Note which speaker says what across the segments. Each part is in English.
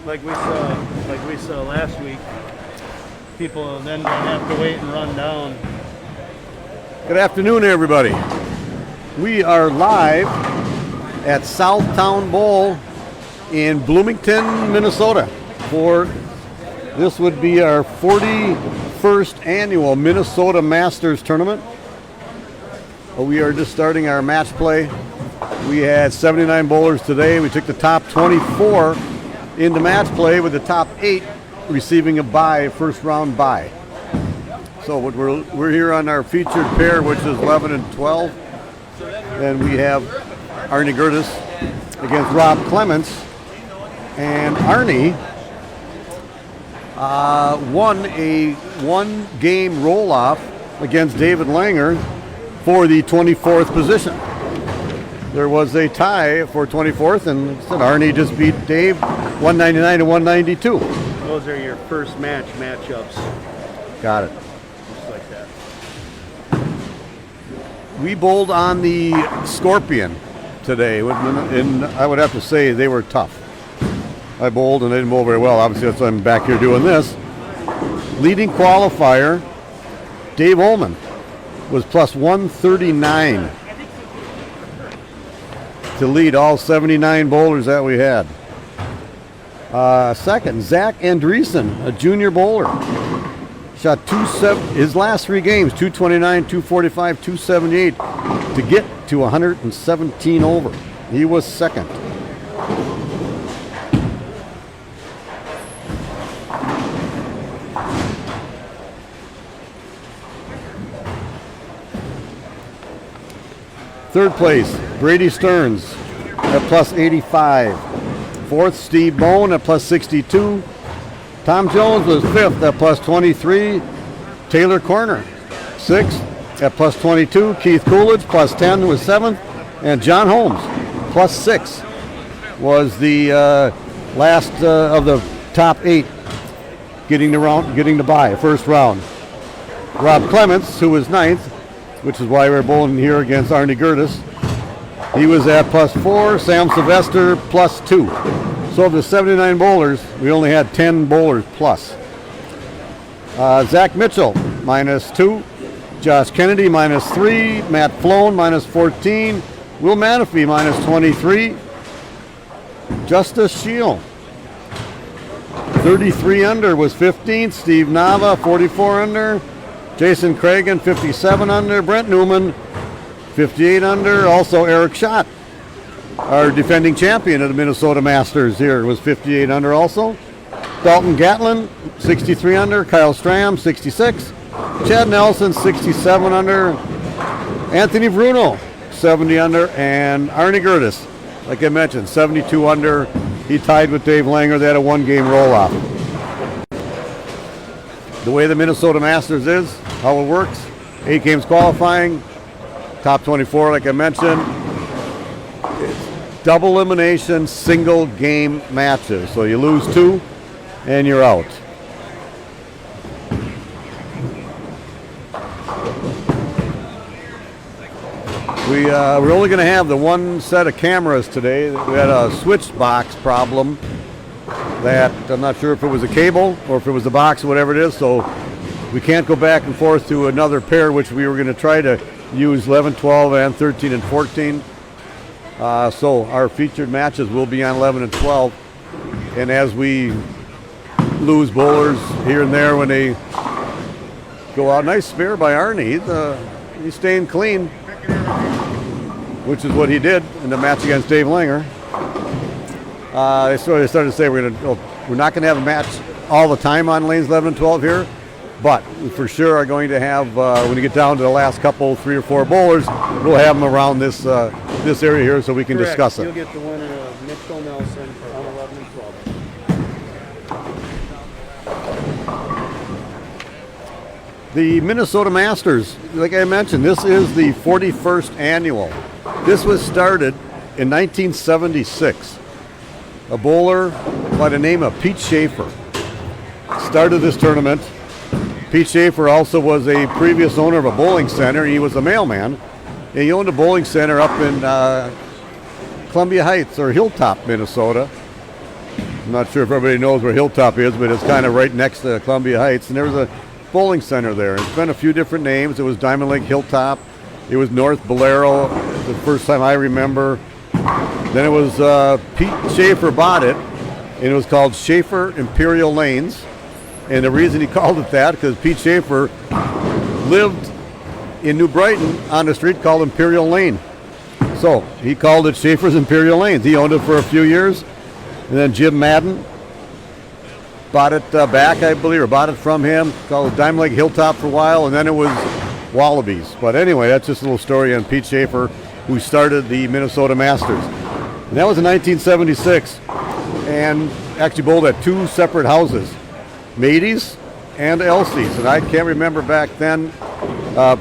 Speaker 1: like we saw last week, people then don't have to wait and run down.
Speaker 2: Good afternoon, everybody. We are live at Southtown Bowl in Bloomington, Minnesota. This would be our 41st annual Minnesota Masters Tournament. We are just starting our match play. We had 79 bowlers today. We took the top 24 into match play, with the top 8 receiving a bye, first round bye. So we're here on our featured pair, which is 11 and 12. And we have Arnie Gertis against Rob Clements. And Arnie won a one-game roll-off against David Langer for the 24th position. There was a tie for 24th, and Arnie just beat Dave 199 to 192.
Speaker 1: Those are your first matchups.
Speaker 2: Got it.
Speaker 1: Just like that.
Speaker 2: We bowled on the Scorpion today, and I would have to say they were tough. I bowled and they didn't bowl very well. Obviously, that's why I'm back here doing this. Leading qualifier, Dave Ullman, was plus 139 to lead all 79 bowlers that we had. Second, Zach Andreessen, a junior bowler, shot his last 3 games, 229, 245, 278, to get to 117 over. He was second. Third place, Brady Stearns at plus 85. Fourth, Steve Bone at plus 62. Tom Jones was fifth at plus 23. Taylor Corner, sixth at plus 22. Keith Coolidge, plus 10, was seventh. And John Holmes, plus 6, was the last of the top 8 getting the bye, first round. Rob Clements, who was ninth, which is why we're bowling here against Arnie Gertis, he was at plus 4. Sam Sylvester, plus 2. So of the 79 bowlers, we only had 10 bowlers plus. Zach Mitchell, minus 2. Josh Kennedy, minus 3. Matt Flown, minus 14. Will Manafee, minus 23. Justice Shield, 33 under, was 15th. Steve Nava, 44 under. Jason Cragen, 57 under. Brent Newman, 58 under. Also Eric Schott, our defending champion of the Minnesota Masters here, was 58 under also. Dalton Gatlin, 63 under. Kyle Stram, 66. Chad Nelson, 67 under. Anthony Bruno, 70 under. And Arnie Gertis, like I mentioned, 72 under. He tied with Dave Langer. They had a one-game roll-off. The way the Minnesota Masters is, how it works, 8 games qualifying, top 24, like I mentioned. It's double elimination, single game matches. So you lose 2 and you're out. We're only going to have the one set of cameras today. We had a switch box problem that I'm not sure if it was a cable or if it was the box or whatever it is, so we can't go back and forth to another pair, which we were going to try to use 11, 12, and 13 and 14. So our featured matches will be on 11 and 12. And as we lose bowlers here and there when they go out, nice spare by Arnie. He's staying clean, which is what he did in the match against Dave Langer. They started to say we're not going to have a match all the time on lanes 11 and 12 here, but we for sure are going to have, when we get down to the last couple, 3 or 4 bowlers, we'll have them around this area here so we can discuss it.
Speaker 1: You'll get the winner of Mitchell Nelson on 11 and 12.
Speaker 2: The Minnesota Masters, like I mentioned, this is the 41st annual. This was started in 1976. A bowler by the name of Pete Schaefer started this tournament. Pete Schaefer also was a previous owner of a bowling center. He was a mailman. And he owned a bowling center up in Columbia Heights or Hilltop, Minnesota. I'm not sure if everybody knows where Hilltop is, but it's kind of right next to Columbia Heights. And there was a bowling center there. It's been a few different names. It was Diamond Lake Hilltop. It was North Bolero, the first time I remember. Then it was Pete Schaefer bought it, and it was called Schaefer Imperial Lanes. And the reason he called it that, because Pete Schaefer lived in New Brighton on a street called Imperial Lane. So he called it Schaefer's Imperial Lanes. He owned it for a few years. And then Jim Madden bought it back, I believe, or bought it from him. Called it Diamond Lake Hilltop for a while, and then it was Wallabies. But anyway, that's just a little story on Pete Schaefer, who started the Minnesota Masters. And that was in 1976, and actually bowled at two separate houses, Mady's and Elsie's. And I can't remember back then,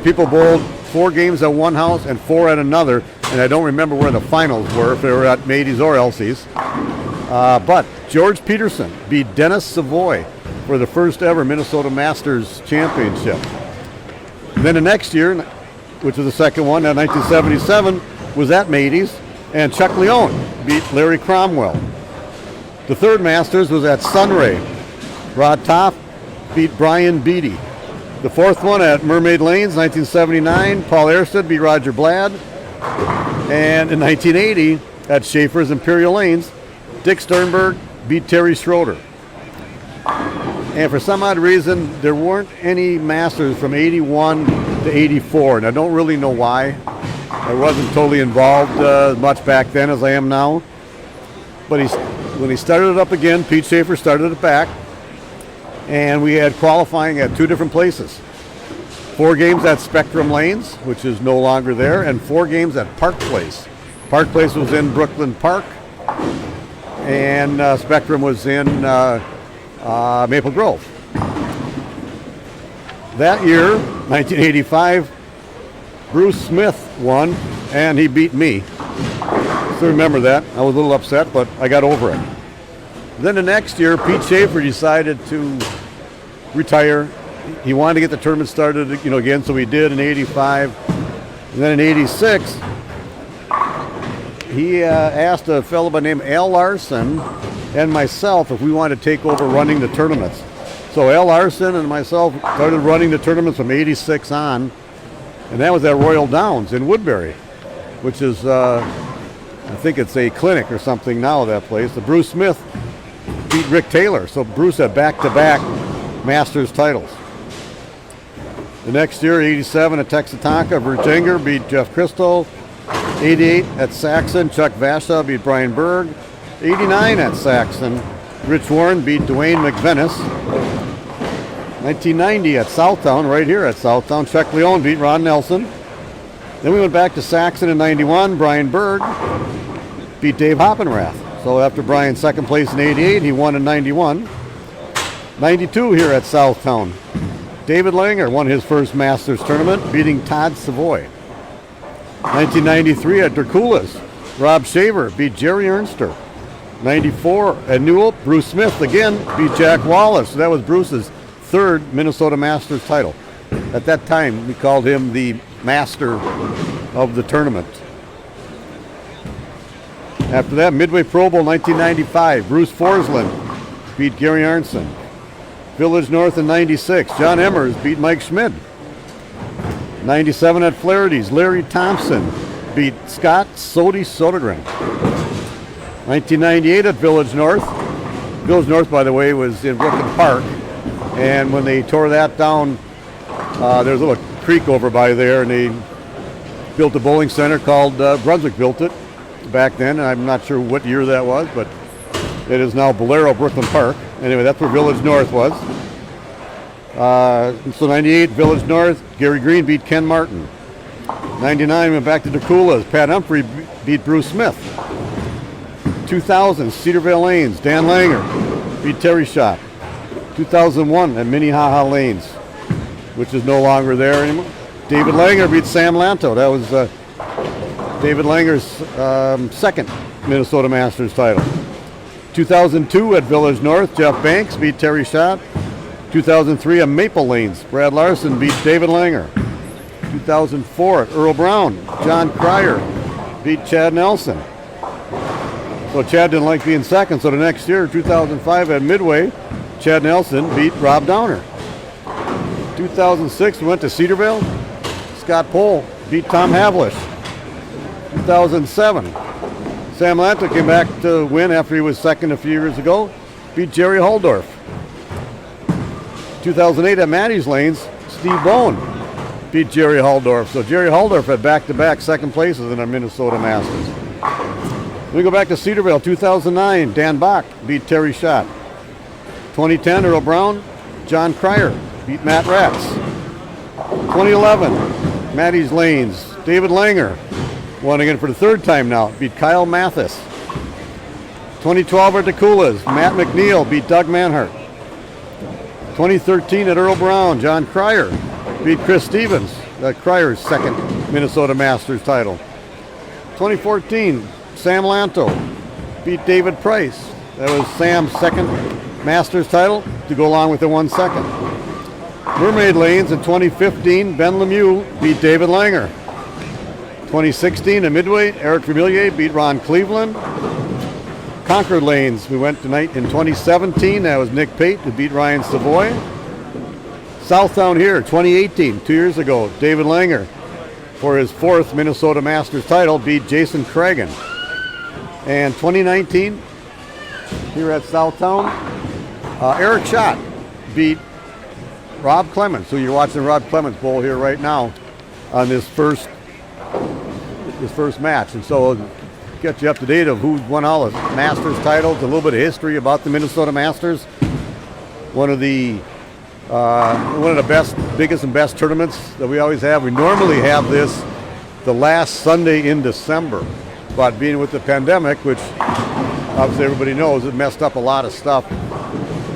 Speaker 2: people bowled 4 games at one house and 4 at another, and I don't remember where the finals were, if they were at Mady's or Elsie's. But George Peterson beat Dennis Savoy for the first ever Minnesota Masters Championship. And then the next year, which was the second one, in 1977, was at Mady's, and Chuck Leone beat Larry Cromwell. The third Masters was at Sunray. Rod Toff beat Brian Beattie. The fourth one at Mermaid Lanes, 1979, Paul Airstead beat Roger Bladd. And in 1980, at Schaefer's Imperial Lanes, Dick Sternberg beat Terry Schroeder. And for some odd reason, there weren't any Masters from 81 to 84, and I don't really know why. I wasn't totally involved as much back then as I am now. But when he started it up again, Pete Schaefer started it back, and we had qualifying at 2 different places. 4 games at Spectrum Lanes, which is no longer there, and 4 games at Park Place. Park Place was in Brooklyn Park, and Spectrum was in Maple Grove. That year, 1985, Bruce Smith won, and he beat me. Still remember that. I was a little upset, but I got over it. Then the next year, Pete Schaefer decided to retire. He wanted to get the tournament started, again, so he did in 85. And then in 86, he asked a fellow by the name Al Larson and myself if we wanted to take over running the tournaments. So Al Larson and myself started running the tournaments from 86 on, and that was at Royal Downs in Woodbury, which is, I think it's a clinic or something now, that place. So Bruce Smith beat Rick Taylor, so Bruce had back-to-back Masters titles. The next year, 87 at Texatonka, Verjanger beat Jeff Christo. 88 at Saxon, Chuck Vasha beat Brian Berg. 89 at Saxon, Rich Warren beat Dwayne McVennis. 1990 at Southtown, right here at Southtown, Chuck Leone beat Ron Nelson. Then we went back to Saxon in 91, Brian Berg beat Dave Hoppenrath. So after Brian's second place in 88, he won in 91. 92 here at Southtown, David Langer won his first Masters tournament, beating Todd Savoy. 1993 at Dracula's, Rob Shaver beat Jerry Ernster. 94 at Newell, Bruce Smith again beat Jack Wallace. So that was Bruce's third Minnesota Masters title. At that time, we called him the master of the tournament. After that, Midway Pro Bowl 1995, Bruce Forsland beat Gary Arnson. Village North in 96, John Emmers beat Mike Schmid. 97 at Flaherty's, Larry Thompson beat Scott Sody Sodergren. 1998 at Village North. Village North, by the way, was in Brooklyn Park. And when they tore that down, there's a little creek over by there, and they built a bowling center called Brunswick built it back then. And I'm not sure what year that was, but it is now Bolero Brooklyn Park. Anyway, that's where Village North was. So 98, Village North, Gary Green beat Ken Martin. 99, went back to Dracula's. Pat Humphrey beat Bruce Smith. 2000, Cedarville Lanes, Dan Langer beat Terry Schott. 2001 at Minnehaha Lanes, which is no longer there anymore. David Langer beat Sam Lanto. That was David Langer's second Minnesota Masters title. 2002 at Village North, Jeff Banks beat Terry Schott. 2003 at Maple Lanes, Brad Larson beat David Langer. 2004 at Earl Brown, John Cryer beat Chad Nelson. So Chad didn't like being second. So the next year, 2005 at Midway, Chad Nelson beat Rob Downer. 2006, we went to Cedarville. Scott Pohl beat Tom Havlish. 2007, Sam Lanto came back to win after he was second a few years ago. Beat Jerry Huldorf. 2008 at Maddie's Lanes, Steve Bone beat Jerry Huldorf. So Jerry Huldorf had back-to-back second places in our Minnesota Masters. We go back to Cedarville, 2009, Dan Bach beat Terry Schott. 2010, Earl Brown, John Cryer beat Matt Ratz. 2011, Maddie's Lanes, David Langer won again for the third time now, beat Kyle Mathis. 2012 at the Coolers, Matt McNeil beat Doug Manhart. 2013 at Earl Brown, John Cryer beat Chris Stevens, Cryer's second Minnesota Masters title. 2014, Sam Lanto beat David Price. That was Sam's second Masters title to go along with the 1 second. Mermaid Lanes in 2015, Ben Lemieux beat David Langer. 2016 at Midway, Eric Vermillier beat Ron Cleveland. Concord Lanes, we went tonight in 2017. That was Nick Pate who beat Ryan Savoy. Southtown here, 2018, 2 years ago, David Langer, for his fourth Minnesota Masters title, beat Jason Cragen. And 2019, here at Southtown, Eric Schott beat Rob Clemens, who you're watching Rob Clemens Bowl here right now on this first match. And so get you up to date of who's won all the Masters titles, a little bit of history about the Minnesota Masters. One of the best, biggest and best tournaments that we always have. We normally have this the last Sunday in December, but being with the pandemic, which obviously everybody knows, it messed up a lot of stuff.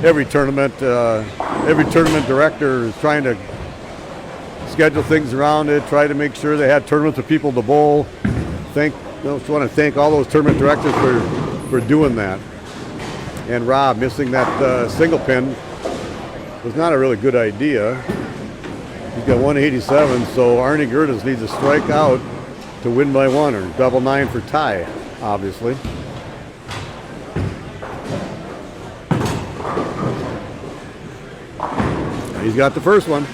Speaker 2: Every tournament director is trying to schedule things around it, try to make sure they had tournaments for people to bowl. Just want to thank all those tournament directors for doing that. And Rob missing that single pin was not a really good idea. He's got 187, so Arnie Gerdes needs to strike out to win by one, or double nine for tie, obviously. He's got the first one.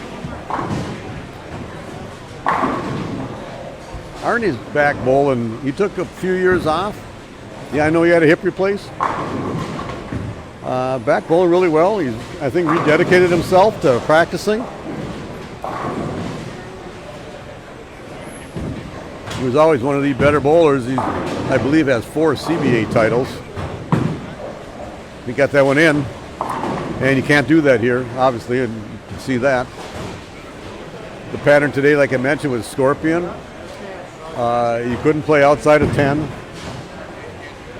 Speaker 2: Arnie's back bowling. He took a few years off. Yeah, I know he had a hip replace. Back bowling really well. He's, I think, rededicated himself to practicing. He was always one of the better bowlers. He, I believe, has 4 CBA titles. He got that one in, and you can't do that here, obviously, and you can see that. The pattern today, like I mentioned, was Scorpion. You couldn't play outside of 10.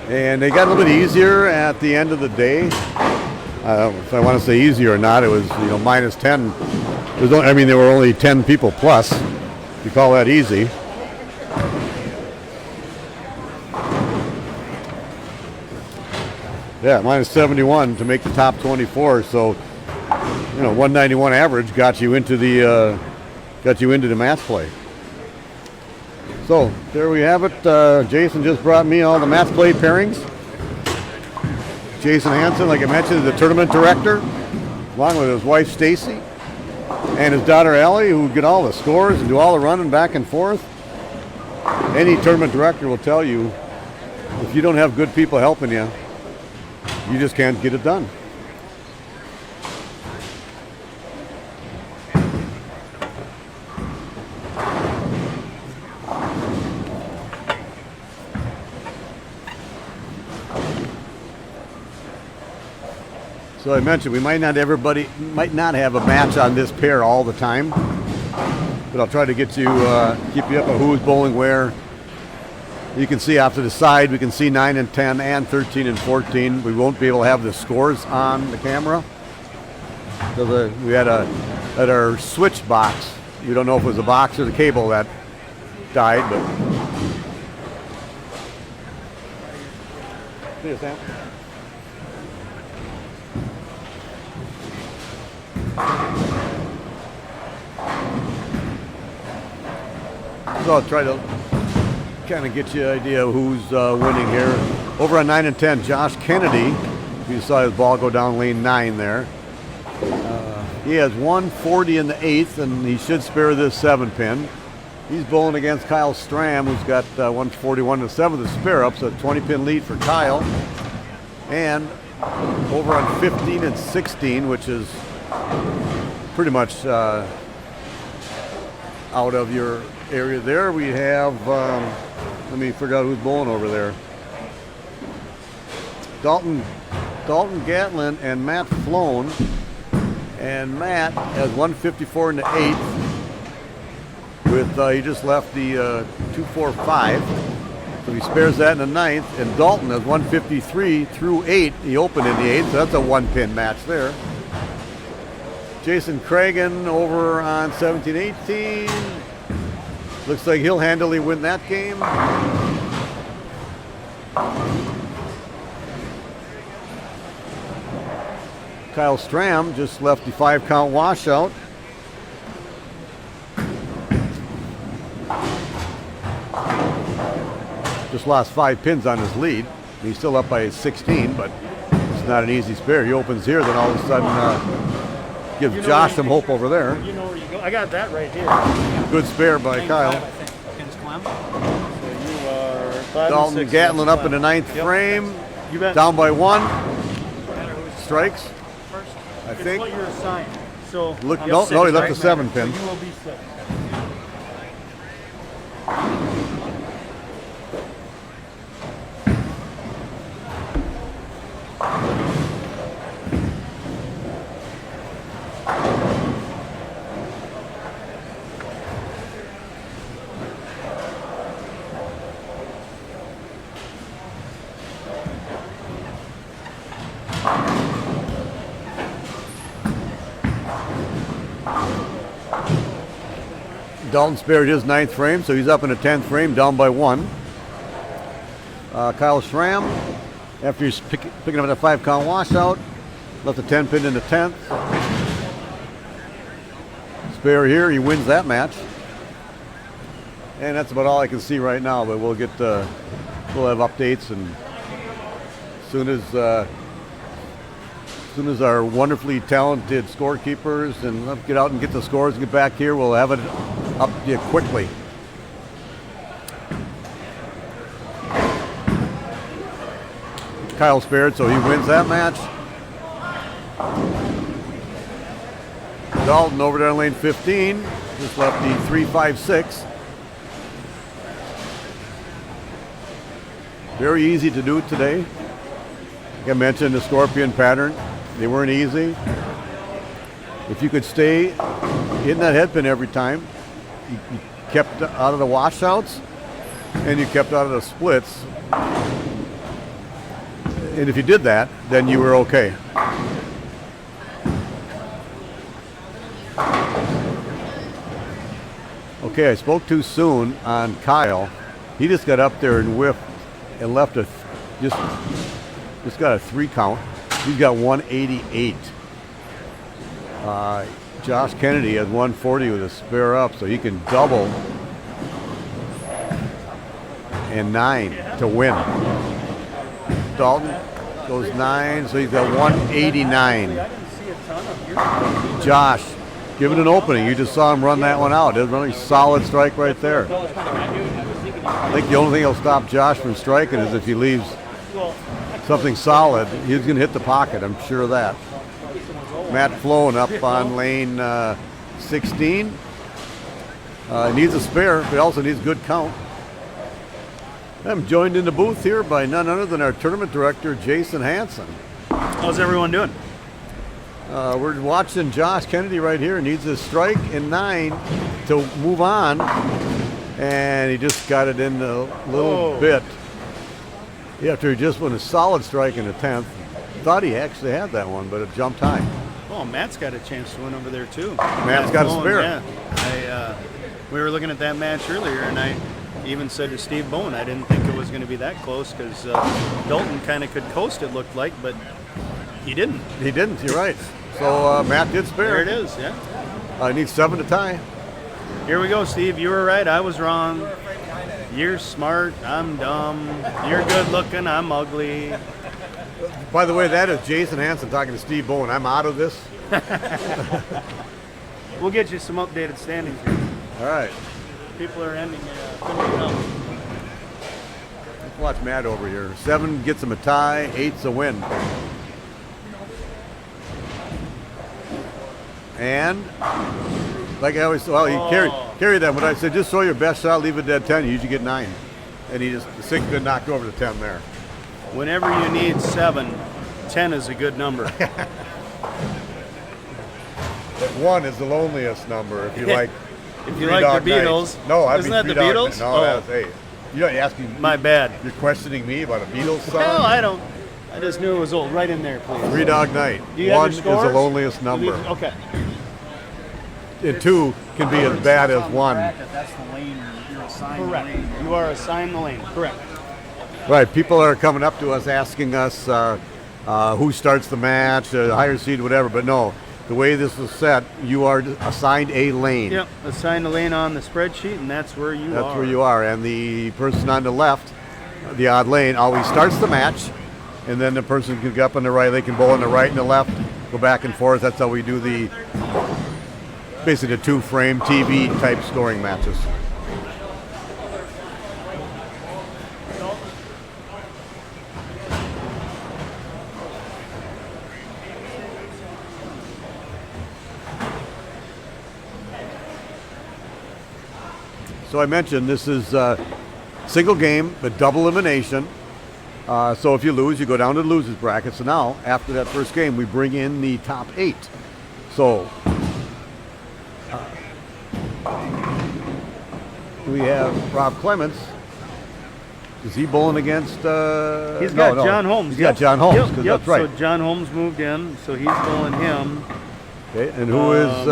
Speaker 2: And they got a little bit easier at the end of the day. If I want to say easier or not, it was, minus 10. There were only 10 people plus. You call that easy. Yeah, minus 71 to make the top 24. So, 191 average got you into the match play. So there we have it. Jason just brought me all the match play pairings. Jason Hansen, like I mentioned, is the tournament director, along with his wife Stacy and his daughter Allie, who get all the scores and do all the running back and forth. Any tournament director will tell you, if you don't have good people helping you, you just can't get it done. So I mentioned we might not have a match on this pair all the time, but I'll try to get you keep you up on who's bowling where. You can see off to the side, we can see 9 and 10 and 13 and 14. We won't be able to have the scores on the camera. So we had at our switch box, we don't know if it was the box or the cable that died, but. Here, Sam. So I'll try to kind of get you an idea of who's winning here. Over on 9 and 10, Josh Kennedy. You saw his ball go down lane 9 there. He has 140 in the 8th, and he should spare this 7-pin. He's bowling against Kyle Stram, who's got 141 in the 7th to spare up, so a 20-pin lead for Kyle. And over on 15 and 16, which is pretty much out of your area there, we have, let me figure out who's bowling over there. Dalton Gatlin and Matt Flown. And Matt has 154 in the 8th. With he just left the 245, so he spares that in the 9th. And Dalton has 153 through 8. He opened in the 8th, so that's a 1-pin match there. Jason Cragen over on 17-18. Looks like he'll handily win that game. Kyle Stram just left the 5-count washout. Just lost 5 pins on his lead. He's still up by 16, but it's not an easy spare. He opens here, then all of a sudden gives Josh some hope over there.
Speaker 1: You know where you go. I got that right here.
Speaker 2: Good spare by Kyle.
Speaker 1: So you are 5
Speaker 2: Dalton
Speaker 1: and 6.
Speaker 2: Gatlin up in the 9th frame.
Speaker 1: You bet.
Speaker 2: Down by 1. Strikes, I
Speaker 1: It's
Speaker 2: think.
Speaker 1: what you're assigned. So
Speaker 2: Look,
Speaker 1: I'm
Speaker 2: no,
Speaker 1: six,
Speaker 2: he left
Speaker 1: right?
Speaker 2: a 7-pin.
Speaker 1: So you will be 6.
Speaker 2: Dalton spared his 9th frame, so he's up in the 10th frame, down by 1. Kyle Schramm, after he's picking up that 5-count washout, left the 10-pin in the 10th. Spare here, he wins that match. And that's about all I can see right now, but we'll have updates, and as soon as our wonderfully talented scorekeepers and let's get out and get the scores and get back here, we'll have it up to you quickly. Kyle spared, so he wins that match. Dalton over there in lane 15, just left the 3-5-6. Very easy to do today. Like I mentioned, the scorpion pattern, they weren't easy. If you could stay in that head pin every time, you kept out of the washouts and you kept out of the splits. And if you did that, then you were okay. Okay, I spoke too soon on Kyle. He just got up there and whiffed and left just got a 3-count. He's got 188. Josh Kennedy has 140 with a spare up, so he can double and 9 to win. Dalton goes 9, so he's got 189. Josh, give it an opening. You just saw him run that one out. It was a really solid strike right there. I think the only thing that'll stop Josh from striking is if he leaves something solid. He's going to hit the pocket, I'm sure of that. Matt Flown up on lane 16. Needs a spare, but also needs good count. I'm joined in the booth here by none other than our tournament director, Jason Hansen.
Speaker 1: How's everyone doing?
Speaker 2: We're watching Josh Kennedy right here. Needs a strike in 9 to move on. And he just got it in a little bit. After he just went a solid strike in the 10th. Thought he actually had that one, but it jumped high.
Speaker 1: Oh, Matt's got a chance to win over there too.
Speaker 2: Matt's got a spare.
Speaker 1: Yeah. We were looking at that match earlier, and I even said to Steve Bowen, I didn't think it was going to be that close because Dalton kind of could coast, it looked like, but he didn't.
Speaker 2: He didn't, you're right. So Matt did spare.
Speaker 1: There it is, yeah.
Speaker 2: He needs 7 to tie.
Speaker 1: Here we go, Steve. You were right. I was wrong. You're smart. I'm dumb. You're good looking. I'm ugly.
Speaker 2: By the way, that is Jason Hansen talking to Steve Bowen. I'm out of this.
Speaker 1: We'll get you some updated standings here.
Speaker 2: All right.
Speaker 1: People are ending. Couldn't help.
Speaker 2: Let's watch Matt over here. 7 gets him a tie, 8's a win. And like I always, well, you carry that. When I said just throw your best shot, leave it at 10, you usually get 9. And the 6 been knocked over to 10 there.
Speaker 1: Whenever you need 7, 10 is a good number.
Speaker 2: 1 is the loneliest number if you like.
Speaker 1: If you like the Beatles.
Speaker 2: Nights. No,
Speaker 1: isn't that the Beatles?
Speaker 2: No, that's you're asking.
Speaker 1: My bad.
Speaker 2: You're questioning me about a Beatles song?
Speaker 1: No, I don't. I just knew it was old. Right in there, please.
Speaker 2: 3 Dog Night. 1 is the loneliest number.
Speaker 1: Okay.
Speaker 2: And 2 can be as bad as 1.
Speaker 3: That's the lane you're assigned.
Speaker 1: Correct.
Speaker 3: The lane.
Speaker 1: You are assigned the lane. Correct.
Speaker 2: Right. People are coming up to us asking us who starts the match, higher seed, whatever. But no, the way this is set, you are assigned a lane.
Speaker 1: Yep. Assigned the lane on the spreadsheet, and that's where you are.
Speaker 2: That's where you are. And the person on the left, the odd lane, always starts the match. And then the person can go up on the right. They can bowl on the right and the left, go back and forth. That's how we do basically the 2-frame TV type scoring matches. So I mentioned this is single game, but double elimination. So if you lose, you go down to the losers bracket. So now, after that first game, we bring in the top 8. So we have Rob Clements. Is he bowling against?
Speaker 1: He's got John Holmes.
Speaker 2: He's got John Holmes.
Speaker 1: Yep.
Speaker 2: That's right.
Speaker 1: So John Holmes moved in, so he's bowling him.
Speaker 2: Okay. And who is?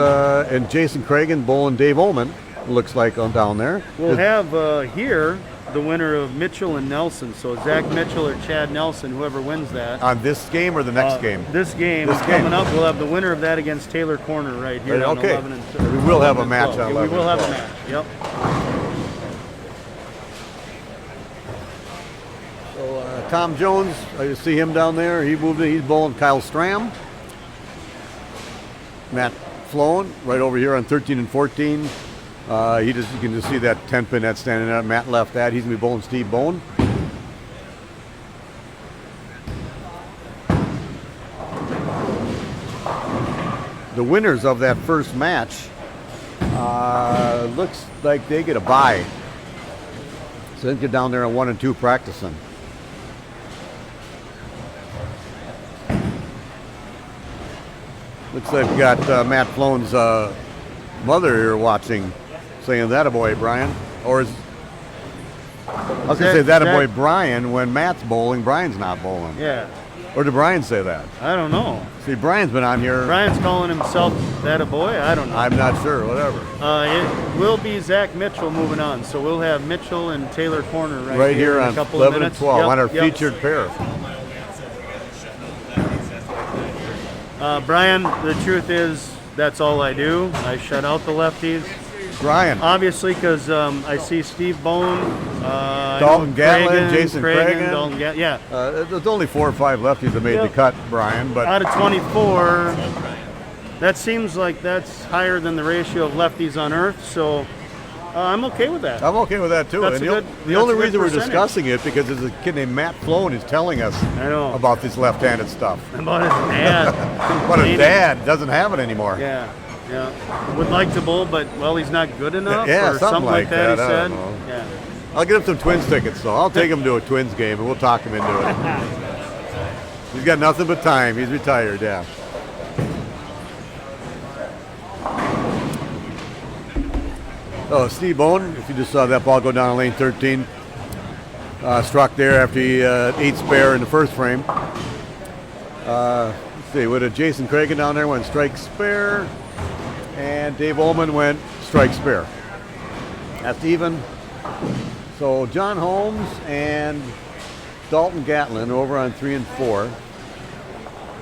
Speaker 2: And Jason Cragen bowling Dave Ullman. Looks like on down there.
Speaker 1: We'll have here the winner of Mitchell and Nelson. So Zach Mitchell or Chad Nelson, whoever wins that.
Speaker 2: On this game or the next game?
Speaker 1: This game coming up, we'll have the winner of that against Taylor Corner right here. On
Speaker 2: okay.
Speaker 1: 11 and 12.
Speaker 2: We will have a match on 11.
Speaker 1: We will have a match. Yep.
Speaker 2: So Tom Jones, I see him down there. He moved in. He's bowling Kyle Stram. Matt Flown right over here on 13 and 14. You can just see that 10-pin that's standing there. Matt left that. He's going to be bowling Steve Bone. The winners of that first match looks like they get a bye. So they get down there on 1 and 2 practicing. Looks like we've got Matt Flown's mother here watching. Saying that a boy, Brian, or is I was gonna say that a boy, Brian. When Matt's bowling, Brian's not bowling.
Speaker 1: Yeah.
Speaker 2: Or did Brian say that?
Speaker 1: I don't know.
Speaker 2: See, Brian's been on here.
Speaker 1: Brian's calling himself that a boy. I don't know.
Speaker 2: I'm not sure. Whatever.
Speaker 1: It will be Zach Mitchell moving on, so we'll have Mitchell and Taylor Corner
Speaker 2: right here
Speaker 1: in
Speaker 2: on
Speaker 1: a couple
Speaker 2: 11
Speaker 1: of minutes.
Speaker 2: and 12 on our
Speaker 1: Yep.
Speaker 2: featured pair.
Speaker 1: Brian, the truth is, that's all I do. I shut out the lefties.
Speaker 2: Brian.
Speaker 1: Obviously, because I see Steve Bone,
Speaker 2: Dalton Gatlin, Jason Cragen.
Speaker 1: Dalton yeah.
Speaker 2: There's only 4 or 5 lefties that made the cut, Brian. But
Speaker 1: out of 24, that seems like that's higher than the ratio of lefties on Earth. So I'm okay with that.
Speaker 2: I'm okay with that too.
Speaker 1: That's
Speaker 2: and
Speaker 1: a good,
Speaker 2: the only
Speaker 1: that's a good
Speaker 2: reason we're
Speaker 1: percentage.
Speaker 2: discussing it because there's a kid named Matt Flown who's telling us about this left-handed stuff.
Speaker 1: About his dad.
Speaker 2: But his dad doesn't have it anymore.
Speaker 1: Yeah. Would like to bowl, but well, he's not good enough.
Speaker 2: Yeah,
Speaker 1: or something like that. He
Speaker 2: I
Speaker 1: said.
Speaker 2: don't know.
Speaker 1: Yeah.
Speaker 2: I'll get him some Twins tickets, so I'll take him to a Twins game and we'll talk him into it. He's got nothing but time. He's retired, yeah. Oh, Steve Bone, if you just saw that ball go down lane 13, struck there after he 8 spare in the first frame. Let's see, with a Jason Cragen down there went strike spare, and Dave Ullman went strike spare. That's even. So John Holmes and Dalton Gatlin over on 3 and 4.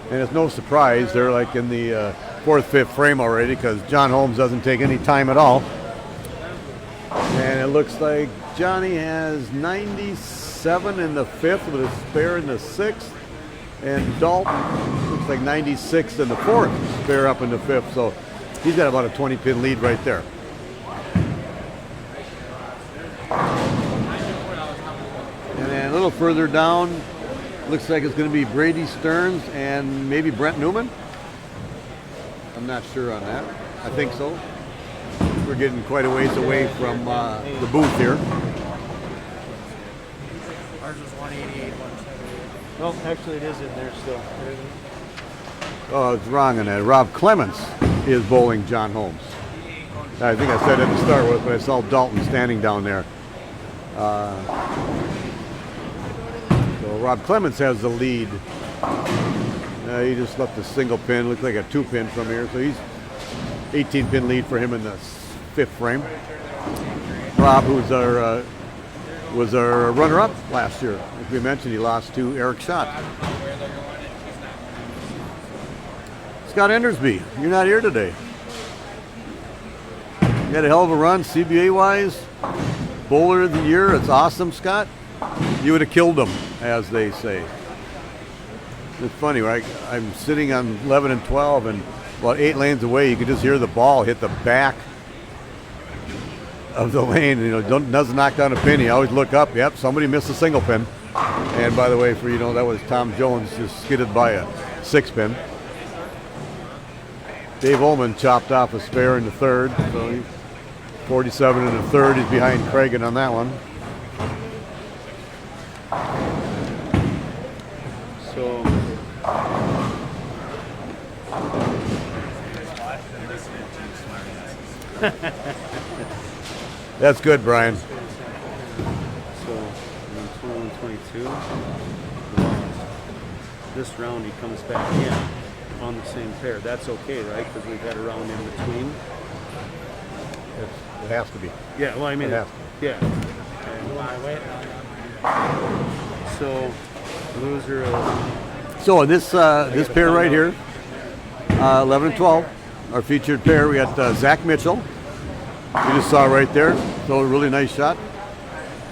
Speaker 2: And it's no surprise they're like in the 4th, 5th frame already because John Holmes doesn't take any time at all. And it looks like Johnny has 97 in the 5th with a spare in the 6th. And Dalton looks like 96 in the 4th, spare up in the 5th. So he's got about a 20-pin lead right there. And then a little further down, looks like it's going to be Brady Stearns and maybe Brent Newman. I'm not sure on that. I think so. We're getting quite a ways away from the booth here.
Speaker 3: Ours was 188, 178.
Speaker 1: No, actually it is in there still.
Speaker 2: Oh, it's wrong on that. Rob Clements is bowling John Holmes. I think I said that to start with, but I saw Dalton standing down there. So Rob Clements has the lead. He just left a single pin, looked like a 2-pin from here, so he's 18-pin lead for him in the 5th frame. Rob, who's was our runner-up last year. As we mentioned, he lost to Eric Schott. Scott Endersby, you're not here today. You had a hell of a run, CBA-wise. Bowler of the year. It's awesome, Scott. You would have killed him, as they say. It's funny, right? I'm sitting on 11 and 12, and about 8 lanes away, you could just hear the ball hit the back of the lane. You know, doesn't knock down a pin. You always look up. Yep, somebody missed a single pin. And by the way, for that was Tom Jones just skidded by a 6-pin. Dave Ullman chopped off a spare in the 3rd, so he's 47 in the 3rd. He's behind Cragen on that one.
Speaker 1: So
Speaker 2: That's good, Brian.
Speaker 1: So 21, 22. This round he comes back in on the same pair. That's okay, right? Because we've had a round in between.
Speaker 2: It has to be.
Speaker 1: Yeah, well, I mean,
Speaker 2: It has
Speaker 1: yeah. So loser of
Speaker 2: So this pair right here, 11 and 12, our featured pair. We got Zach Mitchell. You just saw right there. So a really nice shot.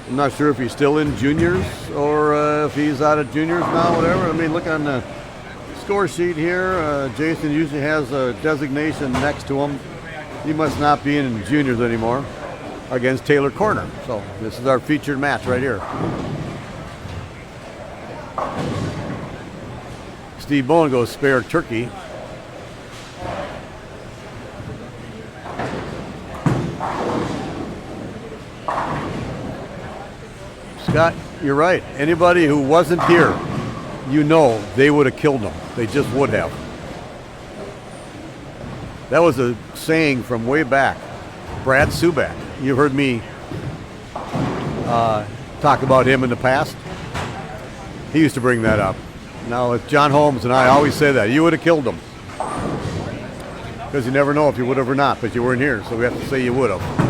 Speaker 2: I'm not sure if he's still in juniors or if he's out of juniors now, whatever. I mean, look on the score sheet here. Jason usually has a designation next to him. He must not be in juniors anymore against Taylor Corner. So this is our featured match right here. Steve Bowen goes spare turkey. Scott, you're right. Anybody who wasn't here, they would have killed him. They just would have. That was a saying from way back. Brad Subak. You've heard me talk about him in the past. He used to bring that up. Now, it's John Holmes and I always say that. You would have killed him. Because you never know if you would have or not, but you weren't here, so we have to say you would have.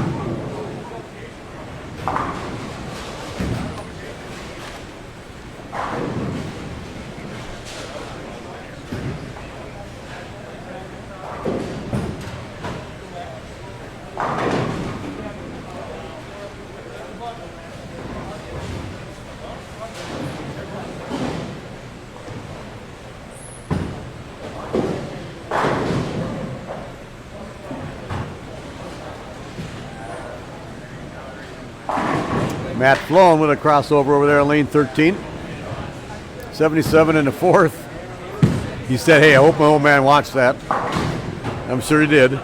Speaker 2: Matt Flown with a crossover over there in lane 13. 77 in the 4th. He said, hey, I hope my old man watched that. I'm sure he did.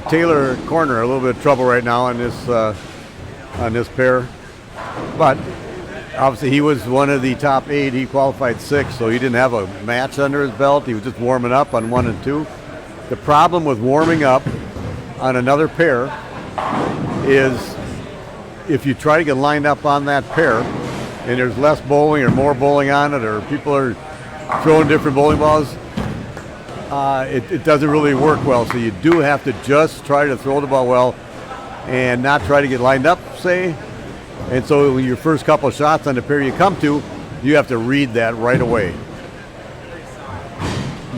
Speaker 2: Taylor Corner, a little bit of trouble right now on this pair. But obviously he was one of the top 8. He qualified 6th, so he didn't have a match under his belt. He was just warming up on 1 and 2. The problem with warming up on another pair is if you try to get lined up on that pair and there's less bowling or more bowling on it, or people are throwing different bowling balls, it doesn't really work well. So you do have to just try to throw the ball well and not try to get lined up, say. And so your first couple of shots on the pair you come to, you have to read that right away,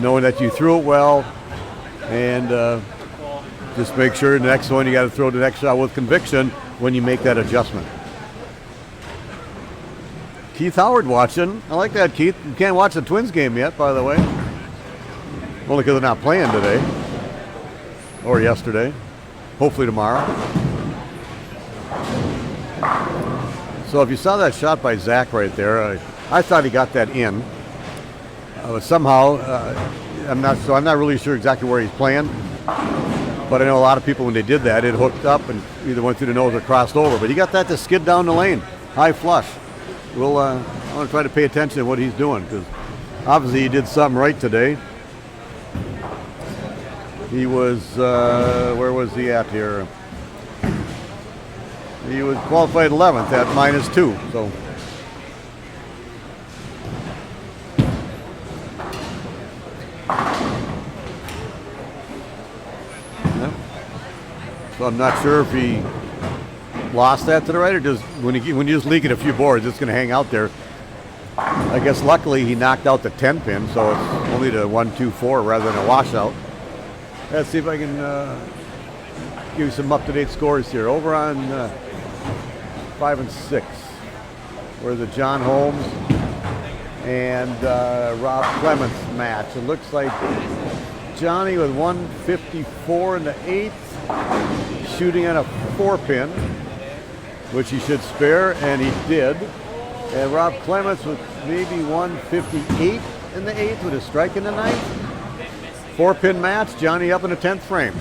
Speaker 2: knowing that you threw it well and just make sure the next one you got to throw the next shot with conviction when you make that adjustment. Keith Howard watching. I like that, Keith. You can't watch the Twins game yet, by the way. Only because they're not playing today. Or yesterday. Hopefully tomorrow. So if you saw that shot by Zach right there, I thought he got that in. Somehow, I'm not really sure exactly where he's playing. But I know a lot of people, when they did that, it hooked up and either went through the nose or crossed over. But he got that to skid down the lane. High flush. I want to try to pay attention to what he's doing, because obviously he did something right today. He was, where was he at here? He was qualified 11th at -2. So. Yeah. So I'm not sure if he lost that to the right, or just when you just leak it a few boards, it's going to hang out there. I guess luckily he knocked out the 10 pin, so it's only the 1, 2, 4 rather than a washout. Let's see if I can give you some up-to-date scores here. Over on 5 and 6, where the John Holmes and Rob Clements match. It looks like Johnny with 154 in the 8th, shooting on a 4 pin, which he should spare, and he did. And Rob Clements with maybe 158 in the 8th with a strike in the 9th. 4 pin match, Johnny up in the 10th frame.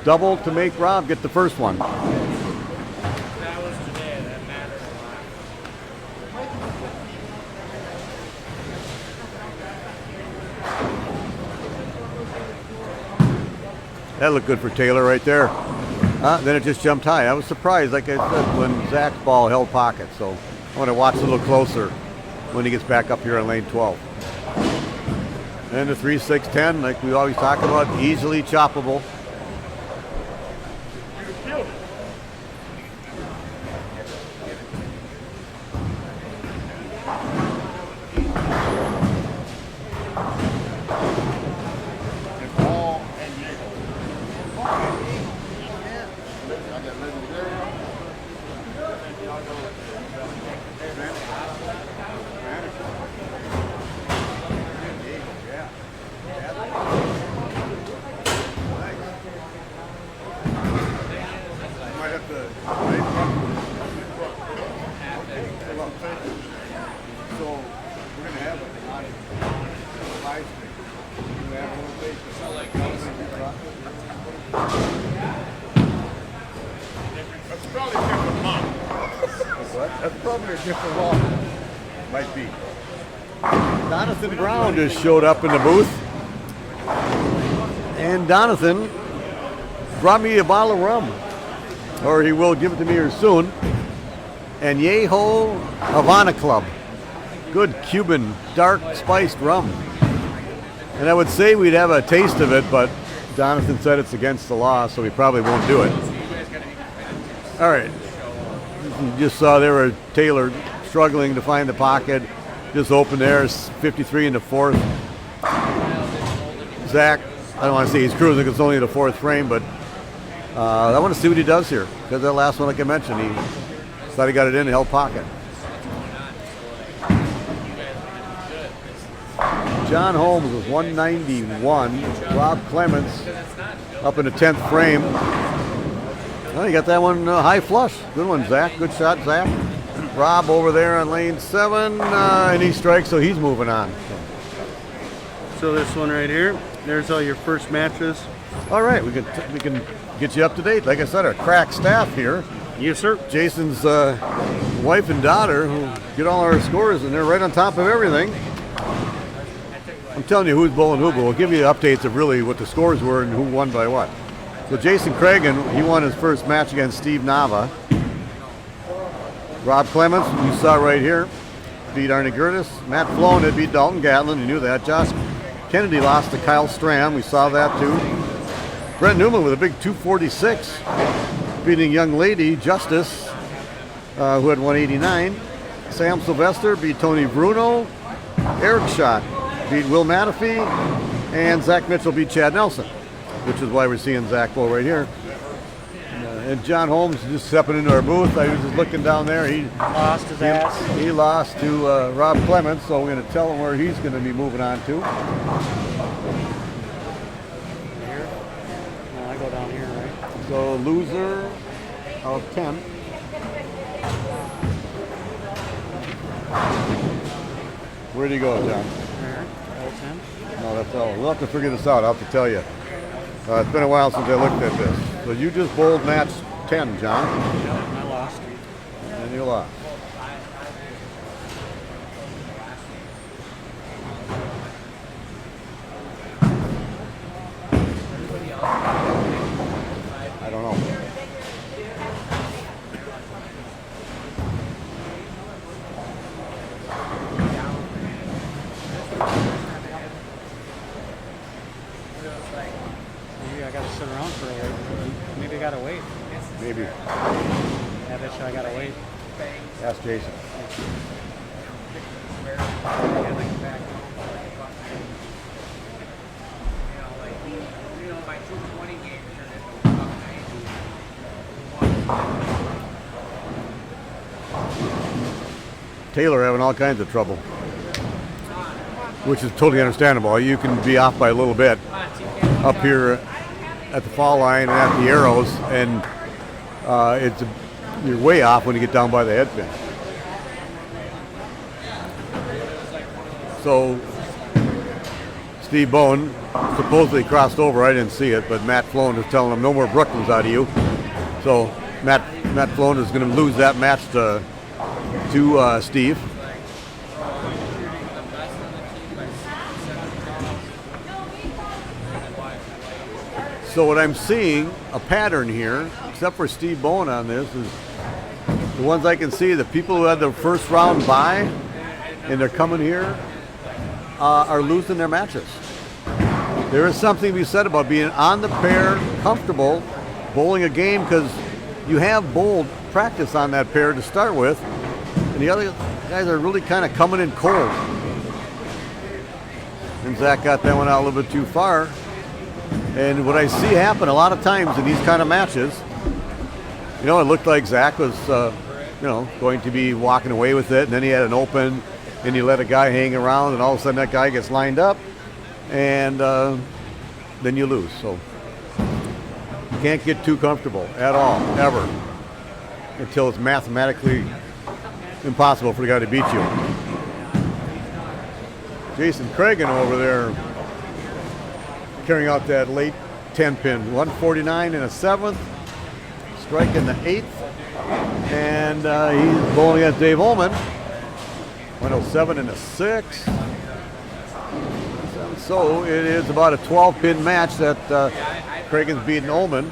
Speaker 2: Double to make Rob get the first one.
Speaker 3: That was today. That matters a lot.
Speaker 2: That looked good for Taylor right there. Then it just jumped high. I was surprised, like I said, when Zach's ball held pocket. So I want to watch a little closer when he gets back up here on lane 12. And the 3, 6, 10, like we always talk about, easily choppable. That's probably a different law. Might be. Donathan Brown just showed up in the booth. And Donathan brought me a bottle of rum. Or he will give it to me here soon. Añejo Havana Club. Good Cuban, dark, spiced rum. And I would say we'd have a taste of it, but Donathan said it's against the law, so we probably won't do it. All right. You just saw there were Taylor struggling to find the pocket. Just open there, 53 in the 4th. Zach, I don't want to say he's cruising because it's only the 4th frame, but I want to see what he does here. Because that last one, like I mentioned, he thought he got it in and held pocket. John Holmes was 191. Rob Clements up in the 10th frame. Well, you got that one high flush. Good one, Zach. Good shot, Zach. Rob over there on lane 7, and he strikes, so he's moving on.
Speaker 1: So this one right here, there's all your first matches.
Speaker 2: All right, we can get you up to date. Like I said, our crack staff here.
Speaker 1: Yes, sir.
Speaker 2: Jason's wife and daughter who get all our scores, and they're right on top of everything. I'm telling you who's bowling who, but we'll give you updates of really what the scores were and who won by what. So Jason Cragen, he won his first match against Steve Nava. Rob Clements, you saw right here, beat Arnie Gertis. Matt Flown had beat Dalton Gatlin, you knew that. Josh Kennedy lost to Kyle Stram, we saw that too. Brent Newman with a big 246, beating young lady Justice, who had 189. Sam Sylvester beat Tony Bruno. Eric Schott beat Will Matafee, and Zach Mitchell beat Chad Nelson. which is why we're seeing Zach Bow right here. And John Holmes just stepping into our booth. I was just looking down there. He
Speaker 3: Lost his ass.
Speaker 2: He lost to Rob Clements, so we're going to tell him where he's going to be moving on to.
Speaker 3: Here? No, I go down here, right?
Speaker 2: So loser of 10. Where do you go, John?
Speaker 3: There. L10.
Speaker 2: No, that's all. We'll have to figure this out. I'll have to tell you. It's been a while since I looked at this. So you just bowled match 10, John.
Speaker 3: Yep, and I lost.
Speaker 2: And you lost. I don't know.
Speaker 3: Maybe I gotta sit around for a wait. Maybe I gotta wait.
Speaker 2: Maybe.
Speaker 3: I bet you I gotta wait.
Speaker 2: Ask Jason. Taylor having all kinds of trouble, which is totally understandable. You can be off by a little bit up here at the fall line and at the arrows, and you're way off when you get down by the head pin. So Steve Bowen supposedly crossed over. I didn't see it, but Matt Flown is telling him no more Brooklands out of you. So Matt Flown is going to lose that match to Steve. So what I'm seeing, a pattern here, except for Steve Bowen on this, is the ones I can see, the people who had their first round bye and they're coming here are losing their matches. There is something to be said about being on the pair, comfortable, bowling a game, because you have bowled practice on that pair to start with, and the other guys are really kind of coming in cold. And Zach got that one out a little bit too far. And what I see happen a lot of times in these kind of matches, it looked like Zach was, going to be walking away with it, and then he had an open, and you let a guy hang around, and all of a sudden that guy gets lined up, and then you lose. So you can't get too comfortable at all, ever, until it's mathematically impossible for the guy to beat you. Jason Cragen over there carrying out that late 10 pin, 149 in a 7th, striking the 8th, and he's bowling against Dave Ullman, 107 in a 6. So it is about a 12 pin match that Cragen's beating Ullman.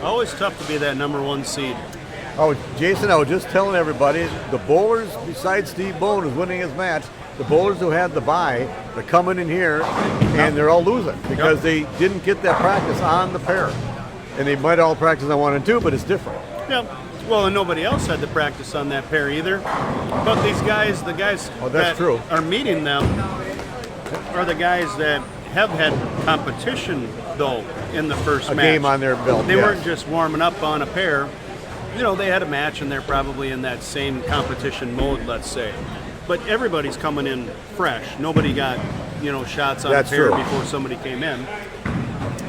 Speaker 1: Always tough to be that number 1 seed.
Speaker 2: Oh, Jason, I was just telling everybody, the bowlers, besides Steve Bowen, who's winning his match, the bowlers who had the bye, they're coming in here, and they're all losing because they didn't get that practice on the pair. And they might all practice on 1 and 2, but it's different.
Speaker 1: Yeah. Well, and nobody else had to practice on that pair either. But these guys, the guys that
Speaker 2: true.
Speaker 1: are meeting them are the guys that have had competition, though, in the first match.
Speaker 2: A game on their belt.
Speaker 1: They weren't just warming up on a pair. They had a match, and they're probably in that same competition mode, let's say. But everybody's coming in fresh. Nobody got, shots on
Speaker 2: That's
Speaker 1: a pair
Speaker 2: true.
Speaker 1: before somebody came in.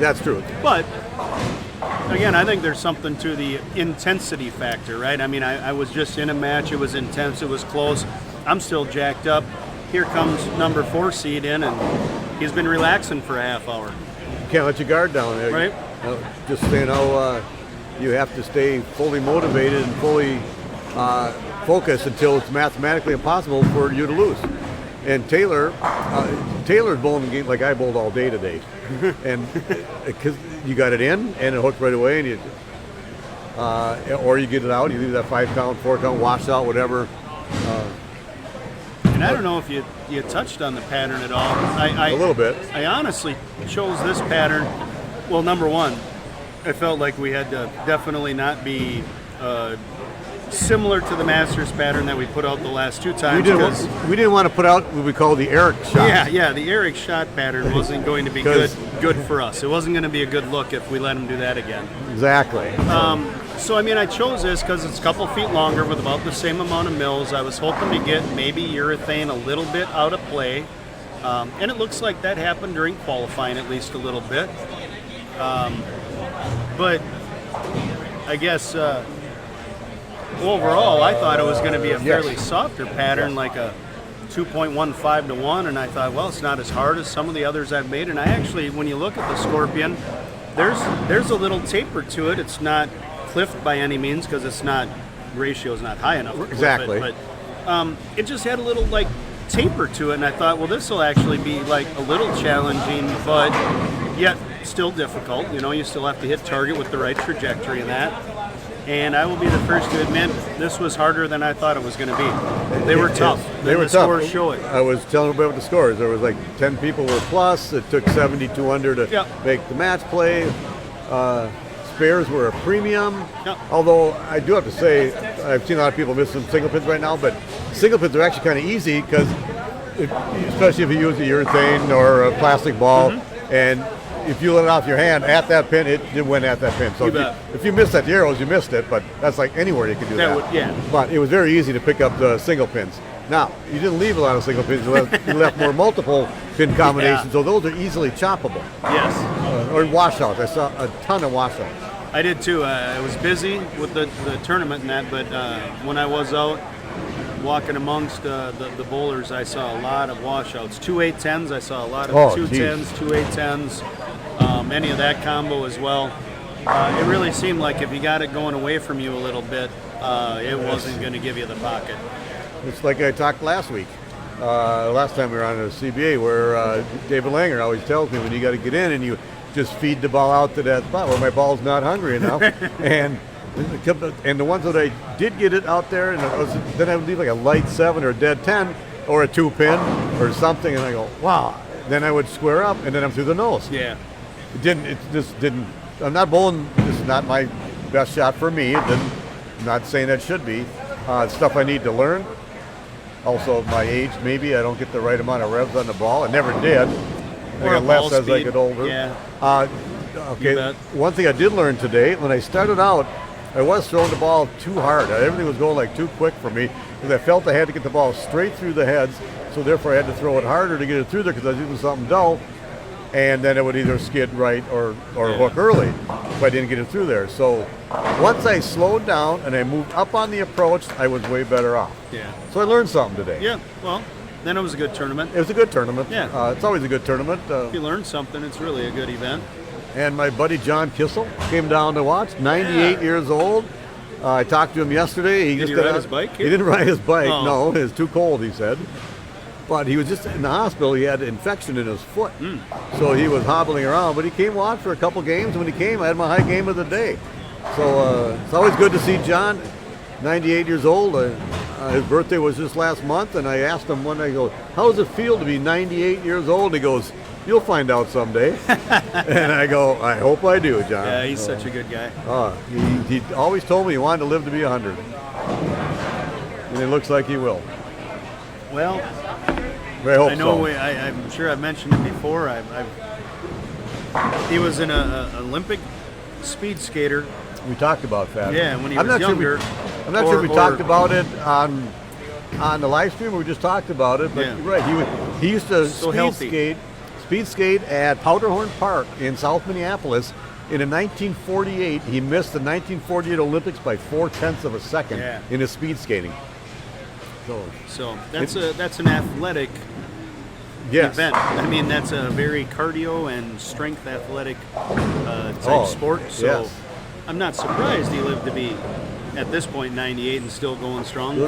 Speaker 2: That's true.
Speaker 1: But, again, I think there's something to the intensity factor, right? I mean, I was just in a match. It was intense. It was close. I'm still jacked up. Here comes number 4 seed in, and he's been relaxing for a half hour.
Speaker 2: You can't let your guard down there.
Speaker 1: Right.
Speaker 2: Just so you know, you have to stay fully motivated and fully focused until it's mathematically impossible for you to lose. And Taylor's bowling the game like I bowled all day today. And because you got it in and it hooked right away, and or you get it out, you leave that 5 count, 4 count, wash out, whatever.
Speaker 1: And I don't know if you touched on the pattern at all. A
Speaker 2: little bit.
Speaker 1: I honestly chose this pattern. Well, number 1, I felt like we had to definitely not be similar to the Masters pattern that we put out the last 2
Speaker 2: We
Speaker 1: times.
Speaker 2: didn't, want to put out what we call the Eric shot.
Speaker 1: Yeah, the Eric shot pattern wasn't going to be good for us. It wasn't going to be a good look if we let him do that again.
Speaker 2: Exactly.
Speaker 1: So, I mean, I chose this because it's a couple feet longer with about the same amount of mils. I was hoping to get maybe urethane a little bit out of play. And it looks like that happened during qualifying at least a little bit. But I guess overall, I thought it was going to be a fairly softer pattern, like a 2.15 to 1. And I thought, well, it's not as hard as some of the others I've made. And I actually, when you look at the Scorpion, there's a little taper to it. It's not cliffed by any means because it's not, ratio is not high enough to cliff
Speaker 2: Exactly.
Speaker 1: it, but it just had a little like taper to it, and I thought, well, this will actually be like a little challenging, but yet still difficult. You know, you still have to hit target with the right trajectory and that. And I will be the first to admit, this was harder than I thought it was going to be. They were tough.
Speaker 2: They were
Speaker 1: the
Speaker 2: tough.
Speaker 1: Scores show it.
Speaker 2: I was telling everybody what the scores. There was like 10 people were plus. It took 72 under to make the match play. Spares were a premium.
Speaker 1: Yep.
Speaker 2: Although I do have to say, I've seen a lot of people missing single pins right now, but single pins are actually kind of easy because, especially if you use a urethane or a plastic ball, and if you let it off your hand at that pin, it went at that pin. So if you missed that arrows, you missed it, but that's like anywhere you can do that. But it was very easy to pick up the single pins. Now, you didn't leave a lot of single pins. You left more multiple pin combinations, so those are easily choppable.
Speaker 1: Yes.
Speaker 2: Or washouts. I saw a ton of washouts.
Speaker 1: I did too. I was busy with the tournament and that, but when I was out walking amongst the bowlers, I saw a lot of washouts. 2 8-10s, I saw a lot of 2-10s, 2 8-10s, any of that combo as well. It really seemed like if you got it going away from you a little bit, it wasn't going to give you the pocket.
Speaker 2: It's like I talked last week, last time we were on the CBA, where David Langer always tells me when you got to get in and you just feed the ball out to that spot where my ball's not hungry enough. and the ones that I did get it out there, and then I would leave like a light 7 or a dead 10 or a 2-pin or something, and I go, wow. Then I would square up, and then I'm through the nose.
Speaker 1: Yeah.
Speaker 2: It just didn't. I'm not bowling. This is not my best shot for me. I'm not saying that should be. It's stuff I need to learn. Also, my age, maybe I don't get the right amount of revs on the ball. I never did. I got less as I get older.
Speaker 1: Yeah.
Speaker 2: Okay. One thing I did learn today, when I started out, I was throwing the ball too hard. Everything was going like too quick for me because I felt I had to get the ball straight through the heads. So therefore, I had to throw it harder to get it through there because I was using something dull, and then it would either skid right or hook early if I didn't get it through there. So once I slowed down and I moved up on the approach, I was way better off.
Speaker 1: Yeah.
Speaker 2: So I learned something today.
Speaker 1: Yeah. Well, then it was a good tournament.
Speaker 2: It was a good tournament.
Speaker 1: Yeah.
Speaker 2: It's always a good tournament.
Speaker 1: If you learn something, it's really a good event.
Speaker 2: And my buddy John Kissel came down to watch, 98 years old. I talked to him yesterday.
Speaker 1: Did he ride his bike?
Speaker 2: He didn't ride his bike,
Speaker 1: Oh.
Speaker 2: no. It was too cold, he said. But he was just in the hospital. He had an infection in his foot. So he was hobbling around. But he came watch for a couple games. When he came, I had my high game of the day. So it's always good to see John, 98 years old. His birthday was just last month. And I asked him one day, I go, how does it feel to be 98 years old? He goes, you'll find out someday. And I go, I hope I do, John.
Speaker 1: Yeah, he's such a good guy.
Speaker 2: He always told me he wanted to live to be 100. And it looks like he will.
Speaker 1: Well,
Speaker 2: I hope
Speaker 1: I know.
Speaker 2: so.
Speaker 1: I'm sure I've mentioned it before. He was an Olympic speed skater.
Speaker 2: We talked about that.
Speaker 1: Yeah, when he was younger.
Speaker 2: I'm not sure we talked about it on the live stream, or we just talked about it. But
Speaker 1: Yeah.
Speaker 2: right, he used to speed skate at Powderhorn Park in South Minneapolis. In 1948, he missed the 1948 Olympics by 0.4 of a second in his speed skating.
Speaker 1: So that's an athletic event. I mean, that's a very cardio and strength athletic type sport. So I'm not surprised he lived to be at this point 98 and still going strong.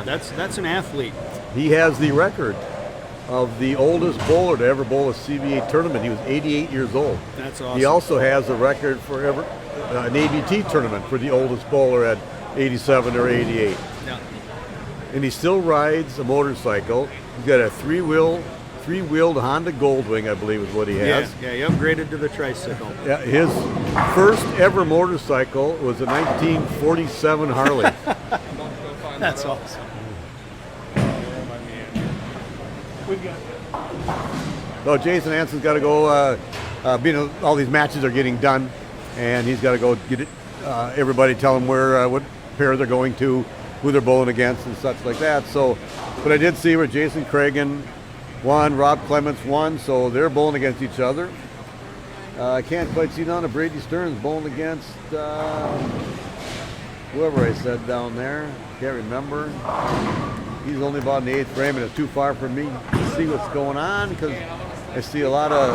Speaker 1: That's an athlete.
Speaker 2: He has the record of the oldest bowler to ever bowl a CBA tournament. He was 88 years old.
Speaker 1: That's awesome.
Speaker 2: He also has a record for ever an ABT tournament for the oldest bowler at 87 or 88.
Speaker 1: Yeah.
Speaker 2: And he still rides a motorcycle. He's got a three-wheeled Honda Goldwing, I believe is what he has.
Speaker 1: Yeah, he upgraded to the tricycle.
Speaker 2: Yeah, his first ever motorcycle was a 1947 Harley.
Speaker 1: That's awesome. We've got
Speaker 2: So Jason Hanson's got to go. All these matches are getting done, and he's got to go get it. Everybody tell him where what pair they're going to, who they're bowling against, and such like that. So, but I did see where Jason Cragen won, Rob Clements won, so they're bowling against each other. I can't quite see none of Brady Stearns bowling against whoever I said down there. Can't remember. He's only about in the 8th frame, and it's too far for me to see what's going on because I see a lot of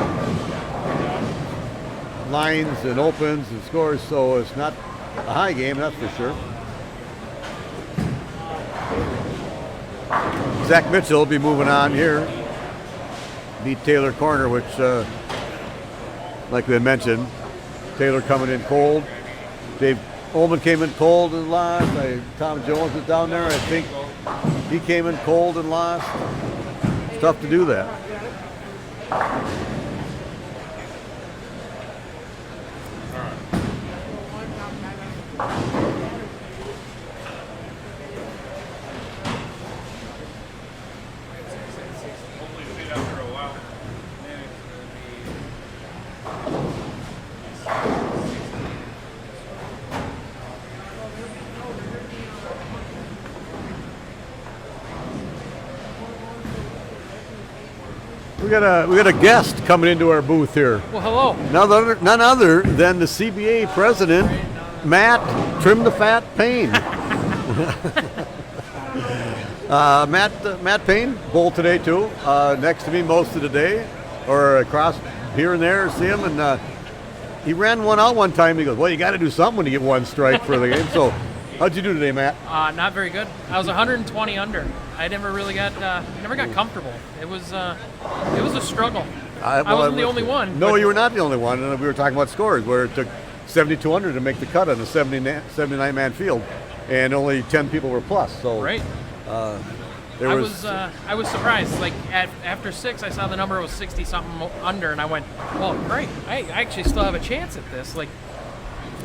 Speaker 2: lines and opens and scores, so it's not a high game, that's for sure. Zach Mitchell will be moving on here. Beat Taylor Corner, which, like we had mentioned, Taylor coming in cold. Dave Ullman came in cold and lost. Tom Jones was down there. I think he came in cold and lost. It's tough to do that. We got a guest coming into our booth here.
Speaker 3: Well, hello.
Speaker 2: None other than the CBA president, Matt Trim the Fat Payne. Matt Payne bowled today too. Next to me most of the day, or across here and there. See him, and he ran one out one time. He goes, "Well, you got to do something when you get one strike for the game." So, how'd you do today, Matt?
Speaker 3: Not very good. I was 120 under. I never really got comfortable. It was a struggle. I wasn't the only one.
Speaker 2: No, you were not the only one. And we were talking about scores where it took 7,200 to make the cut on a 79-man field, and only 10 people were plus. So
Speaker 3: right. I was surprised. Like after 6, I saw the number was 60 something under, and I went, "Well, great. I actually still have a chance at this." Like.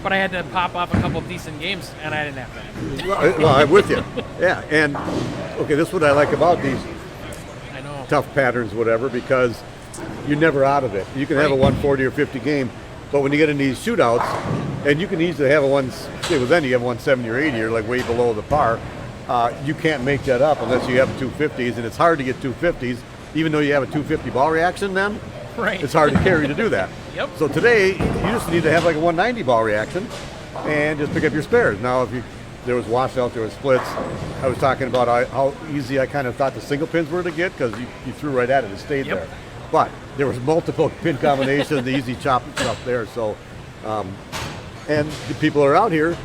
Speaker 3: But I had to pop off a couple of decent games, and I didn't have that.
Speaker 2: Well, I'm with you. Yeah, and okay, this is what I like about these tough patterns, whatever, because you're never out of it. You can have a 140 or 50 game, but when you get in these shootouts, and you can easily have then you have 170 or 80, you're like way below the par. You can't make that up unless you have 250s, and it's hard to get 250s, even though you have a 250 ball reaction then.
Speaker 3: Right.
Speaker 2: It's hard to carry to do that.
Speaker 3: Yep.
Speaker 2: So today, you just need to have like a 190 ball reaction and just pick up your spares. Now, there was washouts, there was splits. I was talking about how easy I kind of thought the single pins were to get because you threw right at it and stayed there. But there was multiple pin combinations, the easy chop stuff there. So, and the people are out here.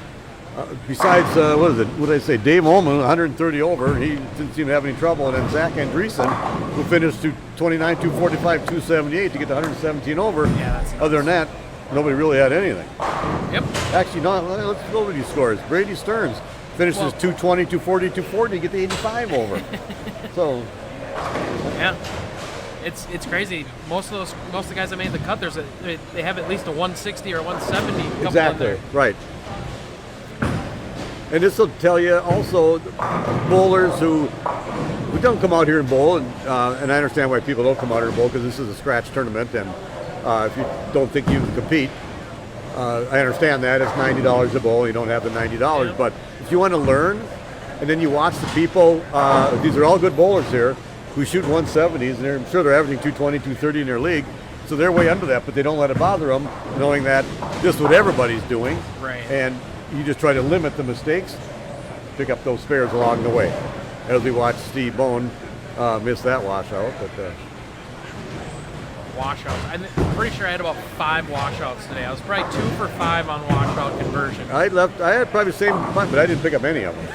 Speaker 2: Besides, what did I say? Dave Ullman, 130 over. He didn't seem to have any trouble. And then Zach Andreessen, who finished 229, 245, 278 to get to 117 over.
Speaker 3: Yeah, that's nuts.
Speaker 2: Other than that, nobody really had anything.
Speaker 3: Yep.
Speaker 2: Actually, no, let's go over these scores. Brady Stearns finishes 220, 240, 240 to get to 85 over. So.
Speaker 3: Yeah. It's crazy. Most of the guys that made the cut, they have at least a 160 or 170.
Speaker 2: Exactly. Right. And this will tell you also bowlers who don't come out here and bowl, and I understand why people don't come out here and bowl because this is a scratch tournament, and if you don't think you can compete, I understand that. It's $90 a bowl. You don't have the $90,
Speaker 3: Yep.
Speaker 2: but if you want to learn, and then you watch the people, these are all good bowlers here who shoot 170s, and I'm sure they're averaging 220, 230 in their league, so they're way under that, but they don't let it bother them, knowing that this is what everybody's doing.
Speaker 3: Right.
Speaker 2: And you just try to limit the mistakes, pick up those spares along the way. As we watch Steve Bone miss that washout. But
Speaker 3: washouts. I'm pretty sure I had about 5 washouts today. I was probably 2 for 5 on washout conversion.
Speaker 2: I had probably the same punt, but I didn't pick up any of them.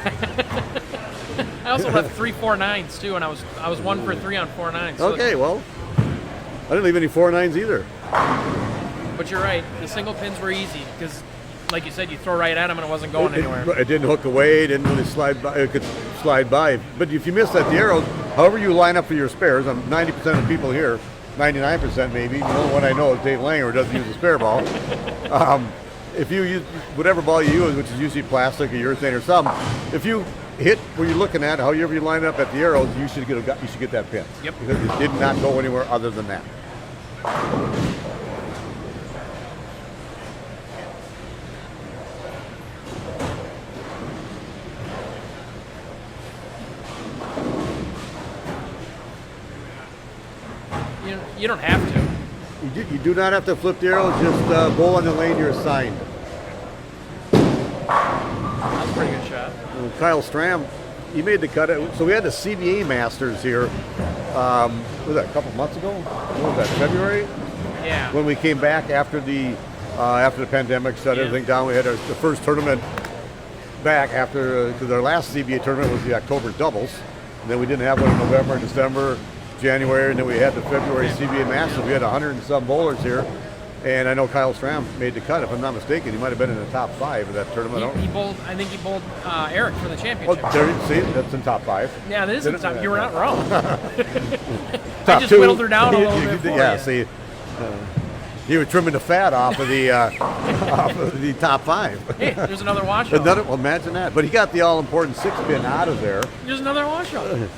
Speaker 3: I also left 3 4-9s too, and I was 1 for 3 on 4-9s. So
Speaker 2: Okay, well, I didn't leave any 4-9s either.
Speaker 3: But you're right. The single pins were easy because, like you said, you throw right at them and it wasn't going anywhere.
Speaker 2: It didn't hook away. It didn't really slide by. It could slide by. But if you miss that, the arrows, however you line up for your spares, 90% of people here, 99% maybe, the only one I know is Dave Langer, who doesn't use a spare ball. If you use whatever ball you use, which is usually plastic or urethane or something, if you hit where you're looking at, however you line up at the arrows, you should get that pin.
Speaker 3: Yep.
Speaker 2: Because it did not go anywhere other than that.
Speaker 3: You don't have to.
Speaker 2: You do not have to flip the arrows, just bowl on the lane you're assigned.
Speaker 3: That's a pretty good shot.
Speaker 2: Kyle Stram, he made the cut. So we had the CBA Masters here, was that a couple months ago? What was that, February?
Speaker 3: Yeah.
Speaker 2: When we came back after the pandemic, shut everything down, we had the first tournament back after, because our last CBA tournament was the October doubles. And then we didn't have one in November, December, January, and then we had the February CBA Masters. We had 100 and some bowlers here, and I know Kyle Stram made the cut. If I'm not mistaken, he might have been in the top 5 of that tournament.
Speaker 3: He bowled. I think he bowled Eric for the championship.
Speaker 2: Oh, there, see, that's in top 5.
Speaker 3: Yeah, that is in top. You were not wrong.
Speaker 2: Top
Speaker 3: I just
Speaker 2: 2.
Speaker 3: whittled her down a little bit.
Speaker 2: Yeah, see, you were trimming the fat off of the off of the top 5.
Speaker 3: Hey, there's another washout.
Speaker 2: Well, imagine that. But he got the all-important 6-pin out of there.
Speaker 3: There's another washout.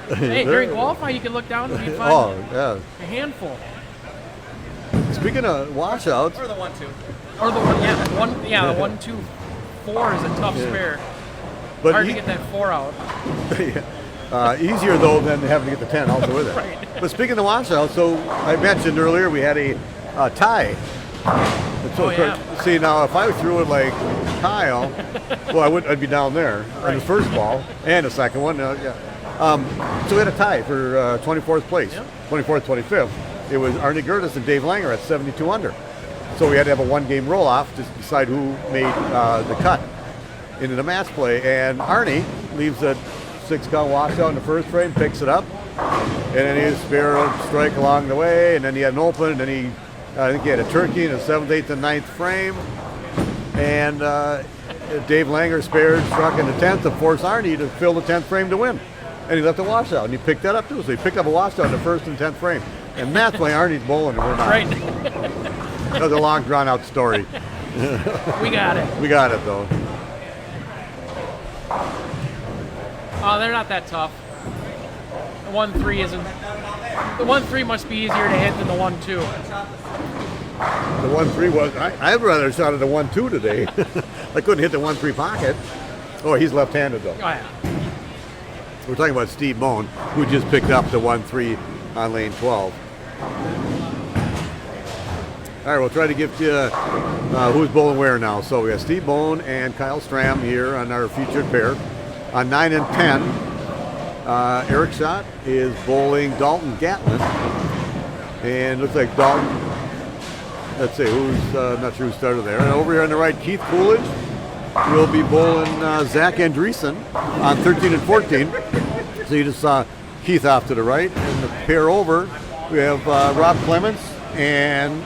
Speaker 3: Hey, during qualifying, you can look down and you find a handful.
Speaker 2: Speaking of washouts,
Speaker 3: Or the 1-2. Or the one, yeah, the 1-2-4 is a tough spare.
Speaker 2: but
Speaker 3: Hard to get that 4 out.
Speaker 2: easier though than having to get the 10 also with it.
Speaker 3: Right.
Speaker 2: But speaking of washouts, so I mentioned earlier we had a tie. So see, now if I threw it like Kyle, well, I'd be down there on the first ball and the second one. So we had a tie for 24th place, 24th, 25th. It was Arnie Gertis and Dave Langer at 72 under. So we had to have a one-game roll-off to decide who made the cut into the match play. And Arnie leaves a 6-count washout in the first frame, picks it up, and then he had a spare strike along the way, and then he had an open, and then I think he had a turkey in the 7th, 8th, and 9th frame. And Dave Langer spared, struck in the 10th to force Arnie to fill the 10th frame to win. And he left a washout, and he picked that up too. So he picked up a washout in the 1st and 10th frame. And that's why Arnie's bowling and we're not.
Speaker 3: Right.
Speaker 2: That was a long, drawn-out story.
Speaker 3: We got it.
Speaker 2: We got it, though.
Speaker 3: Oh, they're not that tough. The 1-3 isn't. The 1-3 must be easier to hit than the 1-2.
Speaker 2: The 1-3 was. I'd rather shot at the 1-2 today. I couldn't hit the 1-3 pocket. Oh, he's left-handed though.
Speaker 3: Oh yeah.
Speaker 2: We're talking about Steve Bone, who just picked up the 1-3 on lane 12. All right, we'll try to give you who's bowling where now. So we got Steve Bone and Kyle Stram here on our featured pair. On 9 and 10, Eric Schott is bowling Dalton Gatlin. And looks like Dalton, let's see, not sure who started there. And over here on the right, Keith Coolidge will be bowling Zach Andreessen on 13 and 14. So you just saw Keith off to the right. And the pair over, we have Rob Clements and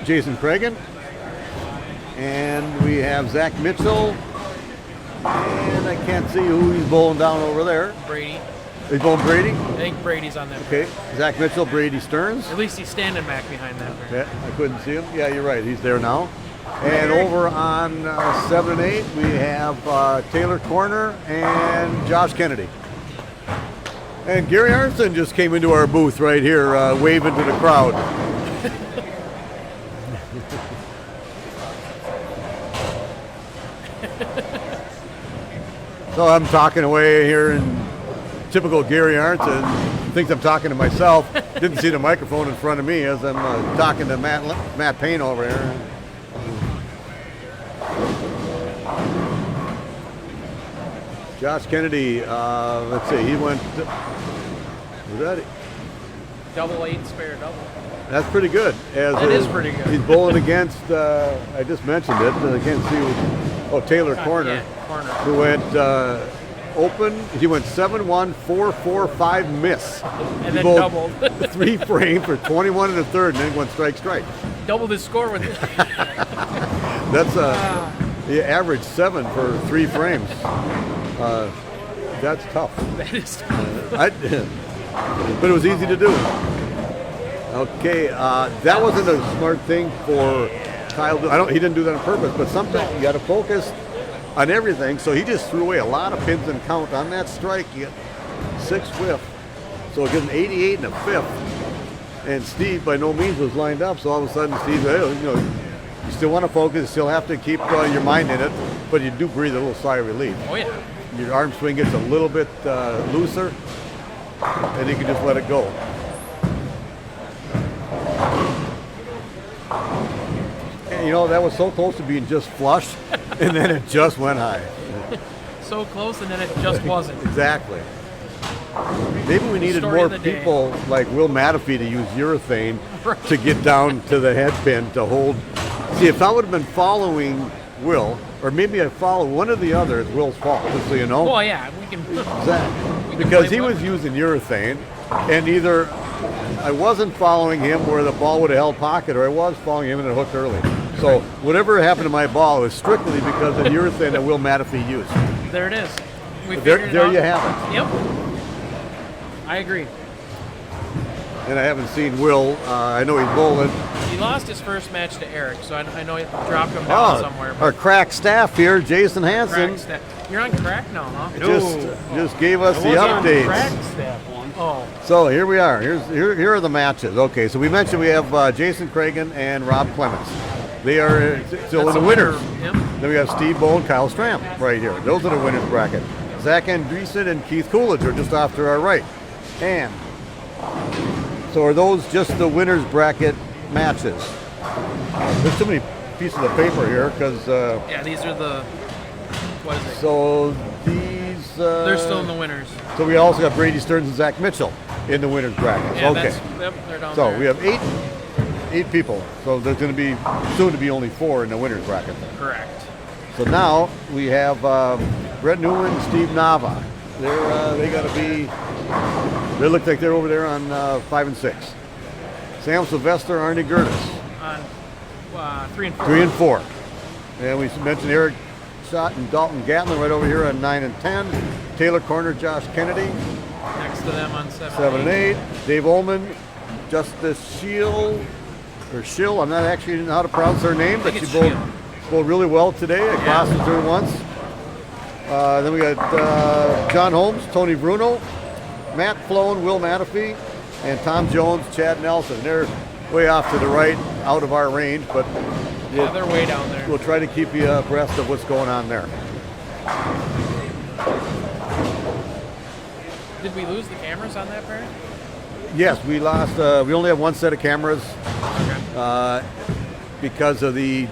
Speaker 2: Jason Cragen. And we have Zach Mitchell. And I can't see who he's bowling down over there.
Speaker 3: Brady.
Speaker 2: He's bowling Brady?
Speaker 3: I think Brady's on that.
Speaker 2: Okay. Zach Mitchell, Brady Stearns.
Speaker 3: At least he's standing back behind that.
Speaker 2: Yeah, I couldn't see him. Yeah, you're right. He's there now. And over on 7 and 8, we have Taylor Corner and Josh Kennedy. And Gary Arnson just came into our booth right here, waving to the crowd. So I'm talking away here in typical Gary Arnson. Thinks I'm talking to myself. Didn't see the microphone in front of me as I'm talking to Matt Payne over here. Josh Kennedy, let's see, he went, was that it?
Speaker 3: Double 8 spare double.
Speaker 2: That's pretty good.
Speaker 3: That is pretty good.
Speaker 2: He's bowling against, I just mentioned it, I can't see Taylor Corner,
Speaker 3: Yeah, Corner.
Speaker 2: who went open, he went 7-1, 4-4-5 miss.
Speaker 3: And
Speaker 2: He
Speaker 3: then
Speaker 2: bowled
Speaker 3: doubled.
Speaker 2: 3 frame for 21 and a third, and then went strike.
Speaker 3: Doubled his score with it.
Speaker 2: That's he averaged 7 for 3 frames. that's tough.
Speaker 3: That is.
Speaker 2: But it was easy to do. Okay, that wasn't a smart thing for Kyle. He didn't do that on purpose, but sometimes you got to focus on everything. So he just threw away a lot of pins and count on that strike. He got 6 whiff, so it gives an 88 and a fifth. And Steve, by no means, was lined up. So all of a sudden, Steve, you still want to focus, you still have to keep your mind in it, but you do breathe a little sigh of relief.
Speaker 3: Oh yeah.
Speaker 2: Your arm swing gets a little bit looser, and you can just let it go. And, that was so close to being just flush, and then it just went high.
Speaker 3: So close, and then it just wasn't.
Speaker 2: Exactly. Maybe we needed more people like Will Matafee to use urethane to get down to the head pin to hold. See, if I would have been following Will, or maybe I followed one of the others, Will's fault, just so you know.
Speaker 3: Well, yeah, we can.
Speaker 2: Exactly. Because he was using urethane, and either I wasn't following him where the ball would have held pocket, or I was following him and it hooked early. So whatever happened to my ball was strictly because of urethane that Will Matafee used.
Speaker 3: There it is.
Speaker 2: There you have it.
Speaker 3: Yep. I agree.
Speaker 2: And I haven't seen Will. I know he's bowling.
Speaker 3: He lost his first match to Eric, so I know he dropped him down somewhere.
Speaker 2: Our crack staff here, Jason Hansen.
Speaker 3: You're on crack now, huh?
Speaker 2: Just gave us the updates.
Speaker 1: Crack staff one.
Speaker 3: Oh.
Speaker 2: So here we are. Here are the matches. Okay, so we mentioned we have Jason Cragen and Rob Clements. They are still in the winners.
Speaker 3: Yep.
Speaker 2: Then we have Steve Bowe and Kyle Stram right here. Those are the winners bracket. Zach Andreessen and Keith Coolidge are just off to our right. And so are those just the winners bracket matches? There's too many pieces of paper here because.
Speaker 3: Yeah, these are the. What is it?
Speaker 2: So these.
Speaker 3: They're still in the winners.
Speaker 2: So we also got Brady Stearns and Zach Mitchell in the winners bracket.
Speaker 3: Yeah,
Speaker 2: okay.
Speaker 3: They're down
Speaker 2: So
Speaker 3: there.
Speaker 2: we have eight people. So there's going to be soon to be only 4 in the winners bracket.
Speaker 3: Correct.
Speaker 2: So now we have Brett Newman, Steve Nava. They got to be. They look like they're over there on 5 and 6. Sam Sylvester, Arnie Gertis.
Speaker 3: On 3 and 4.
Speaker 2: 3 and 4. And we mentioned Eric Schott and Dalton Gatlin right over here on 9 and 10. Taylor Corner, Josh Kennedy.
Speaker 3: Next to them on
Speaker 2: 7 and 8. Dave Ullman, Justice Shield. I'm not actually know how to pronounce her name, but she bowled really well today. I crossed with her once. Then we got John Holmes, Tony Bruno, Matt Flown, Will Matafee, and Tom Jones, Chad Nelson. They're way off to the right, out of our range, but
Speaker 3: they're way down there.
Speaker 2: We'll try to keep you abreast of what's going on there.
Speaker 3: Did we lose the cameras on that pair?
Speaker 2: Yes, we lost. We only have one set of cameras because of the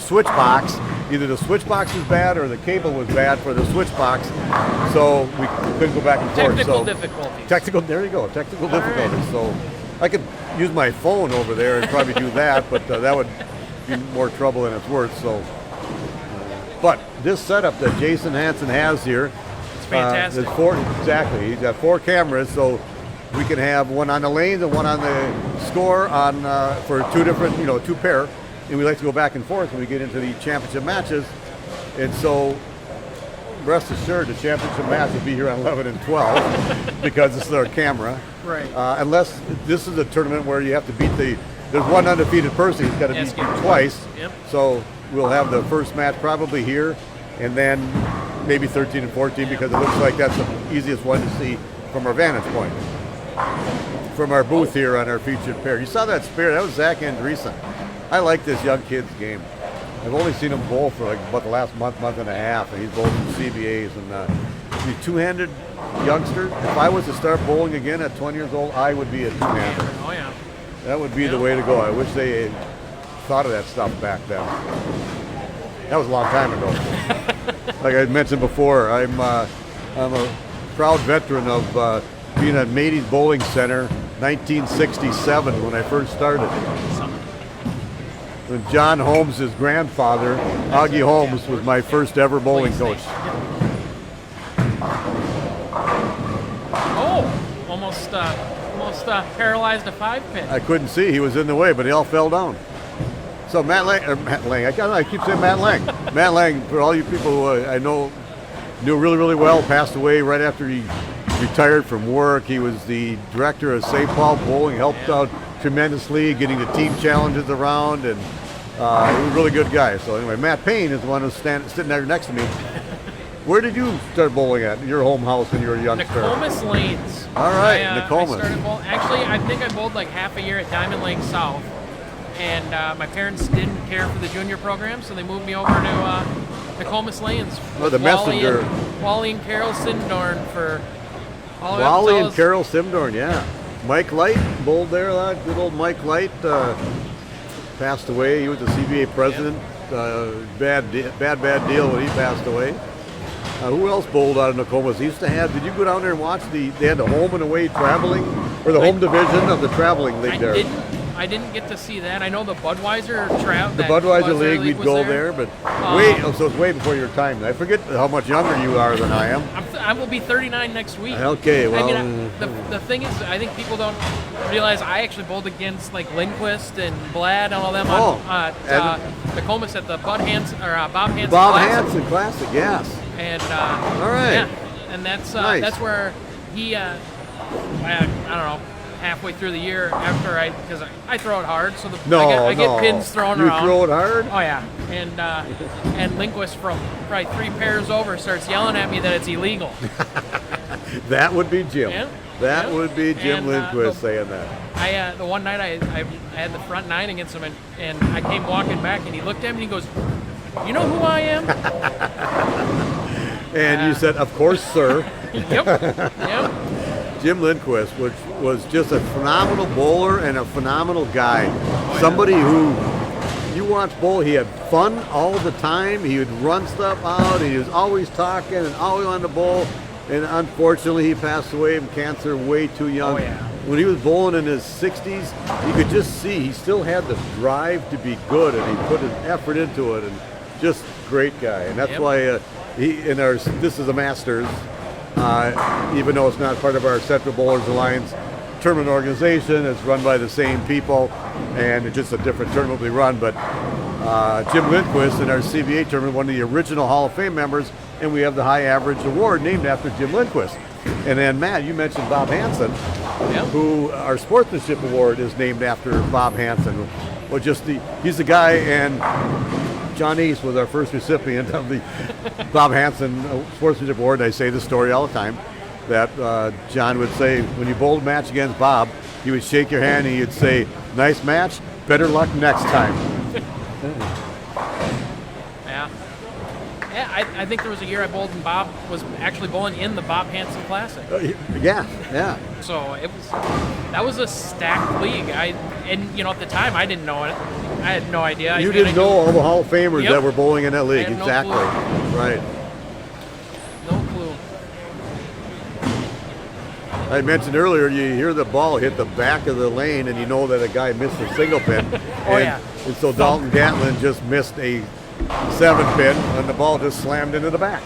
Speaker 2: switch box. Either the switch box was bad or the cable was bad for the switch box, so we couldn't go back and forth.
Speaker 3: Technical difficulties.
Speaker 2: There you go. Technical difficulties. Right. So I could use my phone over there and probably do that, but that would be more trouble than it's worth. So, but this setup that Jason Hansen has here,
Speaker 3: it's fantastic.
Speaker 2: There's 4 exactly. He's got 4 cameras, so we can have one on the lanes and one on the score on for 2 different, 2 pair. And we like to go back and forth when we get into the championship matches. And so, rest assured, the championship match will be here on 11 and 12 because this is our camera.
Speaker 3: Right.
Speaker 2: Unless this is a tournament where you have to beat there's one undefeated person who's got to beat you twice.
Speaker 3: Yep.
Speaker 2: So we'll have the first match probably here, and then maybe 13 and 14 because it looks like that's the easiest one to see from our vantage point. From our booth here on our featured pair. You saw that spear, that was Zach Andreessen. I like this young kid's game. I've only seen him bowl for like about the last month and a half, and he's bowled some CBAs. And the two-handed youngster, if I was to start bowling again at 20 years old, I would be a two-hander.
Speaker 3: Oh, yeah.
Speaker 2: That would be the way to go. I wish they thought of that stuff back then. That was a long time ago. Like I mentioned before, I'm a proud veteran of being at Matey's Bowling Center, 1967, when I first started. When John Holmes' grandfather, Augie Holmes, was my first ever bowling coach.
Speaker 3: Oh, almost paralyzed a 5-pin.
Speaker 2: I couldn't see; he was in the way, but he all fell down. So Matt Lang, I keep saying Matt Lang. Matt Lang, for all you people who I know knew really, really well. Passed away right after he retired from work. He was the director of St. Paul Bowling, helped out tremendously getting the team challenges around, and he was a really good guy. So anyway, Matt Payne is the one who's sitting there next to me. Where did you start bowling at? Your home house when you were a youngster?
Speaker 3: Nokomis Lanes.
Speaker 2: All right,
Speaker 3: Nokomis. Actually, I think I bowled like half a year at Diamond Lake South, and my parents didn't care for the junior program, so they moved me over to Nokomis Lanes.
Speaker 2: Oh, the messenger.
Speaker 3: Wally and Carol Sindorn for all the way
Speaker 2: Wally
Speaker 3: up
Speaker 2: and Carol Simdorn, yeah. Mike Light bowled there a lot. Good old Mike Light passed away. He was the CBA president. Bad deal when he passed away. Who else bowled out of Nokomis? He used to have. Did you go down there and watch they had the home and away traveling, or the home division of the traveling league there?
Speaker 3: I didn't get to see that. I know the Budweiser
Speaker 2: The Budweiser League, we'd go there, but so it's way before your time. I forget how much younger you are than I am.
Speaker 3: I will be 39 next week.
Speaker 2: Okay, well.
Speaker 3: I mean, the thing is, I think people don't realize I actually bowled against like Lindquist and Blad and all them on Nokomis at the Bob Hansen Classic.
Speaker 2: Hansen Classic, yes.
Speaker 3: And
Speaker 2: all right.
Speaker 3: Yeah, and that's
Speaker 2: nice.
Speaker 3: That's where he I don't know, halfway through the year after because I throw it hard, so I get pins thrown around.
Speaker 2: You throw it hard?
Speaker 3: Oh yeah, and Lindquist from probably 3 pairs over starts yelling at me that it's illegal.
Speaker 2: That would be Jim.
Speaker 3: Yeah.
Speaker 2: That would be Jim Lindquist saying that.
Speaker 3: The one night I had the front 9 against him, and I came walking back, and he looked at me and he goes, "You know who I am?"
Speaker 2: And you said, "Of course, sir."
Speaker 3: Yep.
Speaker 2: Jim Lindquist, which was just a phenomenal bowler and a phenomenal guy. Somebody who you watch bowl, he had fun all the time. He would run stuff out. He was always talking and always on the bowl. And unfortunately, he passed away from cancer way too young.
Speaker 3: Oh, yeah.
Speaker 2: When he was bowling in his 60s, you could just see he still had the drive to be good, and he put his effort into it. And just great guy. And that's why this is a Masters. Even though it's not part of our Central Bowlers Alliance tournament organization, it's run by the same people, and it's just a different tournament we run. But Jim Lindquist in our CBA tournament, one of the original Hall of Fame members, and we have the High Average Award named after Jim Lindquist. And then Matt, you mentioned Bob Hansen, who our Sportsmanship Award is named after Bob Hansen. Well, he's the guy, and John East was our first recipient of the Bob Hansen Sportsmanship Award. I say this story all the time, that John would say, when you bowled a match against Bob, he would shake your hand and he'd say, "Nice match, better luck next time."
Speaker 3: Yeah, I think there was a year I bowled and Bob was actually bowling in the Bob Hansen Classic.
Speaker 2: Yeah.
Speaker 3: So that was a stacked league. At the time I didn't know it. I had no idea.
Speaker 2: You didn't know all the Hall of Famers that were bowling in that league.
Speaker 3: I had
Speaker 2: Exactly.
Speaker 3: no clue.
Speaker 2: Right.
Speaker 3: No clue.
Speaker 2: I mentioned earlier, you hear the ball hit the back of the lane and you know that a guy missed a single pin. And so Dalton Gatlin just missed a 7-pin and the ball just slammed into the back.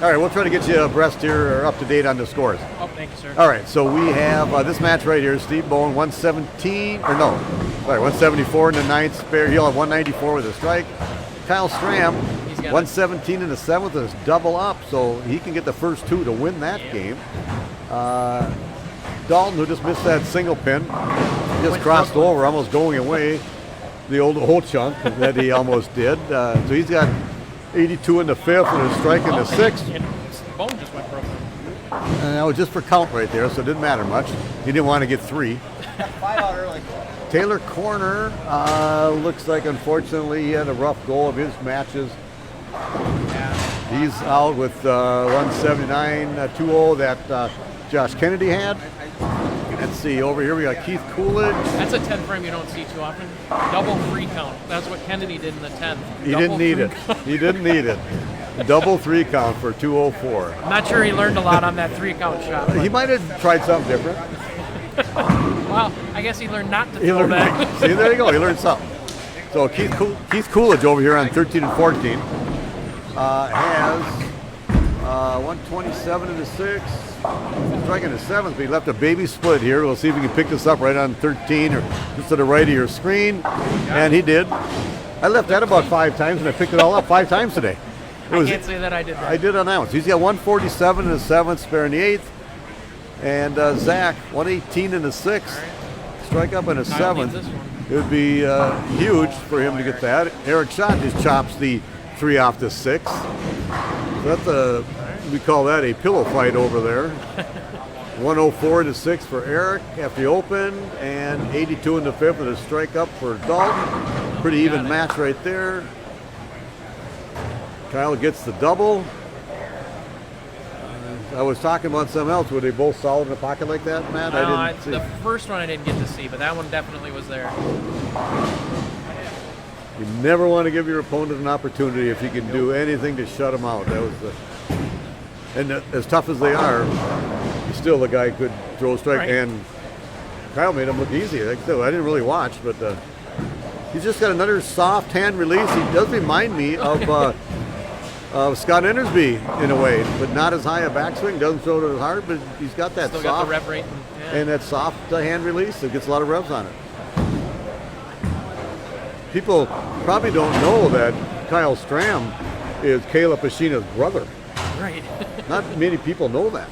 Speaker 2: All right, we'll try to get you abreast here or up to date on the scores.
Speaker 3: Oh, thank you, sir.
Speaker 2: All right, so we have this match right here. Steve Bowen, 174 in the 9th spare. He'll have 194 with a strike. Kyle Stram, 117 in the 7th is double up, so he can get the first 2 to win that game. Dalton, who just missed that single pin, just crossed over, almost going away. The old hole chunk that he almost did. So he's got 82 in the 5th and a strike in the 6th.
Speaker 3: Bone just went broken.
Speaker 2: And that was just for count right there, so it didn't matter much. He didn't want to get 3.
Speaker 4: 5 out early.
Speaker 2: Taylor Corner looks like, unfortunately, he had a rough go of his matches. He's out with 179-2-0 that Josh Kennedy had. Let's see, over here we got Keith Coolidge.
Speaker 3: That's a 10 frame you don't see too often. Double 3 count. That's what Kennedy did in the 10th.
Speaker 2: He didn't need it. He didn't need it. Double 3 count for 204.
Speaker 3: I'm not sure he learned a lot on that 3 count shot.
Speaker 2: He might have tried something different.
Speaker 3: Well, I guess he learned not to throw that.
Speaker 2: See, there you go. He learned something. So Keith Coolidge over here on 13 and 14 has 127 in the 6th. Striking the 7th, but he left a baby split here. We'll see if we can pick this up right on 13 or just to the right of your screen. And he did. I left that about 5 times, and I picked it all up 5 times today.
Speaker 3: I can't say that I did that.
Speaker 2: I did on that one. So he's got 147 in the 7th, spare in the 8th. And Zach, 118 in the 6th, strike up in the
Speaker 3: Kyle needs
Speaker 2: 7th.
Speaker 3: this one.
Speaker 2: It would be huge for him to get that. Eric Schott just chops the 3 off the 6. So that's we call that a pillow fight over there. 104 in the 6th for Eric after the open, and 82 in the 5th with a strike up for Dalton. Pretty even match right there. Kyle gets the double. I was talking about something else. Were they both solid in the pocket like that, Matt? I didn't see.
Speaker 3: The first one I didn't get to see, but that one definitely was there.
Speaker 2: You never want to give your opponent an opportunity if you can do anything to shut them out. That was and as tough as they are, still the guy could throw a strike.
Speaker 3: Right. And
Speaker 2: Kyle made him look easy. I didn't really watch, but he's just got another soft hand release. He does remind me of Scott Endersby in a way, but not as high a backswing. Doesn't throw it as hard, but he's got that
Speaker 3: still
Speaker 2: soft
Speaker 3: got the rev rate
Speaker 2: and that soft hand release. It gets a lot of revs on it. People probably don't know that Kyle Stram is Kayla Pashina's brother.
Speaker 3: Right.
Speaker 2: Not many people know that.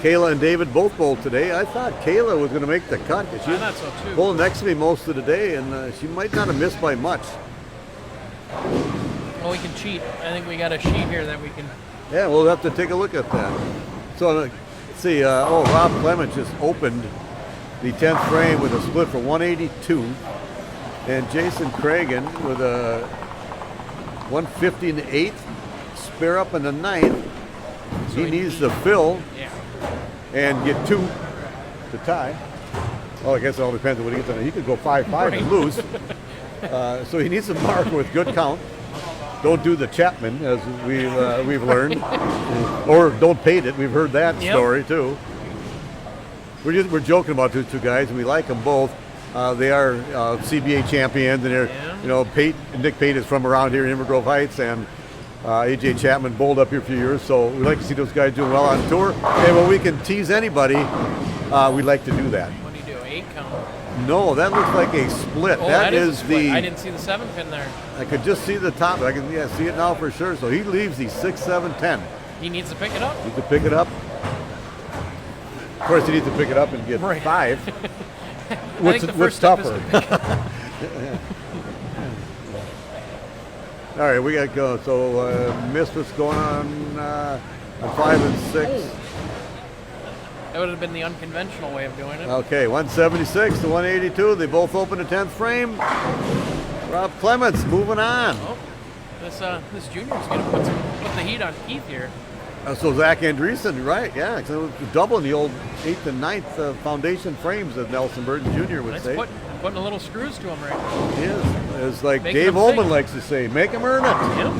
Speaker 2: Kayla and David both bowled today. I thought Kayla was going to make the cut. She
Speaker 3: I thought so too.
Speaker 2: bowled next to me most of the day, and she might not have missed by much.
Speaker 3: Well, we can cheat. I think we got a sheet here that we can.
Speaker 2: Yeah, we'll have to take a look at that. So let's see. Rob Clements just opened the 10th frame with a split for 182, and Jason Cragen with a 150 in the 8th, spare up in the 9th.
Speaker 3: So
Speaker 2: He needs to fill
Speaker 3: Yeah.
Speaker 2: and get 2 to tie. Well, I guess it all depends on what he gets on. He could go 5-5 and lose. So he needs to mark with good count. Don't do the Chapman, as we've learned, or don't paint it. We've heard that story too. We're joking about these two guys, and we like them both. They are CBA champions, and they're Nick Pate is from around here in Inver Grove Heights, and AJ Chapman bowled up here for a few years. So we like to see those guys doing well on tour. And when we can tease anybody, we like to do that.
Speaker 3: What do you do? 8 count.
Speaker 2: No, that looks like a split.
Speaker 3: Oh,
Speaker 2: that
Speaker 3: is
Speaker 2: is
Speaker 3: a split.
Speaker 2: the.
Speaker 3: I didn't see the 7 pin there.
Speaker 2: I could just see the top. I can see it now for sure. So he leaves the 6, 7, 10.
Speaker 3: He needs to pick it up.
Speaker 2: Needs to pick it up. Of course, he needs to pick it up and get 5. What's tougher? All right, we got to go. So missed what's going on 5 and 6.
Speaker 3: Oh. That would have been the unconventional way of doing it.
Speaker 2: Okay, 176 to 182. They both open the 10th frame. Rob Clements moving on.
Speaker 3: Oh, this junior is going to put the heat on Keith here.
Speaker 2: So Zach Andreessen, right? Yeah, it was doubling the old 8th and 9th foundation frames, as Nelson Burton Jr. would say.
Speaker 3: Putting a little screws to him right.
Speaker 2: He is. It's like
Speaker 3: Making
Speaker 2: Dave
Speaker 3: him
Speaker 2: Ullman
Speaker 3: think.
Speaker 2: likes to say, make him earn it.
Speaker 3: Yep.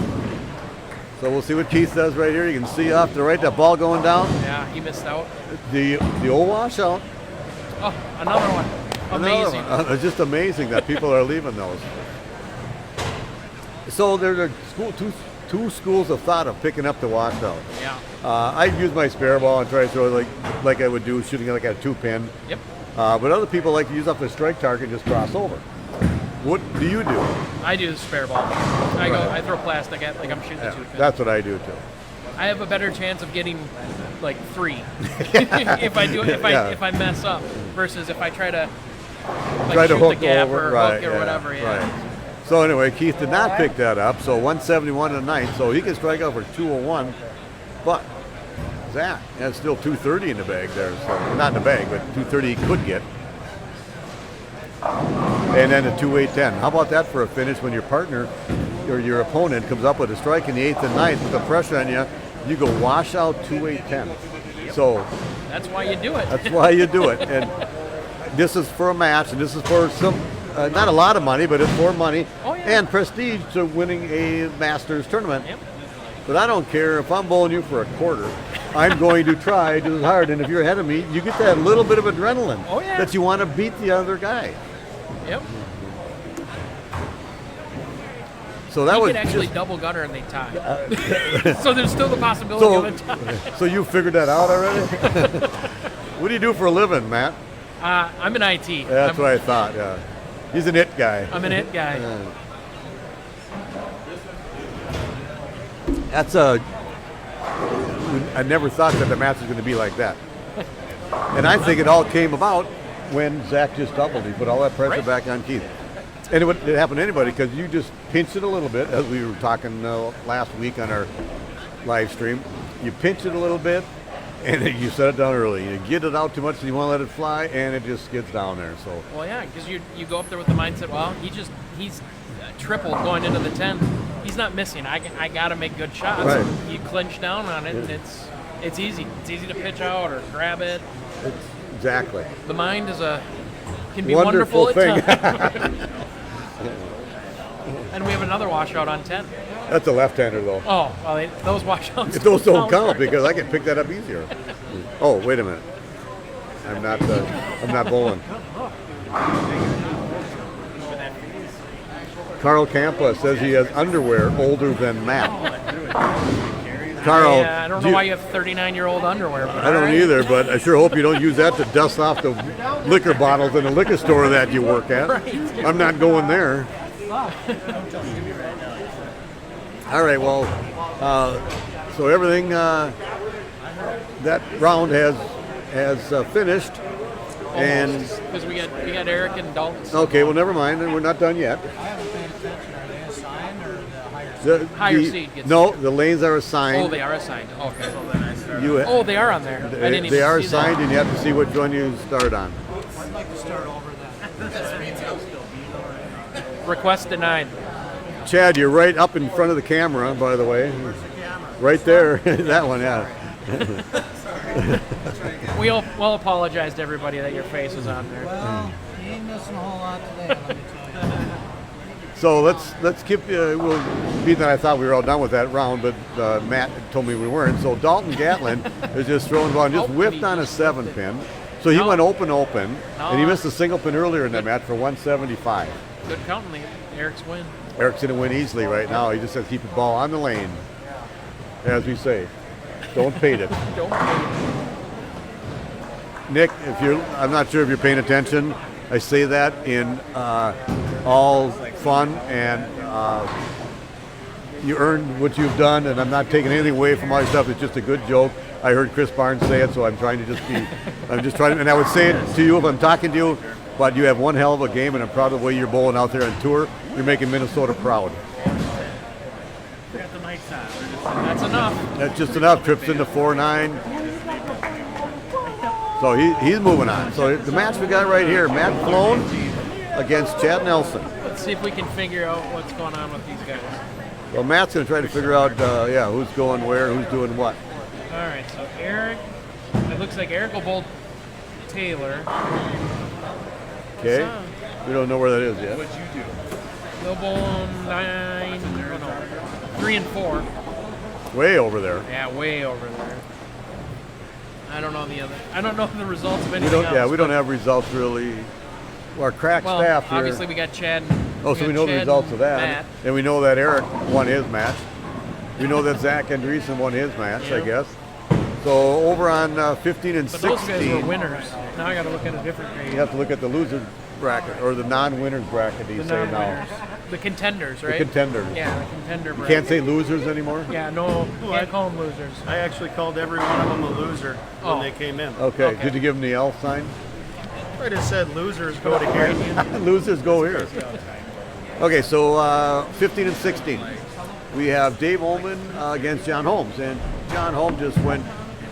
Speaker 2: So we'll see what Keith does right here. You can see off to the right that ball going down.
Speaker 3: Yeah, he missed out.
Speaker 2: The old washout.
Speaker 3: Oh, another one. Amazing.
Speaker 2: Another one. It's just amazing that people are leaving those. So there are two schools of thought of picking up the washout.
Speaker 3: Yeah.
Speaker 2: I'd use my spare ball and try to throw it like I would do shooting like at a 2-pin.
Speaker 3: Yep.
Speaker 2: But other people like to use up the strike target and just cross over. What do you do?
Speaker 3: I do the spare ball. I throw plastic at like I'm shooting the 2-pin.
Speaker 2: That's what I do too.
Speaker 3: I have a better chance of getting like 3 if I do it if I mess up versus if I try to shoot
Speaker 2: hook
Speaker 3: the gap
Speaker 2: over,
Speaker 3: or
Speaker 2: right,
Speaker 3: hook or whatever. Yeah.
Speaker 2: Right. So anyway, Keith did not pick that up. So 171 in the 9th. So he can strike out for 201. But Zach has still 230 in the bag there. So not in the bag, but 230 he could get. And then a 2-8-10. How about that for a finish when your partner or your opponent comes up with a strike in the 8th and 9th with the pressure on you? You go wash out 2-8-10.
Speaker 3: Yep.
Speaker 2: So
Speaker 3: that's why you do it.
Speaker 2: That's why you do it. And this is for a match, and this is for some, not a lot of money, but it's for money and prestige to winning a Masters tournament.
Speaker 3: Yep.
Speaker 2: But I don't care if I'm bowling you for a quarter. I'm going to try just as hard. And if you're ahead of me, you get that little bit of adrenaline that you want to beat the other guy.
Speaker 3: Yep.
Speaker 2: So that
Speaker 3: he
Speaker 2: was
Speaker 3: could actually double gutter and they tie. So there's still the possibility of a tie.
Speaker 2: So you figured that out already? What do you do for a living, Matt?
Speaker 3: I'm an IT.
Speaker 2: Yeah, that's what I thought. Yeah, he's an it guy.
Speaker 3: I'm an it guy.
Speaker 2: That's a. I never thought that the match was going to be like that. And I think it all came about when Zach just doubled. He put all that pressure back on Keith. And it would happen to anybody because you just pinch it a little bit, as we were talking last week on our live stream. You pinch it a little bit, and you set it down early. You get it out too much, and you want to let it fly, and it just gets down there. So. Well,
Speaker 3: yeah, because you go up there with the mindset, well, he's tripled going into the 10th. He's not missing. I got to make good shots.
Speaker 2: Right.
Speaker 3: You clinch down on it, and it's easy. It's easy to pitch out or grab it.
Speaker 2: Exactly.
Speaker 3: The mind can be wonderful
Speaker 2: thing.
Speaker 3: at times. And we have another washout on 10.
Speaker 2: That's a left-hander, though.
Speaker 3: Oh, well, those washouts.
Speaker 2: Those don't count because I can pick that up easier. Oh, wait a minute. I'm not bowling. Carl Campa says he has underwear older than Matt. Carl,
Speaker 3: I don't know why you have 39-year-old underwear.
Speaker 2: I don't either, but I sure hope you don't use that to dust off the liquor bottles in the liquor store that you work at.
Speaker 3: Right.
Speaker 2: I'm not going there. All right, well, so everything that round has finished, and
Speaker 3: because we got Eric and Dalton.
Speaker 2: Okay, well, never mind, and we're not done yet.
Speaker 4: I haven't paid attention. Are they assigned or the
Speaker 3: higher seed gets
Speaker 2: no, the lanes are assigned.
Speaker 3: Oh, they are assigned. Okay. They are on there.
Speaker 2: They are assigned, and you have to see which one you start on.
Speaker 4: I'd like to start over that.
Speaker 3: Request denied.
Speaker 2: Chad, you're right up in front of the camera, by the way.
Speaker 4: Where's the camera?
Speaker 2: Right there. That one, yeah.
Speaker 3: We'll apologize to everybody that your face is on there.
Speaker 4: Well, you ain't missing a whole lot today, let me tell you.
Speaker 2: So let's keep. Well, being that I thought we were all done with that round, but Matt told me we weren't. So Dalton Gatlin is just throwing the ball and just whiffed on a 7-pin. So he went open, and he missed a single pin earlier in that match for 175.
Speaker 3: Good counting, Eric's win.
Speaker 2: Eric's going to win easily right now. He just has to keep the ball on the lane, as we say. Don't fade it.
Speaker 3: Don't fade it.
Speaker 2: Nick, I'm not sure if you're paying attention. I say that in all fun, and you earned what you've done, and I'm not taking anything away from all your stuff. It's just a good joke. I heard Chris Barnes say it, so I'm trying to and I would say it to you if I'm talking to you, but you have one hell of a game, and I'm proud of the way you're bowling out there on tour. You're making Minnesota proud.
Speaker 3: That's enough.
Speaker 2: That's just enough. Trips into 4-9. So he's moving on. So the match we got right here, Matt Flown against Chad Nelson.
Speaker 3: Let's see if we can figure out what's going on with these guys.
Speaker 2: Well, Matt's going to try to figure out, who's going where, who's doing what.
Speaker 3: All right, so Eric, it looks like Eric will bowl Taylor.
Speaker 2: Okay. We don't know where that is yet.
Speaker 3: What'd you do? They'll bowl 3 and 4.
Speaker 2: Way over there.
Speaker 3: Yeah, way over there. I don't know the results of anything else.
Speaker 2: Yeah, we don't have results really. Our crack staff here.
Speaker 3: Obviously we got Chad.
Speaker 2: So we know the results of that.
Speaker 3: Matt.
Speaker 2: And we know that Eric won his match. We know that Zach Andreessen won his match, I guess. So over on 15 and 16.
Speaker 3: But those guys were winners. Now I got to look at a different grade.
Speaker 2: You have to look at the loser bracket, or the non-winners bracket, you say now.
Speaker 3: The contenders, right?
Speaker 2: The contenders.
Speaker 3: Yeah, the contender bracket.
Speaker 2: You can't say losers anymore?
Speaker 3: Yeah, no, can't call them losers.
Speaker 1: I actually called every one of them a loser when they came in.
Speaker 2: Okay. Did you give them the L sign?
Speaker 1: I just said losers go to here.
Speaker 2: Losers go here. Okay, so 15 and 16. We have Dave Ullman against John Holmes, and John Holmes just went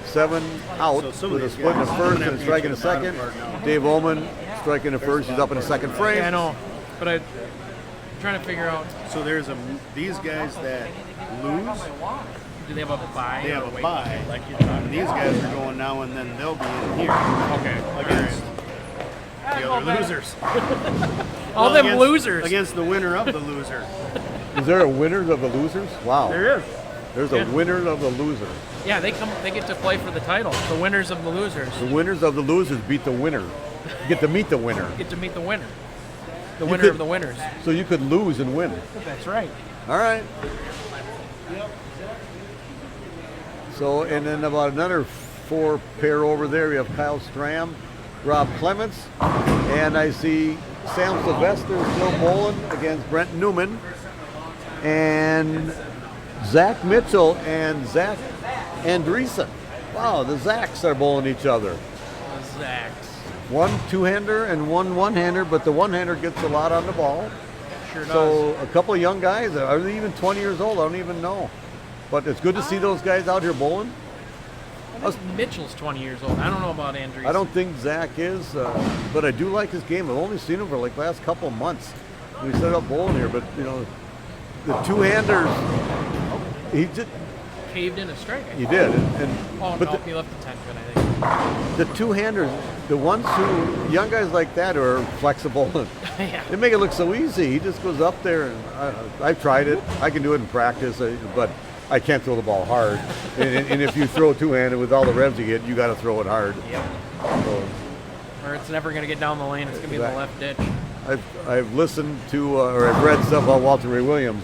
Speaker 2: 7 out with a split in the first and a strike in the second. Dave Ullman striking the first. He's up in the second frame.
Speaker 3: Yeah, I know, but I'm trying to figure out.
Speaker 1: So there's these guys that lose.
Speaker 3: Do they have a bye?
Speaker 1: They have a bye. And these guys are going now, and then they'll be in here.
Speaker 3: Okay.
Speaker 1: Against the other losers.
Speaker 3: All them losers.
Speaker 1: Against the winner of the loser.
Speaker 2: Is there a winner of the losers? Wow.
Speaker 1: There is.
Speaker 2: There's a winner of the losers.
Speaker 3: Yeah, they get to play for the title. The winners of the losers.
Speaker 2: The winners of the losers beat the winner. You get to meet the winner.
Speaker 3: Get to meet the winner. The winner of the winners.
Speaker 2: So you could lose and win.
Speaker 3: That's right.
Speaker 2: All right. So, and then about another 4 pair over there, we have Kyle Stram, Rob Clements, and I see Sam Sylvester still bowling against Brent Newman. And Zach Mitchell and Zach Andreessen. Wow, the Zachs are bowling each other.
Speaker 3: The Zacks.
Speaker 2: One two-hander and one one-hander, but the one-hander gets a lot on the ball.
Speaker 3: Sure does.
Speaker 2: So a couple of young guys, are they even 20 years old? I don't even know. But it's good to see those guys out here bowling.
Speaker 3: I think Mitchell's 20 years old. I don't know about Andrews.
Speaker 2: I don't think Zach is, but I do like his game. I've only seen him for like last couple of months. We set up bowling here, but you know, the two-handers, he just
Speaker 3: caved in a strike.
Speaker 2: he did.
Speaker 3: But he left the 10 good, I think.
Speaker 2: The two-handers, the ones who young guys like that who are flexible,
Speaker 3: Yeah.
Speaker 2: they make it look so easy. He just goes up there, and I've tried it. I can do it in practice, but I can't throw the ball hard. and if you throw two-handed with all the revs you get, you got to throw it hard.
Speaker 3: Yep.
Speaker 2: So,
Speaker 3: Or it's never going to get down the lane. It's going to be in the left ditch.
Speaker 2: I've listened to or I've read stuff about Walter Ray Williams.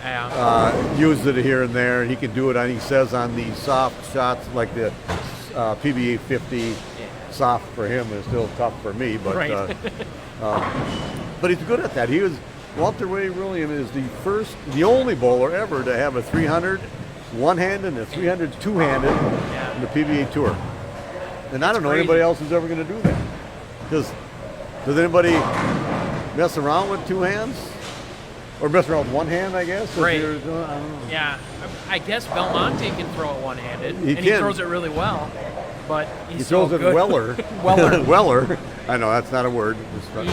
Speaker 3: Yeah.
Speaker 2: Used it here and there, and he can do it on. He says on the soft shots like the PBA 50. Soft for him is still tough for me, but
Speaker 3: Right.
Speaker 2: but he's good at that. Walter Ray Williams is the only bowler ever to have a 300 one-handed and a 300 two-handed in the PBA Tour. And I don't know anybody else who's ever going to do that. Does anybody mess around with two hands? Or mess around with one hand, I guess?
Speaker 3: Right.
Speaker 2: I don't know.
Speaker 3: Yeah. I guess Belmonte can throw it one-handed.
Speaker 2: He
Speaker 3: and
Speaker 2: can.
Speaker 3: He throws it really well. But he's
Speaker 2: He throws
Speaker 3: so
Speaker 2: it
Speaker 3: good.
Speaker 2: Weller.
Speaker 3: Weller.
Speaker 2: Weller. I know, that's not a word.
Speaker 3: But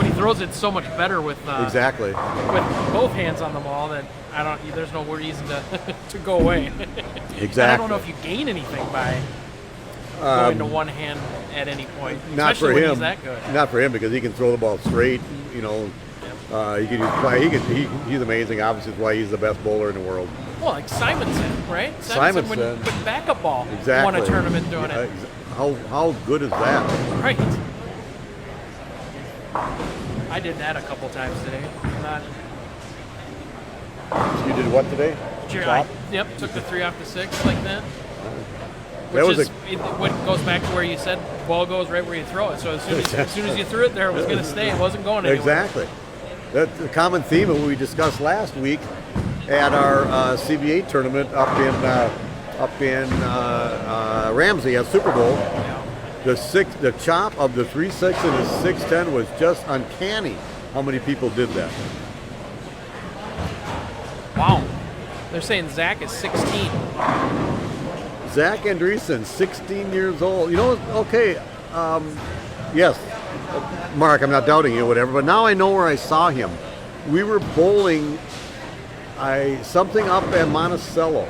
Speaker 3: he throws it so much better with
Speaker 2: Exactly.
Speaker 3: with both hands on the ball that there's no reason to to go away.
Speaker 2: Exactly.
Speaker 3: And I don't know if you gain anything by going to one hand at any point.
Speaker 2: Not
Speaker 3: especially
Speaker 2: for
Speaker 3: when
Speaker 2: him.
Speaker 3: He's that good.
Speaker 2: Not for him because he can throw the ball straight. You know, he's amazing. Obviously, that's why he's the best bowler in the world.
Speaker 3: Well, like Simonson, right?
Speaker 2: Simonson.
Speaker 3: With backup ball.
Speaker 2: Exactly.
Speaker 3: Won a tournament doing it.
Speaker 2: How good is that?
Speaker 3: Right. I did that a couple times today.
Speaker 2: You did what today? Chop?
Speaker 3: Yep, took the 3 off the 6 like that.
Speaker 2: That was
Speaker 3: What goes back to where you said ball goes right where you throw it. So as soon as you threw it there, it was going to stay. It wasn't going anywhere.
Speaker 2: Exactly. That's a common theme of what we discussed last week at our CBA tournament up in Ramsey at Super Bowl. The chop of the 3-6 and the 6-10 was just uncanny. How many people did that?
Speaker 3: Wow. They're saying Zach is 16.
Speaker 2: Zach Andreessen, 16 years old. You know, okay, yes, Mark, I'm not doubting you, whatever, but now I know where I saw him. We were bowling something up at Monticello,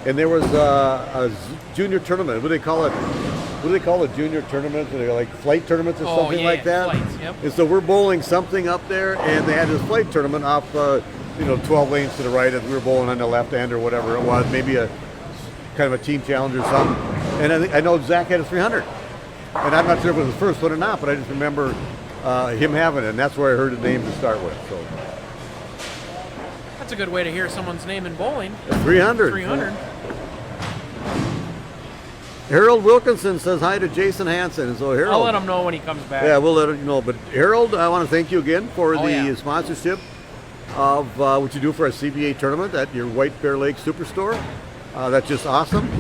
Speaker 2: and there was a junior tournament. What do they call it? What do they call the junior tournaments? Are they like flight tournaments or something like that?
Speaker 3: Flights, yep.
Speaker 2: And so we're bowling something up there, and they had this flight tournament off, 12 lanes to the right, and we were bowling on the left end or whatever it was, maybe a kind of a team challenge or something. And I know Zach had a 300, and I'm not sure if it was the first one or not, but I just remember him having it, and that's where I heard the name to start with. So
Speaker 3: That's a good way to hear someone's name in bowling.
Speaker 2: 300.
Speaker 3: 300.
Speaker 2: Harold Wilkinson says hi to Jason Hansen. And so Harold,
Speaker 3: I'll let him know when he comes back.
Speaker 2: yeah, we'll let him know. But Harold, I want to thank you again for the sponsorship of what you do for our CBA tournament at your White Bear Lake Superstore. That's just awesome.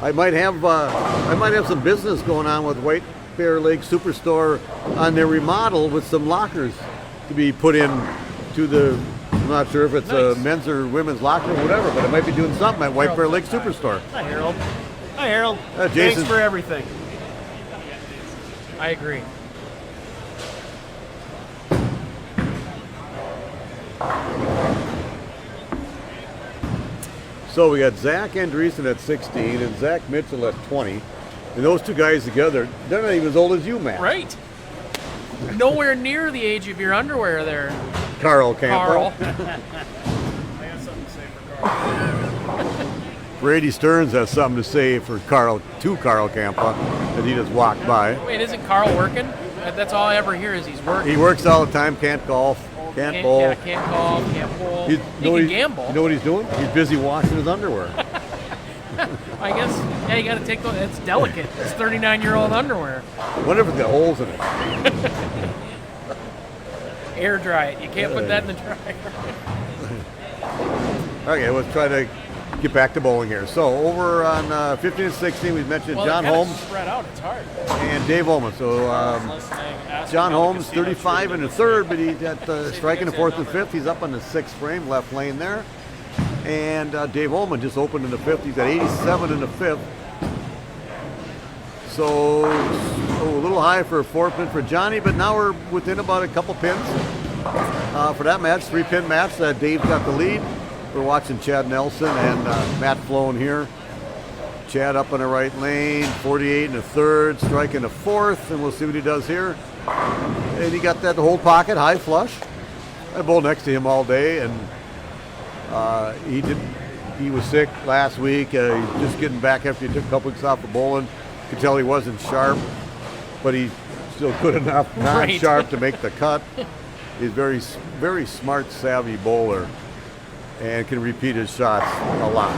Speaker 2: I might have some business going on with White Bear Lake Superstore on their remodel with some lockers to be put in to the. I'm not sure if it's a men's or women's locker or whatever, but I might be doing something at White Bear Lake Superstore.
Speaker 1: Hi, Harold. Hi, Harold.
Speaker 2: Jason.
Speaker 1: Thanks for everything.
Speaker 3: I agree.
Speaker 2: So we got Zach Andreessen at 16 and Zach Mitchell at 20. And those two guys together, they're not even as old as you, Matt.
Speaker 3: Right. Nowhere near the age of your underwear there,
Speaker 2: Carl Campbell.
Speaker 3: Carl.
Speaker 4: I got something to say for Carl.
Speaker 2: Brady Stearns has something to say for Carl Campa as he just walked by.
Speaker 3: Wait, isn't Carl working? That's all I ever hear is he's working.
Speaker 2: He works all the time, can't golf, can't bowl.
Speaker 3: Yeah, can't golf, can't bowl. He can gamble.
Speaker 2: You know what he's doing? He's busy washing his underwear.
Speaker 3: I guess, yeah, you got to take those. It's delicate. It's 39-year-old underwear.
Speaker 2: I wonder if it's got holes in it.
Speaker 3: Air dry it. You can't put that in the dryer.
Speaker 2: Okay, let's try to get back to bowling here. So over on 15 and 16, we mentioned John Holmes
Speaker 3: spread out. It's hard.
Speaker 2: and Dave Ullman. So John Holmes, 35 in the third, but he's at strike in the fourth and fifth. He's up on the sixth frame, left lane there. And Dave Ullman just opened in the fifth. He's at 87 in the fifth. So a little high for a 4-pin for Johnny, but now we're within about a couple pins for that match, 3-pin match. Dave's got the lead. We're watching Chad Nelson and Matt Flown here. Chad up on the right lane, 48 in the third, strike in the fourth, and we'll see what he does here. And he got that whole pocket, high flush. I bowled next to him all day, and he was sick last week. He's just getting back after he took a couple weeks off of bowling. Could tell he wasn't sharp, but he's still good enough, not sharp to make the cut. He's very, very smart, savvy bowler, and can repeat his shots a lot.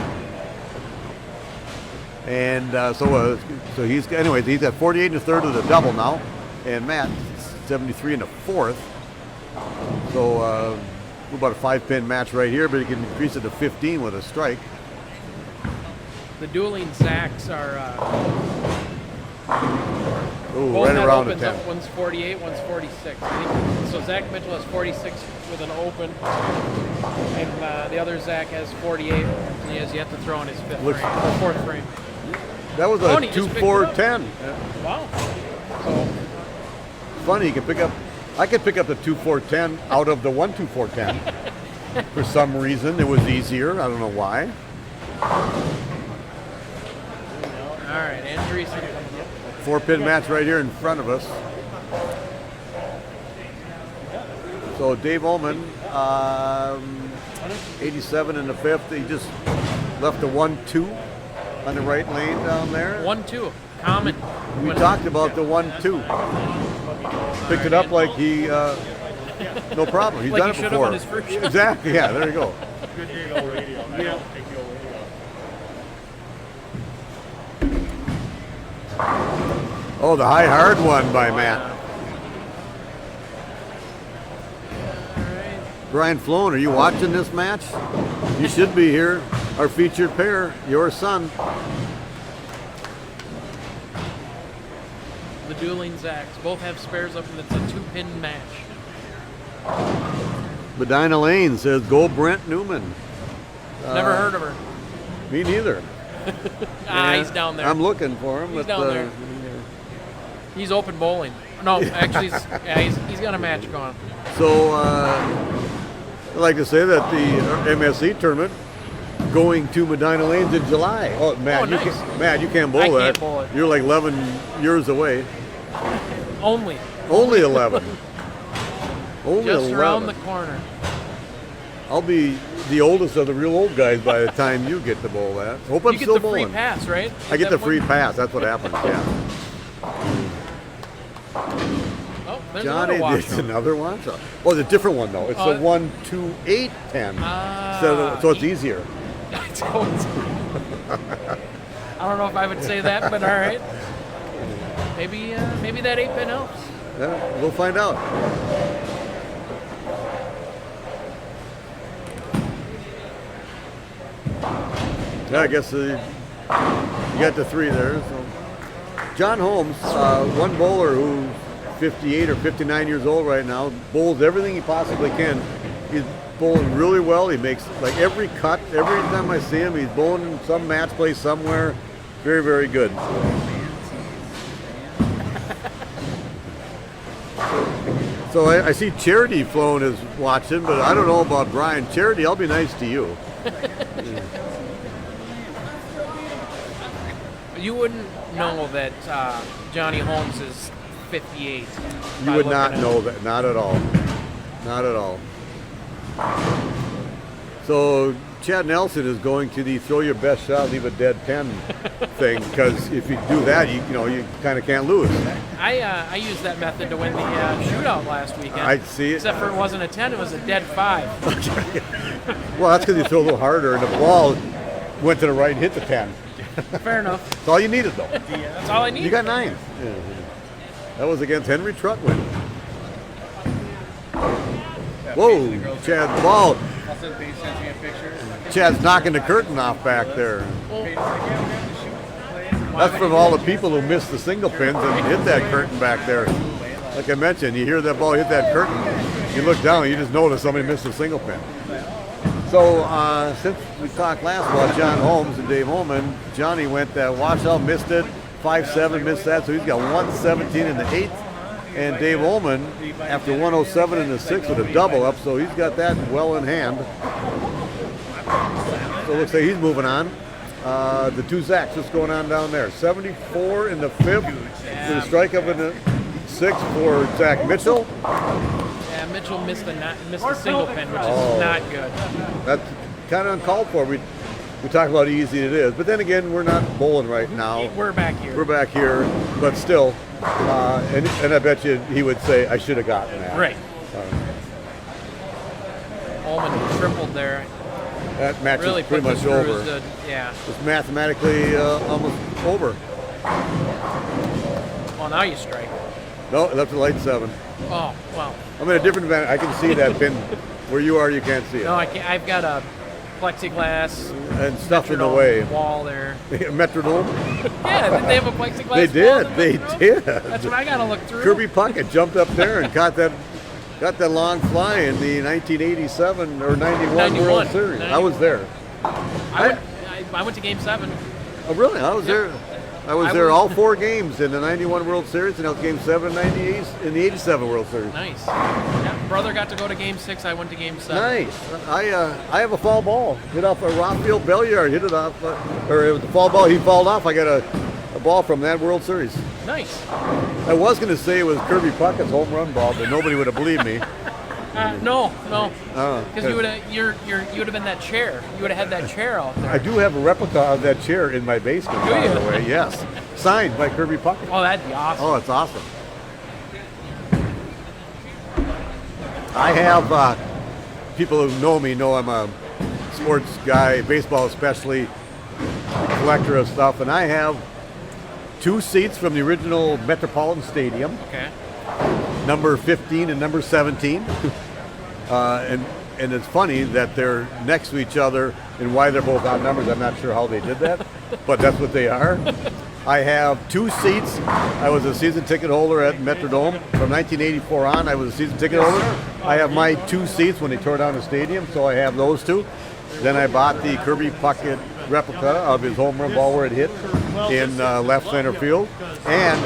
Speaker 2: And so he's at 48 in the third of the double now, and Matt 73 in the fourth. So about a 5-pin match right here, but he can increase it to 15 with a strike.
Speaker 3: The dueling Zacks are
Speaker 2: Ooh, right around the 10.
Speaker 3: One's 48, one's 46. I think, so Zach Mitchell has 46 with an open, and the other Zach has 48. And he has yet to throw in his fourth frame.
Speaker 2: That was a 2-4-10.
Speaker 3: Wow. So
Speaker 2: Funny, you can pick up. I could pick up the 2-4-10 out of the 1-2-4-10. For some reason, it was easier. I don't know why.
Speaker 3: all right, Andreessen.
Speaker 2: 4-pin match right here in front of us. So Dave Ullman, 87 in the fifth. He just left a 1-2 on the right lane down there.
Speaker 3: 1-2, common.
Speaker 2: We talked about the 1-2. Picked it up like he, no problem. He's
Speaker 3: Like
Speaker 2: done
Speaker 3: he
Speaker 2: it
Speaker 3: should have
Speaker 2: before.
Speaker 3: on his first shot.
Speaker 2: Exactly. Yeah. There you go.
Speaker 4: Good deal radio. Yeah.
Speaker 2: Oh, the high hard one by Matt. Brian Flown, are you watching this match? You should be here. Our featured pair, your son.
Speaker 3: The dueling Zacks both have spares up, and it's a 2-pin match.
Speaker 2: Medina Lane says, "Go Brent Newman."
Speaker 3: Never heard of her.
Speaker 2: Me neither.
Speaker 3: He's down there.
Speaker 2: I'm looking for him.
Speaker 3: He's
Speaker 2: but,
Speaker 3: down there. He's open bowling. No, actually, he's got a match going.
Speaker 2: So, I'd like to say that the MSC tournament going to Medina Lanes in July. Oh, Matt,
Speaker 3: nice.
Speaker 2: You can't bowl
Speaker 3: I
Speaker 2: that.
Speaker 3: can't bowl it.
Speaker 2: You're like 11 years away.
Speaker 3: Only.
Speaker 2: Only 11. Only
Speaker 3: Just
Speaker 2: 11.
Speaker 3: around the corner.
Speaker 2: I'll be the oldest of the real old guys by the time you get to bowl that. Hope I'm
Speaker 3: You get
Speaker 2: still
Speaker 3: the
Speaker 2: bowling.
Speaker 3: free pass, right?
Speaker 2: I get the
Speaker 3: That
Speaker 2: free
Speaker 3: one?
Speaker 2: pass. That's what happens. Yeah.
Speaker 3: Oh, there's
Speaker 2: Johnny,
Speaker 3: another watch.
Speaker 2: it's another one. Oh, it's a different one though. It's a 1, 2, 8, 10. So it's easier.
Speaker 3: I don't know if I would say that, but all right. Maybe that 8-pin helps.
Speaker 2: Yeah, we'll find out. Yeah, I guess you got the 3 there. So. John Holmes, one bowler who's 58 or 59 years old right now, bowls everything he possibly can. He's bowling really well. He makes like every cut. Every time I see him, he's bowling in some match play somewhere. Very, very good. So I see Charity Flown is watching, but I don't know about Brian. Charity, I'll be nice to you.
Speaker 3: You wouldn't know that Johnny Holmes is 58.
Speaker 2: You would not know that. Not at all. Not at all. So Chad Nelson is going to the throw your best shot, leave a dead 10 thing, because if you do that, you kind of can't lose.
Speaker 3: I used that method to win the shootout last weekend.
Speaker 2: I see it.
Speaker 3: Except for it wasn't a 10, it was a dead 5.
Speaker 2: Well, that's because you throw a little harder, and the ball went to the right and hit the 10.
Speaker 3: Fair enough.
Speaker 2: That's all you needed, though.
Speaker 3: That's all I need.
Speaker 2: You got 9. That was against Henry Trutwin. Whoa, Chad's ball.
Speaker 4: All of a sudden, they sent me a picture.
Speaker 2: Chad's knocking the curtain off back there. That's from all the people who missed the single pins and hit that curtain back there. Like I mentioned, you hear that ball hit that curtain, you look down and you just notice somebody missed a single pin. So since we talked last about John Holmes and Dave Holman, Johnny went washout, missed it, 5-7, missed that, so he's got 117 in the 8th. And Dave Holman, after 107 in the 6th with a double up, so he's got that well in hand. So it looks like he's moving on. The two Zacks, what's going on down there? 74 in the 5th, with a strike up in the 6th for Zach Mitchell.
Speaker 3: Yeah, Mitchell missed a single pin, which is not good.
Speaker 2: That's kind of uncalled for. We talk about how easy it is, but then again, we're not bowling right now.
Speaker 3: We're back here.
Speaker 2: We're back here, but still, and I bet you he would say, I should have gotten that.
Speaker 3: Right. Holman tripled there.
Speaker 2: That match
Speaker 3: Really
Speaker 2: is pretty
Speaker 3: put
Speaker 2: much
Speaker 3: the
Speaker 2: over.
Speaker 3: screws yeah.
Speaker 2: It's mathematically almost over.
Speaker 3: Well, now you strike.
Speaker 2: No, left the light 7.
Speaker 3: Oh, well.
Speaker 2: I'm in a different event. I can see that pin. Where you are, you can't see it.
Speaker 3: No, I can't. I've got a plexiglass
Speaker 2: And stuff in the
Speaker 3: metronome
Speaker 2: way.
Speaker 3: wall there.
Speaker 2: Metronome?
Speaker 3: Yeah, did they have a plexiglass
Speaker 2: They did.
Speaker 3: wall?
Speaker 2: They did.
Speaker 3: That's what I got to look through.
Speaker 2: Kirby Puckett jumped up there and got that long fly in the 1987 or 91 World Series.
Speaker 3: 91.
Speaker 2: I was there.
Speaker 3: I went to Game 7.
Speaker 2: Oh, really? I was there. I was there all 4 games in the 91 World Series, and I was Game 7 in the 87 World Series.
Speaker 3: Nice. Yeah, brother got to go to Game 6. I went to Game 7.
Speaker 2: Nice. I have a foul ball. Hit off a Rockfield Belliard. Hit it off, or it was a foul ball. He fouled off. I got a ball from that World Series.
Speaker 3: Nice.
Speaker 2: I was going to say it was Kirby Puckett's home run ball, but nobody would have believed me.
Speaker 3: No. Because you would have been that chair. You would have had that chair out there.
Speaker 2: I do have a replica of that chair in my basement,
Speaker 3: Do
Speaker 2: by
Speaker 3: you?
Speaker 2: the way. Yes. Signed by Kirby Puckett.
Speaker 3: Oh, that'd be awesome.
Speaker 2: Oh, it's awesome. I have people who know me know I'm a sports guy, baseball especially, collector of stuff, and I have 2 seats from the original Metropolitan Stadium,
Speaker 3: Okay.
Speaker 2: number 15 and number 17. And it's funny that they're next to each other, and why they're both odd numbers, I'm not sure how they did that, but that's what they are. I have 2 seats. I was a season ticket holder at Metrodome. From 1984 on, I was a season ticket holder. I have my 2 seats when they tore down the stadium, so I have those 2. Then I bought the Kirby Puckett replica of his home run ball where it hit in left center field. And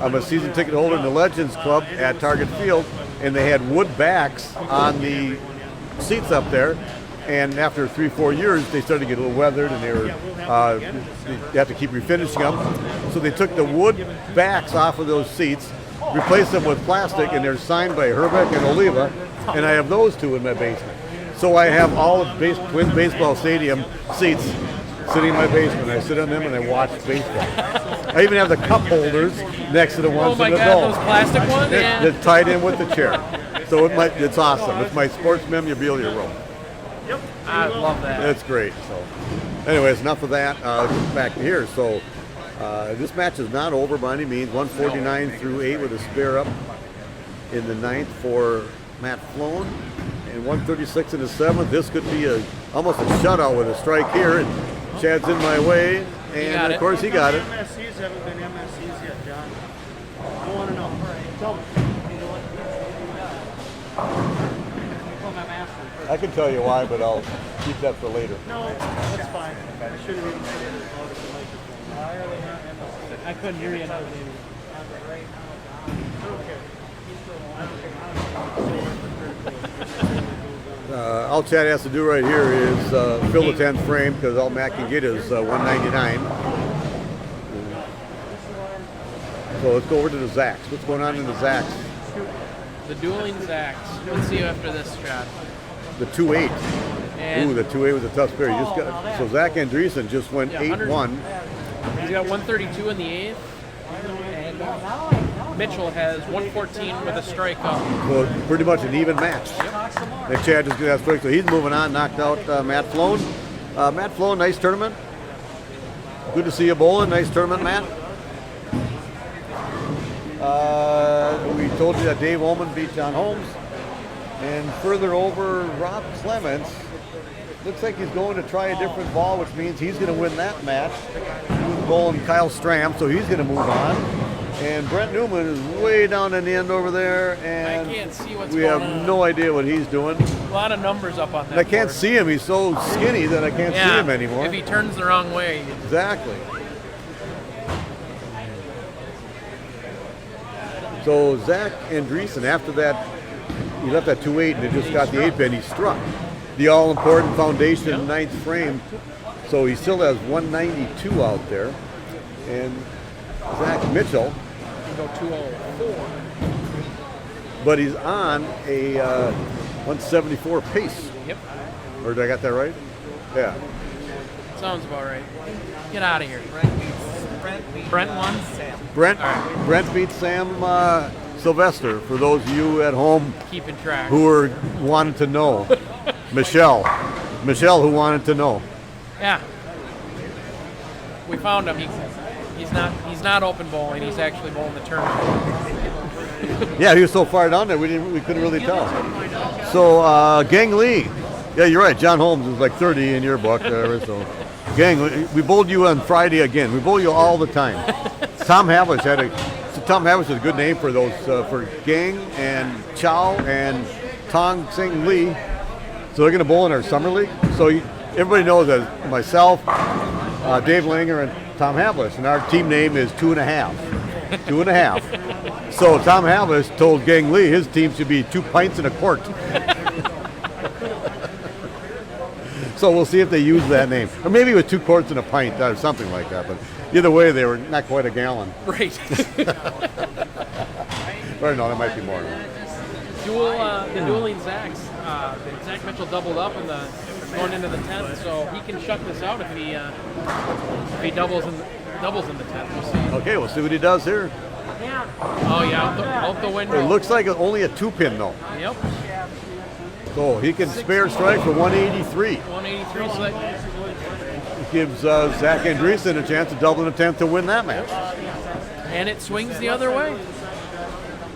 Speaker 2: I'm a season ticket holder in the Legends Club at Target Field, and they had wood backs on the seats up there. And after 3-4 years, they started to get a little weathered, and they have to keep refinishing them. So they took the wood backs off of those seats, replaced them with plastic, and they're signed by Herbeck and Oliva. And I have those 2 in my basement. So I have all of Twins Baseball Stadium seats sitting in my basement. I sit on them and I watch baseball. I even have the cup holders next to the ones in the dome.
Speaker 3: Those plastic ones? Yeah.
Speaker 2: They're tied in with the chair. So it's awesome. It's my sports memorabilia room.
Speaker 3: I love that.
Speaker 2: That's great. So, anyways, enough of that. Back to here. So, this match is not over by any means. 149 through 8 with a spare up in the 9th for Matt Flown, and 136 in the 7th. This could be almost a shutout with a strike here. And Chad's in my way, and of course he got it.
Speaker 1: MSCs haven't been MSCs yet, John. I want to know. Tell me.
Speaker 2: I can tell you why, but I'll keep that for later.
Speaker 1: No, that's fine. I shouldn't even say it out of the microphone.
Speaker 3: I couldn't hear you.
Speaker 1: I don't care.
Speaker 2: All Chad has to do right here is fill the 10th frame, because all Matt can get is 199. So let's go over to the Zacks. What's going on in the Zacks?
Speaker 3: The dueling Zacks. Let's see you after this shot.
Speaker 2: The 2-8.
Speaker 3: And
Speaker 2: Ooh, the 2-8 was a tough spare. So Zach Andreessen just went 8-1.
Speaker 3: he's got 132 in the 8th. And Mitchell has 114 with a strike up.
Speaker 2: So pretty much an even match. And Chad just got that strike, so he's moving on, knocked out Matt Flown. Matt Flown, nice tournament. Good to see you bowling. Nice tournament, Matt. We told you that Dave Ullman beat John Holmes. And further over, Rob Clements. Looks like he's going to try a different ball, which means he's going to win that match. He was bowling Kyle Stram, so he's going to move on. And Brent Newman is way down in the end over there, and
Speaker 3: I can't see what's
Speaker 2: we
Speaker 3: going
Speaker 2: have
Speaker 3: on.
Speaker 2: no idea what he's doing.
Speaker 3: A lot of numbers up on that.
Speaker 2: And I can't
Speaker 3: board.
Speaker 2: see him. He's so skinny that I can't see him anymore.
Speaker 3: If he turns the wrong way.
Speaker 2: Exactly. So Zach Andreessen, after that, he left that 2-8 and it just got the 8-pin. He struck the all-important foundation ninth frame. So he still has 192 out there. And Zach Mitchell,
Speaker 3: Can go 204.
Speaker 2: but he's on a 174 pace.
Speaker 3: Yep.
Speaker 2: Or did I got that right? Yeah.
Speaker 3: Sounds about right. Get out of here. Brent won?
Speaker 2: Brent,
Speaker 3: All right.
Speaker 2: Brent beat Sam Sylvester, for those of you at home
Speaker 3: Keeping track.
Speaker 2: who were wanting to know. Michelle who wanted to know.
Speaker 3: Yeah. We found him. He's not open bowling. He's actually bowling the tournament.
Speaker 2: Yeah, he was so far down there we couldn't really tell. So Gang Lee, yeah, you're right. John Holmes is like 30 in your book. So Gang, we bowled you on Friday again. We bowl you all the time. Tom Havlish is a good name for those for Gang and Chow and Tong Sing Lee. So they're going to bowl in our summer league. So everybody knows that myself, Dave Langer, and Tom Havlish, and our team name is 2.5. 2.5. So Tom Havlish told Gang Lee his team should be 2 pints and a quart. So we'll see if they use that name. Or maybe with 2 quarts and a pint or something like that. But either way, they were not quite a gallon.
Speaker 3: Right.
Speaker 2: Or no, that might be more.
Speaker 3: The dueling Zacks. Zach Mitchell doubled up in going into the 10th, so he can shut this out if he doubles in the 10th. We'll see.
Speaker 2: Okay, we'll see what he does here.
Speaker 3: Oh yeah, out the window.
Speaker 2: It looks like only a 2-pin though.
Speaker 3: Yep.
Speaker 2: So he can spare strike for 183.
Speaker 3: 183 select.
Speaker 2: It gives Zach Andreessen a chance to double in the 10th to win that match.
Speaker 3: And it swings the other way.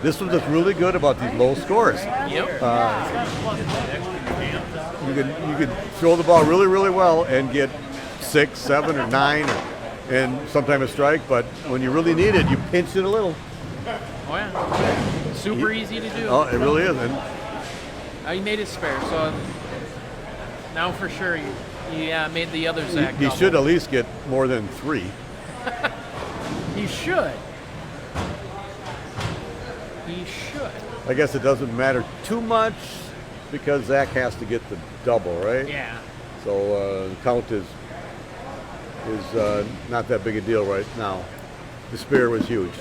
Speaker 2: This was what's really good about these low scores.
Speaker 3: Yep.
Speaker 2: You could throw the ball really, really well and get 6, 7, or 9, and sometimes a strike. But when you really need it, you pinch it a little.
Speaker 3: Oh yeah. Super easy to do.
Speaker 2: Oh, it really is. And
Speaker 3: He made his spare, so now for sure he made the other Zach
Speaker 2: he
Speaker 3: double.
Speaker 2: should at least get more than 3.
Speaker 3: He should. He should.
Speaker 2: I guess it doesn't matter too much because Zach has to get the double, right?
Speaker 3: Yeah.
Speaker 2: So count is not that big a deal right now. The spare was huge.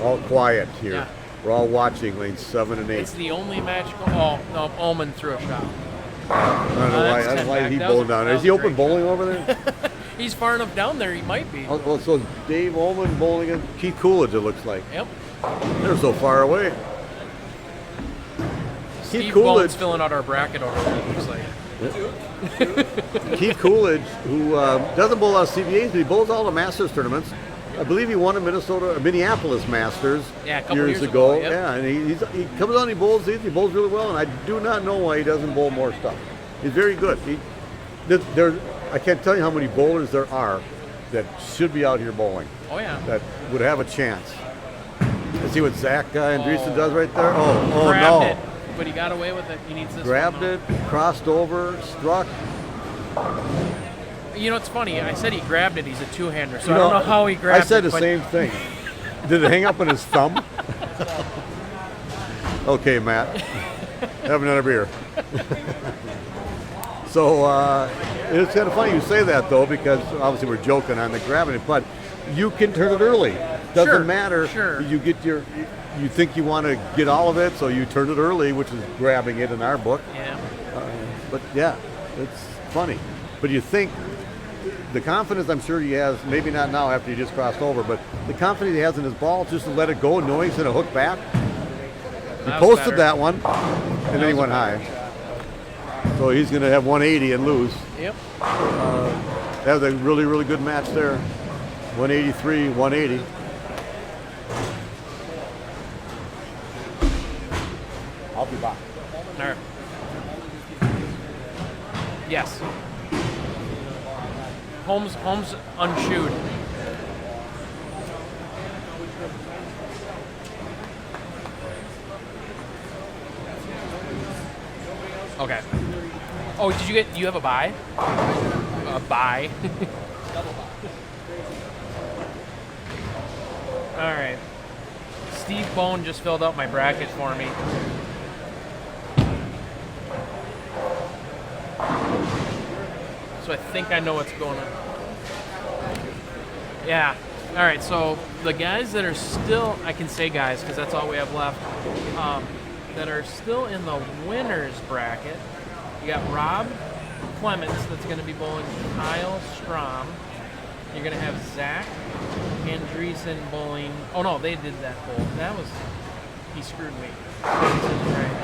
Speaker 2: All quiet here.
Speaker 3: Yeah.
Speaker 2: We're all watching lanes 7 and 8.
Speaker 3: It's the only match. Oh no, Ullman threw a shot.
Speaker 2: I don't know
Speaker 3: that's
Speaker 2: why,
Speaker 3: 10
Speaker 2: why
Speaker 3: back.
Speaker 2: he
Speaker 3: That was
Speaker 2: bowled
Speaker 3: a-
Speaker 2: down there.
Speaker 3: that
Speaker 2: Is he
Speaker 3: was a
Speaker 2: open
Speaker 3: great
Speaker 2: bowling over there?
Speaker 3: He's far enough down there. He might be.
Speaker 2: Oh, well, so Dave Ullman bowling against Keith Coolidge, it looks like.
Speaker 3: Yep.
Speaker 2: They're so far away.
Speaker 3: Steve
Speaker 2: Coolidge.
Speaker 3: Bowen's filling out our bracket over there. It looks like.
Speaker 2: Keith Coolidge, who doesn't bowl a lot of CBAs, but he bowls all the Masters tournaments. I believe he won a Minneapolis Masters
Speaker 3: Yeah, a couple
Speaker 2: years
Speaker 3: years
Speaker 2: ago.
Speaker 3: ago, yep.
Speaker 2: Yeah, and he comes on, he bowls these, he bowls really well, and I do not know why he doesn't bowl more stuff. He's very good. I can't tell you how many bowlers there are that should be out here bowling,
Speaker 3: Oh yeah.
Speaker 2: that would have a chance. Let's see what Zach Andreessen does right there. Oh
Speaker 3: Grabbed
Speaker 2: no.
Speaker 3: it, but he got away with it. He needs this.
Speaker 2: Grabbed
Speaker 3: one,
Speaker 2: it, crossed over, struck.
Speaker 3: You know, it's funny. I said he grabbed it. He's a two-hander, so I don't know how he grabbed it.
Speaker 2: I said the
Speaker 3: but
Speaker 2: same thing. Did it hang up on his thumb? Okay, Matt. Have another beer. So it's kind of funny you say that, though, because obviously we're joking on the grabbing it, but you can turn it early. Doesn't
Speaker 3: Sure,
Speaker 2: matter.
Speaker 3: sure.
Speaker 2: You think you want to get all of it, so you turn it early, which is grabbing it in our book.
Speaker 3: Yeah.
Speaker 2: But yeah, it's funny. But you think the confidence I'm sure he has, maybe not now after he just crossed over, but the confidence he has in his ball just to let it go knowing he's going to hook back. He
Speaker 3: That was
Speaker 2: posted
Speaker 3: better.
Speaker 2: that one, and then he went high. So he's going to have 180 and lose.
Speaker 3: Yep.
Speaker 2: That was a really, really good match there. 183, 180. I'll be back.
Speaker 3: All right. Yes. Holmes unshoed. Okay. Oh, you have a bye? A bye? All right. Steve Bone just filled out my bracket for me. So I think I know what's going on. Yeah. All right. So the guys that are still, I can say guys because that's all we have left, that are still in the winners bracket. You got Rob Clements that's going to be bowling Kyle Strom. You're going to have Zach Andreessen bowling. Oh no, they did that bowl. That was, he screwed me. Right.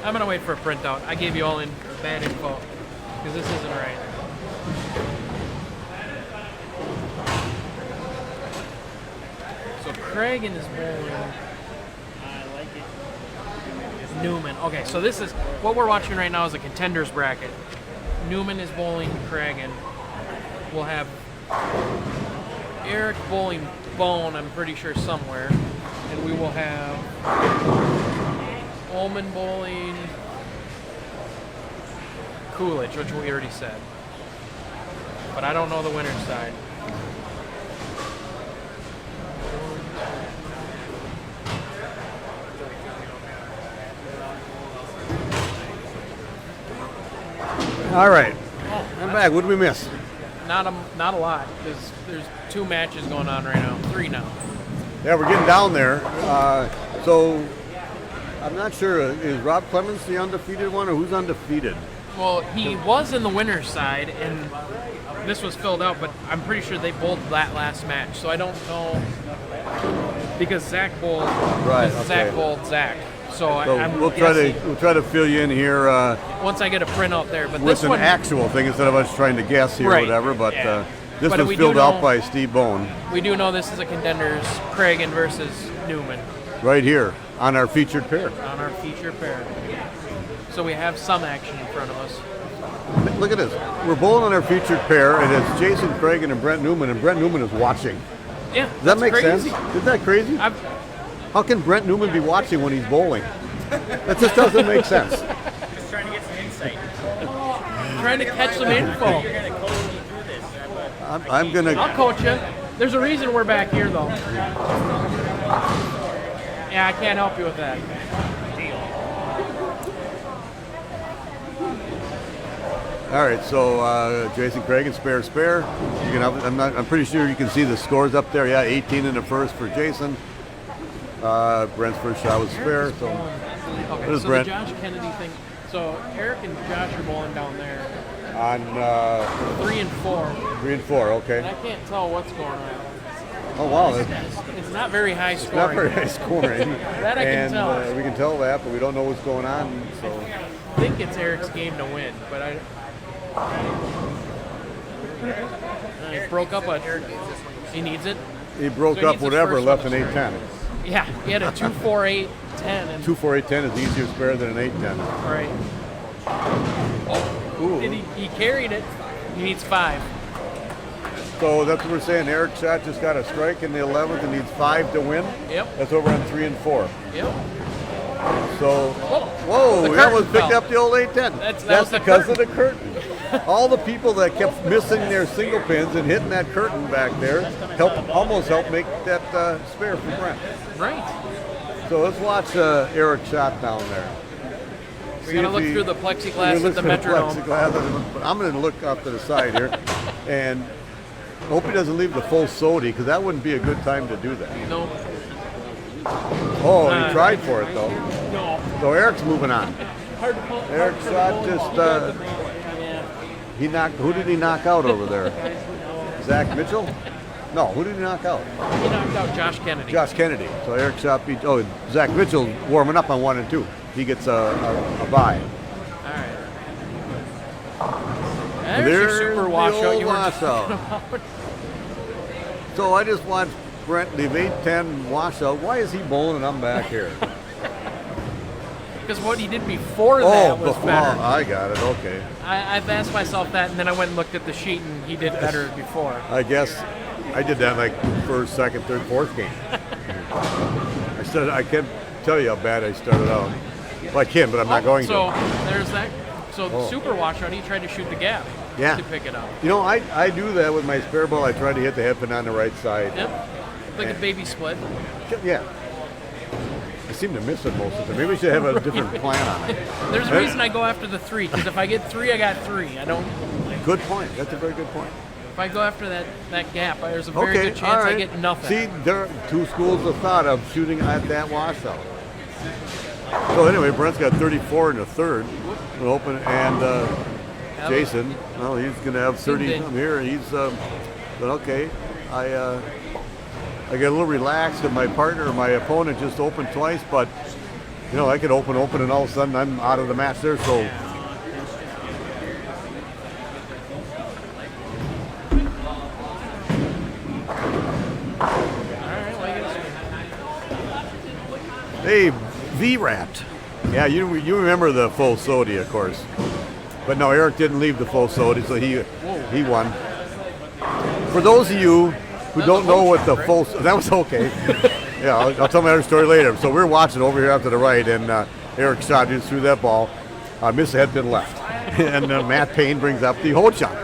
Speaker 3: I'm gonna wait for a printout. I gave you all in bad info because this isn't right. So Cragen is bowling. I like it. Newman. Okay, so this is what we're watching right now is a contenders bracket. Newman is bowling Cragen. We'll have Eric bowling Bone, I'm pretty sure somewhere, and we will have Ullman bowling Coolidge, which we already said. But I don't know the winner's side.
Speaker 2: All right. I'm back. What did we miss?
Speaker 3: Not a lot. There's 2 matches going on right now. 3 now.
Speaker 2: Yeah, we're getting down there. So I'm not sure. Is Rob Clements the undefeated one, or who's undefeated?
Speaker 3: Well, he was in the winner's side, and this was filled out, but I'm pretty sure they bowled that last match. So I don't know because Zach bowled.
Speaker 2: Right.
Speaker 3: Okay. Zach bowled Zach. So
Speaker 2: we'll try to fill you in here.
Speaker 3: Once I get a printout there, but
Speaker 2: with
Speaker 3: this
Speaker 2: an
Speaker 3: one,
Speaker 2: actual thing instead of us trying to guess here
Speaker 3: Right,
Speaker 2: or whatever. But
Speaker 3: yeah.
Speaker 2: this
Speaker 3: But
Speaker 2: was
Speaker 3: we
Speaker 2: filled
Speaker 3: do
Speaker 2: out
Speaker 3: know-
Speaker 2: by Steve Bone
Speaker 3: we do know this is a contenders, Cragen versus Newman
Speaker 2: right here on our featured pair.
Speaker 3: on our feature pair. So we have some action in front of us.
Speaker 2: Look at this. We're bowling on our featured pair, and it's Jason Cragen and Brent Newman, and Brent Newman is watching.
Speaker 3: Yeah,
Speaker 2: Does that make
Speaker 3: crazy.
Speaker 2: sense? Isn't that crazy? How can Brent Newman be watching when he's bowling? That just doesn't make sense.
Speaker 5: Just trying to get some insight.
Speaker 3: Trying to catch some info.
Speaker 5: You're going to coach me through this.
Speaker 2: I'm gonna.
Speaker 3: I'll coach you. There's a reason we're back here, though. Yeah, I can't help you with that.
Speaker 2: All right, so Jason Cragen, spare. You can. I'm pretty sure you can see the scores up there. Yeah, 18 in the first for Jason. Brent's first shot was spare. So
Speaker 3: Okay,
Speaker 2: What is
Speaker 3: so
Speaker 2: Brent?
Speaker 3: the Josh Kennedy thing. So Eric and Josh are bowling down there,
Speaker 2: on
Speaker 3: 3 and 4,
Speaker 2: 3 and 4.
Speaker 3: and
Speaker 2: Okay.
Speaker 3: I can't tell what's going on.
Speaker 2: Oh wow, that's
Speaker 3: It's not very high
Speaker 2: not
Speaker 3: scoring.
Speaker 2: very high scoring.
Speaker 3: That I can
Speaker 2: and,
Speaker 3: tell.
Speaker 2: we can tell that, but we don't know what's going on. So
Speaker 3: I think it's Eric's game to win, but I. He broke up he needs it.
Speaker 2: he broke
Speaker 3: So he
Speaker 2: up
Speaker 3: needs his
Speaker 2: whatever,
Speaker 3: first
Speaker 2: left
Speaker 3: one
Speaker 2: an
Speaker 3: to start.
Speaker 2: 8-10.
Speaker 3: Yeah, he had a 2-4-8-10 and
Speaker 2: 2-4-8-10 is easier spare than an 8-10.
Speaker 3: right.
Speaker 2: Ooh.
Speaker 3: And he carried it. He needs 5.
Speaker 2: So that's what we're saying. Eric Shot just got a strike in the 11th and needs 5 to win.
Speaker 3: Yep.
Speaker 2: That's over on 3 and 4.
Speaker 3: Yep.
Speaker 2: So,
Speaker 3: The
Speaker 2: that
Speaker 3: curtain
Speaker 2: was picked
Speaker 3: fell.
Speaker 2: up the old 810.
Speaker 3: That
Speaker 2: That's
Speaker 3: was the
Speaker 2: because of the curtain. All the people that kept missing their single pins and hitting that curtain back there almost helped make that spare for Brent.
Speaker 3: Right.
Speaker 2: So let's watch Eric Shot down there.
Speaker 3: We gotta look through the plexiglass at the metronome.
Speaker 2: I'm going to look up to the side here and hope he doesn't leave the full sody because that wouldn't be a good time to do that.
Speaker 3: No.
Speaker 2: Oh, he tried for it though.
Speaker 3: No.
Speaker 2: So Eric's moving on.
Speaker 3: Hard to pull.
Speaker 2: Eric Shot just
Speaker 3: Yeah.
Speaker 2: he knocked. Who did he knock out over there? Zach Mitchell? No, who did he knock out?
Speaker 3: He knocked out Josh Kennedy.
Speaker 2: Josh Kennedy. So Eric Shot beat. Oh, Zach Mitchell warming up on 1 and 2. He gets a bye.
Speaker 3: All right. There's your super
Speaker 2: the
Speaker 3: washout
Speaker 2: old
Speaker 3: you were just
Speaker 2: washout. So I just watched Brent leave 8-10 washout. Why is he bowling and I'm back here?
Speaker 3: Because what he did before that was
Speaker 2: before,
Speaker 3: better.
Speaker 2: I got it. Okay.
Speaker 3: I've asked myself that, and then I went and looked at the sheet, and he did better before.
Speaker 2: I guess I did that like first, second, third, fourth game. I can't tell you how bad I started out. Well, I can, but I'm not going
Speaker 3: so
Speaker 2: to.
Speaker 3: there's that. So the super washout, he tried to shoot the gap
Speaker 2: Yeah.
Speaker 3: to pick it up.
Speaker 2: You know, I do that with my spare ball. I try to hit the head pin on the right side.
Speaker 3: Yep. Like a baby split.
Speaker 2: Yeah. I seem to miss it most of the time. Maybe we should have a different plan on it.
Speaker 3: There's a reason I go after the 3, because if I get 3, I got 3. I don't.
Speaker 2: Good point. That's a very good point.
Speaker 3: If I go after that gap, there's a very
Speaker 2: Okay,
Speaker 3: good chance
Speaker 2: all right.
Speaker 3: I get nothing.
Speaker 2: See, there are two schools of thought of shooting at that washout. So anyway, Brent's got 34 in the third, an open, and Jason, well, he's going to have 30 from here. And he's, but okay, I get a little relaxed, and my partner, my opponent, just opened twice, but you know, I could open, and all of a sudden I'm out of the match there. So. Hey, V-Rat. Yeah, you remember the full Sodi, of course. But no, Eric didn't leave the full Sodi, so he won. For those of you who don't know what the full... That was okay. Yeah, I'll tell my other story later. So we're watching over here out to the right, and Eric shot just threw that ball. Missed the head pin left. And Matt Payne brings up the hold shot.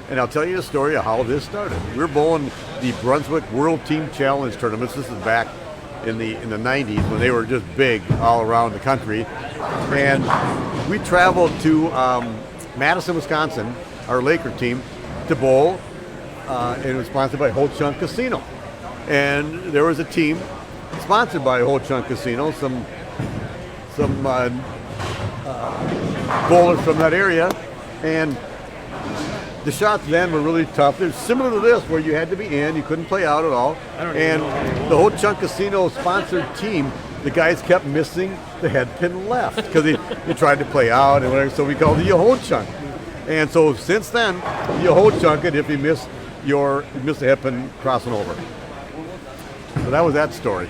Speaker 2: And I'll tell you the story of how this started. We're bowling the Brunswick World Team Challenge tournaments. This is back in the 90s when they were just big all around the country. And we traveled to Madison, Wisconsin, our Laker team, to bowl. And it was sponsored by Ho Chunk Casino. And there was a team sponsored by Ho Chunk Casino, some bowlers from that area. And the shots then were really tough. They're similar to this, where you had to be in, you couldn't play out at all. And the Ho Chunk Casino sponsored team, the guys kept missing the head pin left because they tried to play out and whatever. So we called it a Ho Chunk. And so since then, you Ho Chunk it if you miss the head pin crossing over. So that was that story.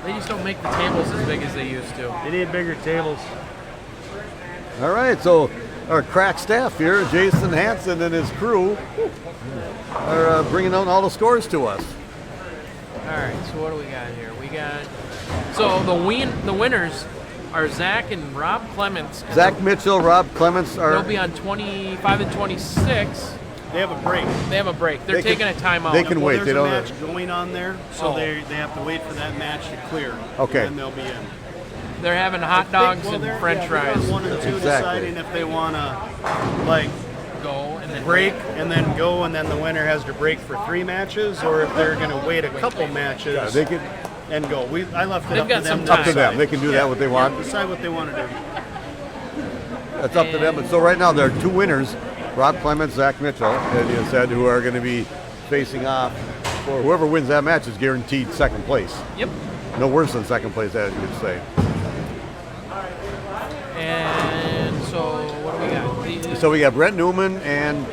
Speaker 3: They just don't make the tables as big as they used to.
Speaker 1: They need bigger tables.
Speaker 2: All right, so our crack staff here, Jason Hansen and his crew, are bringing out all the scores to us.
Speaker 3: All right, so what do we got here? So the winners are Zach and Rob Clements.
Speaker 2: Zach Mitchell, Rob Clements are.
Speaker 3: They'll be on 25 and 26.
Speaker 1: They have a break.
Speaker 3: They have a break. They're taking a timeout.
Speaker 2: They can wait.
Speaker 1: There's
Speaker 2: They don't.
Speaker 1: a match going on there, so they have to wait for that match to clear.
Speaker 2: Okay.
Speaker 1: And then they'll be in.
Speaker 3: They're having hot dogs and French fries.
Speaker 1: They're 1 and 2
Speaker 2: Exactly.
Speaker 1: deciding if they want to like
Speaker 3: Go and then
Speaker 1: break and then go, and then the winner has to break for 3 matches, or if they're going to wait a couple matches
Speaker 2: Yeah, they can.
Speaker 1: and go. I left it
Speaker 3: They've
Speaker 1: up
Speaker 3: got
Speaker 1: to them.
Speaker 3: some
Speaker 1: to
Speaker 3: time.
Speaker 2: Up to them.
Speaker 1: decide.
Speaker 2: They can do that what they want.
Speaker 1: Decide what they want to do.
Speaker 2: That's up to them. And so right now there are 2 winners, Rob Clements, Zach Mitchell, as you said, who are going to be facing off. For whoever wins that match is guaranteed second place.
Speaker 3: Yep.
Speaker 2: No worse than second place, as you would say.
Speaker 3: And so what do we got?
Speaker 2: So we got Brent Newman and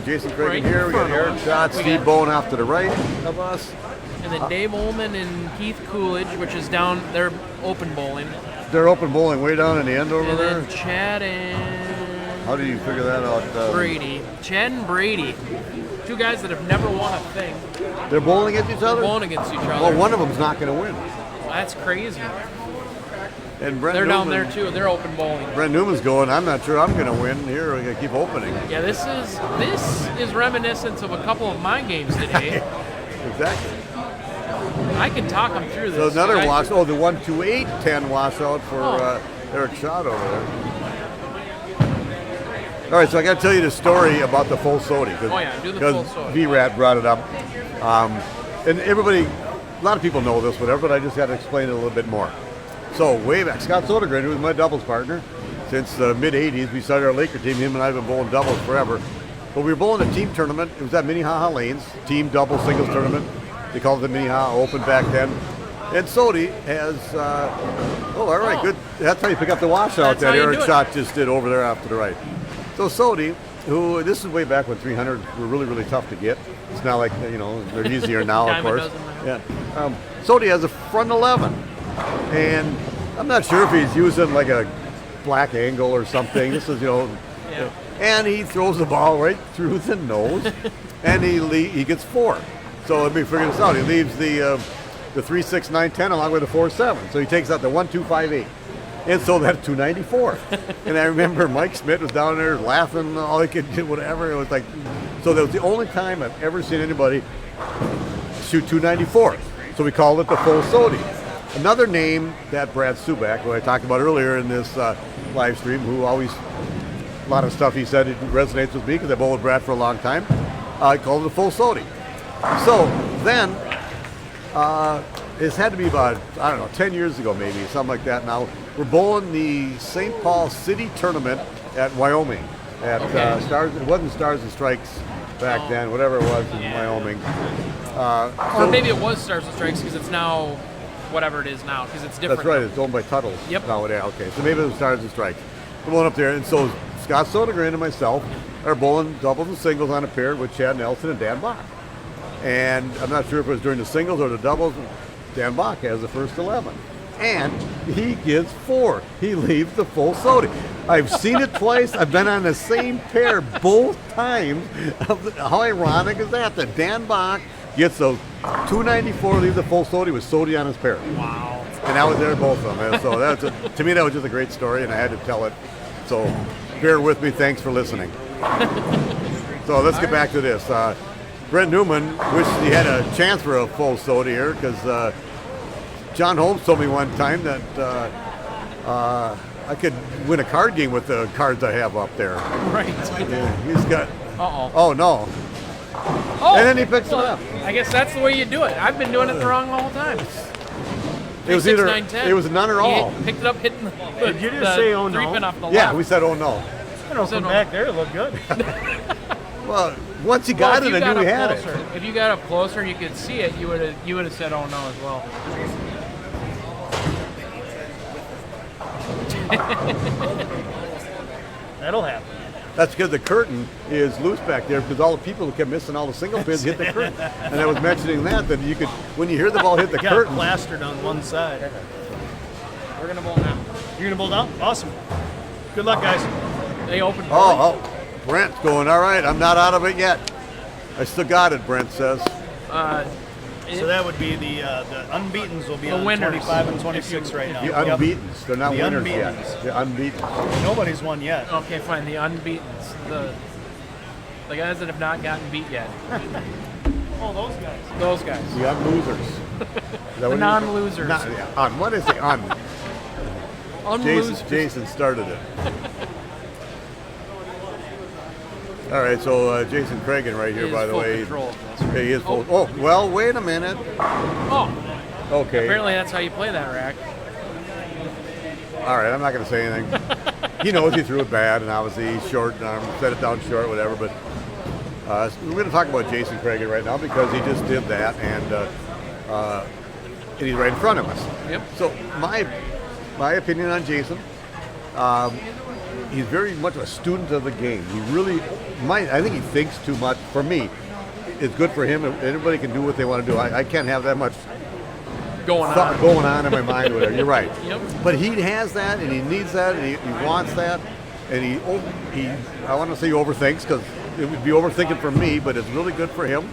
Speaker 2: Jason Craig
Speaker 3: Right
Speaker 2: here. We got
Speaker 3: in front of
Speaker 2: Eric
Speaker 3: us.
Speaker 2: Schott,
Speaker 3: We
Speaker 2: Steve
Speaker 3: got-
Speaker 2: Bowen off to the right of us.
Speaker 3: And then Dave Ullman and Keith Coolidge, which is down, they're open bowling.
Speaker 2: They're open bowling way down in the end over
Speaker 3: And
Speaker 2: there.
Speaker 3: then Chad and
Speaker 2: How do you figure that out?
Speaker 3: Brady. Chad and Brady. 2 guys that have never won a thing.
Speaker 2: They're bowling against each other?
Speaker 3: Bowling against each other.
Speaker 2: Well, one of them's not going to win.
Speaker 3: That's crazy.
Speaker 2: And Brent
Speaker 3: They're
Speaker 2: Newman,
Speaker 3: down there too. They're open bowling.
Speaker 2: Brent Newman's going, I'm not sure I'm going to win. Here, we're going to keep opening.
Speaker 3: Yeah, this is reminiscent of a couple of my games today.
Speaker 2: Exactly.
Speaker 3: I can talk them through
Speaker 2: So
Speaker 3: this.
Speaker 2: another
Speaker 3: I-
Speaker 2: wash. Oh, the 1-2-8-10 washout for Eric Schott over there. All right, so I got to tell you the story about the full Sodi.
Speaker 3: Oh, yeah, do the full Sodi.
Speaker 2: V-Rat brought it up. And everybody, a lot of people know this, whatever, but I just got to explain it a little bit more. So way back, Scott Sodergren, who was my doubles partner, since the mid-'80s, we started our Laker team. Him and I have been bowling doubles forever. But we were bowling a team tournament. It was at Minnehaha Lanes, team double singles tournament. They called it the Minnehaha Open back then. And Sodi has, all right, good. That's how you pick up the washout
Speaker 3: That's how
Speaker 2: that
Speaker 3: you
Speaker 2: Eric
Speaker 3: do it.
Speaker 2: Schott just did over there off to the right. So Sodi who this is way back when 300s were really, really tough to get. It's not like, they're easier now, of
Speaker 3: Dime a
Speaker 2: course.
Speaker 3: dozen now.
Speaker 2: Yeah. Sodi has a front 11. And I'm not sure if he's using like a black angle or something. This is,
Speaker 3: Yeah.
Speaker 2: and he throws the ball right through the nose, and he gets 4. So let me figure this out. He leaves the 3, 6, 9, 10 along with the 4, 7. So he takes out the 1, 2, 5, 8. And so that's 294. And I remember Mike Smith was down there laughing, all he could do, whatever. It was like, so that was the only time I've ever seen anybody shoot 294. So we called it the full Sodi. Another name that Brad Subak, who I talked about earlier in this live stream, who always, a lot of stuff he said it resonates with me because I've bowled with Brad for a long time, I called it the full Sodi. So then, it's had to be about, 10 years ago maybe, something like that now. We're bowling the St. Paul City Tournament at Wyoming. At Stars, it wasn't Stars and Strikes back then, whatever it was in Wyoming.
Speaker 3: Or maybe it was Stars and Strikes because it's now whatever it is now because it's different.
Speaker 2: That's right, it's owned by Tuttle's
Speaker 3: Yep.
Speaker 2: nowadays. Okay, so maybe it was Stars and Strikes. We're bowling up there, and so Scott Sodergren and myself are bowling doubles and singles on a pair with Chad Nelson and Dan Bach. And I'm not sure if it was during the singles or the doubles. Dan Bach has the first 11. And he gets 4. He leaves the full Sodi. I've seen it twice. I've been on the same pair both times. How ironic is that? That Dan Bach gets those 294, leaves the full Sodi with Sodi on his pair.
Speaker 3: Wow.
Speaker 2: And I was there both of them. And so to me, that was just a great story, and I had to tell it. So bear with me. Thanks for listening. So let's get back to this. Brent Newman wished he had a chance for a full Sodi here because John Holmes told me one time that I could win a card game with the cards I have up there.
Speaker 3: Right.
Speaker 2: Yeah, he's got.
Speaker 3: Uh-oh.
Speaker 2: Oh no!
Speaker 3: Oh,
Speaker 2: And then he picks it up.
Speaker 3: I guess that's the way you do it. I've been doing it the wrong whole time.
Speaker 2: It was
Speaker 3: 3, 6,
Speaker 2: either
Speaker 3: 9, 10.
Speaker 2: it was none or all.
Speaker 3: He picked it up, hitting the
Speaker 1: Did you just say, "Oh, no"?
Speaker 3: 3-pin off the
Speaker 2: Yeah,
Speaker 3: left.
Speaker 2: we said oh no.
Speaker 1: From back there, it looked good.
Speaker 2: Well, once he
Speaker 3: Well,
Speaker 2: got
Speaker 3: if
Speaker 2: it,
Speaker 3: you
Speaker 2: I knew
Speaker 3: got
Speaker 2: he
Speaker 3: up
Speaker 2: had
Speaker 3: closer,
Speaker 2: it.
Speaker 3: if you got up closer, you could see it. You would have said, "Oh no" as well.
Speaker 1: That'll happen.
Speaker 2: That's because the curtain is loose back there because all the people who kept missing all the single pins hit the curtain. And I was mentioning that you could, when you hear the ball hit the
Speaker 1: Got
Speaker 2: curtain,
Speaker 1: plastered on one side.
Speaker 3: We're gonna bowl now.
Speaker 1: You're gonna bowl down? Awesome. Good luck, guys.
Speaker 3: They opened.
Speaker 2: oh, Brent's going, all right, I'm not out of it yet. I still got it, Brent says.
Speaker 1: So that would be the unbeatens will be
Speaker 3: The
Speaker 1: on
Speaker 3: winners.
Speaker 1: 25 and 26 right now.
Speaker 2: The
Speaker 1: Yep.
Speaker 2: unbeatens, they're not
Speaker 1: The
Speaker 2: winners
Speaker 1: unbeatens.
Speaker 2: yet. The unbeatens.
Speaker 1: Nobody's won yet.
Speaker 3: Okay, fine. The unbeaten, the guys that have not gotten beat yet.
Speaker 1: Oh, those guys.
Speaker 3: Those guys.
Speaker 2: The unlosers.
Speaker 3: The non-losers.
Speaker 2: What is the un?
Speaker 3: Unlosers.
Speaker 2: Jason started it. All right, so Jason Cragen right here,
Speaker 3: He is
Speaker 2: by the
Speaker 3: full
Speaker 2: way.
Speaker 3: control of this.
Speaker 2: Okay, he is full. Oh, well, wait a minute.
Speaker 3: Oh,
Speaker 2: Okay.
Speaker 3: apparently that's how you play that rack.
Speaker 2: All right, I'm not going to say anything. He knows he threw it bad, and obviously he's short, and set it down short, whatever. But we're going to talk about Jason Cragen right now because he just did that, and he's right in front of us.
Speaker 3: Yep.
Speaker 2: So my opinion on Jason, he's very much a student of the game. He really, I think he thinks too much. For me, it's good for him. Everybody can do what they want to do. I can't have that much
Speaker 3: Going
Speaker 2: thought
Speaker 3: on.
Speaker 2: going on in my mind. Whatever. You're right.
Speaker 3: Yep.
Speaker 2: But he has that, and he needs that, and he wants that, and he I want to say he overthinks because it would be overthinking for me, but it's really good for him.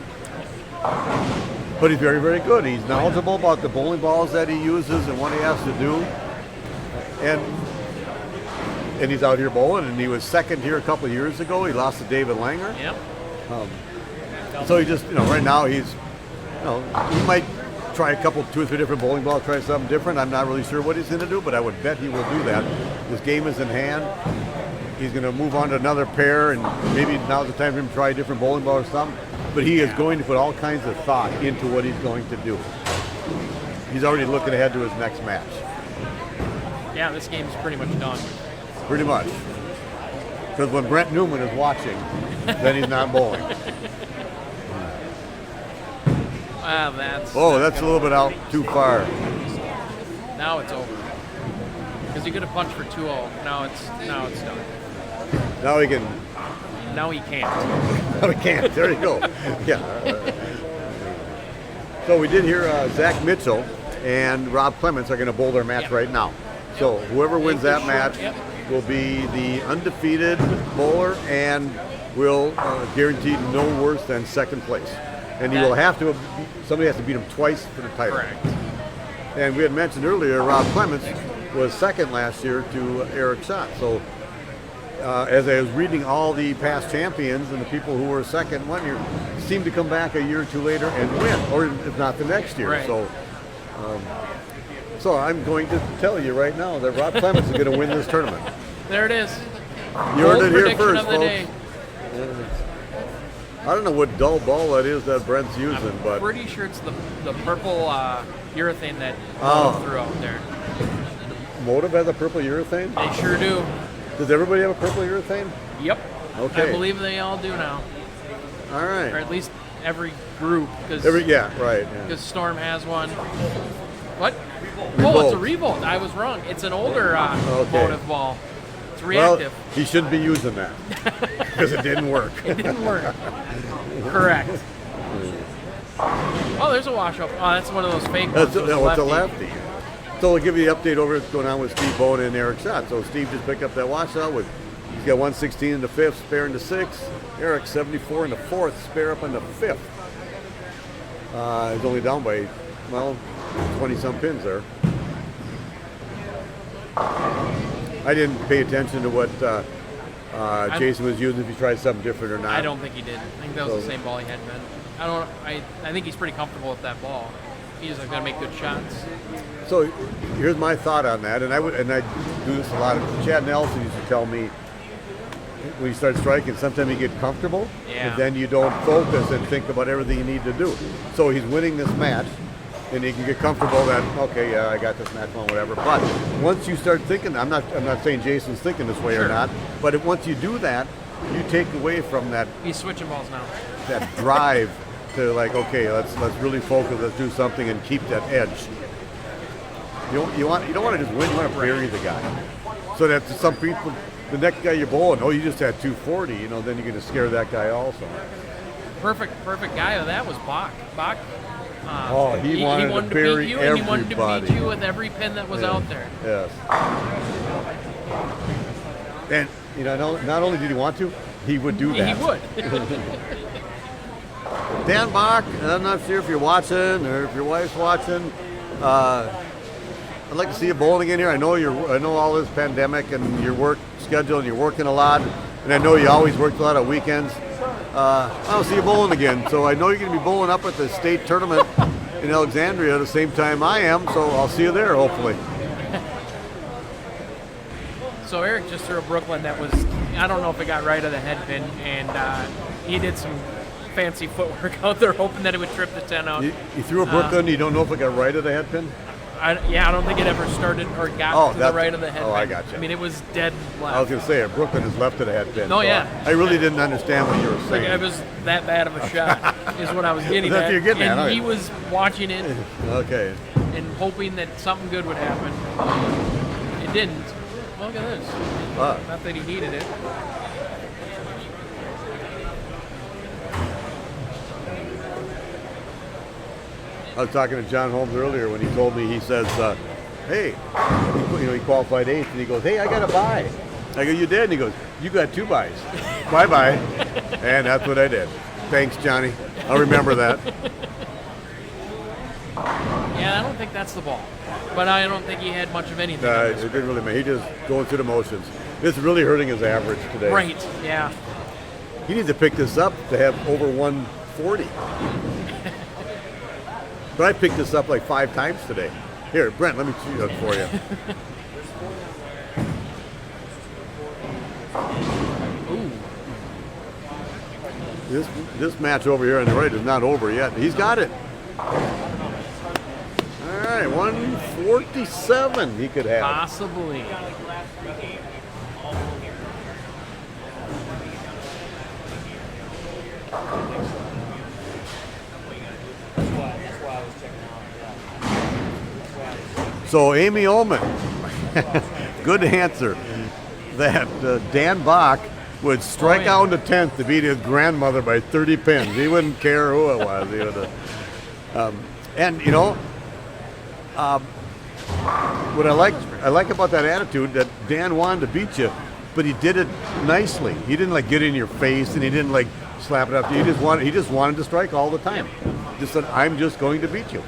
Speaker 2: But he's very, very good. He's knowledgeable about the bowling balls that he uses and what he has to do. And he's out here bowling, and he was second here a couple of years ago. He lost to David Langer.
Speaker 3: Yep.
Speaker 2: So he just, right now he's, he might try a couple, 2 or 3 different bowling balls, try something different. I'm not really sure what he's going to do, but I would bet he will do that. His game is in hand. He's going to move on to another pair, and maybe now's the time for him to try a different bowling ball or something. But he is going to put all kinds of thought into what he's going to do. He's already looking ahead to his next match.
Speaker 3: Yeah, this game's pretty much done.
Speaker 2: Pretty much. Because when Brent Newman is watching, then he's not bowling.
Speaker 3: That's.
Speaker 2: Oh, that's a little bit out too far.
Speaker 3: Now it's over. Because you could have punched for 2-0. Now it's done.
Speaker 2: Now he can
Speaker 3: now he can't.
Speaker 2: We can't. There you go. Yeah. So we did hear Zach Mitchell and Rob Clements are going to bowl their match
Speaker 3: Yep.
Speaker 2: right now. So whoever wins that
Speaker 3: Sure.
Speaker 2: match
Speaker 3: Yep.
Speaker 2: will be the undefeated bowler and will guarantee no worse than second place. And he
Speaker 3: That-
Speaker 2: will have to, somebody has to beat him twice for the title.
Speaker 3: Correct.
Speaker 2: And we had mentioned earlier, Rob Clements was second last year to Eric Schott. So as I was reading all the past champions and the people who were second one year, seemed to come back a year or two later and win, or if not the next year.
Speaker 3: Right.
Speaker 2: So I'm going to tell you right now that Rob Clements is going to win this tournament.
Speaker 3: There it is.
Speaker 2: You
Speaker 3: Bold
Speaker 2: heard it here
Speaker 3: prediction
Speaker 2: first,
Speaker 3: of the
Speaker 2: folks.
Speaker 3: day.
Speaker 2: I don't know what dull ball that is that Brent's using, but
Speaker 3: Pretty sure it's the purple urethane that
Speaker 2: Oh.
Speaker 3: threw out there.
Speaker 2: Motive has a purple urethane?
Speaker 3: They sure do.
Speaker 2: Does everybody have a purple urethane?
Speaker 3: Yep.
Speaker 2: Okay.
Speaker 3: I believe they all do now,
Speaker 2: All
Speaker 3: or
Speaker 2: right.
Speaker 3: at least every group, because
Speaker 2: Yeah, right. Yeah.
Speaker 3: Storm has one. What? Oh, it's a
Speaker 2: Revolt.
Speaker 3: revolt. I was wrong. It's an older
Speaker 2: Okay.
Speaker 3: motive ball. It's
Speaker 2: Well,
Speaker 3: reactive.
Speaker 2: he shouldn't be using that because it didn't work.
Speaker 3: It didn't work. Correct. Oh, there's a wash up. Oh, that's one of those fake ones.
Speaker 2: That's
Speaker 3: It was
Speaker 2: what's a
Speaker 3: lefty.
Speaker 2: lefty. So we'll give you the update over what's going on with Steve Bone and Eric Schott. So Steve just picked up that washout with, he's got 116 in the fifth, spare in the sixth. Eric 74 in the fourth, spare up in the fifth. He's only down by, 20 some pins there. I didn't pay attention to what Jason was using, if he tried something different or not.
Speaker 3: I don't think he did. I think that was the same ball he had been. I think he's pretty comfortable with that ball. He's going to make good shots.
Speaker 2: So here's my thought on that, and I do this a lot. Chad Nelson used to tell me when you start striking, sometimes you get comfortable,
Speaker 3: Yeah.
Speaker 2: and then you don't focus and think about everything you need to do. So he's winning this match, and he can get comfortable that okay, yeah, I got this match on, whatever. But once you start thinking, I'm not saying Jason's thinking this way or
Speaker 3: Sure.
Speaker 2: not, but once you do that, you take away from that
Speaker 3: He's switching balls now.
Speaker 2: drive to like, okay, let's really focus, let's do something and keep that edge. You don't want to just win, you want to bury the guy. So that some people, the next guy you're bowling, oh, you just had 240, then you're going to scare that guy also.
Speaker 3: Perfect guy. That was Bach. Bach.
Speaker 2: He wanted to bury
Speaker 3: beat you, and he wanted to
Speaker 2: everybody.
Speaker 3: beat you with every pin that was out there.
Speaker 2: Yes. And not only did he want to, he would do that.
Speaker 3: He would.
Speaker 2: Dan Bach, and I'm not sure if you're watching or if your wife's watching. I'd like to see you bowling again here. I know all this pandemic and your work schedule, and you're working a lot, and I know you always worked a lot of weekends. I'll see you bowling again. So I know you're going to be bowling up at the state tournament in Alexandria at the same time I am. So I'll see you there, hopefully.
Speaker 3: So Eric just threw a Brooklyn that was, I don't know if it got right of the head pin, and he did some fancy footwork out there, hoping that it would trip the 10 out.
Speaker 2: You threw a Brooklyn, you don't know if it got right of the head pin?
Speaker 3: I don't think it ever started or got to the right of the head pin.
Speaker 2: I got you.
Speaker 3: I mean, it was dead left.
Speaker 2: I was going to say, Brooklyn is left of the head pin.
Speaker 3: Oh,
Speaker 2: so
Speaker 3: yeah.
Speaker 2: I really didn't understand what you were
Speaker 3: Like,
Speaker 2: saying.
Speaker 3: it was that bad of a shot, is what I was getting
Speaker 2: That's
Speaker 3: at.
Speaker 2: what you're getting
Speaker 3: and
Speaker 2: at,
Speaker 3: he
Speaker 2: okay.
Speaker 3: was watching it
Speaker 2: Okay.
Speaker 3: and hoping that something good would happen. It didn't. Look at this. Not that he needed it.
Speaker 2: I was talking to John Holmes earlier when he told me, he says, hey, he qualified eighth, and he goes, hey, I got a bye. I go, you did? And he goes, you got 2 buys. Bye-bye. And that's what I did. Thanks, Johnny. I'll remember that.
Speaker 3: Yeah, I don't think that's the ball. But I don't think he had much of anything. on
Speaker 2: It
Speaker 3: this
Speaker 2: didn't really matter. He just going through the motions. It's really hurting his average today.
Speaker 3: Right, yeah.
Speaker 2: He needs to pick this up to have over 140. But I picked this up like 5 times today. Here, Brent, let me shoot it for you.
Speaker 3: Ooh.
Speaker 2: This match over here on the right is not over yet. He's got it. All right, 147 he could have.
Speaker 3: Possibly.
Speaker 2: So Amy Ullman, good answer. That Dan Bach would strike
Speaker 3: yeah.
Speaker 2: out in the 10th to beat his grandmother by 30 pins. He wouldn't care who it was. He would, and you know, what I like about that attitude that Dan wanted to beat you, but he did it nicely. He didn't like get in your face, and he didn't like slap it up to you. He just wanted to strike all the time. Just said, I'm just going to beat you.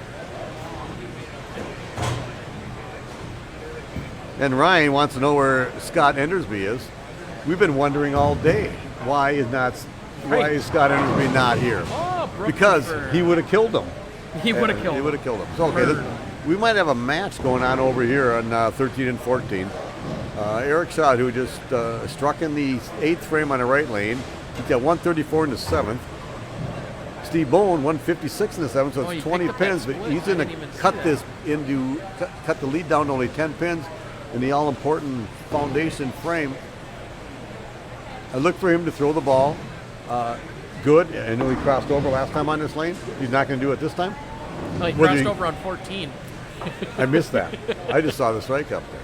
Speaker 2: And Ryan wants to know where Scott Endersby is. We've been wondering all day why is Scott Endersby not here?
Speaker 3: Oh, Brooklyn
Speaker 2: Because
Speaker 3: for-
Speaker 2: he would have killed him.
Speaker 3: He would have killed
Speaker 2: He
Speaker 3: him.
Speaker 2: would have killed him. So okay, we might have a match going on over here on 13 and 14. Eric Schott, who just struck in the 8th frame on the right lane, he's got 134 in the 7th. Steve Bowen 156 in the 7th, so
Speaker 3: Oh,
Speaker 2: it's
Speaker 3: you
Speaker 2: 20
Speaker 3: picked up that
Speaker 2: pins. But
Speaker 3: split.
Speaker 2: he's
Speaker 3: I
Speaker 2: going to
Speaker 3: didn't even see
Speaker 2: cut
Speaker 3: that.
Speaker 2: this into cut the lead down to only 10 pins in the all-important foundation frame. I look for him to throw the ball. Good. I know he crossed over last time on this lane. He's not going to do it this time.
Speaker 3: Oh, he
Speaker 2: Whether
Speaker 3: crossed
Speaker 2: he-
Speaker 3: over on 14.
Speaker 2: I missed that. I just saw the strike up there.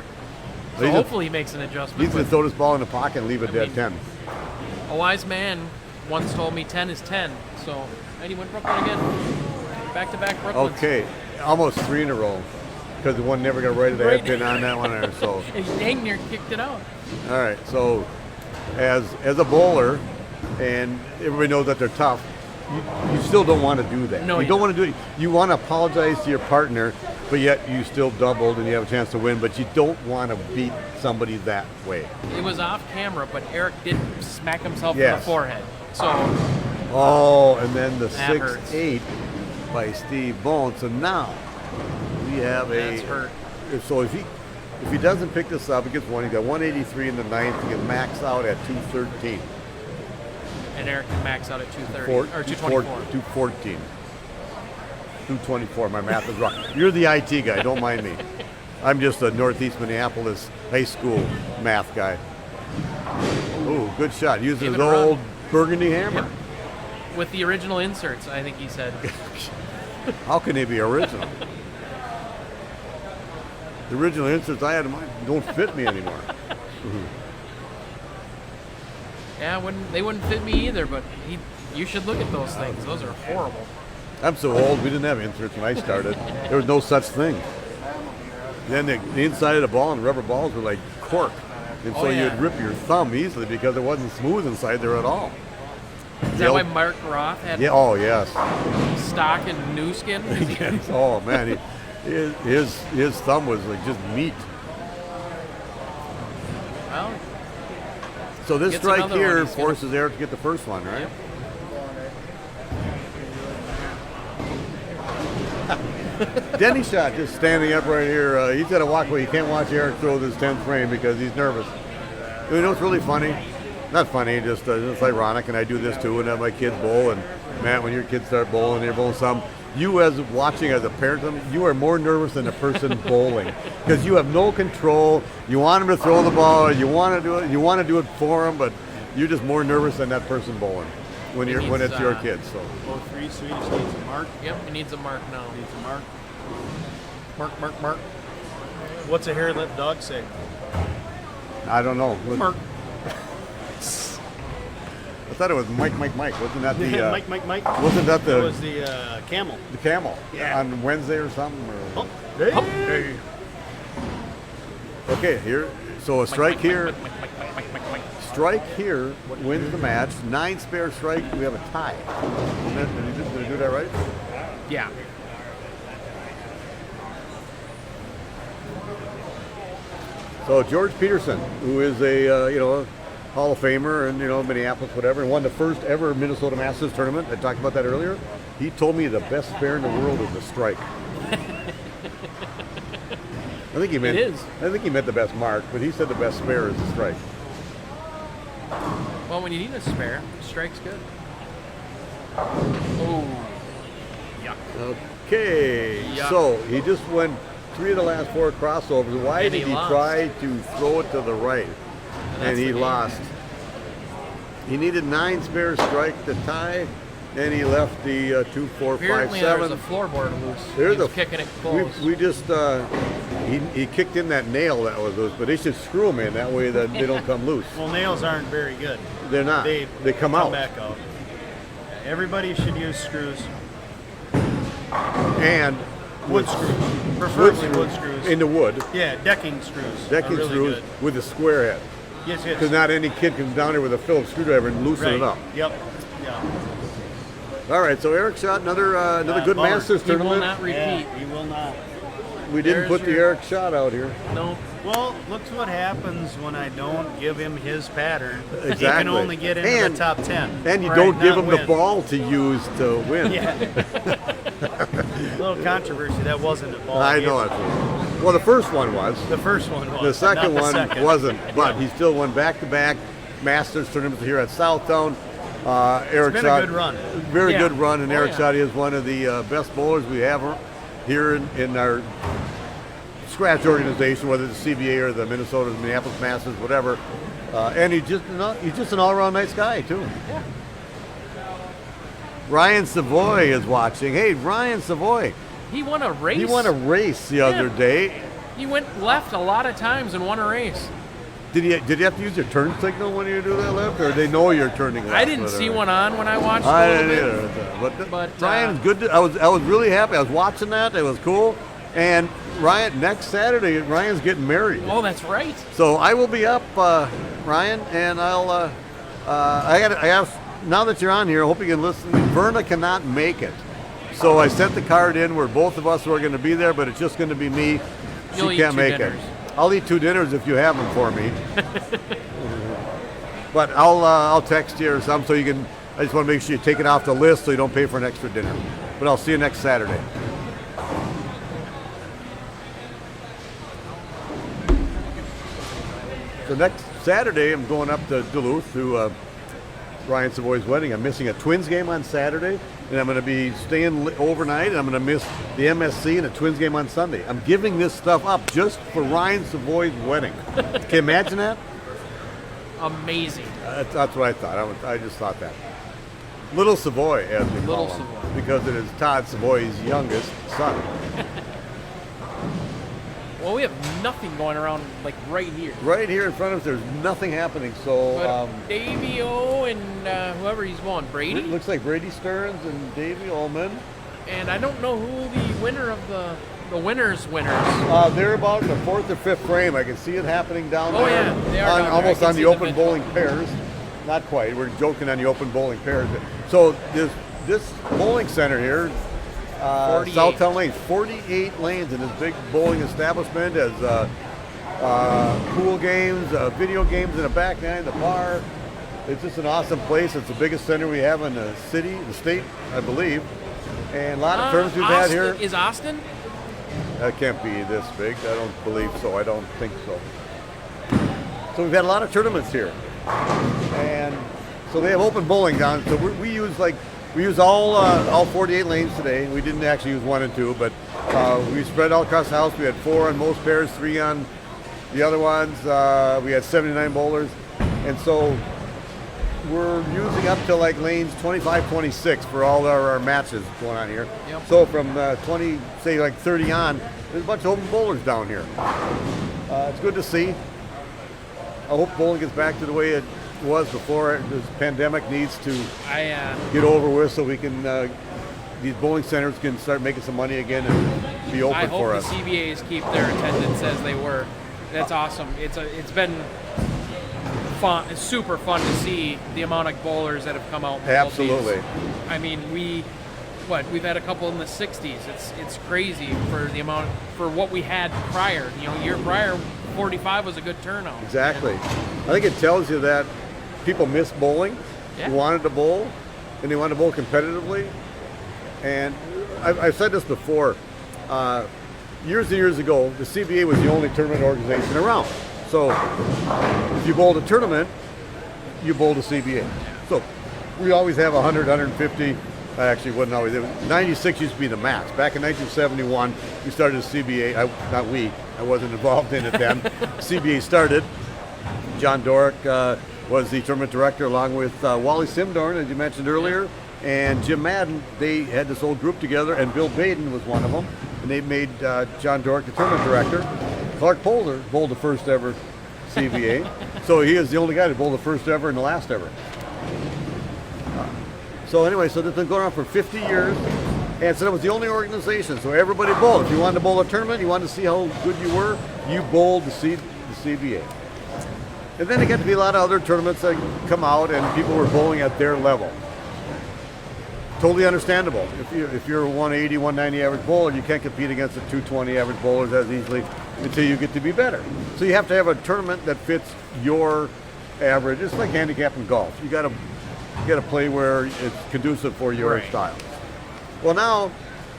Speaker 3: So hopefully he makes an adjustment.
Speaker 2: He's going
Speaker 3: but
Speaker 2: to throw this ball in the pocket and leave it dead
Speaker 3: mean,
Speaker 2: 10.
Speaker 3: a wise man once told me 10 is 10. So, and he went Brooklyn again. Back-to-back Brooklyn.
Speaker 2: Okay, almost 3 in a row because the one never got right at the head pin on that one there. So,
Speaker 3: And he dang near kicked it out.
Speaker 2: all right. So, as a bowler, and everybody knows that they're tough, you still don't want to do that.
Speaker 3: No,
Speaker 2: you
Speaker 3: you
Speaker 2: don't
Speaker 3: don't.
Speaker 2: want to do it. You want to apologize to your partner, but yet you still doubled and you have a chance to win. But you don't want to beat somebody that way.
Speaker 3: It was off camera, but Eric did smack himself in
Speaker 2: Yes.
Speaker 3: the forehead. So,
Speaker 2: Oh, and then the
Speaker 3: That hurts.
Speaker 2: 6-8 by Steve Bowen. So now we have
Speaker 3: That's hurt.
Speaker 2: So if he doesn't pick this up, he gets one. He got 183 in the 9th. He can max out at 213.
Speaker 3: and Eric can max out at 230 or 224.
Speaker 2: 214. 224. My math is wrong. You're the IT guy. Don't mind me. I'm just a Northeast Minneapolis high school math guy. Ooh, good shot. Using his
Speaker 3: Give it a run.
Speaker 2: old burgundy hammer.
Speaker 3: With the original inserts, I think he said.
Speaker 2: How can they be original? The original inserts I had in mine don't fit me anymore.
Speaker 3: Yeah, they wouldn't fit me either, but you should look at those things. Those are horrible.
Speaker 2: I'm so old, we didn't have inserts when I started. There was no such thing. Then the inside of the ball and rubber balls were like cork. And so
Speaker 3: Oh, yeah.
Speaker 2: you'd rip your thumb easily because it wasn't smooth inside there at all.
Speaker 3: Is that why Mark Roth had
Speaker 2: Yeah, oh yes.
Speaker 3: stock and new skin?
Speaker 2: Yes. Oh man, his thumb was like just meat.
Speaker 3: Well,
Speaker 2: So this
Speaker 3: Gets
Speaker 2: strike
Speaker 3: another
Speaker 2: here
Speaker 3: one, he's gonna-
Speaker 2: forces Eric to get the first one, right?
Speaker 3: Yep.
Speaker 2: Denny shot just standing up right here. He's got to walk away. You can't watch Eric throw this 10th frame because he's nervous. You know what's really funny? Not funny, just it's ironic, and I do this too, and have my kids bowl. And Matt, when your kids start bowling, you're bowling some. You as watching as a parent, you are more nervous than the person bowling because you have no control. You want them to throw the ball, you want to do it, you want to do it for them, but you're just more nervous than that person bowling when
Speaker 3: He
Speaker 2: when
Speaker 3: needs,
Speaker 2: it's your kids. So.
Speaker 1: 03 Swedish needs a mark.
Speaker 3: Yep, he needs a mark now.
Speaker 1: Needs a mark.
Speaker 3: Mark, mark, mark.
Speaker 1: What's a hare lip dog say?
Speaker 2: I don't know.
Speaker 3: Mark.
Speaker 2: I thought it was Mike. Wasn't that the
Speaker 1: Mike.
Speaker 2: Wasn't that
Speaker 1: That
Speaker 2: the
Speaker 1: was the camel.
Speaker 2: the camel
Speaker 1: Yeah.
Speaker 2: on Wednesday or something? Or?
Speaker 1: Oh,
Speaker 2: Hey. Okay, here. So a strike here. Strike here wins the match. 9 spare strike. We have a tie. Did I do that right?
Speaker 3: Yeah.
Speaker 2: So George Peterson, who is a Hall of Famer and Minneapolis, whatever, and won the first ever Minnesota Masters tournament. I talked about that earlier. He told me the best spare in the world is the strike. I think he meant
Speaker 3: It is.
Speaker 2: I think he meant the best mark, but he said the best spare is the strike.
Speaker 3: Well, when you need a spare, strike's good. Oh. Yuck.
Speaker 2: Okay,
Speaker 3: Yeah.
Speaker 2: so he just went 3 of the last 4 crossovers. Why
Speaker 3: And
Speaker 2: did
Speaker 3: he
Speaker 2: he
Speaker 3: lost.
Speaker 2: try to throw it to the right? And
Speaker 3: that's
Speaker 2: he
Speaker 3: the game.
Speaker 2: lost. He needed 9 spare strike to tie. And he left the 2, 4, 5,
Speaker 3: Apparently there's
Speaker 2: 7.
Speaker 3: a floorboard loose.
Speaker 2: There's
Speaker 3: He's
Speaker 2: a-
Speaker 3: kicking it close.
Speaker 2: We just he kicked in that nail that was loose, but they should screw them in that way that they don't come loose.
Speaker 1: Well, nails aren't very good.
Speaker 2: They're not.
Speaker 1: They
Speaker 2: come out.
Speaker 1: back out. Everybody should use screws.
Speaker 2: And
Speaker 1: Wood screws. Preferably wood screws.
Speaker 2: in the wood.
Speaker 1: Yeah, decking screws.
Speaker 2: Decking
Speaker 1: are really
Speaker 2: screws
Speaker 1: good.
Speaker 2: with a square head.
Speaker 1: Yes, yes.
Speaker 2: Because not any kid comes down here with a Phillips screwdriver and loosen
Speaker 1: right.
Speaker 2: it up.
Speaker 1: Yep. Yeah.
Speaker 2: All right, so Eric shot another good
Speaker 1: bummer.
Speaker 2: Masters
Speaker 3: He will
Speaker 2: tournament.
Speaker 3: not repeat.
Speaker 1: Yeah, he will not.
Speaker 2: We didn't
Speaker 3: There's
Speaker 2: put the
Speaker 3: your-
Speaker 2: Eric shot out here.
Speaker 3: No.
Speaker 1: Well, look what happens when I don't give him his pattern. He can
Speaker 2: Exactly.
Speaker 1: only get into
Speaker 2: And-
Speaker 1: the top 10.
Speaker 2: And you
Speaker 1: Right,
Speaker 2: don't give
Speaker 1: not
Speaker 2: him the
Speaker 1: win.
Speaker 2: ball to use to win.
Speaker 1: Yeah. A little controversy. That wasn't a ball.
Speaker 2: I
Speaker 1: game.
Speaker 2: know it. Well, the first one was.
Speaker 1: The first one was.
Speaker 2: The second
Speaker 1: not
Speaker 2: one
Speaker 1: second.
Speaker 2: wasn't, but he still won back-to-back Masters tournaments here at Southtown. Eric
Speaker 1: been a
Speaker 2: shot
Speaker 1: good run.
Speaker 2: very
Speaker 3: Yeah.
Speaker 2: good run, and
Speaker 3: Oh,
Speaker 2: Eric
Speaker 3: yeah.
Speaker 2: shot is one of the best bowlers we have here in our scratch organization, whether it's the CBA or the Minneapolis Masters, whatever. And he's just an all-around nice guy too.
Speaker 3: Yeah.
Speaker 2: Ryan Savoy is watching. Hey, Ryan Savoy.
Speaker 3: He won a race.
Speaker 2: He won a race the other day.
Speaker 3: He went left a lot of times and won a race.
Speaker 2: Did you have to use your turn signal when you do that left, or they know you're turning left?
Speaker 3: I didn't see one on when I watched
Speaker 2: I
Speaker 3: a little
Speaker 2: didn't
Speaker 3: bit.
Speaker 2: either. But
Speaker 3: But,
Speaker 2: Ryan's good. I was really happy. I was watching that. It was cool. And Ryan, next Saturday, Ryan's getting married.
Speaker 3: Oh, that's right.
Speaker 2: So I will be up, Ryan, and I'll. I have now that you're on here. I hope you can listen. Verna cannot make it, so I sent the card in where both of us were going to be there, but it's just going to be me.
Speaker 3: You'll
Speaker 2: She
Speaker 3: eat
Speaker 2: can't
Speaker 3: 2
Speaker 2: make
Speaker 3: dinners.
Speaker 2: it. I'll eat 2 dinners if you have them for me. But I'll text you or something so you can. I just want to make sure you take it off the list so you don't pay for an extra dinner. But I'll see you next Saturday. So next Saturday, I'm going up to Duluth to Ryan Savoy's wedding. I'm missing a Twins game on Saturday, and I'm going to be staying overnight, and I'm going to miss the MSC and a Twins game on Sunday. I'm giving this stuff up just for Ryan Savoy's wedding. Can you imagine that?
Speaker 3: Amazing.
Speaker 2: That's what I thought. I just thought that. Little Savoy, as we call
Speaker 3: Little
Speaker 2: him,
Speaker 3: Savoy.
Speaker 2: because it is Todd Savoy's youngest son.
Speaker 3: Well, we have nothing going around like right here.
Speaker 2: Right here in front of us, there's nothing happening. So
Speaker 3: But Davey O and whoever he's won,
Speaker 2: it
Speaker 3: Brady,
Speaker 2: looks like Brady Stearns and Davey Ullman.
Speaker 3: and I don't know who the winner of the winners.
Speaker 2: They're about in the 4th or 5th frame. I can see it happening down
Speaker 3: Oh,
Speaker 2: there.
Speaker 3: yeah, they are down there.
Speaker 2: Almost
Speaker 3: I can
Speaker 2: on
Speaker 3: see
Speaker 2: the
Speaker 3: the
Speaker 2: open
Speaker 3: visual.
Speaker 2: bowling pairs. Not quite. We're joking on the open bowling pairs. So this bowling center here,
Speaker 3: 48.
Speaker 2: Southtown Lanes, 48 lanes in this big bowling establishment. Has pool games, video games in the back behind the bar. It's just an awesome place. It's the biggest center we have in the city, the state, I believe. And a lot of tournaments we've had here.
Speaker 3: Is Austin?
Speaker 2: That can't be this big. I don't believe so. I don't think so. So we've had a lot of tournaments here, and so they have open bowling down. So we use all 48 lanes today. We didn't actually use 1 and 2, but we spread all across the house. We had 4 on most pairs, 3 on the other ones. We had 79 bowlers, and so we're using up to like lanes 25, 26 for all our matches going on here.
Speaker 3: Yep.
Speaker 2: So from 20, say like 30 on, there's a bunch of open bowlers down here. It's good to see. I hope bowling gets back to the way it was before. This pandemic needs to get over with so we can, these bowling centers can start making some money again and be open
Speaker 3: I hope
Speaker 2: for
Speaker 3: the
Speaker 2: us.
Speaker 3: CBAs keep their attendance as they were. That's awesome. It's been fun. It's super fun to see the amount of bowlers that have come out. in both
Speaker 2: Absolutely.
Speaker 3: these. I mean, we've had a couple in the 60s. It's crazy for the amount for what we had prior. Year prior, 45 was a good turnout.
Speaker 2: Exactly. I think it tells you that people miss bowling,
Speaker 3: Yeah.
Speaker 2: wanted to bowl, and they want to bowl competitively. And I've said this before. Years and years ago, the CBA was the only tournament organization around. So if you bowled a tournament, you bowled a CBA. So we always have 100, 150. Actually, it wasn't always. 96 used to be the max. Back in 1971, we started a CBA. I wasn't involved in it then. CBA started. John Dorick was the tournament director along with Wally Simdorn, as you mentioned earlier. And Jim Madden, they had this old group together, and Bill Baden was one of them. And they made John Dork the tournament director. Clark Polder bowled the first ever CBA. So he is the only guy to bowl the first ever and the last ever. So anyway, so it's been going on for 50 years. And so that was the only organization. So everybody bowled. If you wanted to bowl a tournament, you wanted to see how good you were, you bowled the CBA. And then there got to be a lot of other tournaments that come out, and people were bowling at their level. Totally understandable. If you're a 180, 190 average bowler, you can't compete against the 220 average bowlers as easily until you get to be better. So you have to have a tournament that fits your average. It's like handicapping golf. You got to play where it's conducive for your style. Well, now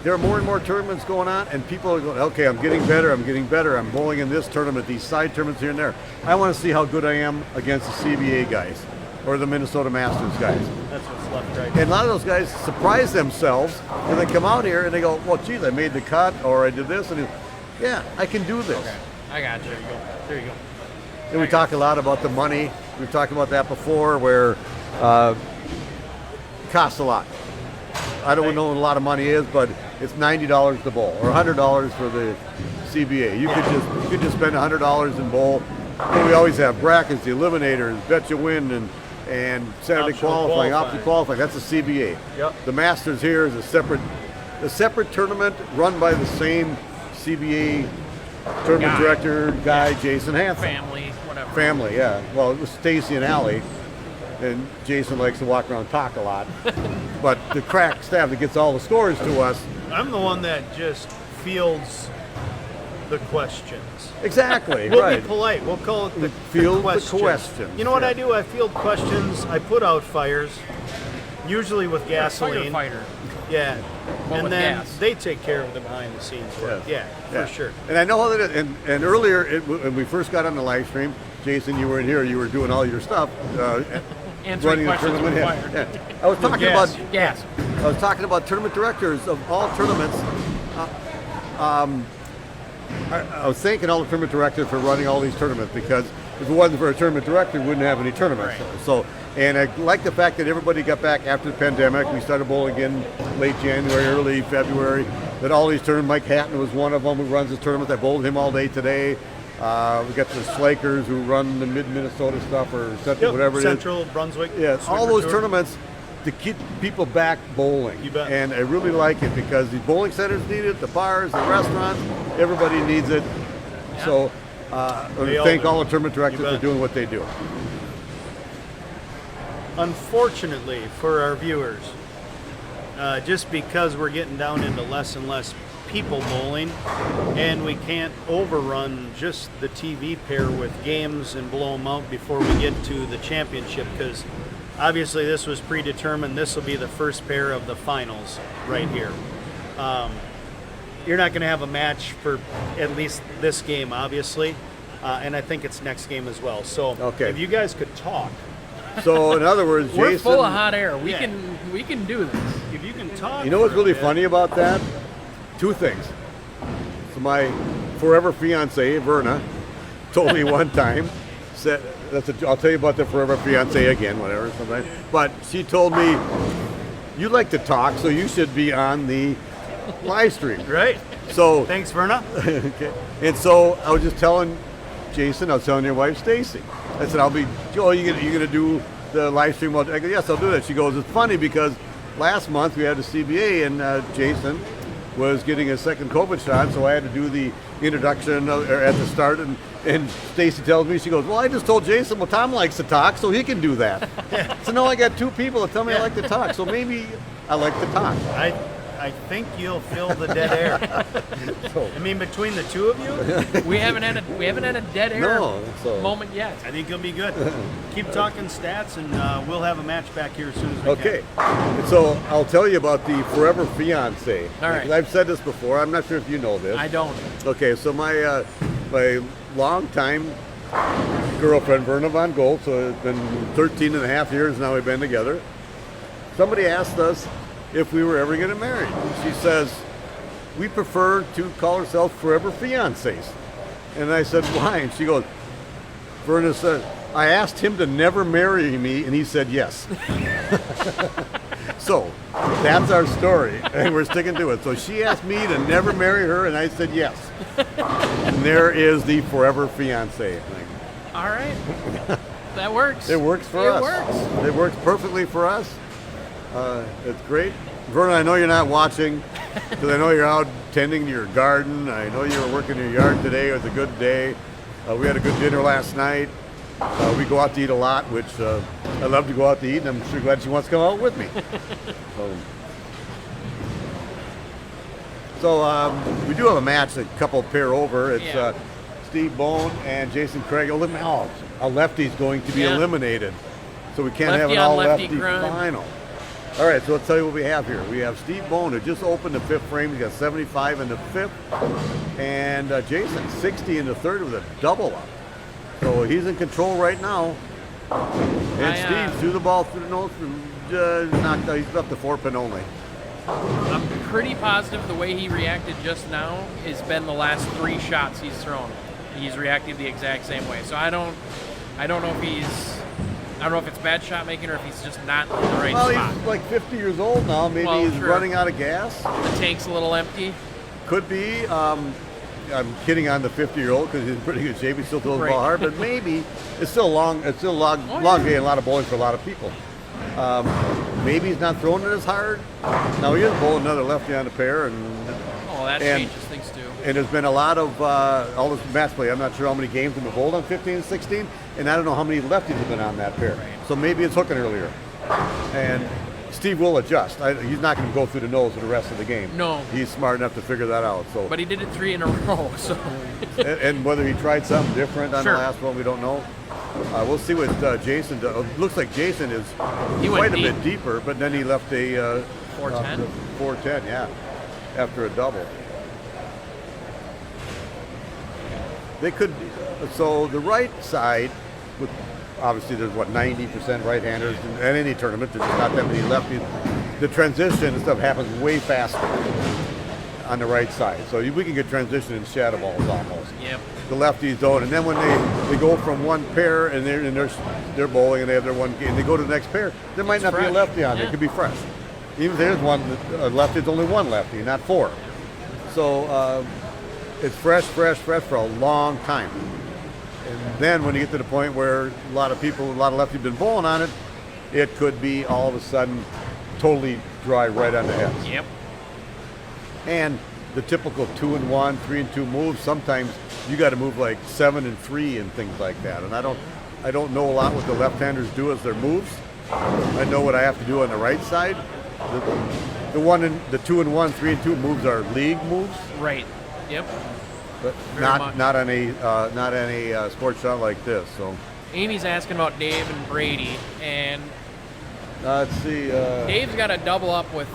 Speaker 2: there are more and more tournaments going on, and people are going, okay, I'm getting better. I'm bowling in this tournament, these side tournaments here and there. I want to see how good I am against the CBA guys or the Minnesota Masters guys.
Speaker 1: That's what's left, right?
Speaker 2: And a lot of those guys surprise themselves, and they come out here and they go, well, geez, I made the cut, or I did this, and yeah, I can do this.
Speaker 3: Okay. I got you. There you go.
Speaker 2: And we talk a lot about the money. We've talked about that before, where it costs a lot. I don't know what a lot of money is, but it's $90 to bowl, or $100 for the CBA. You could just spend $100 in bowl. And we always have brackets, the eliminators, bet you win, and Saturday qualifying, option qualifying. That's a CBA.
Speaker 1: Yep.
Speaker 2: The Masters here is a separate tournament run by the same CBA tournament director guy, Jason Hansen.
Speaker 3: Family, whatever.
Speaker 2: Family, yeah. Well, it was Stacy and Allie, and Jason likes to walk around and talk a lot. But the crack staff that gets all the scores to us.
Speaker 1: I'm the one that just fields the questions.
Speaker 2: Exactly,
Speaker 1: We'll
Speaker 2: right.
Speaker 1: be polite. We'll call it the
Speaker 2: Field the
Speaker 1: questions.
Speaker 2: questions.
Speaker 1: You know what
Speaker 2: yeah.
Speaker 1: I do? I field questions. I put out fires, usually with gasoline.
Speaker 3: Firefighter.
Speaker 1: Yeah.
Speaker 3: Well,
Speaker 1: and
Speaker 3: with
Speaker 1: then
Speaker 3: gas.
Speaker 1: they take care of the behind the scenes work.
Speaker 2: Yes.
Speaker 1: Yeah, for sure.
Speaker 2: And I know how that is. And earlier, when we first got on the live stream, Jason, you were in here. You were doing all your stuff.
Speaker 3: Answering
Speaker 2: running the
Speaker 3: questions
Speaker 2: tournament.
Speaker 3: with fire.
Speaker 2: Yeah. I was talking
Speaker 1: gas.
Speaker 2: about
Speaker 3: Gas.
Speaker 2: I was talking about tournament directors of all tournaments. I was thanking all the tournament directors for running all these tournaments, because if it wasn't for a tournament director, we wouldn't have any tournaments.
Speaker 3: Right.
Speaker 2: So, and I like the fact that everybody got back after the pandemic. We started bowling again late January, early February. That all these tournaments, Mike Hatton was one of them who runs this tournament. I bowled him all day today. We got the Slakers who run the mid-Minnesota stuff, or Central, whatever it is.
Speaker 1: Central, Brunswick.
Speaker 2: Yeah, all
Speaker 1: Swimmer
Speaker 2: those
Speaker 1: Tour.
Speaker 2: tournaments to keep people back bowling.
Speaker 1: You bet.
Speaker 2: And I really like it, because the bowling centers need it, the bars, the restaurants, everybody needs it. So I
Speaker 1: They all
Speaker 2: thank
Speaker 1: do.
Speaker 2: all the tournament directors
Speaker 1: You
Speaker 2: for
Speaker 1: bet.
Speaker 2: doing what they do.
Speaker 1: Unfortunately for our viewers, just because we're getting down into less and less people bowling, and we can't overrun just the TV pair with games and blow them out before we get to the championship, because obviously this was predetermined. This will be the first pair of the finals right here. You're not going to have a match for at least this game, obviously, and I think it's next game as well. So
Speaker 2: Okay.
Speaker 1: if you guys could talk,
Speaker 2: So in other words,
Speaker 3: We're
Speaker 2: Jason,
Speaker 3: full of hot air. We
Speaker 1: Yeah.
Speaker 3: can do this.
Speaker 1: if you can talk.
Speaker 2: you know what's
Speaker 1: for a
Speaker 2: really
Speaker 1: bit.
Speaker 2: funny about that? Two things. So my forever fiance, Verna, told me one time, said, I'll tell you about the forever fiance again, whatever, sometime. But she told me, you like to talk, so you should be on the live stream.
Speaker 1: Right.
Speaker 2: So,
Speaker 1: Thanks, Verna.
Speaker 2: okay. And so I was just telling Jason, I was telling your wife, Stacy. I said, Joe, you gonna do the live stream? I go, yes, I'll do that. She goes, it's funny because last month we had a CBA, and Jason was getting a second COVID shot, so I had to do the introduction at the start, and Stacy tells me, she goes, well, I just told Jason, well, Tom likes to talk, so he can do that. So now I got two people that tell me I like to talk, so maybe I like to talk.
Speaker 1: I think you'll fill the dead air. I mean, between the two of you,
Speaker 3: We haven't had a dead air
Speaker 2: No, so-
Speaker 3: moment yet.
Speaker 1: I think you'll be good. Keep talking stats, and we'll have a match back here as soon as we
Speaker 2: Okay, and so I'll tell you about the forever fiance.
Speaker 3: All right.
Speaker 2: Because I've said this before, I'm not sure if you know this.
Speaker 3: I don't.
Speaker 2: Okay, so my longtime girlfriend, Verna Von Gold, so it's been 13 and a half years now we've been together. Somebody asked us if we were ever going to marry. She says, we prefer to call ourselves forever fiancés. And I said, why? And she goes, Verna said, I asked him to never marry me, and he said yes. So that's our story, and we're sticking to it. So she asked me to never marry her, and I said yes. And there is the forever fiance thing.
Speaker 3: All right. That works.
Speaker 2: It works for us.
Speaker 3: Works.
Speaker 2: It works perfectly for us. It's great. Vernon, I know you're not watching because I know you're out tending your garden. I know you were working in your yard today. It was a good day. We had a good dinner last night. We go out to eat a lot, which I love to go out to eat, and I'm sure glad she wants to come out with me. So we do have a match, a couple pair over. It's Steve Bone and Jason Craig. Oh, a lefty's going to be eliminated, so we can't have an all-lefty final. All right, so let's tell you what we have here. We have Steve Bone, who just opened the fifth frame. He's got 75 in the fifth, and Jason 60 in the third with a double up. So he's in control right now. And Steve threw the ball through the nose and knocked out. He's left the 4-pin only.
Speaker 3: I'm pretty positive the way he reacted just now has been the last 3 shots he's thrown. He's reacted the exact same way. So I don't know if it's bad shot making or if he's just not in the right spot.
Speaker 2: Well, he's like 50 years old now. Maybe he's running out of gas.
Speaker 3: The tank's a little empty.
Speaker 2: Could be. I'm kidding on the 50-year-old because he's in pretty good shape. He still throws the ball hard, but maybe it's still long. It's still a long day and a lot of bowling for a lot of people. Maybe he's not throwing it as hard. Now he is bowling another lefty on the pair,
Speaker 3: that changes things too.
Speaker 2: And there's been a lot of all this match play. I'm not sure how many games have been bowled on 15 and 16, and I don't know how many lefties have been on that pair.
Speaker 3: Right.
Speaker 2: So maybe it's hooking earlier. And Steve will adjust. He's not going to go through the nose for the rest of the game.
Speaker 3: No.
Speaker 2: He's smart enough to figure that out. So.
Speaker 3: But he did it 3 in a row. So.
Speaker 2: and whether he tried something different on the last one, we don't know. We'll see what Jason does. It looks like Jason is quite a bit deeper, but then he left a
Speaker 3: 410.
Speaker 2: 410, yeah, after a double. They could. So the right side, with obviously there's 90% right-handers in any tournament. There's not that many lefties. The transition and stuff happens way faster on the right side. So we can get transition in shadow balls almost.
Speaker 3: Yep.
Speaker 2: The lefties don't. And then when they go from one pair and they're bowling and they have their one game, they go to the next pair. There might not be a lefty on there. It could be fresh. Even if there's one lefty, it's only one lefty, not 4. So it's fresh for a long time. And then when you get to the point where a lot of lefties have been bowling on it, it could be all of a sudden totally dry right on the heads.
Speaker 3: Yep.
Speaker 2: And the typical 2-1, 3-2 moves, sometimes you got to move like 7-3 and things like that. And I don't know a lot what the left-handers do as their moves. I know what I have to do on the right side. The 2-1, 3-2 moves are league moves.
Speaker 3: Right. Yep.
Speaker 2: But not on a sports shot like this. So
Speaker 3: Amy's asking about Dave and Brady, and
Speaker 2: let's see.
Speaker 3: Dave's got a double up with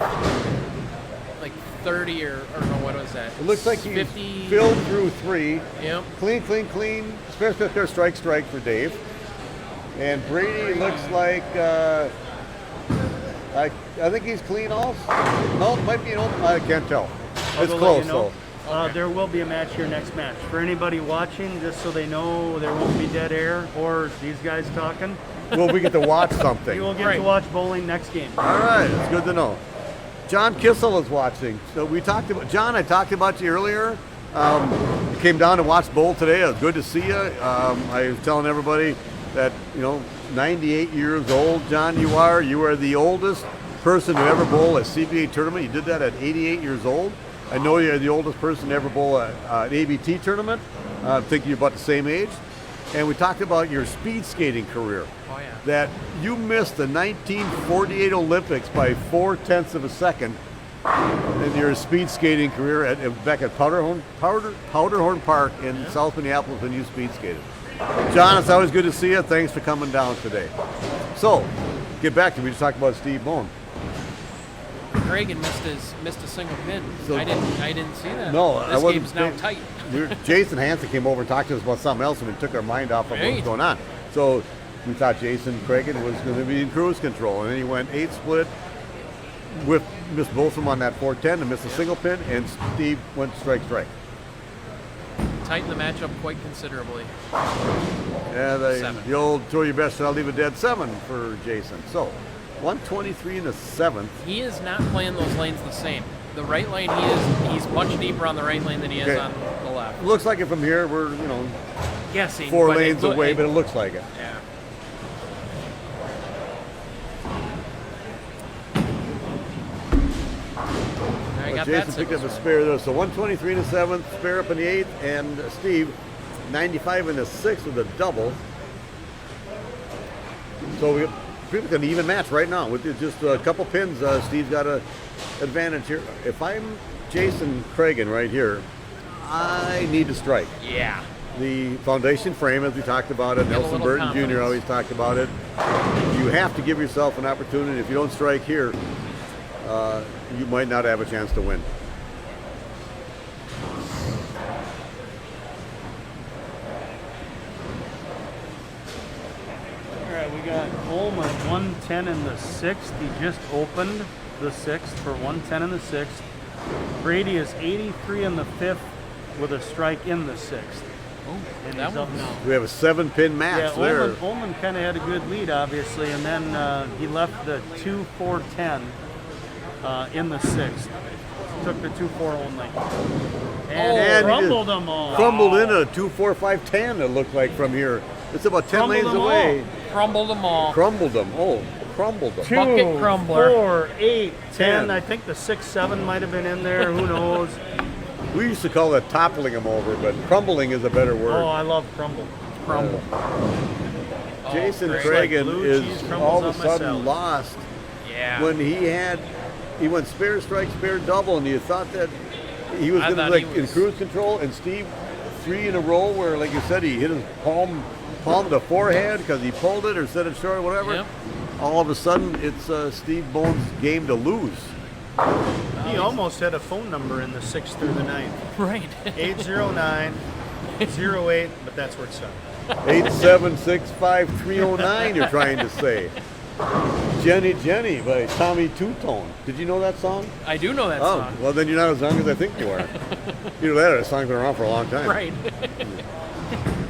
Speaker 3: like 30 or no, what was that?
Speaker 2: It looks like he's
Speaker 3: 50.
Speaker 2: filled through 3.
Speaker 3: Yep. Clean.
Speaker 2: Especially if they're strike for Dave. And Brady looks like I think he's clean also. No, it might be an open. I can't tell. It's close though.
Speaker 6: There will be a match here next match. For anybody watching, just so they know there won't be dead air or these guys talking.
Speaker 2: Well, we get to watch something.
Speaker 6: You will get to watch bowling next game.
Speaker 2: All right, it's good to know. John Kissel is watching. So we talked about, John, I talked about you earlier. You came down to watch bowl today. It was good to see you. I was telling everybody that, 98 years old, John, you are the oldest person to ever bowl a CBA tournament. You did that at 88 years old. I know you're the oldest person to ever bowl an ABT tournament. I think you're about the same age. And we talked about your speed skating career.
Speaker 3: Oh, yeah.
Speaker 2: That you missed the 1948 Olympics by 0.4 of a second in your speed skating career back at Powderhorn Park in South Minneapolis when you speed skated. John, it's always good to see you. Thanks for coming down today. So, get back to me. We just talked about Steve Bone.
Speaker 3: Reagan missed a single pin.
Speaker 2: So,
Speaker 3: I didn't see that.
Speaker 2: No,
Speaker 3: this game's now tight.
Speaker 2: Jason Hansen came over and talked to us about something else, and we took our mind off of what was going on. So we thought Jason Cragen was going to be in cruise control, and then he went 8 split, missed both of them on that 410 and missed a single pin, and Steve went strike.
Speaker 3: Tightened the matchup quite considerably.
Speaker 2: And
Speaker 3: Seven.
Speaker 2: the old throw your best and I'll leave a dead 7 for Jason. So 123 in the 7th.
Speaker 3: He is not playing those lanes the same. The right lane, he's much deeper on the right lane than he is
Speaker 2: Okay.
Speaker 3: on the left.
Speaker 2: Looks like it from here. We're,
Speaker 3: Guessing.
Speaker 2: 4
Speaker 3: but
Speaker 2: lanes away, but it looks like it.
Speaker 3: Yeah. I got that
Speaker 2: Jason picked up
Speaker 3: signal.
Speaker 2: a spare there. So 123 in the 7th, spare up in the 8th, and Steve 95 in the 6th with a double. So we pretty much an even match right now with just a couple pins. Steve's got an advantage here. If I'm Jason Cragen right here, I need to strike.
Speaker 3: Yeah.
Speaker 2: The foundation frame, as we talked about it,
Speaker 3: Get a
Speaker 2: Nelson
Speaker 3: little
Speaker 2: Burton Jr.
Speaker 3: confidence.
Speaker 2: always talked about it. You have to give yourself an opportunity. If you don't strike here, you might not have a chance to win.
Speaker 6: All right, we got Holm at 110 in the 6th. He just opened the 6th for 110 in the 6th. Brady is 83 in the 5th with a strike in the 6th. And
Speaker 3: that
Speaker 6: he's up
Speaker 3: one-
Speaker 6: now.
Speaker 2: We have a 7-pin match
Speaker 6: Yeah,
Speaker 2: there.
Speaker 6: Ullman kind of had a good lead, obviously, and then he left the 2-4-10 in the 6th. Took the 2-4 only. And
Speaker 2: And he
Speaker 6: crumbled
Speaker 2: just
Speaker 6: them all.
Speaker 2: Crumbled in a 2-4-5-10, it looked like from here. It's about 10
Speaker 6: Crumbled
Speaker 2: lanes
Speaker 6: them
Speaker 2: away.
Speaker 3: Crumbled them all.
Speaker 2: Crumbled them. Oh, crumbled them.
Speaker 3: Bucket crumbler.
Speaker 6: 4, 8, 10.
Speaker 2: 10.
Speaker 6: I think the 6-7 might have been in there. Who knows?
Speaker 2: We used to call it toppling them over, but crumbling is a better word.
Speaker 6: Oh, I love crumble.
Speaker 3: Crumble.
Speaker 2: Jason
Speaker 3: great.
Speaker 2: Cragen
Speaker 6: Blue
Speaker 2: is
Speaker 6: cheese crumbles
Speaker 2: all of a
Speaker 6: on my
Speaker 2: sudden
Speaker 6: salad.
Speaker 2: lost
Speaker 3: Yeah.
Speaker 2: when he went spare strike, spare double, and you thought that he was
Speaker 3: I
Speaker 2: going to
Speaker 3: thought
Speaker 2: like
Speaker 3: he
Speaker 2: in
Speaker 3: was-
Speaker 2: cruise control, and Steve 3 in a row where, like you said, he hit his palm to the forehead because he pulled it or set it short or whatever.
Speaker 3: Yep.
Speaker 2: All of a sudden, it's Steve Bones' game to lose.
Speaker 1: He almost had a phone number in the 6th through the 9th.
Speaker 3: Right.
Speaker 1: 809-08, but that's where it stopped.
Speaker 2: 8765309, you're trying to say. Jenny Jenny by Tommy Two-Tone. Did you know that song?
Speaker 3: I do know that
Speaker 2: Oh,
Speaker 3: song.
Speaker 2: well then you're not as young as I think you are. You know that song's been around for a long time.
Speaker 3: Right.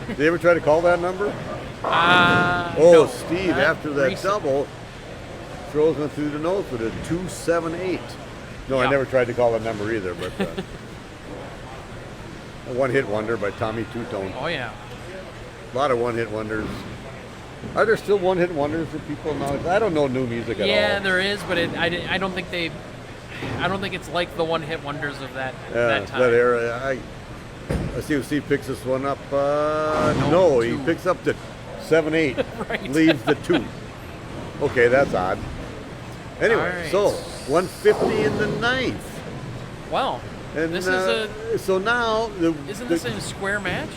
Speaker 2: Did you ever try to call that number?
Speaker 3: Oh,
Speaker 2: Oh, Steve,
Speaker 3: not
Speaker 2: after that
Speaker 3: recent.
Speaker 2: double, throws one through the nose with a 278. No, I
Speaker 3: Yeah.
Speaker 2: never tried to call that number either, but a one-hit wonder by Tommy Two-Tone.
Speaker 3: Oh, yeah.
Speaker 2: A lot of one-hit wonders. Are there still one-hit wonders for people now? I don't know new music at all.
Speaker 3: Yeah, there is, but I don't think it's like the one-hit wonders of that time.
Speaker 2: that era. I see if Steve picks this one up. No, he
Speaker 3: 2.
Speaker 2: picks up the 7-8,
Speaker 3: Right.
Speaker 2: leaves the 2. Okay, that's odd. Anyway,
Speaker 3: All right.
Speaker 2: so 150 in the 9th.
Speaker 3: Wow.
Speaker 2: And
Speaker 3: This is
Speaker 2: so now
Speaker 3: isn't this a square match?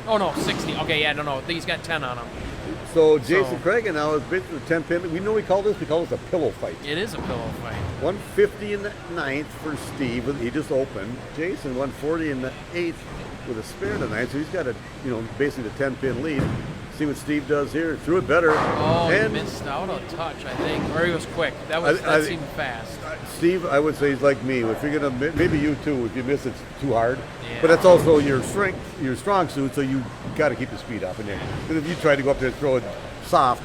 Speaker 3: Oh no, 60. Okay, yeah, no. He's got 10 on him.
Speaker 2: so Jason
Speaker 3: so-
Speaker 2: Cragen now is basically the 10 pin. We know we call this a pillow fight.
Speaker 3: It is a pillow fight.
Speaker 2: 150 in the 9th for Steve. He just opened. Jason 140 in the 8th with a spare in the 9th. So he's got basically the 10 pin lead. See what Steve does here. Threw it better.
Speaker 3: Oh,
Speaker 2: and
Speaker 3: he missed out a touch, I think, or he was quick. That
Speaker 2: I-
Speaker 3: seemed fast.
Speaker 2: Steve, I would say he's like me. If you're gonna, maybe you too. If you miss it too hard,
Speaker 3: Yeah.
Speaker 2: but that's also your strength, your strong suit. So you got to keep the speed up. Because if you try to go up there and throw it soft,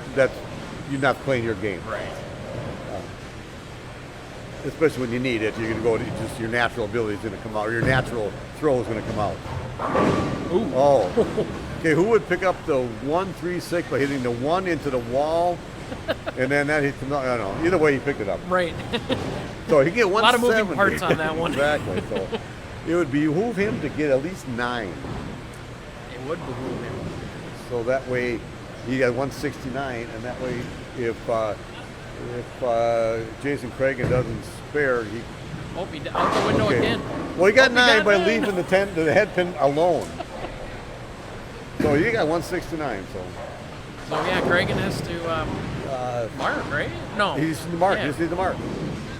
Speaker 2: you're not playing your game.
Speaker 3: Right.
Speaker 2: Especially when you need it, you're gonna go. Just your natural ability is gonna come out, or your natural throw is gonna come out.
Speaker 3: Ooh.
Speaker 2: Oh. Okay, who would pick up the 1-3-6 by hitting the 1 into the wall, and then that hit comes out? I don't know. Either way, he picked it up.
Speaker 3: Right.
Speaker 2: So he get 170.
Speaker 3: A lot of moving parts on that one.
Speaker 2: Exactly. So it would behoove him to get at least 9.
Speaker 3: It would behoove him.
Speaker 2: So that way, he got 169, and that way, if Jason Cragen doesn't spare, he
Speaker 3: Oh, he out the window again.
Speaker 2: Well, he got
Speaker 3: Oh,
Speaker 2: 9 by
Speaker 3: 9.
Speaker 2: leaving the head pin alone. So he got 169. So
Speaker 3: So yeah, Cragen has to mark, right? No.
Speaker 2: he just needs to mark.
Speaker 3: Yeah.
Speaker 2: He just needs to mark.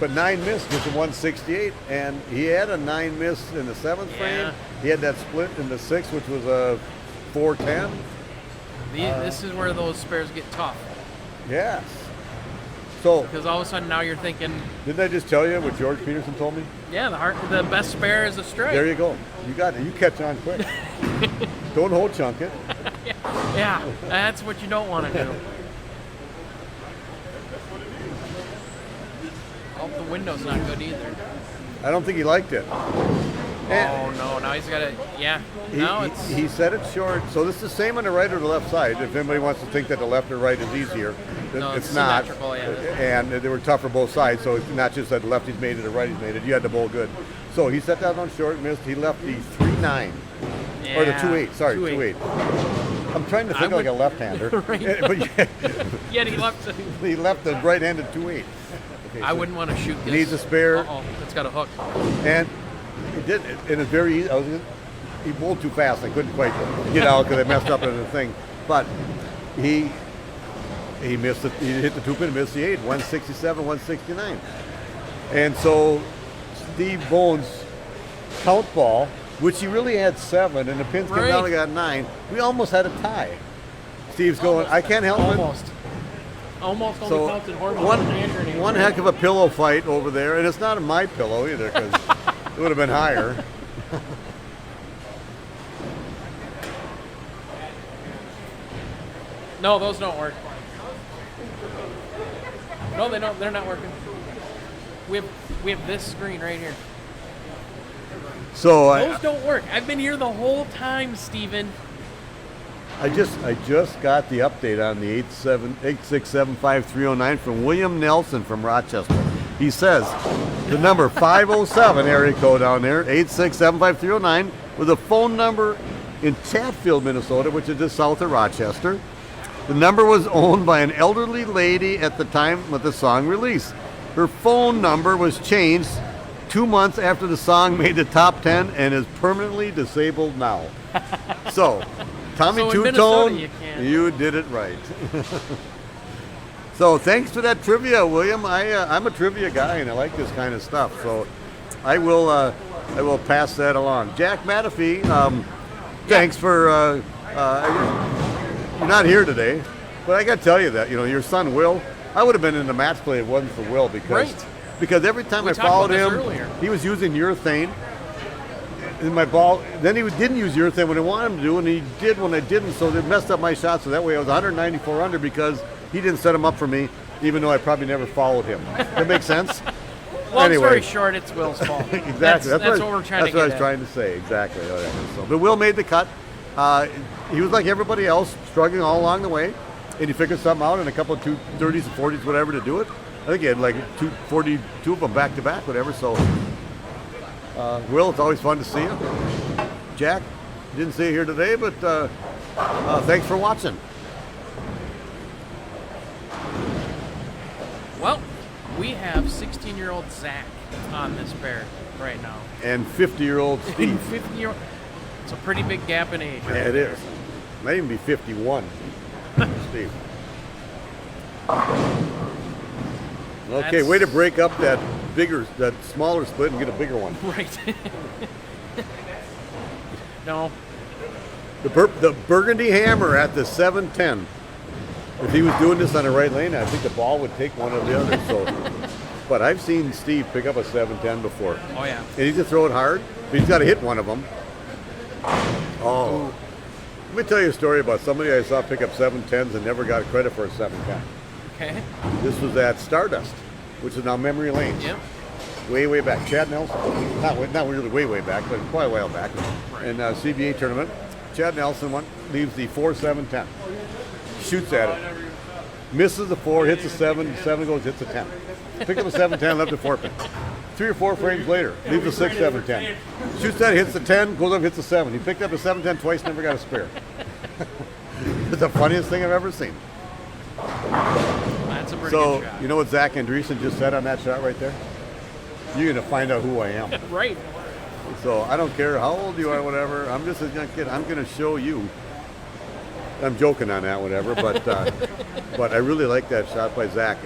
Speaker 2: But 9 missed gets a 168, and he had a 9 miss in the 7th
Speaker 3: Yeah.
Speaker 2: frame. He had that split in the 6th, which was a 410.
Speaker 3: This is where those spares get tough.
Speaker 2: Yes. So
Speaker 3: Because all of a sudden now you're thinking,
Speaker 2: didn't I just tell you what George Peterson told me?
Speaker 3: yeah, the best spare is a strike.
Speaker 2: There you go. You got it. You catch on quick. Don't hold chunk it.
Speaker 3: Yeah, that's what you don't want to do. Oh, the window's not good either.
Speaker 2: I don't think he liked it.
Speaker 3: Oh no, now he's got it. Yeah, now it's.
Speaker 2: He set it short. So this is the same on the right or the left side. If anybody wants to think that the left or right is easier,
Speaker 3: No,
Speaker 2: it's
Speaker 3: it's
Speaker 2: not.
Speaker 3: symmetrical, yeah.
Speaker 2: And they were tough for both sides. So it's not just that the lefties made it or righties made it. You had the bowl good. So he set that on short, missed. He left the 3-9 or the 2-8. Sorry, 2-8. I'm trying to think like a left-hander.
Speaker 3: Right.
Speaker 2: But
Speaker 3: Yet he left.
Speaker 2: he left the right-handed 2-8. Okay,
Speaker 3: I wouldn't want to shoot this.
Speaker 2: Needs a spare.
Speaker 3: Uh-oh, it's got a hook.
Speaker 2: And he did it, and it's very easy. He bowled too fast. I couldn't quite get out because I messed up in the thing. But he missed it. He hit the 2-pin, missed the 8, 167, 169. And so Steve Bones' count ball, which he really had 7, and the pins came down and got 9. We almost had a tie. Steve's going, I can't help it.
Speaker 3: Almost only
Speaker 2: So
Speaker 3: counted hormones.
Speaker 2: one heck of a pillow fight over there, and it's not my pillow either because it would have been higher.
Speaker 3: No, those don't work. No, they don't. They're not working. We have this screen right here.
Speaker 2: So
Speaker 3: Those don't work. I've been here the whole time, Steven.
Speaker 2: I just got the update on the 8675309 from William Nelson from Rochester. He says the number 507 area code down there, 8675309, with a phone number in Chatfield, Minnesota, which is just south of Rochester. The number was owned by an elderly lady at the time of the song release. Her phone number was changed 2 months after the song made the top 10 and is permanently disabled now. So, Tommy
Speaker 3: So in
Speaker 2: Two-Tone,
Speaker 3: Minnesota you can't.
Speaker 2: you did it right. So thanks for that trivia, William. I'm a trivia guy and I like this kind of stuff. So I will pass that along. Jack Matafee, thanks for. You're not here today, but I got to tell you that your son Will. I would have been in the match play if it wasn't for Will because every time
Speaker 3: We
Speaker 2: I
Speaker 3: talked
Speaker 2: followed
Speaker 3: about this
Speaker 2: him,
Speaker 3: earlier.
Speaker 2: he was using urethane. And my ball, then he didn't use urethane when I wanted him to do, and he did when I didn't, so they messed up my shot. So that way I was 194 under because he didn't set him up for me, even though I probably never followed him. That makes sense?
Speaker 3: Long
Speaker 2: Anyway.
Speaker 3: story short, it's Will's fault.
Speaker 2: Exactly.
Speaker 3: That's what we're trying to
Speaker 2: That's what I
Speaker 3: get
Speaker 2: was
Speaker 3: at.
Speaker 2: trying to say. Exactly. So, but Will made the cut. He was like everybody else, struggling all along the way, and he figured something out in a couple of 230s and 40s, whatever, to do it. I think he had like 242 of them back to back, whatever. So, Will, it's always fun to see you. Jack, didn't see you here today, but thanks for watching.
Speaker 3: Well, we have 16-year-old Zach on this pair right now.
Speaker 2: And 50-year-old Steve.
Speaker 3: 50-year-old. It's a pretty big gap in age.
Speaker 2: Yeah, it is. Might even be 51. Steve. Okay, way to break up that smaller split and get a bigger one.
Speaker 3: Right. No.
Speaker 2: The Burgundy Hammer at the 710. If he was doing this on the right lane, I think the ball would take one or the other. So, but I've seen Steve pick up a 710 before.
Speaker 3: Oh yeah.
Speaker 2: And he just throw it hard, but he's got to hit one of them. Oh. Let me tell you a story about somebody I saw pick up 710s and never got credit for a 710.
Speaker 3: Okay.
Speaker 2: This was at Stardust, which is now Memory Lane.
Speaker 3: Yep.
Speaker 2: Way back. Chad Nelson, not really way back, but quite a while back.
Speaker 3: Right.
Speaker 2: In CBA tournament, Chad Nelson leaves the 4-7-10. Shoots at it. Misses the 4, hits a 7, 7 goes, hits a 10. Picked up a 7-10, left a 4-pin. 3 or 4 frames later, leaves a 6-7-10. Shoots at it, hits the 10, goes up, hits a 7. He picked up a 7-10 twice, never got a spare. It's the funniest thing I've ever seen.
Speaker 3: That's a pretty
Speaker 2: So,
Speaker 3: good shot.
Speaker 2: you know what Zach Andreessen just said on that shot right there? You're going to find out who I am.
Speaker 3: Right.
Speaker 2: So I don't care how old you are, whatever. I'm just a young kid. I'm going to show you. I'm joking on that, whatever. But but I really like that shot by Zach.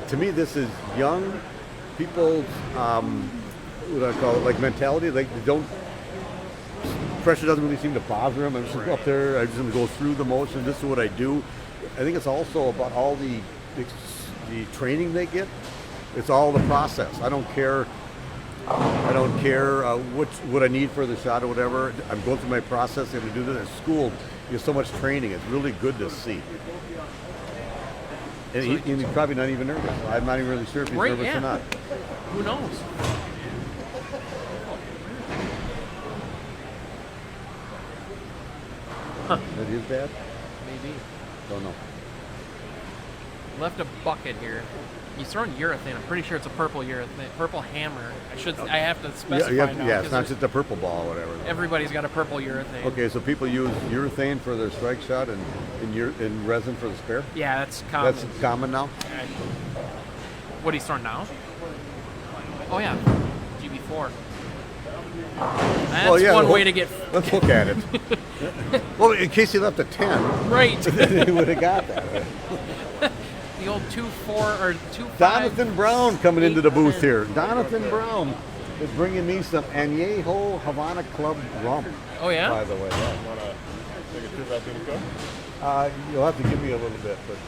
Speaker 2: To me, this is young people's what do I call it? Like mentality. Like they don't. Pressure doesn't really seem to bother them. I'm just up there. I'm just going to go through the motion. This is what I do. I think it's also about all the training they get. It's all the process. I don't care what I need for the shot or whatever. I'm going through my process. I'm going to do this at school. get so much training. It's really good to see. And he's probably not even nervous. I'm not even really sure if he's nervous or not.
Speaker 3: Who knows?
Speaker 2: That is bad?
Speaker 3: Maybe.
Speaker 2: Don't know.
Speaker 3: Left a bucket here. He's throwing urethane. I'm pretty sure it's a purple urethane, purple hammer. I have to specify now.
Speaker 2: Yeah, it's not just a purple ball or whatever.
Speaker 3: Everybody's got a purple urethane.
Speaker 2: Okay, so people use urethane for their strike shot and resin for the spare?
Speaker 3: Yeah, that's common.
Speaker 2: That's common now?
Speaker 3: What he's throwing now? Oh yeah, GB4. That's one way to get.
Speaker 2: Let's look at it. Well, in case he left a 10.
Speaker 3: Right.
Speaker 2: Then he would have got that.
Speaker 3: The old 2-4 or 2-5.
Speaker 2: Jonathan Brown coming into the booth here. Jonathan Brown is bringing me some Añejo Havana Club rum.
Speaker 3: Oh yeah.
Speaker 2: By the way, you'll have to give me a little bit, but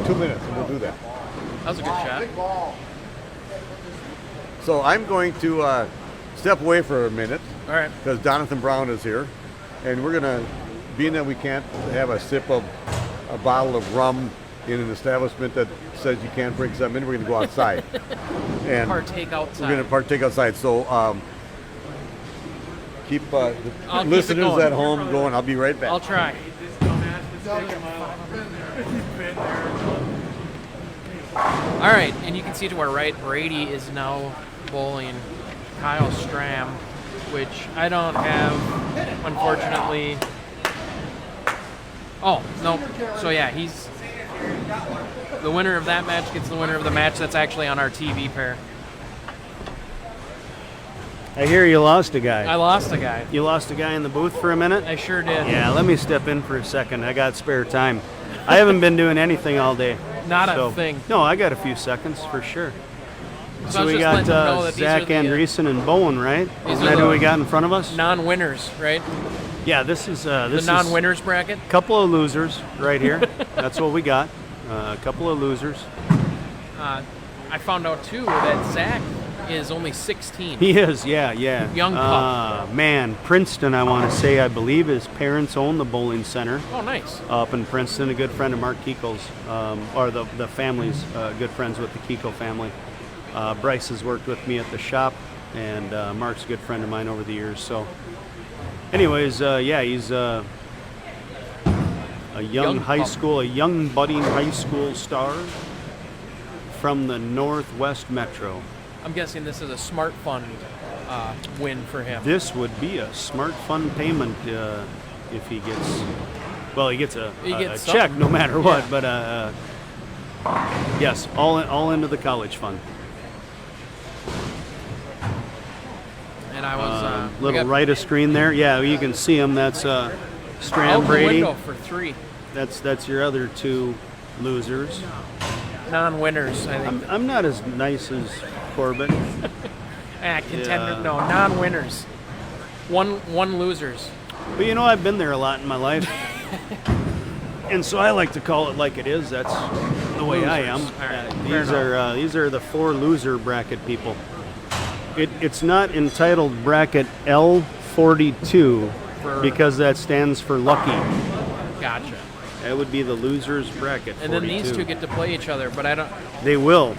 Speaker 2: 2 minutes and we'll do that.
Speaker 3: That was a good shot.
Speaker 2: So I'm going to step away for a minute.
Speaker 3: All right.
Speaker 2: Because Jonathan Brown is here, and we're gonna, being that we can't have a sip of a bottle of rum in an establishment that says you can't bring something in, we're gonna go outside and
Speaker 3: partake outside.
Speaker 2: We're gonna partake outside. So keep the
Speaker 3: I'll
Speaker 2: listeners
Speaker 3: keep it going.
Speaker 2: at home going. I'll be right back.
Speaker 3: I'll try. All right, and you can see to our right, Brady is now bowling Kyle Stram, which I don't have, unfortunately. Oh, no. So yeah, he's the winner of that match gets the winner of the match that's actually on our TV pair.
Speaker 1: I hear you lost a guy.
Speaker 3: I lost a guy.
Speaker 1: You lost a guy in the booth for a minute?
Speaker 3: I sure did.
Speaker 1: Yeah, let me step in for a second. I got spare time. I haven't been doing anything all day.
Speaker 3: Not a thing.
Speaker 1: No, I got a few seconds for sure.
Speaker 3: So
Speaker 1: we got Zach Andreessen and Bowen, right? Isn't that who we got in front of us?
Speaker 3: Non-winners, right?
Speaker 1: Yeah, this is
Speaker 3: the non-winners bracket.
Speaker 1: A couple of losers right here. That's what we got. A couple of losers.
Speaker 3: I found out too that Zach is only 16.
Speaker 1: He is, yeah.
Speaker 3: Young pup.
Speaker 1: Man, Princeton, I want to say, I believe his parents own the bowling center.
Speaker 3: Oh, nice.
Speaker 1: Up in Princeton, a good friend of Mark Keiko's, or the family's good friends with the Keiko family. Bryce has worked with me at the shop, and Mark's a good friend of mine over the years. So, anyways, he's a young budding high school star from the Northwest Metro.
Speaker 3: I'm guessing this is a Smart Fund win for him.
Speaker 1: This would be a Smart Fund payment if he gets. Well, he gets a check no matter what, but yes, all into the college fund.
Speaker 3: And I was
Speaker 1: little right of screen there. Yeah, you can see him. That's Stram Brady.
Speaker 3: Window for 3.
Speaker 1: That's your other two losers.
Speaker 3: Non-winners, I think.
Speaker 1: I'm not as nice as Corbett.
Speaker 3: Contender, no, non-winners. One losers.
Speaker 1: But you know, I've been there a lot in my life. And so I like to call it like it is. That's the way I am.
Speaker 3: Right.
Speaker 1: These are the 4 loser bracket people. It's not entitled bracket L42 because that stands for lucky.
Speaker 3: Gotcha.
Speaker 1: That would be the losers bracket.
Speaker 3: And
Speaker 1: 42.
Speaker 3: then these two get to play each other, but I don't.
Speaker 1: They will.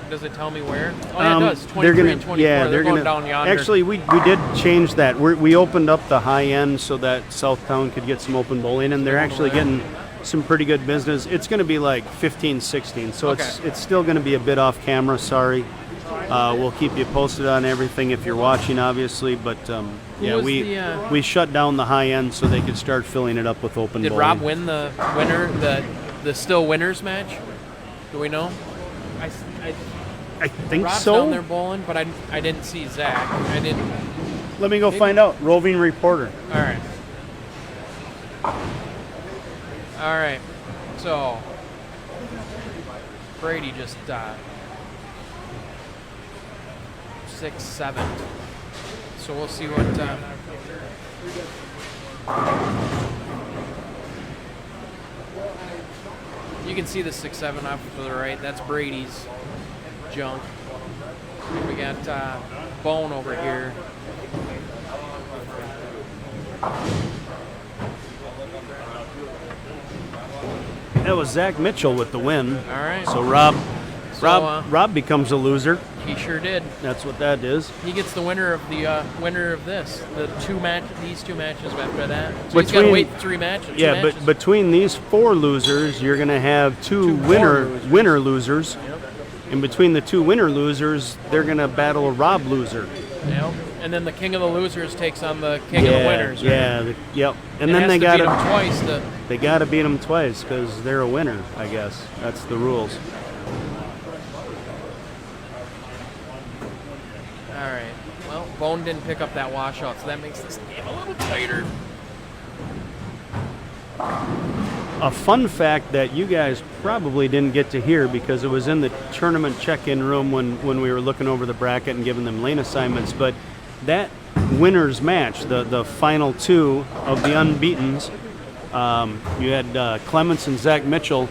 Speaker 3: Does it tell me where? Oh, yeah, it does. 23 and 24.
Speaker 1: Yeah,
Speaker 3: they're going down yonder.
Speaker 1: Actually, we did change that. We opened up the high end so that Southtown could get some open bowling, and they're actually getting some pretty good business. It's going to be like 15, 16, so it's still going to be a bit off camera. Sorry. We'll keep you posted on everything if you're watching, obviously. But we shut down the high end so they could start filling it up with open bowling.
Speaker 3: Did Rob win the winner, the still winners match? Do we know?
Speaker 1: I think
Speaker 3: Rob's
Speaker 1: so.
Speaker 3: down there bowling, but I didn't see Zach. I didn't.
Speaker 1: Let me go find out. Roving reporter.
Speaker 3: All right. All right. So Brady just 6-7. So we'll see what. You can see the 6-7 off to the right. That's Brady's junk. We got Bone over here.
Speaker 1: That was Zach Mitchell with the win.
Speaker 3: All right.
Speaker 1: So Rob becomes a loser.
Speaker 3: He sure did.
Speaker 1: That's what that is.
Speaker 3: He gets the winner of this. These two matches after that. So he's got to wait 3 matches.
Speaker 1: Yeah, but between these 4 losers, you're going to have two winner losers.
Speaker 3: Yep.
Speaker 1: And between the 2 winner losers, they're going to battle a Rob loser.
Speaker 3: Yep. And then the king of the losers takes on the king of the winners. Right?
Speaker 1: Yeah. Yep. And
Speaker 3: it
Speaker 1: then
Speaker 3: has
Speaker 1: they
Speaker 3: to
Speaker 1: got
Speaker 3: beat them twice.
Speaker 1: They got to beat them twice because they're a winner. I guess that's the rules.
Speaker 3: All right. Well, Bone didn't pick up that washout, so that makes this game a little tighter.
Speaker 1: A fun fact that you guys probably didn't get to hear because it was in the tournament check-in room when we were looking over the bracket and giving them lane assignments, but that winner's match, the final 2 of the unbeatens, you had Clements and Zach Mitchell.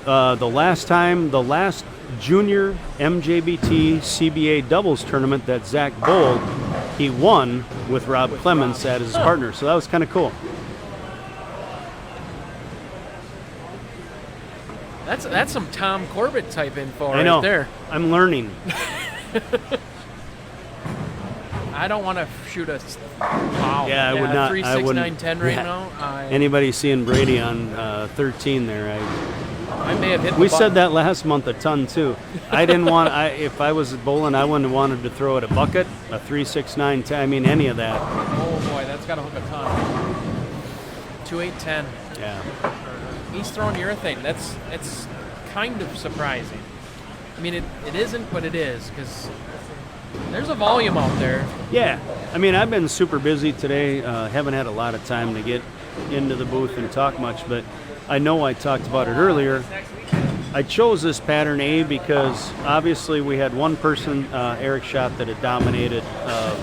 Speaker 1: The last junior MJBT CBA doubles tournament that Zach bowled, he won with Rob Clements as his partner. So that was kind of cool.
Speaker 3: That's some Tom Corbett type info
Speaker 1: I know.
Speaker 3: right there.
Speaker 1: I'm learning.
Speaker 3: I don't want to shoot a wow.
Speaker 1: Yeah, I would not.
Speaker 3: 3, 6, 9, 10 right now.
Speaker 1: Anybody seeing Brady on 13 there?
Speaker 3: I may have hit the
Speaker 1: We
Speaker 3: button.
Speaker 1: said that last month a ton too. I didn't want. If I was bowling, I wouldn't have wanted to throw it a bucket, a 3, 6, 9, 10. I mean any of that.
Speaker 3: Oh boy, that's got to hook a ton. 2, 8, 10.
Speaker 1: Yeah.
Speaker 3: He's throwing urethane. It's kind of surprising. I mean, it isn't, but it is because there's a volume out there.
Speaker 1: Yeah. I mean, I've been super busy today. Haven't had a lot of time to get into the booth and talk much, but I know I talked about it earlier. I chose this pattern A because obviously we had one person, Eric Schott, that had dominated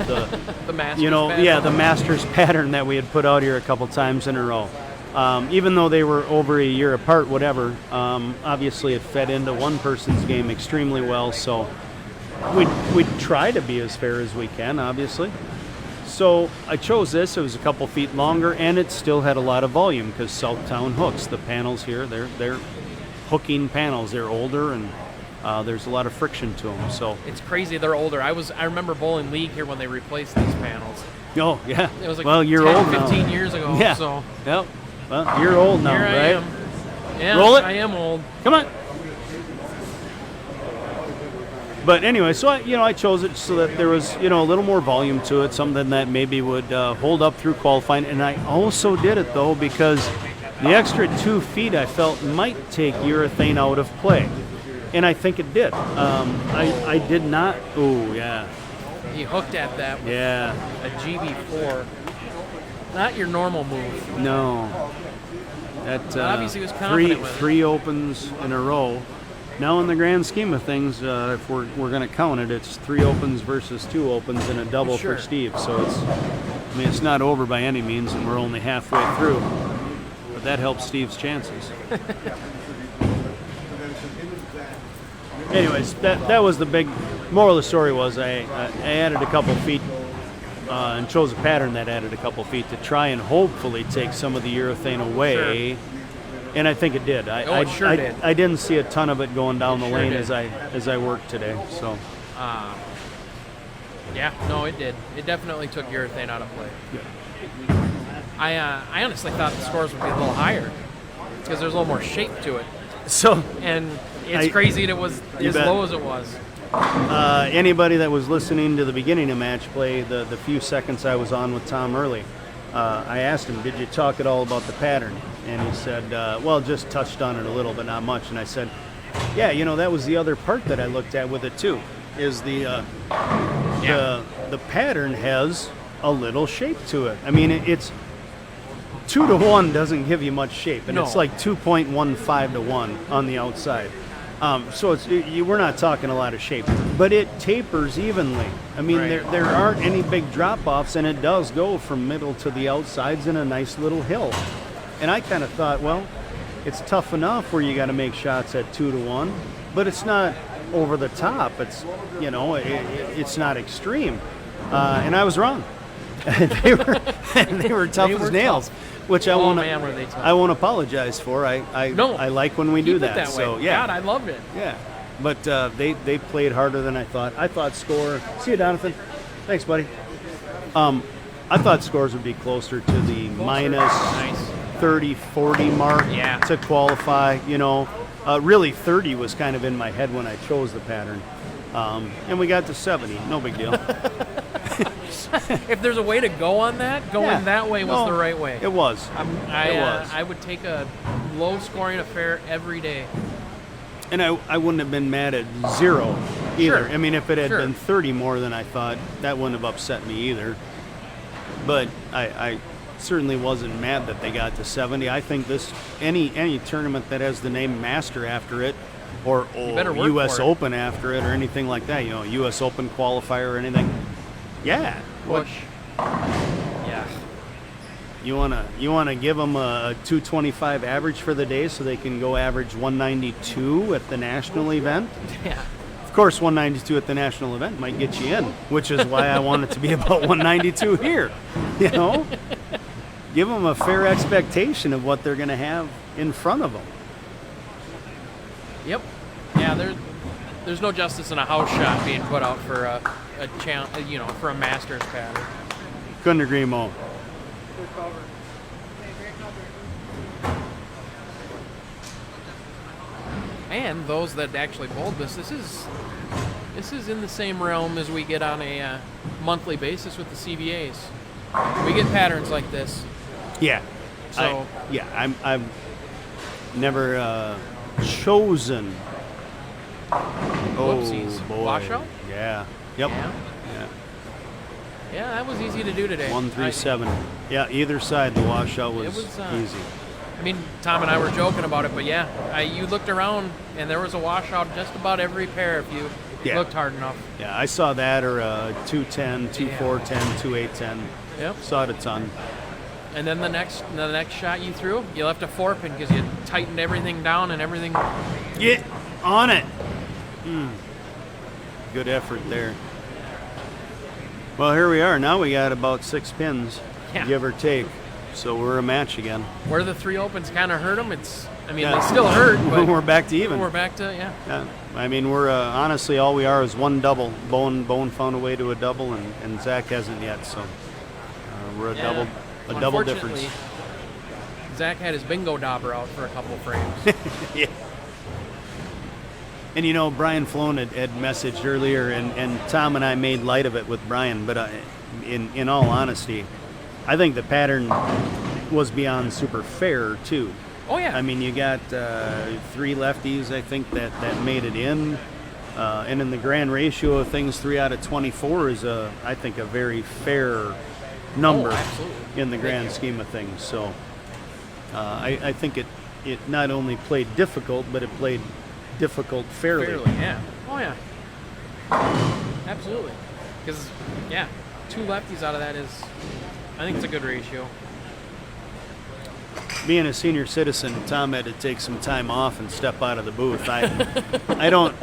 Speaker 3: The Masters pattern.
Speaker 1: the Masters pattern that we had put out here a couple times in a row. Even though they were over a year apart, whatever, obviously it fed into one person's game extremely well, so we'd try to be as fair as we can, obviously. So I chose this. It was a couple feet longer, and it still had a lot of volume because Southtown hooks. The panels here, they're hooking panels. They're older, and there's a lot of friction to them. So
Speaker 3: It's crazy. They're older. I remember bowling league here when they replaced these panels.
Speaker 1: oh yeah,
Speaker 3: It was like
Speaker 1: well, you're
Speaker 3: 10,
Speaker 1: old
Speaker 3: 15
Speaker 1: now.
Speaker 3: years ago.
Speaker 1: Yeah.
Speaker 3: So
Speaker 1: Yep. Well, you're old now,
Speaker 3: here I
Speaker 1: right?
Speaker 3: am. Yeah,
Speaker 1: Roll it.
Speaker 3: I am old.
Speaker 1: Come on. But anyway, so I chose it so that there was a little more volume to it, something that maybe would hold up through qualifying. And I also did it though because the extra 2 feet I felt might take urethane out of play, and I think it did. I did not. Oh yeah.
Speaker 3: He hooked at that with
Speaker 1: Yeah.
Speaker 3: a GB4. Not your normal move.
Speaker 1: No. That
Speaker 3: Obviously he was confident with it.
Speaker 1: three opens in a row. Now, in the grand scheme of things, if we're going to count it, it's 3 opens versus 2 opens and a double
Speaker 3: Sure.
Speaker 1: for Steve. So it's not over by any means, and we're only halfway through. But that helps Steve's chances. Anyways, that was the big moral of the story. Was I added a couple feet and chose a pattern that added a couple feet to try and hopefully take some of the urethane away.
Speaker 3: Sure.
Speaker 1: And I think it did.
Speaker 3: It sure did.
Speaker 1: I didn't see a ton of it going down the
Speaker 3: Sure
Speaker 1: lane
Speaker 3: did.
Speaker 1: as I worked today. So
Speaker 3: Yeah, no, it did. It definitely took urethane out of play. I honestly thought the scores would be a little higher because there's a little more shape to it.
Speaker 1: so
Speaker 3: And it's crazy that it was as
Speaker 1: bet.
Speaker 3: low as it was.
Speaker 1: anybody that was listening to the beginning of match play, the few seconds I was on with Tom early, I asked him, "Did you talk at all about the pattern?" And he said, "Well, just touched on it a little, but not much." And I said, "Yeah, that was the other part that I looked at with it too. Is the pattern has a little shape to it. I mean, it's 2 to 1 doesn't give you much shape, and
Speaker 3: No.
Speaker 1: it's like 2.15 to 1 on the outside. So we're not talking a lot of shape, but it tapers evenly. I mean,
Speaker 3: Right.
Speaker 1: there aren't any big drop-offs, and it does go from middle to the outsides in a nice little hill. And I kind of thought, well, it's tough enough where you got to make shots at 2 to 1, but it's not over the top. It's it's not extreme, and I was wrong. they were tough
Speaker 3: They
Speaker 1: as
Speaker 3: were
Speaker 1: nails, which I
Speaker 3: Oh,
Speaker 1: won't
Speaker 3: man, were they tough.
Speaker 1: I won't apologize for. I
Speaker 3: No,
Speaker 1: like when we do
Speaker 3: Keep it
Speaker 1: that. So
Speaker 3: way.
Speaker 1: yeah,
Speaker 3: God, I loved it.
Speaker 1: yeah. But they played harder than I thought. I thought score. See you, Donathan. Thanks, buddy. I thought scores would be closer to the minus
Speaker 3: Nice.
Speaker 1: 30, 40 mark
Speaker 3: Yeah.
Speaker 1: to qualify. You know, really 30 was kind of in my head when I chose the pattern. And we got to 70. No big deal.
Speaker 3: If there's a way to go on that, going
Speaker 1: Yeah.
Speaker 3: that way was
Speaker 1: No,
Speaker 3: the right way.
Speaker 1: It was. It was.
Speaker 3: I would take a low-scoring affair every day.
Speaker 1: And I wouldn't have been mad at 0 either.
Speaker 3: Sure.
Speaker 1: I mean, if it had
Speaker 3: Sure.
Speaker 1: been 30 more than I thought, that wouldn't have upset me either. But I certainly wasn't mad that they got to 70. I think any tournament that has the name Master after it, or
Speaker 3: better work
Speaker 1: U.S.
Speaker 3: for it.
Speaker 1: Open after it, or anything like that, U.S. Open qualifier or anything, yeah. What,
Speaker 3: Push. Yeah.
Speaker 1: you wanna give them a 225 average for the day so they can go average 192 at the national event?
Speaker 3: Yeah.
Speaker 1: Of course, 192 at the national event might get you in, which is why I want it to be about 192 here. You know, give them a fair expectation of what they're going to have in front of them.
Speaker 3: Yep. Yeah. There's no justice in a house shot being put out for a challenge, for a Masters pattern.
Speaker 1: Couldn't agree more.
Speaker 3: And those that actually bowled this is in the same realm as we get on a monthly basis with the CBAs. We get patterns like this.
Speaker 1: Yeah.
Speaker 3: So-
Speaker 1: I've never chosen.
Speaker 3: Whoopsies.
Speaker 1: Oh boy.
Speaker 3: Washout?
Speaker 1: Yeah. Yep.
Speaker 3: Yeah.
Speaker 1: Yeah.
Speaker 3: Yeah, that was easy to do today.
Speaker 1: 137. Yeah, either side the washout was,
Speaker 3: was,
Speaker 1: easy.
Speaker 3: I mean, Tom and I were joking about it, but yeah, you looked around and there was a washout just about every pair if you
Speaker 1: Yeah.
Speaker 3: looked hard enough.
Speaker 1: Yeah, I saw that, or 210, 2410, 2810.
Speaker 3: Yep.
Speaker 1: Saw it a ton.
Speaker 3: And then the next shot you threw, you left a 4-pin because you tightened everything down and everything.
Speaker 1: Get on it. Good effort there. Well, here we are. Now we got about 6 pins,
Speaker 3: Yeah.
Speaker 1: give or take. So we're a match again.
Speaker 3: Where the 3 opens kind of hurt them,
Speaker 1: Yeah.
Speaker 3: they still hurt, but
Speaker 1: We're back to even.
Speaker 3: we're back to, yeah.
Speaker 1: Yeah. I mean, we're honestly, all we are is one double. Bone found a way to a double, and Zach hasn't yet. So we're a
Speaker 3: Yeah.
Speaker 1: double difference.
Speaker 3: Unfortunately, Zach had his bingo dauber out for a couple frames.
Speaker 1: Yeah. And Brian Flown had messaged earlier, and Tom and I made light of it with Brian. But in all honesty, I think the pattern was beyond super fair too.
Speaker 3: Oh, yeah.
Speaker 1: I mean, you got 3 lefties, I think, that made it in. And in the grand ratio of things, 3 out of 24 is, I think, a very fair number
Speaker 3: absolutely.
Speaker 1: in the grand scheme of things. So I think it not only played difficult, but it played difficult fairly.
Speaker 3: yeah. Oh, yeah. Absolutely. Because, yeah, 2 lefties out of that I think it's a good ratio.
Speaker 1: Being a senior citizen, Tom had to take some time off and step out of the booth. I don't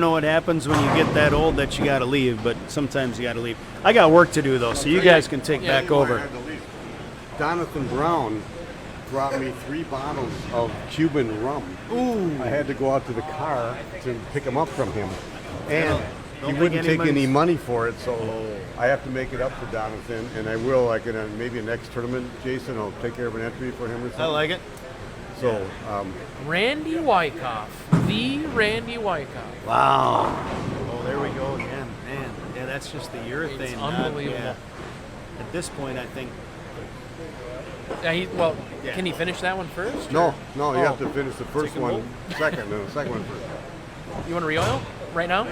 Speaker 1: know what happens when you get that old that you got to leave, but sometimes you got to leave. I got work to do though, so you guys can take back over.
Speaker 2: Jonathan Brown brought me 3 bottles of Cuban rum. Ooh! I had to go out to the car to pick them up from him, and
Speaker 1: Don't
Speaker 2: he
Speaker 1: think
Speaker 2: wouldn't take any
Speaker 1: anybody's-
Speaker 2: money for it. So I have to make it up for Jonathan, and I will. Like in maybe a next tournament, Jason, I'll take care of an entry for him or something.
Speaker 1: I like it.
Speaker 2: So
Speaker 3: Randy Wyckoff. The Randy Wyckoff.
Speaker 1: Wow. Oh, there we go again. Man, yeah, that's just the urethane.
Speaker 3: It's
Speaker 1: knot,
Speaker 3: unbelievable.
Speaker 1: yeah. At this point, I think.
Speaker 3: Yeah,
Speaker 1: Yeah.
Speaker 3: can he finish that one first?
Speaker 2: no, you
Speaker 3: Oh.
Speaker 2: have to finish the first
Speaker 3: Take a
Speaker 2: one
Speaker 3: bolt?
Speaker 2: second, and the second one first.
Speaker 3: You want to re-oil right now?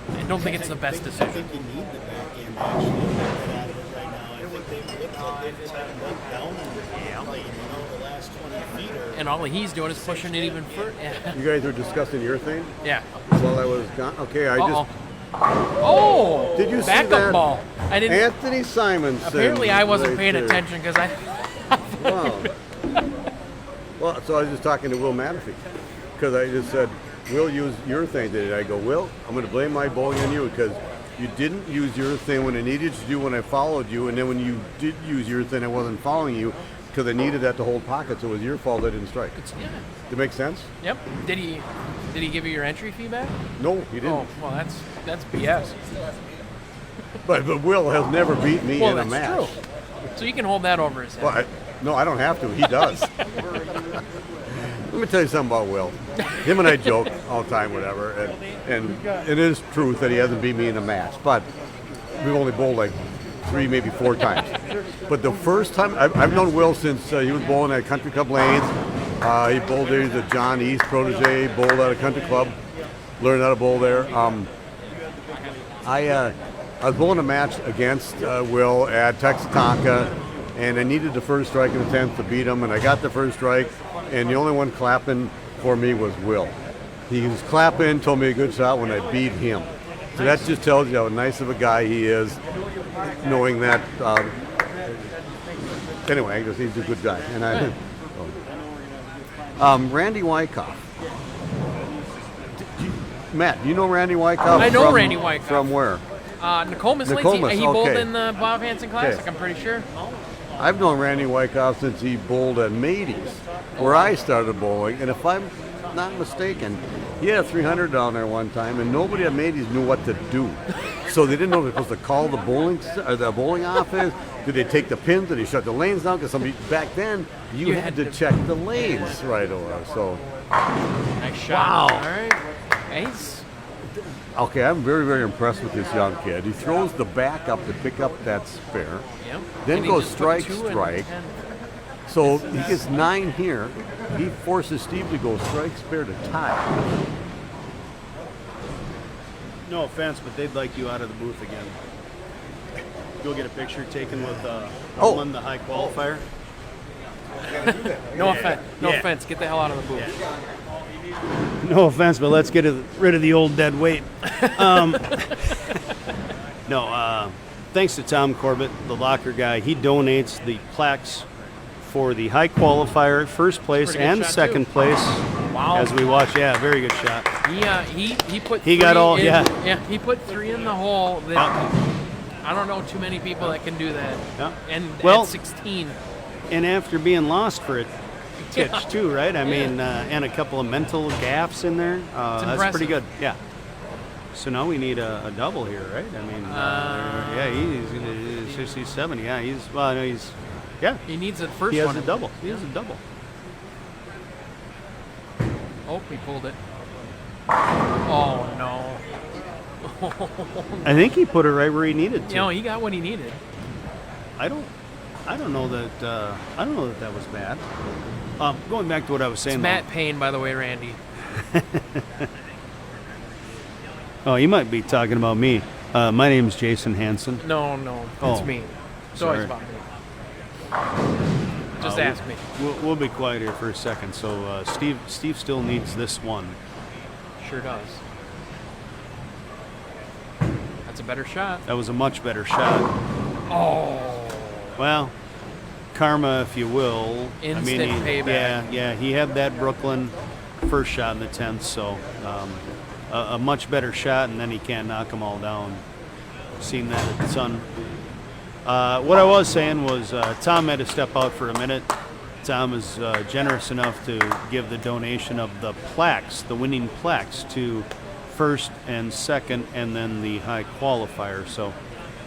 Speaker 3: I don't think it's the best decision.
Speaker 1: you need the back end actually to get out of it right now. I think they've tightened up down and the last 20 feet.
Speaker 3: And all he's doing is pushing it even further. Yeah.
Speaker 2: You guys were discussing urethane
Speaker 3: Yeah.
Speaker 2: while I was gone. Okay, I
Speaker 3: Uh-oh.
Speaker 2: just.
Speaker 3: Oh!
Speaker 2: Did you see
Speaker 3: backup
Speaker 2: that?
Speaker 3: ball. I didn't.
Speaker 2: Anthony Simonson.
Speaker 3: Apparently, I wasn't
Speaker 2: right
Speaker 3: paying
Speaker 2: there.
Speaker 3: attention because I.
Speaker 2: Wow. Well, so I was just talking to Will Matafee because I just said, Will used your thing today. I go, Will, I'm going to blame my bowling on you because you didn't use your thing when I needed to do when I followed you, and then when you did use your thing, I wasn't following you because I needed that to hold pocket, so it was your fault I didn't strike. Does it make sense?
Speaker 3: Yep. Did he give you your entry feedback?
Speaker 2: No, he didn't.
Speaker 3: Oh, well, that's BS.
Speaker 2: But Will has never beat me in a
Speaker 3: that's
Speaker 2: match.
Speaker 3: true. So you can hold that over his head.
Speaker 2: Well, no, I don't have to. He does. Let me tell you something about Will. Him and I joke all the time, whatever, and it is truth that he hasn't beat me in a match. But we've only bowled like 3, maybe 4 times. But the first time, I've known Will since he was bowling at Country Club Lanes. He bowled there. He's a John East protege, bowled at a country club, learned how to bowl there. I was bowling a match against Will at Texatonka, and I needed the first strike in the 10th to beat him, and I got the first strike, and the only one clapping for me was Will. He was clapping, told me a good shot when I beat him. So that just tells you how nice of a guy he is, knowing that. Anyway, he's a good guy. And Randy Wyckoff. Matt, do you know Randy Wyckoff?
Speaker 3: I know Randy Wyckoff.
Speaker 2: From where?
Speaker 3: Nokomis Lanes.
Speaker 2: Nokomis,
Speaker 3: He bowled
Speaker 2: okay.
Speaker 3: in the Bob Hansen Classic,
Speaker 2: Okay.
Speaker 3: I'm pretty sure.
Speaker 2: I've known Randy Wyckoff since he bowled at Mady's, where I started bowling. And if I'm not mistaken, he had a 300 down there one time, and nobody at Mady's knew what to do. So they didn't know if they were supposed to call the bowling office. Did they take the pins? Did they shut the lanes down? Because somebody back then you had to check the lanes right away. So
Speaker 3: Nice shot.
Speaker 2: Wow.
Speaker 3: All right. Yeah,
Speaker 2: okay, I'm very, very impressed with this young kid. He throws the back up to pick up that spare.
Speaker 3: Yep.
Speaker 2: Then
Speaker 3: And he
Speaker 2: goes
Speaker 3: just put
Speaker 2: strike,
Speaker 3: 2 in
Speaker 2: strike.
Speaker 3: 10.
Speaker 2: So he gets 9 here. He forces Steve to go strike, spare to tie.
Speaker 1: No offense, but they'd like you out of the booth again. Go get a picture taken with Ullman, the high qualifier.
Speaker 3: No offense. No offense. Get the hell out of the booth.
Speaker 1: No offense, but let's get rid of the old dead weight. Thanks to Tom Corbett, the locker guy. He donates the plaques for the high qualifier, first place
Speaker 3: Pretty good
Speaker 1: and
Speaker 3: shot,
Speaker 1: second
Speaker 3: too.
Speaker 1: place.
Speaker 3: Wow.
Speaker 1: As we watch, yeah, very good shot.
Speaker 3: He put.
Speaker 1: He got
Speaker 3: 3
Speaker 1: all-
Speaker 3: in,
Speaker 1: yeah.
Speaker 3: He put 3 in the hole. That I don't know too many people that can do that.
Speaker 1: Yeah.
Speaker 3: And
Speaker 1: Well-
Speaker 3: at 16.
Speaker 1: And after being lost for it, Titch too, right? I mean, and a couple of mental gaffes in there. That's
Speaker 3: impressive.
Speaker 1: pretty good. Yeah. So now we need a double here, right? I mean, yeah, he's 67. Yeah, yeah.
Speaker 3: He needs a first
Speaker 1: He has
Speaker 3: one.
Speaker 1: a double. He has a double.
Speaker 3: Oh, he pulled it. Oh no.
Speaker 1: I think he put it right where he needed to.
Speaker 3: You know, he got what he needed.
Speaker 1: I don't know that that was bad. Going back to what I was saying.
Speaker 3: It's Matt Payne, by the way, Randy.
Speaker 1: Oh, you might be talking about me. My name's Jason Hansen.
Speaker 3: No, it's
Speaker 1: Oh,
Speaker 3: me. It's
Speaker 1: sorry.
Speaker 3: always about me. Just ask me.
Speaker 1: We'll be quiet here for a second. So Steve still needs this one.
Speaker 3: Sure does. That's a better shot.
Speaker 1: That was a much better shot.
Speaker 3: Oh.
Speaker 1: Well, karma, if you will.
Speaker 3: Instant payback.
Speaker 1: Yeah. He had that Brooklyn first shot in the 10th, so a much better shot, and then he can't knock them all down. Seen that at the Sun. What I was saying was Tom had to step out for a minute. Tom is generous enough to give the donation of the plaques, the winning plaques, to first and second, and then the high qualifier. So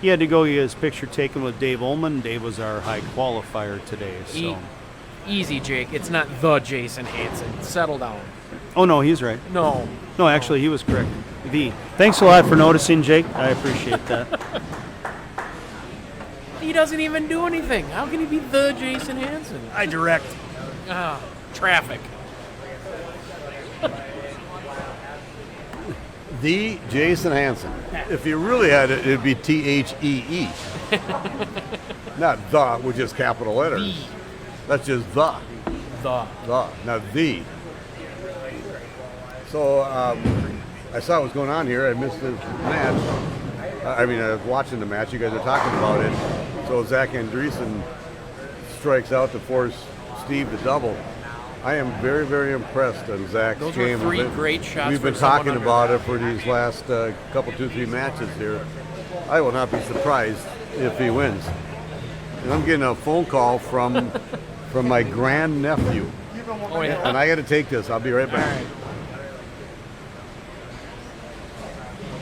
Speaker 1: he had to go get his picture taken with Dave Ullman. Dave was our high qualifier today. So.
Speaker 3: Easy, Jake. It's not the Jason Hansen. Settle down.
Speaker 1: Oh, no, he's right.
Speaker 3: No.
Speaker 1: No, actually, he was correct. Thanks a lot for noticing, Jake. I appreciate that.
Speaker 3: He doesn't even do anything. How can he be the Jason Hansen?
Speaker 1: I direct.
Speaker 3: Traffic.
Speaker 2: The Jason Hansen. If you really had it, it'd be Thee. Not the, which is capital letters.
Speaker 3: The.
Speaker 2: That's just the.
Speaker 3: The.
Speaker 2: Not the. So I saw what was going on here. I missed the match. I was watching the match. You guys are talking about it. So Zach Andreessen strikes out to force Steve to double. I am very, very impressed on Zach's
Speaker 3: Those were
Speaker 2: game.
Speaker 3: 3 great shots.
Speaker 2: We've been
Speaker 3: for someone
Speaker 2: talking
Speaker 3: under.
Speaker 2: about it for these last couple, 2-3 matches here. I will not be surprised if he wins. And I'm getting a phone call from my grandnephew.
Speaker 3: Oh, yeah.
Speaker 2: And I got to take this. I'll be right
Speaker 3: All
Speaker 2: back.
Speaker 3: right.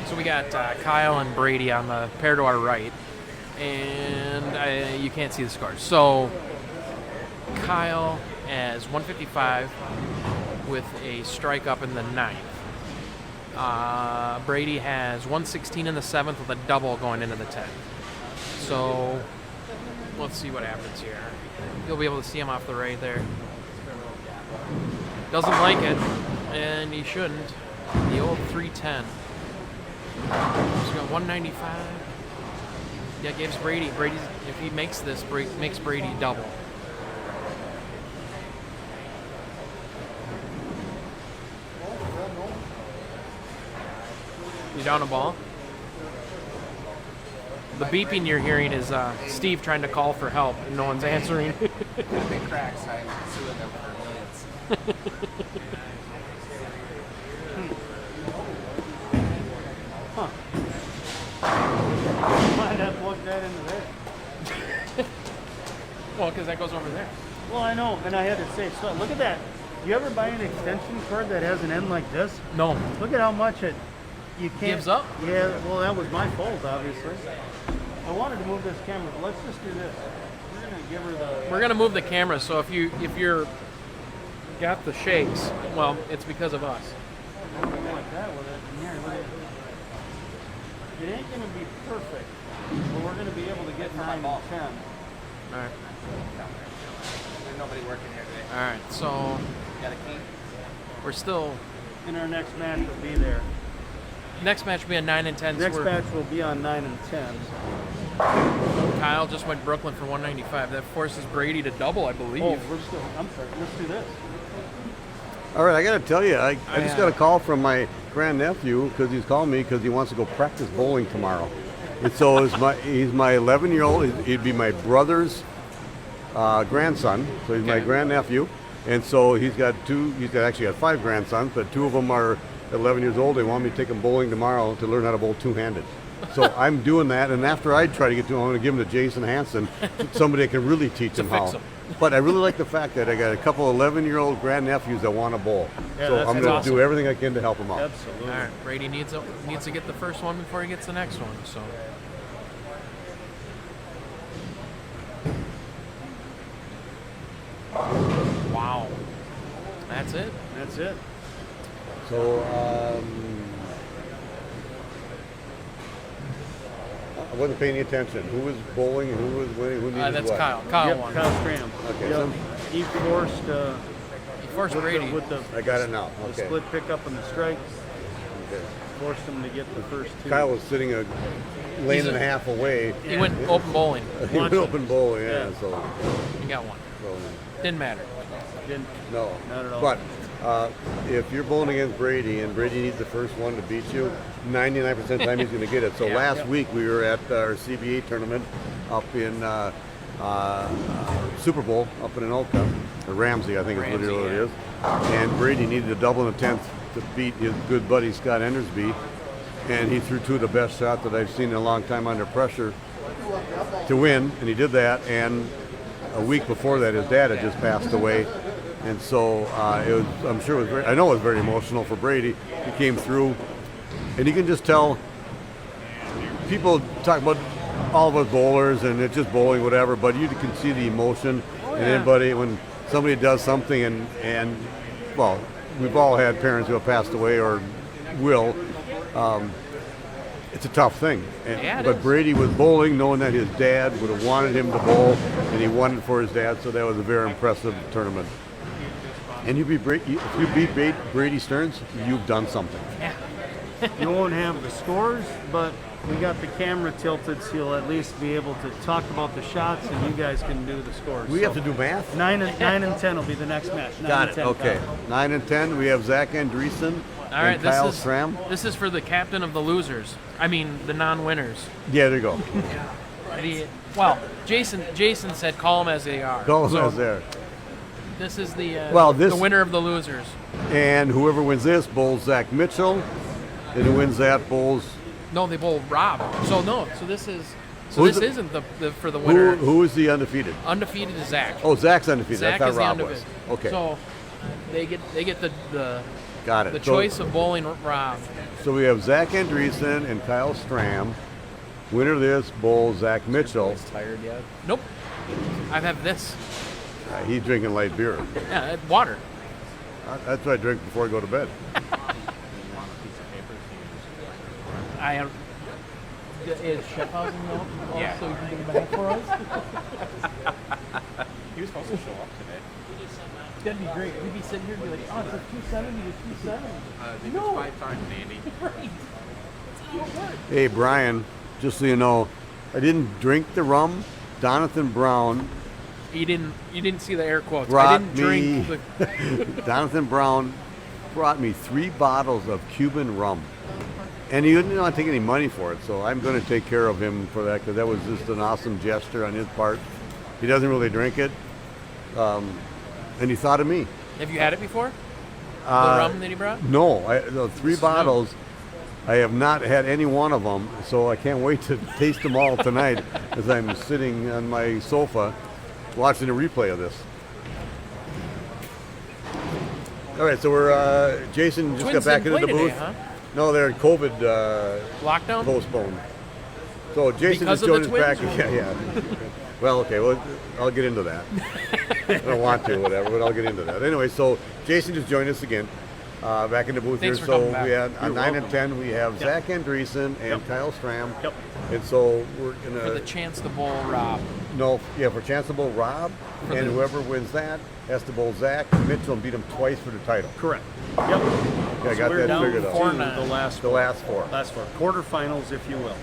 Speaker 3: So we got Kyle and Brady on the pair to our right, and you can't see the scores. So Kyle has 155 with a strike up in the 9th. Brady has 116 in the 7th with a double going into the 10th. So let's see what happens here. You'll be able to see him off the right there. Doesn't like it, and he shouldn't. The old 310. He's got 195. Yeah, gives Brady. Brady's, if he makes this, makes Brady double. You down a ball? The beeping you're hearing is Steve trying to call for help, and no one's answering.
Speaker 4: Big cracks. I'm suing them for millions.
Speaker 6: Why not plug that into there?
Speaker 3: Well, because that goes over there.
Speaker 6: Well, I know, and I had to say, so look at that. You ever buy an extension cord that has an end like this?
Speaker 3: No.
Speaker 6: Look at how much you can't.
Speaker 3: Gives up?
Speaker 6: Yeah, well, that was my fault, obviously. I wanted to move this camera, but let's just do this. We're gonna give her the.
Speaker 3: We're gonna move the camera, so if you're got the shakes, well, it's because of us.
Speaker 6: I don't go like that with it. And here, look at it. It ain't gonna be perfect, but we're gonna be able to get 9 and 10.
Speaker 3: All right.
Speaker 4: There's nobody working here today.
Speaker 3: All right. So
Speaker 4: Got a key?
Speaker 3: we're still.
Speaker 6: And our next match will be there.
Speaker 3: Next match will be a 9 and 10.
Speaker 6: Next
Speaker 3: so
Speaker 6: match will be on 9 and 10.
Speaker 3: Kyle just went Brooklyn for 195. That forces Brady to double, I believe.
Speaker 6: Oh, we're still. I'm sorry. Let's do this.
Speaker 2: All right, I got to tell you, I just got a call from my grandnephew because he's calling me because he wants to go practice bowling tomorrow. And so he's my 11-year-old. He'd be my brother's grandson. So he's my
Speaker 3: Okay.
Speaker 2: grandnephew. And so he's actually got 5 grandsons, but 2 of them are 11 years old. They want me to take them bowling tomorrow to learn how to bowl two-handed. So I'm doing that, and after I try to get to him, I'm going to give him to Jason Hansen, somebody that can really teach him
Speaker 3: fix
Speaker 2: how.
Speaker 3: him.
Speaker 2: But I really like the fact that I got a couple 11-year-old grandnephews that want to bowl.
Speaker 6: Yeah,
Speaker 2: So
Speaker 6: that's
Speaker 2: I'm going to
Speaker 3: awesome.
Speaker 2: do everything I can to help them out.
Speaker 6: Absolutely.
Speaker 3: All right. Brady needs to get the first one before he gets the next one. So. Wow. That's it.
Speaker 6: That's it.
Speaker 2: So I wasn't paying any attention. Who was bowling and who was winning? Who needed
Speaker 3: That's
Speaker 2: what?
Speaker 3: Kyle. Kyle
Speaker 6: Yep,
Speaker 3: won.
Speaker 6: Kyle Stram.
Speaker 2: Okay,
Speaker 6: Yep.
Speaker 2: some-
Speaker 6: He forced
Speaker 3: He forced Brady.
Speaker 6: with the
Speaker 2: I got it now.
Speaker 6: the
Speaker 2: Okay.
Speaker 6: split pickup and the strike.
Speaker 2: Okay.
Speaker 6: Forced him to get the first 2.
Speaker 2: Kyle was sitting a lane and a half away.
Speaker 3: He went open bowling.
Speaker 2: He went open bowling, yeah.
Speaker 6: Yeah.
Speaker 2: So
Speaker 3: He got one. Didn't matter.
Speaker 6: Didn't.
Speaker 2: no,
Speaker 6: Not at all.
Speaker 2: But if you're bowling against Brady and Brady needs the first one to beat you, 99% of the time he's going to get it. So
Speaker 3: Yeah.
Speaker 2: last week we were at our CBA tournament up in Super Bowl up in Anoka, or Ramsey, I think is
Speaker 3: Ramsey,
Speaker 2: literally what
Speaker 3: yeah.
Speaker 2: it is. And Brady needed a double in the 10th to beat his good buddy Scott Endersby, and he threw 2 of the best shots that I've seen in a long time under pressure to win, and he did that. And a week before that, his dad had just passed away, and so it was. I'm sure it was. I know it was very emotional for Brady. He came through, and you can just tell. People talk about all of us bowlers, and it's just bowling, whatever. But you can see the emotion in anybody when somebody does something, and well, we've all had parents who have passed away or will. It's a tough thing.
Speaker 3: Yeah, it
Speaker 2: But
Speaker 3: is.
Speaker 2: Brady was bowling knowing that his dad would have wanted him to bowl, and he won it for his dad, so that was a very impressive tournament. And if you beat Brady Stearns, you've done something.
Speaker 6: You won't have the scores, but we got the camera tilted, so you'll at least be able to talk about the shots, and you guys can do the scores.
Speaker 2: We
Speaker 6: So
Speaker 2: have to do math?
Speaker 6: 9 and 10 will be the next match. 9
Speaker 2: Got
Speaker 6: and
Speaker 2: it,
Speaker 6: 10,
Speaker 2: okay.
Speaker 6: Kyle.
Speaker 2: 9 and 10, we have Zach Andreessen
Speaker 3: All right.
Speaker 2: and Kyle
Speaker 3: This
Speaker 2: Stram.
Speaker 3: is for the captain of the losers. I mean, the non-winners.
Speaker 2: Yeah, there you go.
Speaker 3: Well, Jason said call them as they are.
Speaker 2: Call
Speaker 3: So,
Speaker 2: us there.
Speaker 3: This is the
Speaker 2: this-
Speaker 3: the winner of the losers.
Speaker 2: And whoever wins this bowls Zach Mitchell, and who wins that bowls.
Speaker 3: No, they bowl Rob. So no, so this is
Speaker 2: Who's
Speaker 3: isn't the for the winner.
Speaker 2: Who is the undefeated?
Speaker 3: Undefeated is Zach.
Speaker 2: Oh, Zach's undefeated.
Speaker 3: Zach
Speaker 2: I
Speaker 3: is
Speaker 2: thought
Speaker 3: the
Speaker 2: Rob was.
Speaker 3: undefeated.
Speaker 2: Okay,
Speaker 3: So they get the
Speaker 2: got it.
Speaker 3: the
Speaker 2: So-
Speaker 3: choice of bowling Rob.
Speaker 2: So we have Zach Andreessen and Kyle Stram. Winner of this bowl Zach Mitchell.
Speaker 5: Tired yet?
Speaker 3: Nope. I have this.
Speaker 2: He's drinking light beer.
Speaker 3: Yeah, water.
Speaker 2: That's what I drink before I go to bed.
Speaker 3: I have. Is Schaffhausen milk?
Speaker 5: Yeah.
Speaker 3: So you can bring it back for us.
Speaker 5: He was supposed to show up today.
Speaker 3: It's gonna be great. We'd be sitting here and be like, oh, it's a 270 to 270.
Speaker 5: They
Speaker 3: No.
Speaker 5: missed 5 times, Andy.
Speaker 3: Right.
Speaker 2: Hey, Brian, just so you know, I didn't drink the rum. Jonathan Brown
Speaker 3: You didn't see the air quotes. I
Speaker 2: brought
Speaker 3: didn't
Speaker 2: me.
Speaker 3: drink the
Speaker 2: Jonathan Brown brought me 3 bottles of Cuban rum. And he didn't want to take any money for it, so I'm going to take care of him for that because that was just an awesome gesture on his part. He doesn't really drink it, and he thought of me.
Speaker 3: Have you had it before? The rum that he brought?
Speaker 2: No, the 3 bottles, I have not had any one of them, so I can't wait to taste them all tonight as I'm sitting on my sofa watching a replay of this. All right, so we're Jason just
Speaker 3: Twins
Speaker 2: got back
Speaker 3: didn't
Speaker 2: into the
Speaker 3: play
Speaker 2: booth.
Speaker 3: today, huh?
Speaker 2: No, they're COVID
Speaker 3: Lockdown?
Speaker 2: postponed. So Jason
Speaker 3: Because
Speaker 2: just
Speaker 3: of the
Speaker 2: joined us back.
Speaker 3: Twins,
Speaker 2: Yeah. Well, okay. Well, I'll get into that. I don't want to, whatever, but I'll get into that. Anyway, so Jason just joined us again, back in the booth
Speaker 3: Thanks
Speaker 2: here.
Speaker 3: for
Speaker 2: So
Speaker 3: coming back.
Speaker 2: we had on
Speaker 1: You're
Speaker 2: 9 and
Speaker 1: welcome.
Speaker 2: 10, we have Zach Andreessen and
Speaker 1: Yep.
Speaker 2: Kyle Stram.
Speaker 1: Yep.
Speaker 2: And so we're
Speaker 3: For
Speaker 2: gonna
Speaker 3: the chance to bowl Rob.
Speaker 2: for chance to bowl Rob,
Speaker 3: For
Speaker 2: and
Speaker 3: the-
Speaker 2: whoever wins that has to bowl Zach Mitchell and beat him twice for the title.
Speaker 1: Correct. Yep.
Speaker 2: Okay, I got
Speaker 1: We're
Speaker 2: that
Speaker 1: down
Speaker 2: figured out.
Speaker 1: to
Speaker 3: 4-9.
Speaker 1: the last
Speaker 2: The last 4.
Speaker 1: last 4 quarterfinals, if you will.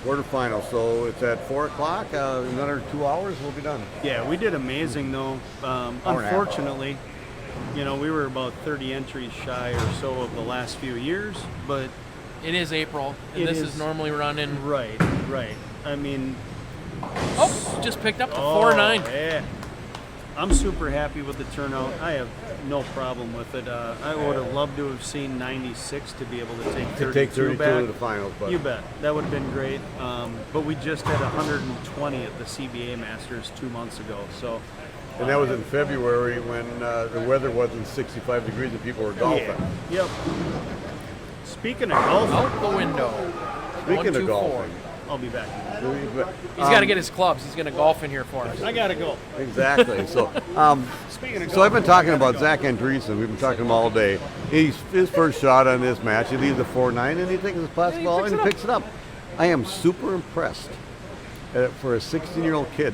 Speaker 2: Quarterfinal. So it's at 4 o'clock. Another 2 hours, we'll be done.
Speaker 1: Yeah, we did amazing though.
Speaker 2: Hour and a half.
Speaker 1: Unfortunately, we were about 30 entries shy or so of the last few years, but
Speaker 3: It is April, and
Speaker 1: It
Speaker 3: this
Speaker 1: is-
Speaker 3: is normally running.
Speaker 1: right. I mean,
Speaker 3: Oh, just picked up to
Speaker 1: oh,
Speaker 3: 4-9.
Speaker 1: Yeah. I'm super happy with the turnout. I have no problem with it. I would have loved to have seen 96 to be able to take 32,
Speaker 2: To take 32
Speaker 1: back.
Speaker 2: to the finals, but
Speaker 1: You bet. That would have been great. But we just had 120 at the CBA Masters 2 months ago. So,
Speaker 2: and that was in February when the weather wasn't 65 degrees and people were golfing.
Speaker 1: yeah. Yep. Speaking of golfing,
Speaker 3: Out the window.
Speaker 2: Speaking
Speaker 3: 1, 2,
Speaker 2: of
Speaker 3: 4.
Speaker 2: golfing,
Speaker 1: I'll be back.
Speaker 3: He's got to get his clubs. He's going to golf in here for us.
Speaker 1: I gotta go.
Speaker 2: exactly. So,
Speaker 1: Speaking of
Speaker 2: so I've been
Speaker 1: golfing,
Speaker 2: talking
Speaker 1: I gotta
Speaker 2: about
Speaker 1: go.
Speaker 2: Zach Andreessen. We've been talking to him all day. His first shot on this match, he leaves a 4-9, and he takes his plastic
Speaker 3: he
Speaker 2: ball
Speaker 3: picks
Speaker 2: and
Speaker 3: it
Speaker 2: he
Speaker 3: up.
Speaker 2: picks it up. I am super impressed for a 16-year-old kid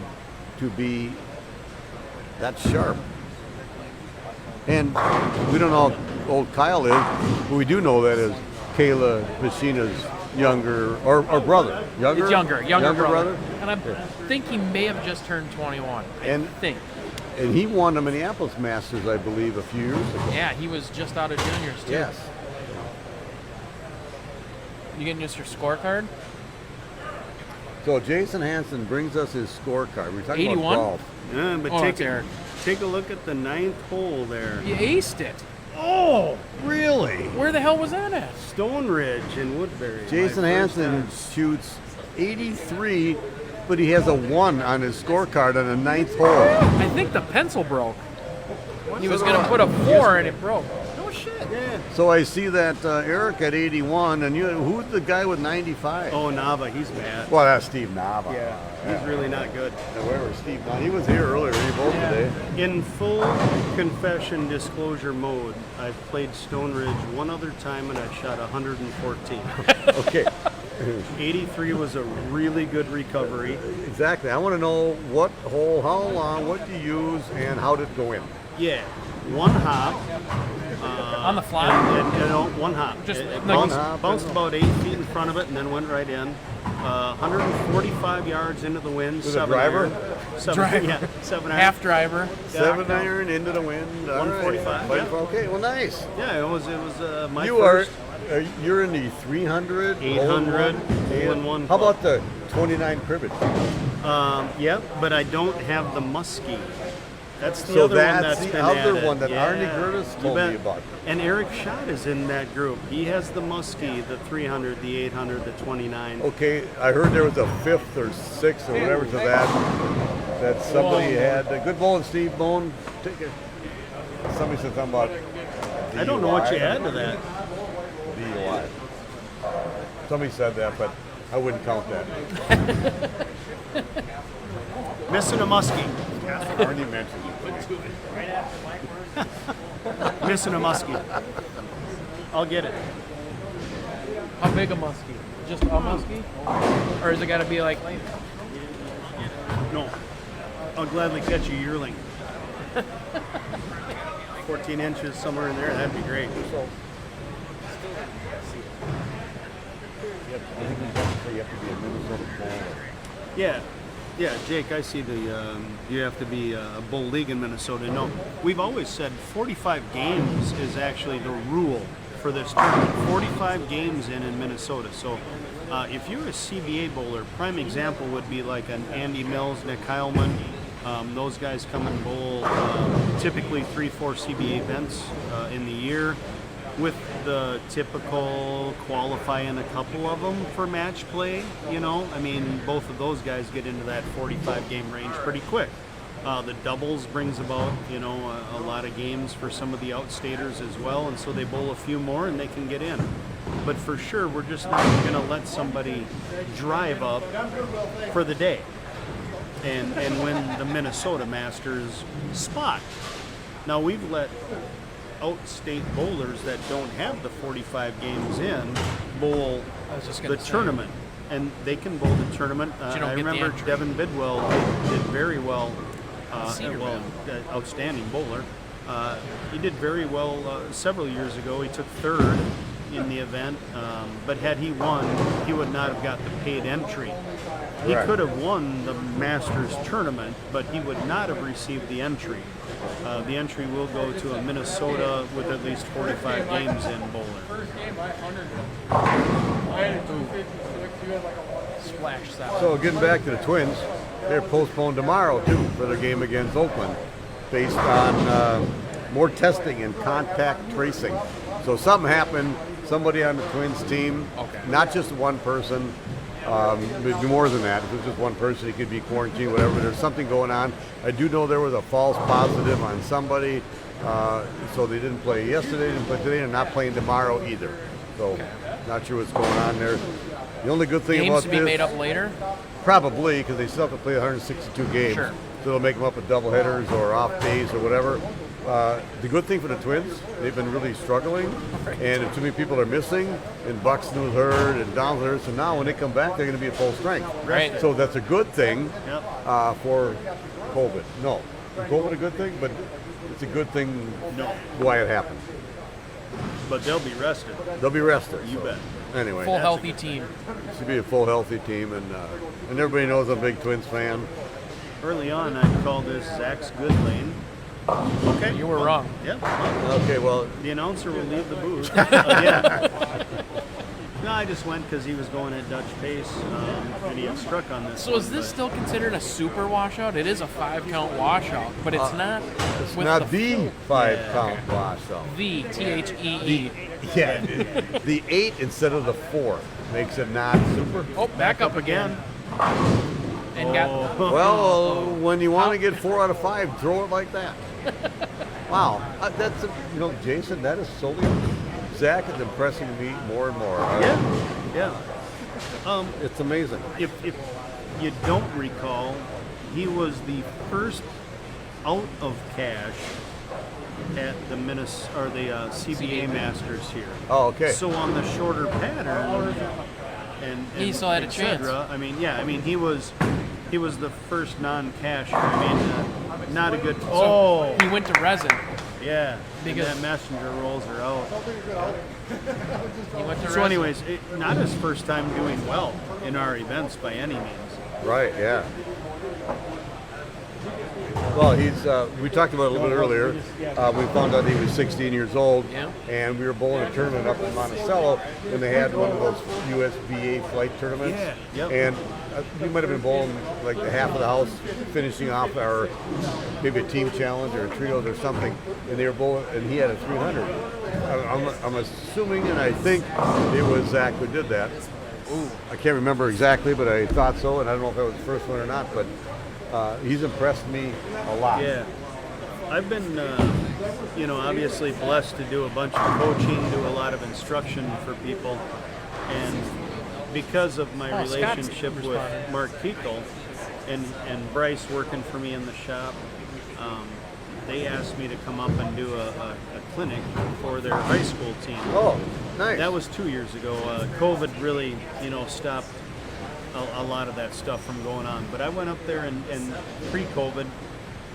Speaker 2: to be that sharp. And we don't know how old Kyle is, but we do know that is Kayla Machina's younger or brother. Younger?
Speaker 3: It's younger
Speaker 2: brother.
Speaker 3: And I think he may have just turned 21.
Speaker 2: And-
Speaker 3: I think.
Speaker 2: And he won the Minneapolis Masters, I believe, a few years ago.
Speaker 3: Yeah, he was just out of juniors too.
Speaker 2: Yes.
Speaker 3: You getting just your scorecard?
Speaker 2: So Jason Hansen brings us his scorecard. We're talking
Speaker 3: 81?
Speaker 2: about golf.
Speaker 1: Yeah, but
Speaker 3: Oh, it's Eric.
Speaker 1: take a look at the 9th hole there.
Speaker 3: You aced it.
Speaker 1: Oh,
Speaker 2: Really?
Speaker 3: Where the hell was that at?
Speaker 1: Stone Ridge in Woodbury.
Speaker 2: Jason
Speaker 1: My first
Speaker 2: Hansen
Speaker 1: time.
Speaker 2: shoots 83, but he has a 1 on his scorecard on the 9th hole.
Speaker 3: I think the pencil broke. He was going to put a 4 and it broke.
Speaker 1: Oh shit. Yeah.
Speaker 2: So I see that Eric at 81, and who's the guy with 95?
Speaker 1: Oh, Nava, he's bad.
Speaker 2: Well, that's Steve Nava.
Speaker 1: He's really not good.
Speaker 2: And where was Steve Nava? He was here earlier. He bowled today.
Speaker 1: In full confession disclosure mode, I've played Stone Ridge one other time and I shot 114.
Speaker 2: Okay.
Speaker 1: 83 was a really good recovery.
Speaker 2: Exactly. I want to know what hole, how long, what you use, and how did it go in.
Speaker 1: Yeah, one hop.
Speaker 3: On the fly?
Speaker 1: And one hop.
Speaker 3: Just
Speaker 1: It
Speaker 3: like-
Speaker 1: bounced,
Speaker 2: hop,
Speaker 1: bounced
Speaker 2: and-
Speaker 1: about 8 feet in front of it and then went right in. 145 yards into the wind.
Speaker 2: With a driver?
Speaker 1: Iron.
Speaker 3: Driver.
Speaker 1: Yeah, 7 iron.
Speaker 3: Half driver.
Speaker 2: 7-iron into the wind. All right.
Speaker 1: 145, yeah.
Speaker 2: Okay, well, nice.
Speaker 1: Yeah, it was my
Speaker 2: You
Speaker 1: first.
Speaker 2: you're in the 300,
Speaker 1: 800, hole in one
Speaker 2: How
Speaker 1: club.
Speaker 2: about the 29 cribbage?
Speaker 1: Yeah, but I don't have the muskie. That's the
Speaker 2: So
Speaker 1: other one that's
Speaker 2: the
Speaker 1: been
Speaker 2: other
Speaker 1: added.
Speaker 2: one that Arnie
Speaker 1: Yeah,
Speaker 2: Curtis
Speaker 1: you
Speaker 2: told
Speaker 1: bet.
Speaker 2: me about.
Speaker 1: And Eric Schott is in that group. He has the Muskie, the 300, the 800, the 29.
Speaker 2: Okay, I heard there was a 5th or 6th or whatever to that somebody had. Good bowling, Steve Bone. Take it. Somebody said something about
Speaker 1: I don't know what you add to that.
Speaker 2: DUI. Somebody said that, but I wouldn't count that.
Speaker 1: Missing a Muskie.
Speaker 2: Arnie mentioned it.
Speaker 1: Missing a Muskie. I'll get it.
Speaker 3: How big a muskie? Just a muskie? Or is it got to be like?
Speaker 1: No. I'll gladly catch a yearling. 14 inches, somewhere in there. That'd be great.
Speaker 2: I think you have to be a Minnesota bowler.
Speaker 1: Yeah. Yeah, Jake, I see you have to be a bull league in Minnesota. No, we've always said 45 games is actually the rule for this tournament. 45 games in Minnesota. So if you're a CBA bowler, prime example would be like an Andy Mills, Nick Heilman. Those guys come and bowl typically 3-4 CBA events in the year, with the typical qualifying a couple of them for match play. I mean, both of those guys get into that 45 game range pretty quick. The doubles brings about a lot of games for some of the outstaters as well, and so they bowl a few more and they can get in. But for sure, we're just not going to let somebody drive up for the day and win the Minnesota Masters spot. Now, we've let outstate bowlers that don't have the 45 games in bowl the tournament, and they can bowl the tournament. I remember Devin Bidwell did very well. Outstanding bowler. He did very well several years ago. He took third in the event, but had he won, he would not have got the paid entry. He could have won the Masters tournament, but he would not have received the entry. The entry will go to a Minnesota with at least 45 games in bowler.
Speaker 3: Splash sound.
Speaker 2: So getting back to the Twins, they're postponed tomorrow too for their game against Oakland, based on more testing and contact tracing. So something happened. Somebody on the Twins team, not just one person. It'd be more than that. If it was just one person, he could be quarantined, whatever. But there's something going on. I do know there was a false positive on somebody, so they didn't play yesterday, didn't play today, and not playing tomorrow either. So not sure what's going on there. The only good thing about
Speaker 3: Games to be made up later?
Speaker 2: Probably, because they still have to play 162 games.
Speaker 3: Sure.
Speaker 2: So they'll make them up with doubleheaders or off days or whatever. The good thing for the Twins, they've been really struggling, and too many people are missing, and Buxton was hurt, and Donald was hurt, so now when they come back, they're going to be at full strength.
Speaker 3: Right.
Speaker 2: So that's a good thing for COVID. No. Is COVID a good thing? But it's a good thing why it happened.
Speaker 1: But they'll be rested.
Speaker 2: They'll be rested.
Speaker 1: You bet.
Speaker 2: Anyway.
Speaker 3: Full healthy team.
Speaker 2: It should be a full healthy team, and everybody knows I'm a big Twins fan.
Speaker 1: Early on, I'd call this Zach's good lane. Okay.
Speaker 3: You were wrong.
Speaker 1: Yep.
Speaker 2: Okay, well,
Speaker 1: The announcer will leave the booth. Yeah. No, I just went because he was going at Dutch pace, and he had struck on this.
Speaker 3: So is this still considered a super washout? It is a 5-count washout, but it's not.
Speaker 2: it's not the 5-count washout.
Speaker 3: The THEE.
Speaker 2: Yeah, the 8 instead of the 4 makes it not super.
Speaker 3: Oh, back up again. And got.
Speaker 2: Well, when you want to get 4 out of 5, throw it like that. Wow, that's Jason. That is solely Zach is impressing me more and more.
Speaker 1: Yeah.
Speaker 2: It's amazing.
Speaker 1: If you don't recall, he was the first out of cash at the CBA Masters here.
Speaker 2: Oh, okay.
Speaker 1: So on the shorter pattern, and
Speaker 3: He still had a
Speaker 1: et cetera,
Speaker 3: chance.
Speaker 1: he was the first non-cash. Not a good.
Speaker 3: He went to resin.
Speaker 1: Yeah,
Speaker 3: Because-
Speaker 1: and that messenger rolls are out.
Speaker 3: He went to
Speaker 1: So,
Speaker 3: resin.
Speaker 1: anyways, not his first time doing well in our events by any means.
Speaker 2: Right, yeah. Well, we talked about it a little bit earlier. We found out he was 16 years old,
Speaker 3: Yeah.
Speaker 2: and we were bowling a tournament up in Monticello, and they had one of those USBA flight tournaments.
Speaker 1: Yeah, yep.
Speaker 2: And we might have been bowling like the half of the house, finishing off our maybe a team challenge or a trios or something, and they were both, and he had a 300. I'm assuming, and I think it was Zach who did that. I can't remember exactly, but I thought so, and I don't know if that was the first one or not, but he's impressed me a lot.
Speaker 1: Yeah. I've been, obviously blessed to do a bunch of coaching, do a lot of instruction for people, and because of my relationship with Mark Keekle and Bryce working for me in the shop, they asked me to come up and do a clinic for their high school team.
Speaker 2: Oh, nice.
Speaker 1: That was 2 years ago. COVID really, stopped a lot of that stuff from going on. But I went up there and pre-COVID,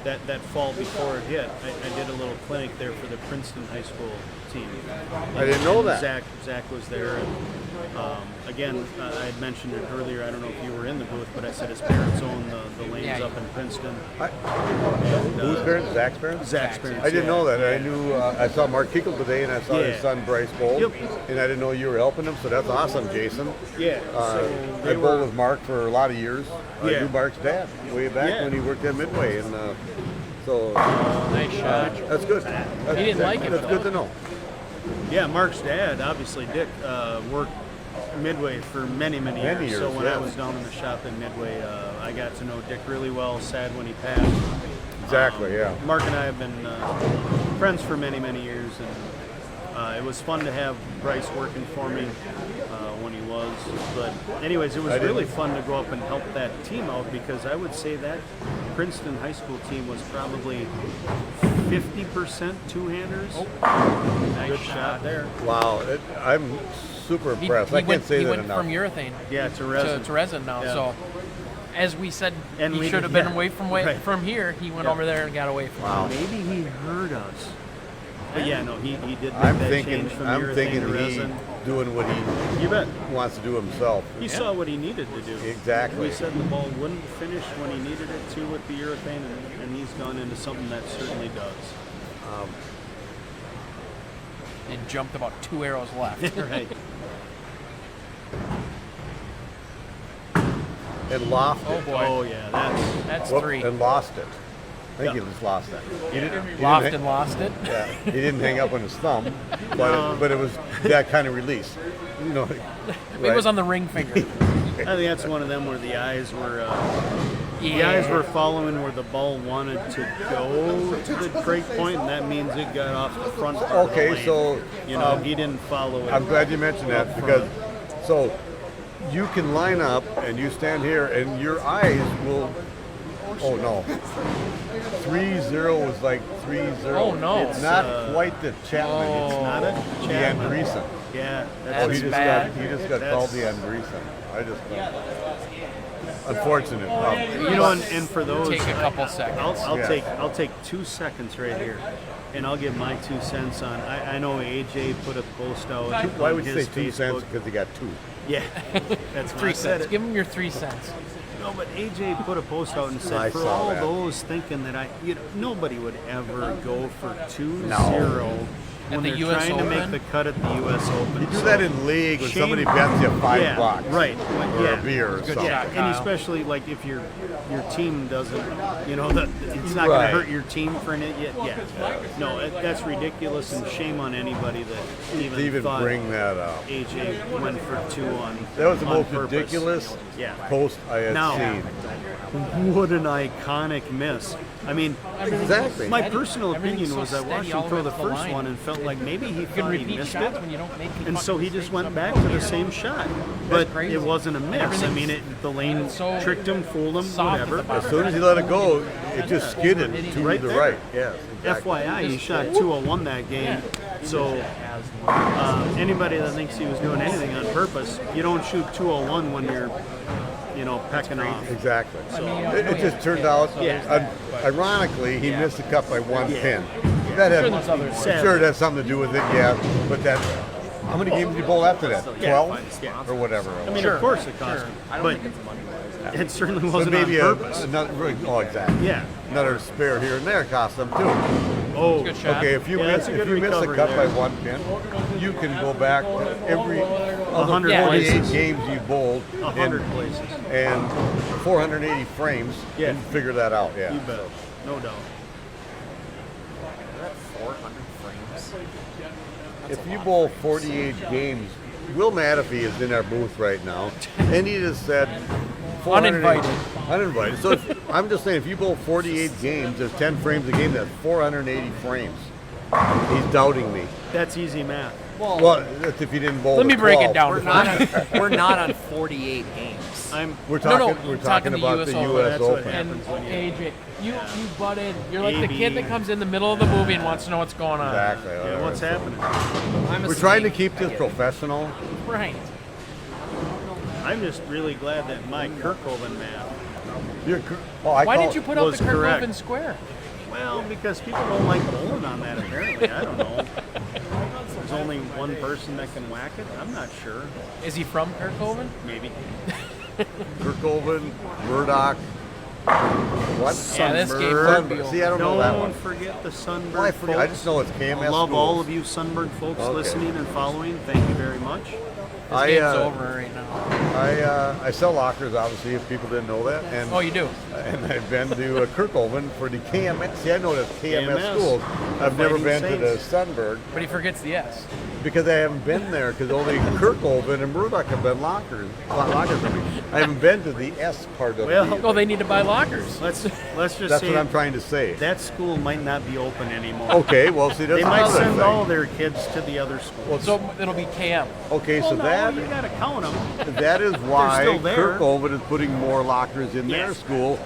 Speaker 1: that fall before it hit, I did a little clinic there for the Princeton high school team.
Speaker 2: I didn't know that.
Speaker 1: Zach was there. And, again, I had mentioned it earlier. I don't know if you were in the booth, but I said his parents own the lanes up in Princeton.
Speaker 2: Whose parents? Zach's parents?
Speaker 1: Zach's parents.
Speaker 2: I didn't
Speaker 1: yeah.
Speaker 2: know that. I knew I saw Mark Keekle today, and I saw his son Bryce Bold,
Speaker 1: Yep.
Speaker 2: and I didn't know you were helping him. So that's awesome, Jason.
Speaker 1: Yeah.
Speaker 2: I bowled with Mark for a lot of years. I
Speaker 1: Yeah.
Speaker 2: knew Mark's dad way back when he worked at Midway, and
Speaker 3: Nice shot.
Speaker 2: that's good.
Speaker 3: He didn't like it,
Speaker 2: That's
Speaker 3: though.
Speaker 2: good to know.
Speaker 1: Yeah, Mark's dad, obviously, Dick, worked Midway for many years. So when I was down in the shop in Midway, I got to know Dick really well. Sad when he passed.
Speaker 2: Exactly. Yeah.
Speaker 1: Mark and I have been friends for many years, and it was fun to have Bryce working for me when he was. But anyways, it was really fun to go up and help that team out, because I would say that Princeton high school team was probably 50% two-handers. Good shot there.
Speaker 2: Wow. I'm super impressed. I can't say
Speaker 3: he
Speaker 2: that
Speaker 3: went
Speaker 2: enough.
Speaker 3: from urethane
Speaker 1: Yeah, to resin.
Speaker 3: to resin now.
Speaker 1: Yeah.
Speaker 3: So, as we said,
Speaker 1: And
Speaker 3: he
Speaker 1: we
Speaker 3: should
Speaker 1: did-
Speaker 3: have been
Speaker 1: yeah.
Speaker 3: away from
Speaker 1: Right.
Speaker 3: from here. He went over there and got away from.
Speaker 2: Wow.
Speaker 1: Maybe he heard us. But yeah, no, he did make
Speaker 2: I'm
Speaker 1: that
Speaker 2: thinking.
Speaker 1: change from
Speaker 2: I'm
Speaker 1: urethane
Speaker 2: thinking
Speaker 1: to
Speaker 2: he
Speaker 1: resin.
Speaker 2: doing what he
Speaker 1: You bet.
Speaker 2: wants to do himself.
Speaker 1: He saw what he needed to do.
Speaker 2: Exactly.
Speaker 1: We said the ball wouldn't finish when he needed it to with the urethane, and he's gone into something that certainly does.
Speaker 3: And jumped about 2 arrows left.
Speaker 1: Right.
Speaker 2: And lost
Speaker 3: Oh
Speaker 2: it.
Speaker 3: boy,
Speaker 1: Oh yeah,
Speaker 3: that's
Speaker 2: Whoop,
Speaker 3: 3.
Speaker 2: and lost it. I think
Speaker 1: Yeah.
Speaker 2: he just lost it. He didn't,
Speaker 3: Lost
Speaker 2: hang-
Speaker 3: and lost it.
Speaker 2: Yeah, he didn't hang up on his thumb, but it was that kind of release.
Speaker 3: It was on the ring finger.
Speaker 1: I think that's one of them where the eyes were
Speaker 3: Yeah.
Speaker 1: the eyes were following where the ball wanted to go to the break point, and that means it got off the front part of the
Speaker 2: Okay,
Speaker 1: lane.
Speaker 2: so
Speaker 1: he didn't follow it.
Speaker 2: I'm glad you mentioned that, because you can line up and you stand here and your eyes will. Oh no. 3-0 was like 3-0.
Speaker 3: Oh, no.
Speaker 2: It's not quite the Chapman.
Speaker 1: It's not a
Speaker 2: It's the
Speaker 1: Chapman.
Speaker 2: Andreessen.
Speaker 1: Yeah,
Speaker 3: That's
Speaker 2: he just
Speaker 3: bad.
Speaker 2: got
Speaker 1: That's-
Speaker 2: called the Andreessen. I just unfortunate.
Speaker 1: and for those,
Speaker 3: Take a couple seconds.
Speaker 1: I'll take 2 seconds right here, and I'll give my 2 cents on. I know AJ put a post out.
Speaker 2: Why
Speaker 1: on
Speaker 2: would you
Speaker 1: his
Speaker 2: say 2 cents?
Speaker 1: Facebook.
Speaker 2: Because he got 2.
Speaker 1: Yeah, that's why
Speaker 3: 3
Speaker 1: I said
Speaker 3: cents.
Speaker 1: it.
Speaker 3: Give him your 3 cents.
Speaker 1: No, but AJ put a post out and said,
Speaker 2: I
Speaker 1: for
Speaker 2: saw
Speaker 1: all
Speaker 2: that.
Speaker 1: those thinking that nobody would ever go for 2-0 when
Speaker 3: the
Speaker 1: they're
Speaker 3: US
Speaker 1: trying to make
Speaker 3: Open?
Speaker 1: the cut at the U.S. Open.
Speaker 2: You do
Speaker 1: So
Speaker 2: that in league when
Speaker 1: shame-
Speaker 2: somebody bets you $5
Speaker 1: Yeah, right.
Speaker 2: or
Speaker 1: Yeah.
Speaker 2: a beer or
Speaker 3: Good
Speaker 2: something.
Speaker 3: shot.
Speaker 1: And
Speaker 3: Kyle.
Speaker 1: especially like if your team doesn't, it's not going
Speaker 2: Right.
Speaker 1: to hurt your team for an idiot. Yeah, no, that's ridiculous, and shame on anybody that
Speaker 2: To even
Speaker 1: thought
Speaker 2: bring that up.
Speaker 1: AJ went for 2 on.
Speaker 2: That was the
Speaker 1: on
Speaker 2: most
Speaker 1: purpose.
Speaker 2: ridiculous
Speaker 1: Yeah.
Speaker 2: post I had
Speaker 1: Now,
Speaker 2: seen.
Speaker 1: what an iconic miss. I mean,
Speaker 2: Exactly.
Speaker 1: my personal
Speaker 3: Everything's
Speaker 1: opinion
Speaker 3: so
Speaker 1: was I watched
Speaker 3: steady
Speaker 1: him
Speaker 3: all the
Speaker 1: throw
Speaker 3: way
Speaker 1: the
Speaker 3: to the
Speaker 1: first
Speaker 3: line.
Speaker 1: one and felt like maybe he
Speaker 3: You can
Speaker 1: thought he
Speaker 3: repeat
Speaker 1: missed
Speaker 3: shots
Speaker 1: it.
Speaker 3: when you don't make
Speaker 1: And so he just went back
Speaker 3: Oh,
Speaker 1: to the same shot. But
Speaker 3: crazy.
Speaker 1: it wasn't a miss. I
Speaker 3: everything's-
Speaker 1: mean, the lane
Speaker 3: so
Speaker 1: tricked him, fooled him,
Speaker 3: soft at the
Speaker 1: whatever.
Speaker 3: bottom.
Speaker 2: As soon as he let it go, it just skidded to
Speaker 1: Right
Speaker 2: the
Speaker 1: there.
Speaker 2: right. Yes, exactly.
Speaker 1: FYI, he shot 201 that game. So anybody that thinks he was doing anything on purpose, you don't shoot 201 when you're, pecking off.
Speaker 2: Exactly.
Speaker 1: So,
Speaker 2: It just turned out, ironically, he missed the cut by 1 pin. That had,
Speaker 1: others.
Speaker 2: sure, it has something to do with it, yeah. But how many games did you bowl after that? 12
Speaker 1: Yeah.
Speaker 2: or whatever.
Speaker 1: I mean, of course it cost him. But it certainly
Speaker 2: But
Speaker 1: wasn't
Speaker 2: maybe
Speaker 1: on purpose.
Speaker 2: another. Oh, exactly.
Speaker 1: Yeah.
Speaker 2: Another spare here and there cost them too.
Speaker 1: Oh,
Speaker 3: Good shot.
Speaker 2: Okay, if you
Speaker 1: Yeah,
Speaker 2: miss
Speaker 1: that's a good
Speaker 2: a
Speaker 1: recovery
Speaker 2: cut by
Speaker 1: there.
Speaker 2: 1 pin, you can go back every
Speaker 1: 100
Speaker 3: Yeah.
Speaker 2: 48
Speaker 1: places.
Speaker 2: games you bowled
Speaker 1: 100 places.
Speaker 2: and 480 frames
Speaker 1: Yeah.
Speaker 2: and figure that out. Yeah.
Speaker 1: You bet. No doubt.
Speaker 2: if you bowl 48 games, Will Matafee is in our booth right now, and he just said 480 uninvited. So I'm just saying, if you bowl 48 games, there's 10 frames a game. That's 480 frames. He's doubting me.
Speaker 1: That's easy math.
Speaker 2: Well, that's if you didn't bowl.
Speaker 3: Let me
Speaker 2: the
Speaker 3: break it
Speaker 2: 12.
Speaker 3: down.
Speaker 7: We're not on 48 games.
Speaker 2: We're talking.
Speaker 3: No,
Speaker 2: We're
Speaker 3: talking
Speaker 2: talking
Speaker 3: the
Speaker 2: about
Speaker 3: US
Speaker 2: the
Speaker 3: Open.
Speaker 2: U.S.
Speaker 1: That's what
Speaker 2: Open.
Speaker 1: happens.
Speaker 3: And AJ, you butted. You're like the
Speaker 1: AB.
Speaker 3: kid that comes in the middle of the movie and wants to know what's going on.
Speaker 2: Exactly.
Speaker 1: Yeah, what's happening?
Speaker 7: I'm a
Speaker 2: We're trying to
Speaker 7: snake.
Speaker 2: keep
Speaker 7: I
Speaker 2: this
Speaker 7: get it.
Speaker 2: professional.
Speaker 3: Right.
Speaker 1: I'm just really glad that my Kirkhoven math.
Speaker 3: Why did you put up
Speaker 1: was
Speaker 3: the Kirk
Speaker 1: correct.
Speaker 3: Open square?
Speaker 1: Well, because people don't like bowling on that, apparently. I don't know. There's only one person that can whack it. I'm not sure.
Speaker 3: Is he from Kirkhoven?
Speaker 1: Maybe.
Speaker 2: Kirkhoven, Murdoch. What?
Speaker 3: Yeah, this game
Speaker 2: Sunbird.
Speaker 3: would be
Speaker 2: See, I don't know that
Speaker 1: Don't
Speaker 2: one.
Speaker 1: forget the Sunbird
Speaker 2: Well, I forget. I just know it's KMS
Speaker 1: I love
Speaker 2: schools.
Speaker 1: all of you Sunbird folks
Speaker 2: Okay.
Speaker 1: listening and following. Thank you very much.
Speaker 3: This game's over right now.
Speaker 2: I sell lockers, obviously, if people didn't know that. And,
Speaker 3: Oh, you do?
Speaker 2: And I've been to Kirkhoven for the KMS. See, I know that's KMS,
Speaker 1: KMS.
Speaker 2: schools. I've never
Speaker 1: Fighting
Speaker 2: been to the
Speaker 1: Saints.
Speaker 2: Sunbird
Speaker 3: But he forgets the S.
Speaker 2: because I haven't been there because only Kirkhoven and Murdoch have been lockers. Lockers, I mean. I haven't been to the S part of
Speaker 1: Well,
Speaker 2: it.
Speaker 3: Well, they need to buy lockers.
Speaker 1: Let's just
Speaker 2: That's
Speaker 1: say
Speaker 2: what I'm trying to say.
Speaker 1: that school might not be open anymore.
Speaker 2: Okay, well, see, that's
Speaker 1: They might
Speaker 2: another
Speaker 1: send
Speaker 2: thing.
Speaker 1: all their kids to the other school.
Speaker 3: So it'll be KM.
Speaker 2: Okay,
Speaker 1: Well,
Speaker 2: so
Speaker 1: no,
Speaker 2: that
Speaker 1: you gotta count them.
Speaker 2: that is why
Speaker 1: still there.
Speaker 2: Kirkhoven is putting more lockers in their
Speaker 1: Yes.
Speaker 2: school.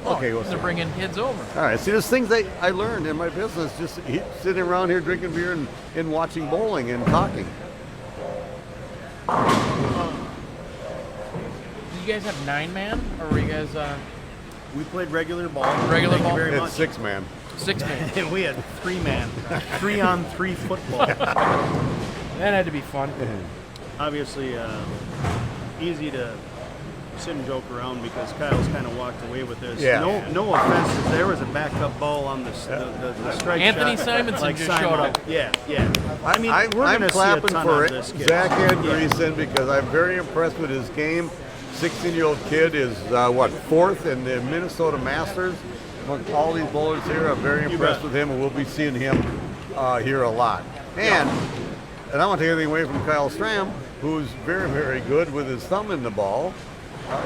Speaker 2: Okay, well,
Speaker 3: They're bringing kids over.
Speaker 2: all right. See, there's things that I learned in my business just sitting around here drinking beer and watching bowling and talking.
Speaker 3: Did you guys have 9-man, or were you guys
Speaker 1: We played regular ball.
Speaker 3: Regular
Speaker 1: Thank
Speaker 3: ball?
Speaker 1: you very
Speaker 2: It's
Speaker 1: much.
Speaker 2: 6-man.
Speaker 3: 6-man?
Speaker 1: And we had 3-man, 3-on-3 football.
Speaker 3: That had to be fun.
Speaker 1: Obviously, easy to sit and joke around because Kyle's kind of walked away with this.
Speaker 2: Yeah.
Speaker 1: No offense. There was a backup ball on the strike
Speaker 3: Anthony
Speaker 1: shot.
Speaker 3: Simonson just showed up.
Speaker 1: Yeah. I mean, we're
Speaker 2: I'm
Speaker 1: going to see a
Speaker 2: clapping
Speaker 1: ton
Speaker 2: for
Speaker 1: of this kid.
Speaker 2: Zach Andreessen because I'm very impressed with his game. 16-year-old kid is, fourth in the Minnesota Masters. Among all these bowlers here, I'm very impressed
Speaker 1: bet.
Speaker 2: with him, and we'll be seeing him here a lot. And I don't want to take anything away from Kyle Stram, who's very, very good with his thumb in the ball,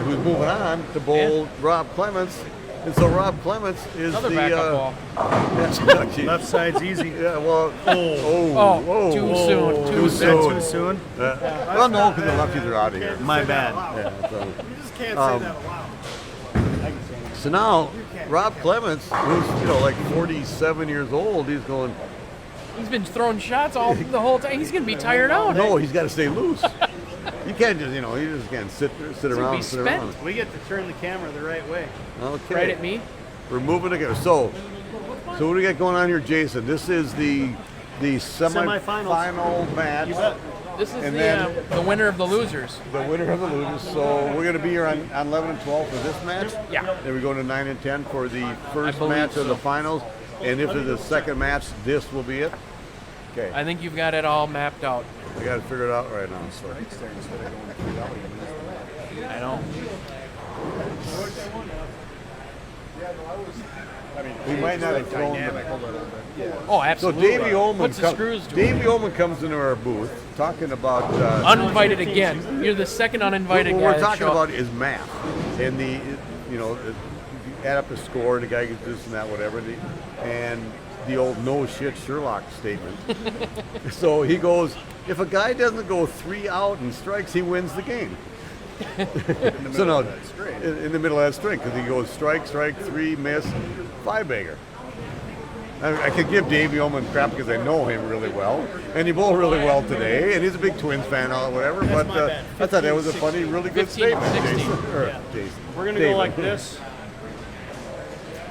Speaker 2: who's moving on to bowl Rob Clements. And so Rob Clements is
Speaker 3: Another
Speaker 2: the
Speaker 3: backup ball.
Speaker 1: Left side's easy.
Speaker 2: Yeah, well,
Speaker 3: Oh, too soon. Too
Speaker 1: Is that
Speaker 3: soon.
Speaker 1: too soon?
Speaker 2: well, no, because the lefties are out of here.
Speaker 1: My bad.
Speaker 2: Yeah, so.
Speaker 4: You just can't say that aloud.
Speaker 2: So now, Rob Clements, who's like 47 years old, he's going,
Speaker 3: He's been throwing shots all the whole time. He's gonna be tired out.
Speaker 2: no, he's got to stay loose. You can't just, you just can't sit
Speaker 3: gonna
Speaker 2: around,
Speaker 3: be
Speaker 2: sit
Speaker 3: spent.
Speaker 2: around.
Speaker 1: We get to turn the camera the right way.
Speaker 2: Okay.
Speaker 3: Right at me.
Speaker 2: We're moving together. So what do we got going on here, Jason? This is the
Speaker 1: Semifinals.
Speaker 2: final match.
Speaker 1: You bet.
Speaker 3: This is
Speaker 2: And
Speaker 3: the
Speaker 2: then-
Speaker 3: the winner of the losers.
Speaker 2: The winner of the losers. So we're going to be here on 11 and 12 for this match.
Speaker 3: Yeah.
Speaker 2: Then we go to 9 and 10 for the first
Speaker 3: believe
Speaker 2: match of the
Speaker 3: so.
Speaker 2: finals. And if it's the second match, this will be it. Okay.
Speaker 3: I think you've got it all mapped out.
Speaker 2: I got to figure it out right now. So.
Speaker 3: I know.
Speaker 2: We might not have thrown them.
Speaker 3: Oh,
Speaker 2: So
Speaker 3: absolutely.
Speaker 2: Davey Ullman,
Speaker 3: Puts the screws to
Speaker 2: Davey
Speaker 3: it.
Speaker 2: Ullman comes into our booth talking about.
Speaker 3: Uninvited again. You're the second uninvited
Speaker 2: what
Speaker 3: guy.
Speaker 2: we're
Speaker 3: to
Speaker 2: talking
Speaker 3: show up.
Speaker 2: about is math, and if you add up the score, the guy gets this and that, whatever, and the old no shit Sherlock statement. So he goes, if a guy doesn't go 3 out and strikes, he wins the game. So no, in the middle of that string, because he goes strike, 3, miss, 5-bagger. I could give Davey Ullman crap because I know him really well, and he bowled really well today, and he's a big Twins fan or whatever. But
Speaker 1: my bad.
Speaker 2: I thought that was a funny, really good
Speaker 3: 15,
Speaker 2: statement,
Speaker 3: 16.
Speaker 2: Jason. Or
Speaker 1: Yeah.
Speaker 2: Jason.
Speaker 1: We're going to
Speaker 2: David.
Speaker 1: go like this.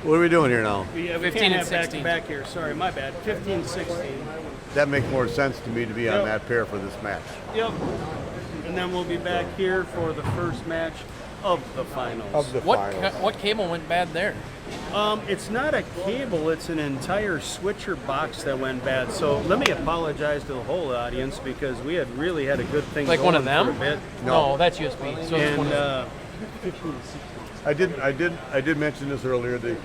Speaker 2: What are we doing here now?
Speaker 1: We
Speaker 3: 15
Speaker 1: can't
Speaker 3: and
Speaker 1: have
Speaker 3: 16.
Speaker 1: back here. Sorry, my bad. 15, 16.
Speaker 2: That makes more sense to me to be on
Speaker 1: Yep.
Speaker 2: that pair for this match.
Speaker 1: Yep. And then we'll be back here for the first match of the finals.
Speaker 2: Of the finals.
Speaker 3: What cable went bad there?
Speaker 1: It's not a cable, it's an entire switcher box that went bad. So let me apologize to the whole audience because we had a good thing
Speaker 3: Like
Speaker 1: going
Speaker 3: one of them?
Speaker 1: for a bit.
Speaker 3: No, that's USB. So it's one
Speaker 1: And
Speaker 3: of
Speaker 2: I did mention this earlier. The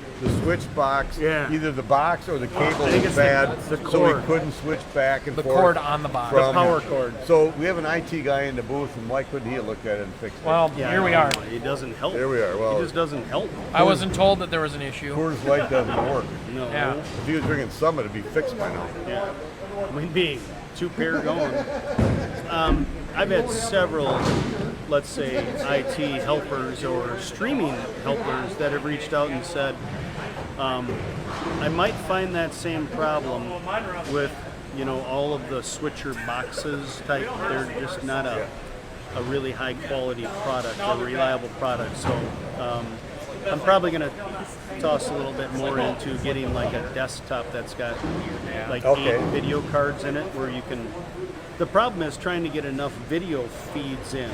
Speaker 2: switch box,
Speaker 6: Yeah.
Speaker 2: either the box or the cable
Speaker 6: think
Speaker 2: is
Speaker 6: it's
Speaker 2: bad,
Speaker 6: the
Speaker 2: so
Speaker 6: cord.
Speaker 2: we couldn't switch back and
Speaker 3: The
Speaker 2: forth.
Speaker 3: cord on the box.
Speaker 2: from-
Speaker 6: power cord.
Speaker 2: So we have an IT guy in the booth, and why couldn't he have looked at it and fixed it?
Speaker 3: Well,
Speaker 1: Yeah,
Speaker 3: here we
Speaker 1: I
Speaker 3: are.
Speaker 1: know. It doesn't help.
Speaker 2: There we are. Well-
Speaker 1: it just doesn't help.
Speaker 3: I wasn't told that there was an issue.
Speaker 2: Coors Light doesn't work.
Speaker 1: No.
Speaker 3: Yeah.
Speaker 2: If he was drinking Summit, it'd be fixed by now.
Speaker 1: Yeah. We'd be two pair going. I've had several, let's say, IT helpers or streaming helpers that have reached out and said, I might find that same problem with, all of the switcher boxes type. They're just not a really high quality product, a reliable product. So I'm probably going to toss a little bit more into getting like a desktop that's got like
Speaker 2: Okay.
Speaker 1: 8 video cards in it where you can. The problem is trying to get enough video feeds in.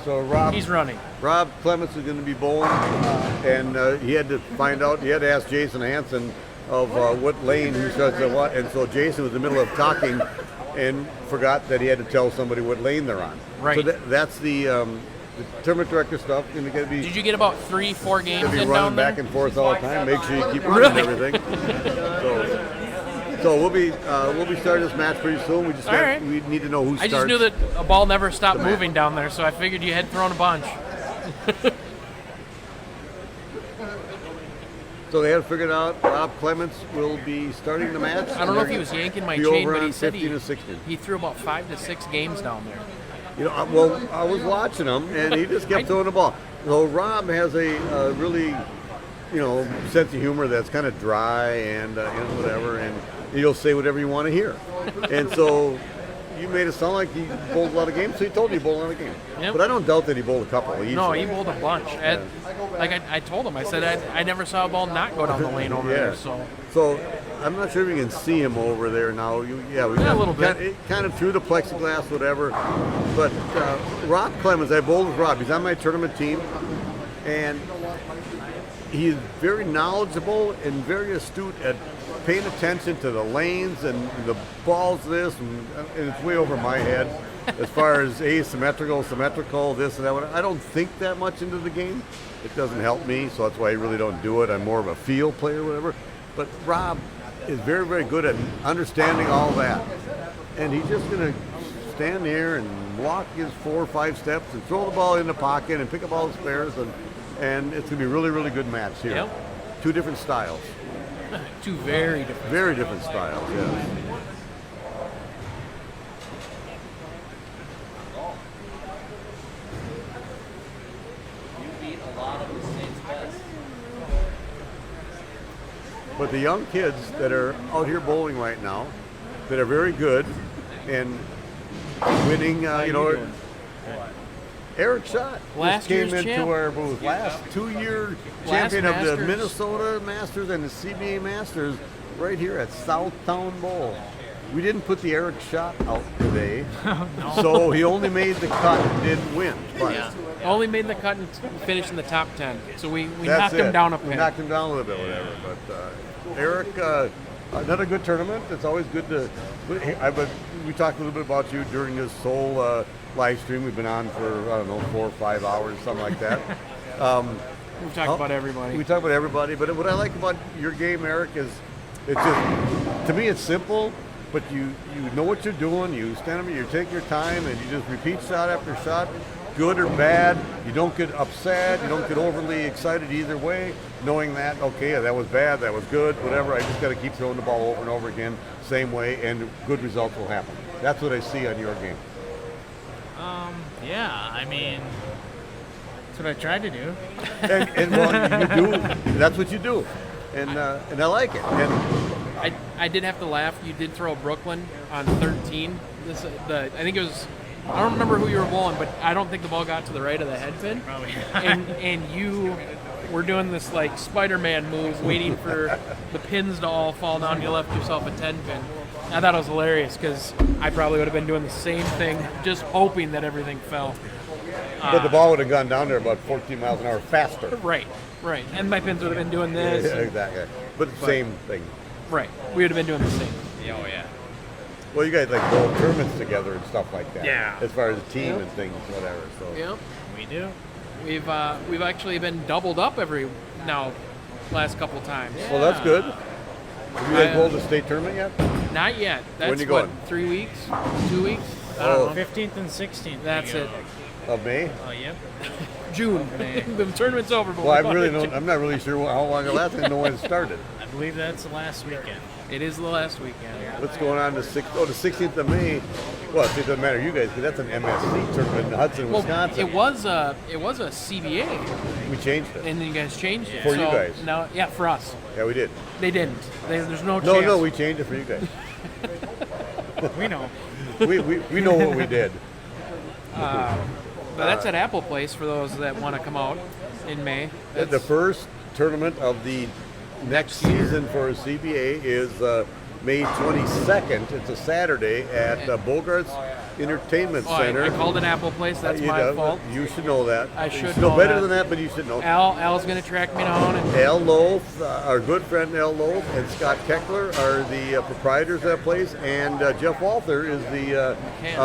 Speaker 2: So Rob
Speaker 3: He's running.
Speaker 2: Clements is going to be bowling, and he had to find out. He had to ask Jason Hansen of what lane he starts at what, and so Jason was in the middle of talking and forgot that he had to tell somebody what lane they're on.
Speaker 3: Right.
Speaker 2: So that's the tournament director stuff. Going to be
Speaker 3: Did you get about 3-4 games
Speaker 2: Gonna be
Speaker 3: in
Speaker 2: running
Speaker 3: down there?
Speaker 2: back and forth all the time. Make sure you keep running
Speaker 3: Really?
Speaker 2: everything. So we'll be starting this match pretty soon. We just
Speaker 3: All right.
Speaker 2: we need to know who
Speaker 3: I
Speaker 2: starts.
Speaker 3: just knew that a ball never stopped
Speaker 2: the match.
Speaker 3: moving down there, so I figured you had thrown a bunch.
Speaker 2: So they had figured out Rob Clements will be starting the match.
Speaker 3: I don't know if he was yanking my
Speaker 2: Be
Speaker 3: chain,
Speaker 2: over
Speaker 3: but he
Speaker 2: on
Speaker 3: said
Speaker 2: 15 to 16.
Speaker 3: he threw about 5 to 6 games down there.
Speaker 2: I was watching him, and he just kept throwing the ball. So Rob has a really, sense of humor that's kind of dry and whatever, and he'll say whatever you want to hear. And so you made it sound like he bowled a lot of games, so he told you he bowled a lot of games.
Speaker 3: Yep.
Speaker 2: But I don't doubt that he bowled a couple each.
Speaker 3: No, he bowled a bunch. I told him, I said I never saw a ball not go down the lane over there.
Speaker 2: So I'm not sure if you can see him over there now. We
Speaker 3: Yeah, a little bit.
Speaker 2: Kind of through the plexiglass, whatever. But Rob Clemens, I bowled with Rob. He's on my tournament team, and he's very knowledgeable and very astute at paying attention to the lanes and the balls this, and it's way over my head as far as asymmetrical, symmetrical, this and that. I don't think that much into the game. It doesn't help me, so that's why I really don't do it. I'm more of a feel player, whatever. But Rob is very, very good at understanding all that. And he's just going to stand there and walk his 4 or 5 steps and throw the ball in the pocket and pick up all the spares, and it's going to be a really, really good match here.
Speaker 3: Yep.
Speaker 2: 2 different styles.
Speaker 3: 2 very different.
Speaker 2: Very different styles, yes. But the young kids that are out here bowling right now, that are very good and winning, Eric Schott
Speaker 3: Last
Speaker 2: just came
Speaker 3: year's
Speaker 2: into
Speaker 3: champ.
Speaker 2: our booth. Last 2-year champion of the
Speaker 3: Masters.
Speaker 2: Minnesota Masters and the CBA Masters right here at Southtown Bowl. We didn't put the Eric Schott out today, so he only made the cut and didn't win. But
Speaker 3: Only made the cut and finished in the top 10. So we
Speaker 2: that's
Speaker 3: knocked him
Speaker 2: it.
Speaker 3: down a
Speaker 2: We
Speaker 3: pin.
Speaker 2: knocked him down a little bit, whatever. But Eric, another good tournament. It's always good to. We talked a little bit about you during this whole live stream. We've been on for 4 or 5 hours, something like that.
Speaker 3: We've talked about everybody.
Speaker 2: We talk about everybody, but what I like about your game, Eric, is it's just, to me, it's simple, but you know what you're doing. You stand up, you take your time, and you just repeat shot after shot, good or bad. You don't get upset. You don't get overly excited either way, knowing that, okay, that was bad, that was good, whatever. I just got to keep throwing the ball over and over again, same way, and good results will happen. That's what I see on your game.
Speaker 4: Yeah, I mean, that's what I tried to do.
Speaker 2: And well, you do. That's what you do, and I like it. And
Speaker 3: I did have to laugh. You did throw Brooklyn on 13. I think it was. I don't remember who you were bowling, but I don't think the ball got to the right of the head pin.
Speaker 4: Probably.
Speaker 3: And you were doing this like Spider-Man moves, waiting for the pins to all fall down. You left yourself a 10 pin. I thought it was hilarious because I probably would have been doing the same thing, just hoping that everything fell.
Speaker 2: but the ball would have gone down there about 14 miles an hour faster.
Speaker 3: Right. And my pins would have been doing this.
Speaker 2: Yeah, exactly. But same thing.
Speaker 3: Right. We would have been doing the same.
Speaker 5: Oh, yeah.
Speaker 2: Well, you guys like bowl tournaments together and stuff like that.
Speaker 3: Yeah.
Speaker 2: As far as the team and things, whatever. So.
Speaker 3: Yep.
Speaker 7: We do.
Speaker 3: We've actually been doubled up every now last couple times.
Speaker 2: Well, that's good. Have you guys bowled a state tournament yet?
Speaker 3: Not yet. That's
Speaker 2: When you
Speaker 3: what,
Speaker 2: going?
Speaker 3: 3 weeks? 2 weeks? I
Speaker 2: Oh.
Speaker 3: don't know.
Speaker 4: 15th and 16th.
Speaker 3: That's
Speaker 4: we
Speaker 3: it.
Speaker 4: go.
Speaker 2: Of May?
Speaker 4: Oh, yep.
Speaker 3: June. the tournament's over. But
Speaker 2: Well,
Speaker 3: we're going to
Speaker 2: I'm not really sure how long it lasts. I didn't know when it started.
Speaker 4: I believe that's the last weekend.
Speaker 3: It is the last weekend.
Speaker 2: What's going on the 16th of May? Well, it doesn't matter to you guys because that's an MSC tournament in Hudson,
Speaker 3: Well,
Speaker 2: Wisconsin.
Speaker 3: it was a CBA,
Speaker 2: We changed it.
Speaker 3: and then you guys changed it.
Speaker 2: For you
Speaker 3: So
Speaker 2: guys.
Speaker 3: now, yeah, for us,
Speaker 2: Yeah, we did.
Speaker 3: they didn't. There's no
Speaker 2: No,
Speaker 3: chance.
Speaker 2: no, we changed it for you guys.
Speaker 4: We know.
Speaker 2: we know what we did.
Speaker 3: But that's at Apple Place for those that want to come out in May.
Speaker 2: The first tournament of the next season for CBA is May 22nd. It's a Saturday at Bogart's Entertainment
Speaker 3: Oh,
Speaker 2: Center.
Speaker 3: I called it Apple Place. That's
Speaker 2: You
Speaker 3: my
Speaker 2: know,
Speaker 3: fault.
Speaker 2: You should know that.
Speaker 3: I
Speaker 2: You
Speaker 3: should
Speaker 2: know
Speaker 3: know
Speaker 2: better
Speaker 3: that.
Speaker 2: than that, but you should know.
Speaker 3: Al's going to track me down. And
Speaker 2: Al Loaf, our good friend Al Loaf, and Scott Keckler are the proprietors of that place, and Jeff Walther is the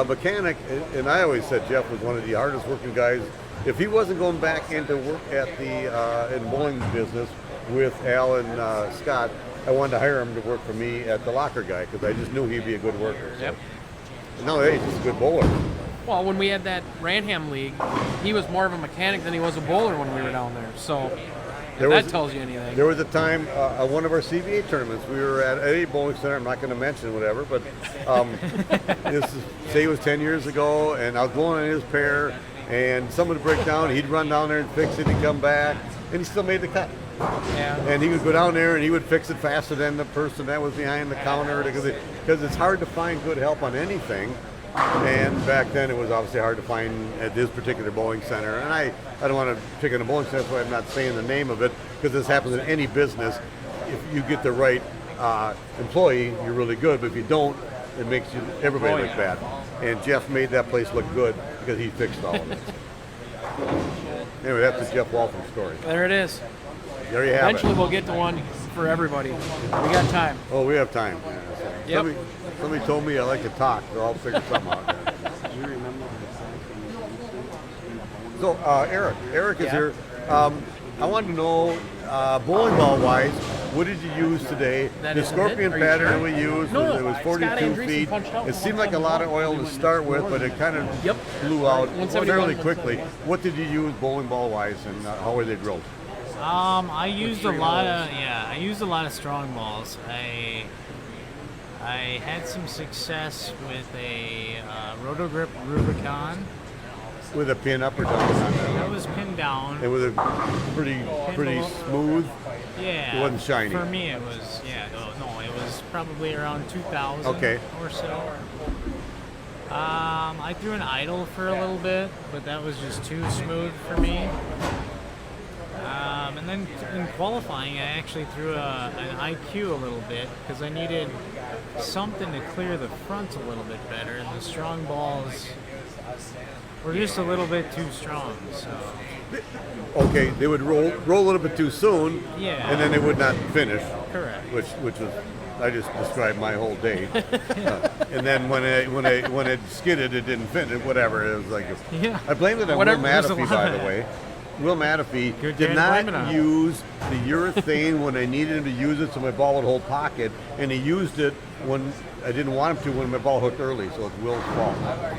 Speaker 2: mechanic. And I always said Jeff was one of the hardest working guys. If he wasn't going back into work at the in bowling business with Al and Scott, I wanted to hire him to work for me at the Locker Guy because I just knew he'd be a good worker. So.
Speaker 3: Yep.
Speaker 2: No, he's just a good bowler.
Speaker 3: Well, when we had that Ranham League, he was more of a mechanic than he was a bowler when we were down there. So if that tells you anything.
Speaker 2: There was a time, one of our CBA tournaments, we were at a bowling center, I'm not going to mention whatever, but say it was 10 years ago, and I was bowling on his pair, and someone would break down, he'd run down there and fix it, he'd come back, and he still made the cut.
Speaker 3: Yeah.
Speaker 2: And he would go down there and he would fix it faster than the person that was behind the counter because it's hard to find good help on anything. And back then it was obviously hard to find at this particular bowling center. And I don't want to pick on a bowling center, so I'm not saying the name of it because this happens in any business. If you get the right employee, you're really good. But if you don't, it makes everybody look bad. And Jeff made that place look good because he fixed all of it. Anyway, that's the Jeff Walton story.
Speaker 3: There it is.
Speaker 2: There you have
Speaker 3: Eventually
Speaker 2: it.
Speaker 3: we'll get to one for everybody. We got time.
Speaker 2: Oh, we have time.
Speaker 3: Yep.
Speaker 2: Somebody told me I like to talk, so I'll figure something out. So, Eric is here. I wanted to know, bowling ball wise, what did you use today?
Speaker 3: That
Speaker 2: The
Speaker 3: isn't
Speaker 2: scorpion
Speaker 3: it? Are you
Speaker 2: pattern
Speaker 3: sure?
Speaker 2: we used,
Speaker 3: No,
Speaker 2: it was
Speaker 3: Scott
Speaker 2: 42
Speaker 3: Andreessen
Speaker 2: feet.
Speaker 3: punched out
Speaker 2: It seemed like a lot of oil to start with, but it kind of
Speaker 3: Yep.
Speaker 2: blew out
Speaker 3: 171,
Speaker 2: fairly quickly.
Speaker 3: 171.
Speaker 2: What did you use bowling ball wise, and how were they drilled?
Speaker 4: I used a lot of strong balls. I had some success with a Rotogrip Rubicon.
Speaker 2: With a pin up or down on
Speaker 4: That
Speaker 2: that?
Speaker 4: was pinned down.
Speaker 2: It was a pretty
Speaker 4: below.
Speaker 2: smooth.
Speaker 4: Yeah.
Speaker 2: It wasn't shiny.
Speaker 4: For me, it was, no, it was probably around 2,000
Speaker 2: Okay.
Speaker 4: or so. I threw an idle for a little bit, but that was just too smooth for me. And then in qualifying, I actually threw an IQ a little bit because I needed something to clear the front a little bit better, and the strong balls were just a little bit too strong. So
Speaker 2: Okay, they would roll a little bit too soon,
Speaker 4: Yeah.
Speaker 2: and then they would not finish.
Speaker 4: correct.
Speaker 2: Which was, I just described my whole day. And then when it skidded, it didn't finish. Whatever, it was like.
Speaker 4: Yeah.
Speaker 2: I blamed it on
Speaker 3: Whatever,
Speaker 2: Will
Speaker 4: there's a
Speaker 2: Matafee,
Speaker 4: lot
Speaker 2: by
Speaker 4: of
Speaker 2: the
Speaker 4: that.
Speaker 2: way. Will Matafee
Speaker 4: Good
Speaker 2: did
Speaker 4: man, blame it
Speaker 2: not
Speaker 4: on him.
Speaker 2: use the urethane when I needed him to use it, so my ball would hold pocket, and he used it when I didn't want him to when my ball hooked early. So it's Will's fault.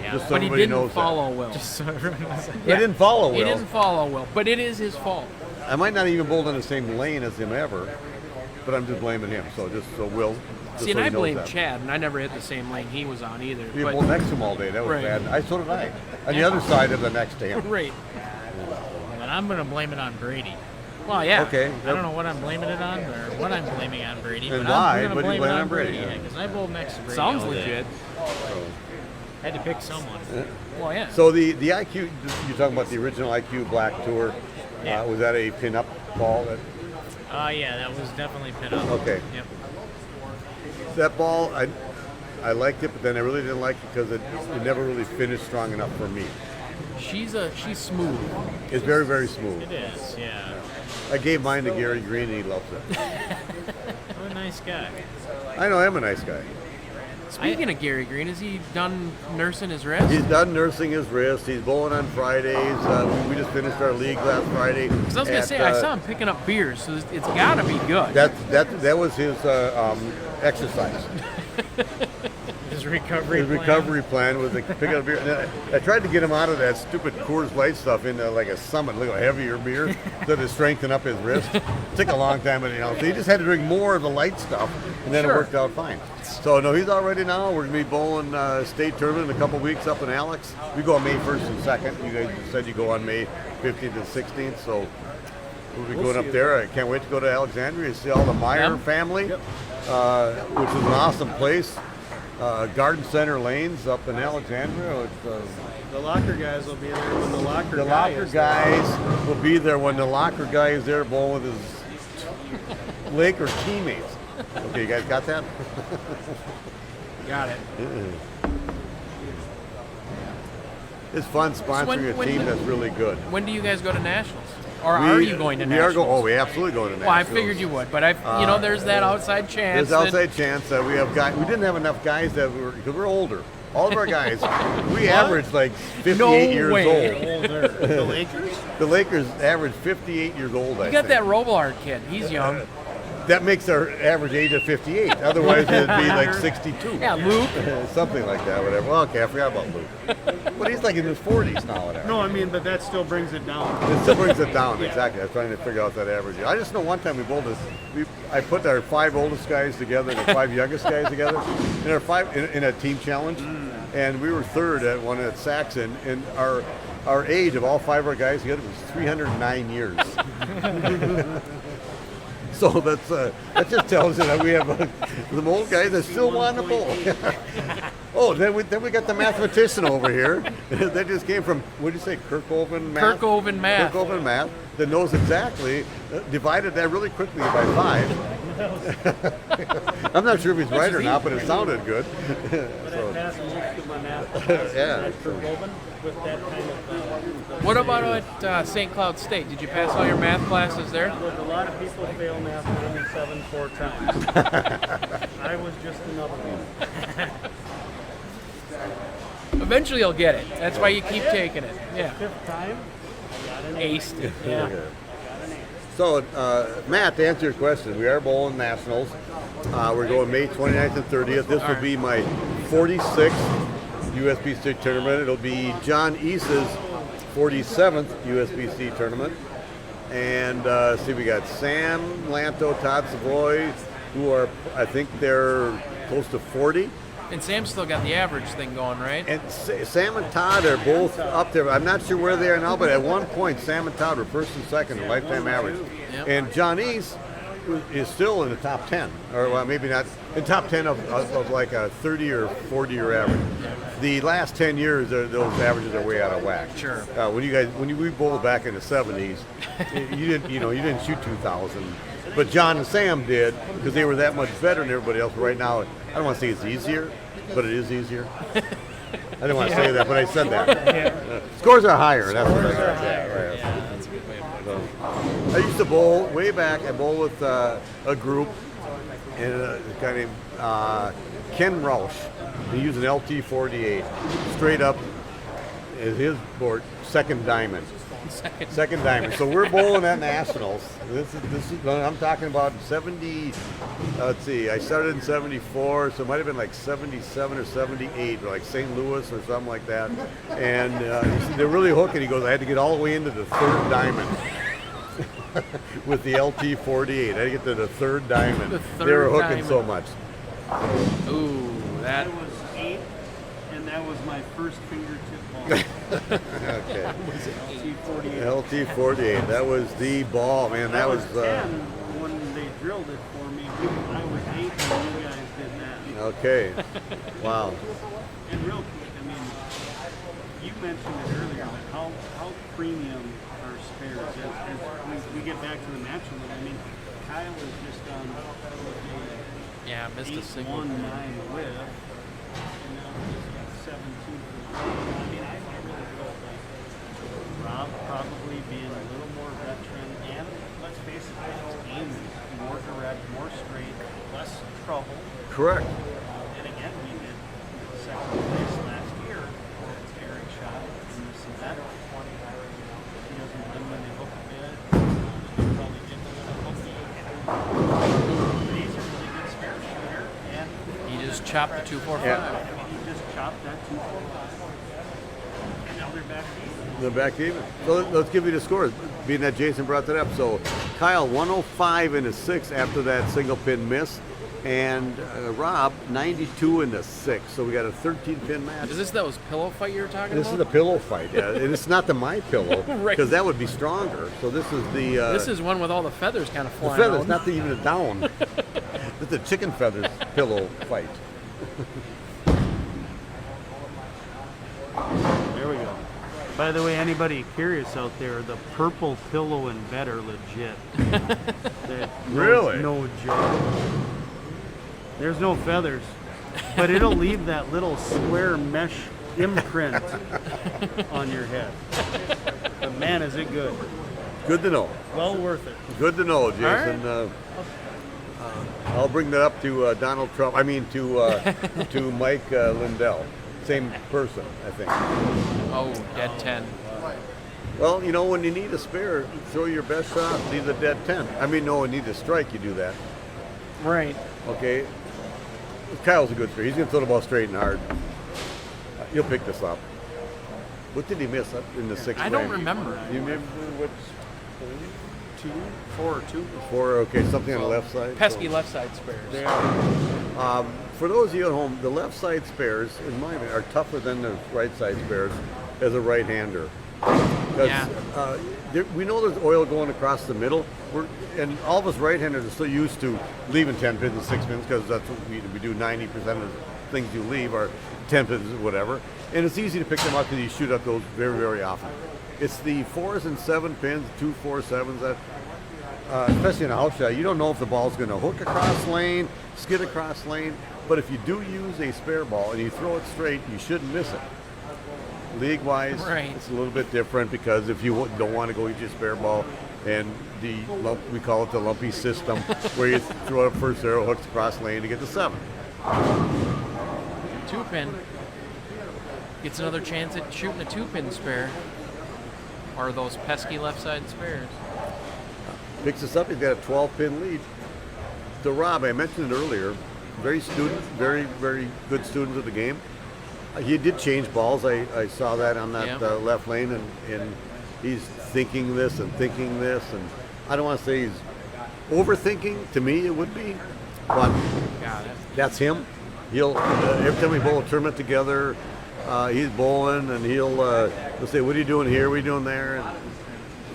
Speaker 2: Just so
Speaker 3: But he
Speaker 2: everybody
Speaker 3: didn't
Speaker 2: knows
Speaker 3: follow Will.
Speaker 4: Just so everyone knows.
Speaker 2: that. I didn't follow Will.
Speaker 3: He didn't follow Will, but it is his fault.
Speaker 2: I might not even bowl in the same lane as him ever, but I'm just blaming him. So just so Will. Just
Speaker 3: See, and
Speaker 2: so he
Speaker 3: I
Speaker 2: knows
Speaker 3: blame
Speaker 2: that.
Speaker 3: Chad, and I never hit the same lane he was on either.
Speaker 2: We
Speaker 3: But,
Speaker 2: bowled next to him all day. That was
Speaker 3: Right.
Speaker 2: bad. So did I. On the other side of the next to him.
Speaker 3: right.
Speaker 4: And I'm going to blame it on Brady.
Speaker 3: Well, yeah.
Speaker 2: Okay.
Speaker 4: I don't know what I'm blaming it on or what I'm blaming on Brady.
Speaker 2: And
Speaker 4: but
Speaker 2: why?
Speaker 4: I'm going
Speaker 2: What
Speaker 4: to
Speaker 2: do you
Speaker 4: blame it
Speaker 2: blame
Speaker 4: on
Speaker 2: on Brady?
Speaker 4: Brady. Because I bowled next to Brady.
Speaker 3: Sounds
Speaker 4: all day.
Speaker 3: legit.
Speaker 4: Had to pick someone.
Speaker 3: Well, yeah.
Speaker 2: So the IQ, you're talking about the original IQ Black Tour.
Speaker 4: Yeah.
Speaker 2: Was that a pin-up ball?
Speaker 4: Yeah, that was definitely pin up.
Speaker 2: Okay.
Speaker 4: Yep.
Speaker 2: That ball, I liked it, but then I really didn't like it because it never really finished strong enough for me.
Speaker 3: She's smooth.
Speaker 2: It's very, very smooth.
Speaker 4: It is, yeah.
Speaker 2: I gave mine to Gary Green, and he loves it.
Speaker 4: What a nice guy.
Speaker 2: I know I'm a nice guy.
Speaker 3: Speaking of Gary Green, is he done nursing his wrist?
Speaker 2: He's done nursing his wrist. He's bowling on Fridays. We just finished our league last Friday.
Speaker 3: 'Cause I was gonna say, I saw him picking up beers, so it's gotta be good.
Speaker 2: That was his exercise.
Speaker 4: His recovery
Speaker 2: His
Speaker 4: plan.
Speaker 2: recovery plan was to pick up beer. And I tried to get him out of that stupid Coors Light stuff into like a Summit, like a heavier beer, so to strengthen up his wrist. It took a long time, but so he just had to drink more of the light stuff, and then
Speaker 3: Sure.
Speaker 2: it worked out fine. So no, he's all ready now. We're gonna be bowling state tournament in a couple weeks up in Alex. We go on May 1st and 2nd. You guys said you go on May 15th and 16th, so we'll be going up there. I can't wait to go to Alexandria and see all the Meyer family, which is an awesome place. Garden Center Lanes up in Alexandria. It's,
Speaker 1: The locker guys will be there when the locker
Speaker 2: the
Speaker 1: guy
Speaker 2: locker
Speaker 1: is there.
Speaker 2: guys will be there when the locker guy is there bowling with his Laker teammates. Okay, you guys got that?
Speaker 3: Got it.
Speaker 2: It's fun sponsoring a team that's really good.
Speaker 3: When do you guys go to nationals? Or are you going to
Speaker 2: we
Speaker 3: nationals?
Speaker 2: Are going. Oh, we absolutely going to
Speaker 3: Well, I
Speaker 2: nationals.
Speaker 3: figured you would, but there's that outside chance.
Speaker 2: There's outside chance that we have guys. We didn't have enough guys that were because we're older. All of our guys, we average like 58 years old.
Speaker 1: The Lakers?
Speaker 2: The Lakers average 58 years old.
Speaker 3: You got that Robillard kid. He's young.
Speaker 2: That makes our average age of 58. Otherwise, it'd be like 62.
Speaker 3: Yeah, Luke.
Speaker 2: Something like that, whatever. Well, okay, I forgot about Luke. But he's like in his 40s now, whatever.
Speaker 1: No, I mean, but that still brings it down.
Speaker 2: It still brings it down, exactly. I was trying to figure out that average. I just know one time we bowled this. I put our 5 oldest guys together and the 5 youngest guys together in our 5 in a team challenge, and we were third at one at Saxon. And our age of all 5 of our guys together was 309 years. So that just tells you that we have some old guys that still want to bowl. Oh, then we got the mathematician over here. They just came from, what did you say, Kirkhoven Math?
Speaker 3: Kirkhoven Math.
Speaker 2: Kirkhoven Math, that knows exactly, divided that really quickly by 5. I'm not sure if he's right or not, but it sounded good. So,
Speaker 6: Passed most of my math classes
Speaker 2: Yeah.
Speaker 6: at Kirkhoven with that kind of.
Speaker 3: What about at St. Cloud State? Did you pass all your math classes there?
Speaker 6: Look, a lot of people fail math 97 4 times. I was just another one.
Speaker 3: Eventually you'll get it. That's why you keep taking it. Yeah.
Speaker 6: 5th time, I got an ace.
Speaker 3: Aced it. Yeah.
Speaker 2: So, Matt, to answer your question, we are bowling nationals. We're going May 29th and 30th. This will be my 46th USBC tournament. It'll be John East's 47th USBC tournament. And see, we got Sam Lanto, Todd Savoy, who are, I think they're close to 40.
Speaker 3: And Sam's still got the average thing going, right?
Speaker 2: And Sam and Todd are both up there. I'm not sure where they are now, but at one point, Sam and Todd were first and second in lifetime average.
Speaker 3: Yep.
Speaker 2: And John East is still in the top 10, or well, maybe not, in top 10 of like a 30 or 40-year average. The last 10 years, those averages are way out of whack.
Speaker 3: Sure.
Speaker 2: When we bowled back in the 70s, you didn't shoot 2,000. But John and Sam did because they were that much better than everybody else. But right now, I don't want to say it's easier, but it is easier. I didn't want to say that, but I said that. Scores are higher. That's what I got. Yeah,
Speaker 3: That's a good way of putting it.
Speaker 2: I used to bowl way back. I bowled with a group and a guy named Ken Roush. He used an LT-48, straight up as his board, second diamond. Second diamond. So we're bowling at nationals. This is. I'm talking about 70. Let's see. I started in 74, so it might have been like 77 or 78, or like St. Louis or something like that. And they're really hooking. He goes, I had to get all the way into the third diamond with the LT-48. I had to get to the third diamond.
Speaker 3: The
Speaker 2: They were
Speaker 3: third
Speaker 2: hooking so much.
Speaker 3: Ooh, that.
Speaker 6: I was 8, and that was my first fingertip ball.
Speaker 2: Okay.
Speaker 6: T48.
Speaker 2: LT-48. That was the ball, man. That was.
Speaker 6: 10 when they drilled it for me. I was 8 when you guys did that.
Speaker 2: Okay. Wow.
Speaker 6: And real quick, I mean, you mentioned it earlier, like how premium are spares as we get back to the natural. I mean, Kyle is just on
Speaker 3: Yeah, missed a single.
Speaker 6: 8-1-9 whip, and now he's got 17. I mean, I really felt like Rob probably being a little more veteran, and let's face it, his game is more direct, more straight, less trouble.
Speaker 2: Correct.
Speaker 6: And again, we did
Speaker 3: chopped the 245.
Speaker 6: He just chopped that 245. And now they're back even.
Speaker 2: They're back even. So let's give you the scores, being that Jason brought that up. So Kyle, 105 in the 6 after that single pin miss, and Rob, 92 in the 6. So we got a 13-pin match.
Speaker 3: Is this those pillow fight you were talking
Speaker 2: This
Speaker 3: about?
Speaker 2: is the pillow fight, yeah. And it's not the My Pillow, because
Speaker 3: Right.
Speaker 2: that would be stronger. So this is the
Speaker 3: This is one with all the feathers kind of
Speaker 2: the
Speaker 3: flying
Speaker 2: feathers,
Speaker 3: out.
Speaker 2: not even a down. It's the chicken feathers pillow fight.
Speaker 6: There we go. By the way, anybody curious out there, the purple pillow and bed are legit.
Speaker 2: Really?
Speaker 6: No joke. There's no feathers, but it'll leave that little square mesh imprint on your head. But man, is it good.
Speaker 2: Good to know.
Speaker 6: Well worth it.
Speaker 2: Good to know, Jason. I'll bring that up to Donald Trump. I mean, to Mike Lindell. Same person, I think.
Speaker 3: Oh, dead 10.
Speaker 2: Well, you know, when you need a spare, throw your best shot, leave the dead 10. I mean, no, when you need a strike, you do that.
Speaker 6: Right.
Speaker 2: Okay? Kyle's a good spare. He's going to throw the ball straight and hard. He'll pick this up. What did he miss up in the 6th
Speaker 3: I don't
Speaker 2: frame?
Speaker 3: remember.
Speaker 2: You remember what?
Speaker 1: 4 or 2.
Speaker 2: 4, okay, something on the left side.
Speaker 3: Pesky
Speaker 2: So-
Speaker 3: left side spares.
Speaker 2: For those of you at home, the left side spares, in my opinion, are tougher than the right side spares as a right-hander.
Speaker 3: Yeah.
Speaker 2: We know there's oil going across the middle, and all of us right-handers are so used to leaving 10 pins and 6 pins because that's what we do. 90% of the things you leave are 10 pins or whatever, and it's easy to pick them up because you shoot up those very, very often. It's the 4s and 7 pins, 2, 4, 7s that. Especially in a house shot, you don't know if the ball's going to hook across lane, skid across lane, but if you do use a spare ball and you throw it straight, you shouldn't miss it. League-wise,
Speaker 3: Right.
Speaker 2: it's a little bit different because if you don't want to go use your spare ball and we call it the lumpy system, where you throw it up first arrow, hooks across lane to get the 7.
Speaker 3: 2-pin. Gets another chance at shooting a 2-pin spare. Or those pesky left side spares.
Speaker 2: Picks us up, he's got a 12-pin lead. To Rob, I mentioned it earlier, very very good student of the game. He did change balls. I saw that on that
Speaker 3: Yeah.
Speaker 2: left lane, and he's thinking this, and I don't want to say he's overthinking. To me, it would be, but
Speaker 3: Got it.
Speaker 2: that's him. He'll every time we bowl a tournament together, he's bowling, and he'll say, "What are you doing here? What are you doing there?"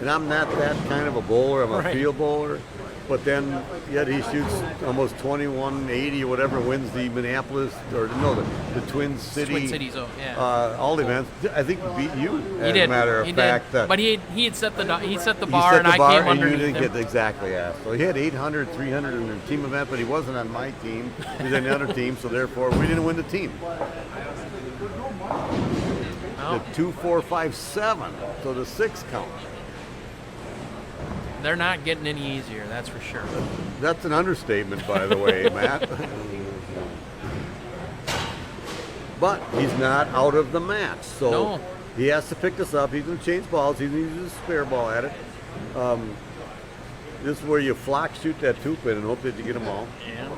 Speaker 2: And I'm not that kind of a bowler. I'm a
Speaker 3: Right.
Speaker 2: field bowler. But then, yet he shoots almost 2180 or whatever, wins the Minneapolis, or no, the Twin Cities,
Speaker 3: yeah.
Speaker 2: all events. I think he beat you,
Speaker 3: He
Speaker 2: as
Speaker 3: did.
Speaker 2: a matter of
Speaker 3: he
Speaker 2: fact.
Speaker 3: Did. But he had set the bar,
Speaker 2: he set
Speaker 3: and
Speaker 2: the
Speaker 3: I
Speaker 2: bar
Speaker 3: came
Speaker 2: and
Speaker 3: underneath
Speaker 2: you didn't
Speaker 3: him.
Speaker 2: get exactly, yeah. So he had 800, 300 in the team event, but he wasn't on my team. He was on the other team, so therefore we didn't win the team.
Speaker 3: Oh,
Speaker 2: The 2, 4, 5, 7, so the 6 count.
Speaker 3: they're not getting any easier, that's for sure.
Speaker 2: That's an understatement, by the way, Matt. But he's not out of the match, so
Speaker 3: No.
Speaker 2: he has to pick this up. He's going to change balls. He's going to use a spare ball at it. This is where you flock shoot that 2-pin and hope that you get them all.
Speaker 3: Yeah.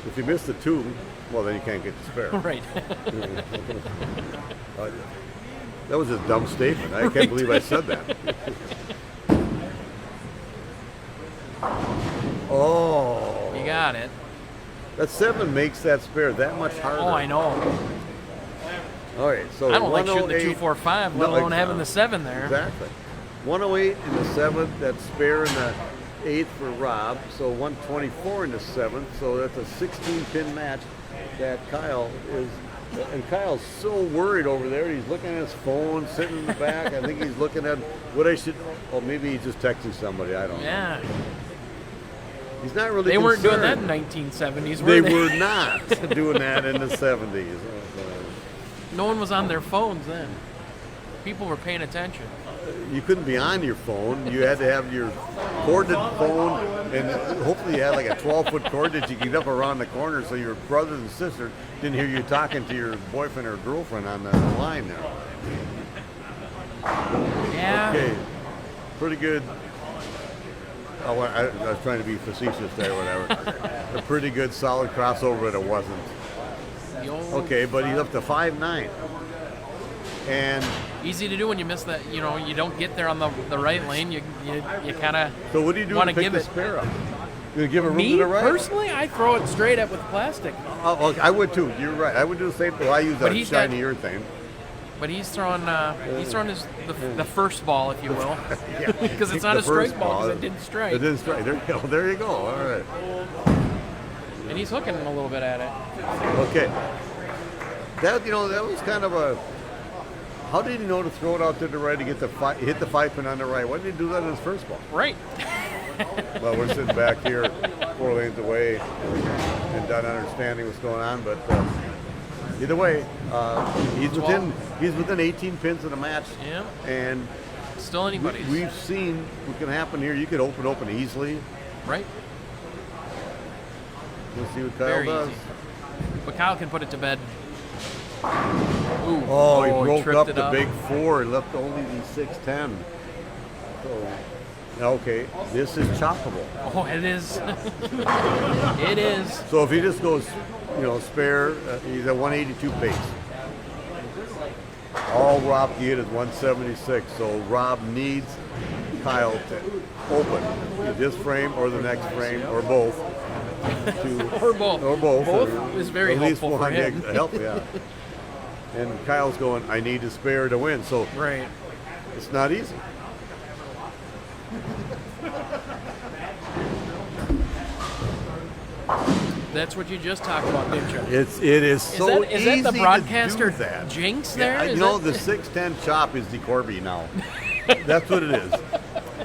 Speaker 2: If you miss the 2, well, then you can't get the spare.
Speaker 3: Right.
Speaker 2: That was a dumb statement. I can't believe I said that. Oh.
Speaker 3: You got it.
Speaker 2: That 7 makes that spare that much harder.
Speaker 3: Oh, I know.
Speaker 2: All right, so
Speaker 3: I don't like shooting the
Speaker 2: 108
Speaker 3: 245, let alone having the 7 there.
Speaker 2: Exactly. 108 in the 7th, that's spare in the 8th for Rob, so 124 in the 7th, so that's a 16-pin match that Kyle is, and Kyle's so worried over there, he's looking at his phone, sitting in the back, I think he's looking at what I should, oh, maybe he's just texting somebody, I don't know.
Speaker 3: Yeah.
Speaker 2: He's not really
Speaker 3: They weren't doing that
Speaker 2: concerned.
Speaker 3: in 1970s,
Speaker 2: They
Speaker 3: were they?
Speaker 2: were not doing that in the 70s.
Speaker 3: No one was on their phones then. People were paying attention.
Speaker 2: You couldn't be on your phone. You had to have your corded phone, and hopefully you had like a 12-foot cord that you could get up around the corner so your brothers and sisters didn't hear you talking to your boyfriend or girlfriend on the line there.
Speaker 3: Yeah.
Speaker 2: Okay, pretty good. Oh, I was trying to be facetious there, whatever. A pretty good solid crossover, but it wasn't.
Speaker 3: The old
Speaker 2: Okay, but he's up to 5'9". And
Speaker 3: easy to do when you miss that. You know, you don't get there on the right lane. You kind of
Speaker 2: so what do you do
Speaker 3: want
Speaker 2: to
Speaker 3: to
Speaker 2: pick
Speaker 3: give
Speaker 2: the
Speaker 3: it.
Speaker 2: spare up? You give a room
Speaker 3: Me
Speaker 2: to the right?
Speaker 3: personally, I throw it straight up with plastic.
Speaker 2: Oh, okay, I would too. You're right. I would do the same thing. Well, I use
Speaker 3: But
Speaker 2: a
Speaker 3: he's got-
Speaker 2: shiny urethane.
Speaker 3: But he's throwing the first ball, if you will,
Speaker 2: Yeah.
Speaker 3: because it's not
Speaker 2: The
Speaker 3: a strike
Speaker 2: first
Speaker 3: ball because it didn't strike.
Speaker 2: It didn't strike. There you go. There you go. All right.
Speaker 3: And he's hooking a little bit at it.
Speaker 2: Okay. That was kind of a. How did he know to throw it out to the right to get hit the 5 pin on the right? Why did he do that in his first ball?
Speaker 3: Right.
Speaker 2: Well, we're sitting back here 4 lanes away and not understanding what's going on, but either way, he's within 18 pins in the match,
Speaker 3: Yeah.
Speaker 2: and
Speaker 3: Still anybody's.
Speaker 2: we've seen what can happen here. You could open easily.
Speaker 3: Right.
Speaker 2: We'll see what Kyle
Speaker 3: Very
Speaker 2: does.
Speaker 3: easy. But Kyle can put it to bed. Ooh.
Speaker 2: Oh, he broke
Speaker 3: tripped
Speaker 2: up
Speaker 3: it
Speaker 2: the big 4 and left only the 610. So, okay, this is choppable.
Speaker 3: Oh, it is. It is.
Speaker 2: So if he just goes, spare, he's at 182 pace. All Rob can get is 176. So Rob needs Kyle to open this frame or the next frame or both.
Speaker 3: Or both.
Speaker 2: Or both.
Speaker 3: Both
Speaker 2: or
Speaker 3: is very
Speaker 2: at least
Speaker 3: helpful for
Speaker 2: one
Speaker 3: him.
Speaker 2: help, yeah. And Kyle's going, I need to spare to win. So
Speaker 3: Right.
Speaker 2: it's not easy.
Speaker 3: That's what you just talked about, didn't you?
Speaker 2: It is so
Speaker 3: is
Speaker 2: easy
Speaker 3: that the broadcaster
Speaker 2: to do that.
Speaker 3: jinx there?
Speaker 2: Yeah,
Speaker 3: Is
Speaker 2: the 610 chop is the Corby now. That's what it is.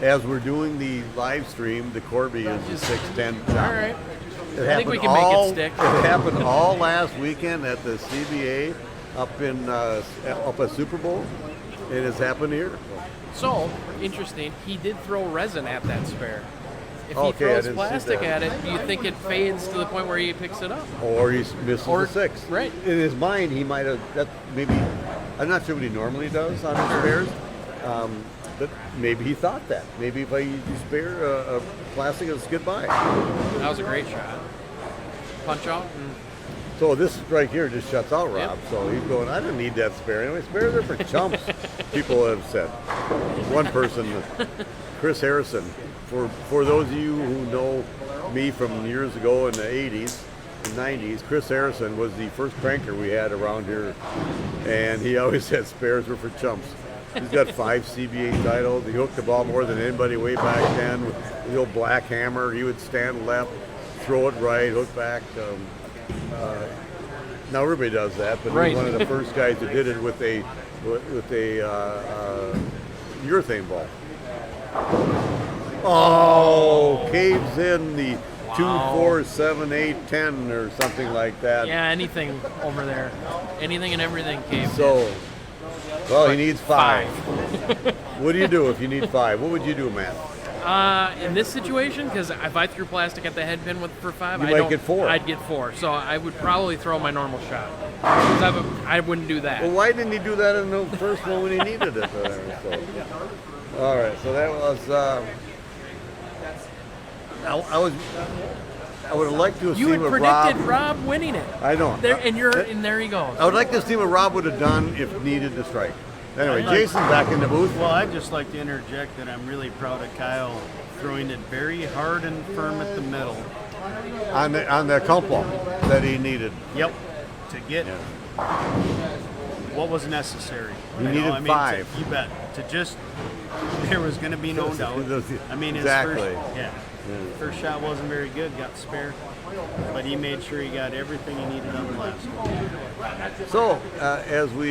Speaker 2: As we're doing the live stream, the Corby is the 610 chop.
Speaker 3: All right.
Speaker 2: It
Speaker 3: I think we
Speaker 2: happened
Speaker 3: can make it stick.
Speaker 2: It happened all last weekend at the CBA up at Super Bowl. It has happened here.
Speaker 3: So, interesting, he did throw resin at that spare. If he
Speaker 2: Okay, I
Speaker 3: throws
Speaker 2: didn't see
Speaker 3: plastic
Speaker 2: that.
Speaker 3: at it, do you think it fades to the point where he picks it up?
Speaker 2: Or he misses
Speaker 3: Or-
Speaker 2: the 6.
Speaker 3: right.
Speaker 2: In his mind, he might have. Maybe. I'm not sure what he normally does on his spares. But maybe he thought that. Maybe if I spare plastic, it's goodbye.
Speaker 3: That was a great shot. Punch out. And
Speaker 2: So this right here just shuts out Rob. So he's going, I didn't need that spare. Anyway, spares are for chumps, people have said. One person, Chris Harrison, for those of you who know me from years ago in the 80s and 90s, Chris Harrison was the first cranker we had around here. And he always said spares were for chumps. He's got 5 CBA titles. He hooked the ball more than anybody way back then with the old black hammer. He would stand left, throw it right, hook back. Now everybody does that, but
Speaker 3: Right.
Speaker 2: he was one of the first guys that did it with a urethane ball. Oh, caves in the 2, 4, 7, 8, 10 or something like that.
Speaker 3: yeah, anything over there. Anything and everything came.
Speaker 2: So, well, he needs 5. What do you do if you need 5? What would you do, Matt?
Speaker 3: In this situation, because if I threw plastic at the head pin for 5,
Speaker 2: You
Speaker 3: I
Speaker 2: might
Speaker 3: don't
Speaker 2: get 4.
Speaker 3: I'd get 4. So I would probably throw my normal shot. 'Cause I wouldn't do that.
Speaker 2: Well, why didn't he do that in the first one when he needed it? So. All right, so that was. I would have liked to have
Speaker 3: You
Speaker 2: seen
Speaker 3: had
Speaker 2: what
Speaker 3: predicted
Speaker 2: Rob.
Speaker 3: Rob winning it.
Speaker 2: I know.
Speaker 3: There, and there he goes.
Speaker 2: I would like to see what Rob would have done if needed to strike. Anyway, Jason's back in the booth.
Speaker 1: Well, I'd just like to interject that I'm really proud of Kyle throwing it very hard and firm at the middle.
Speaker 2: On the couple that he needed.
Speaker 1: Yep. To get what was necessary.
Speaker 2: He
Speaker 1: You
Speaker 2: needed
Speaker 1: know, I mean,
Speaker 2: 5.
Speaker 1: You bet. To just, there was going to be no doubt. I mean, his
Speaker 2: Exactly.
Speaker 1: first shot wasn't very good, got spared. But he made sure he got everything he needed on the last one.
Speaker 2: So, as we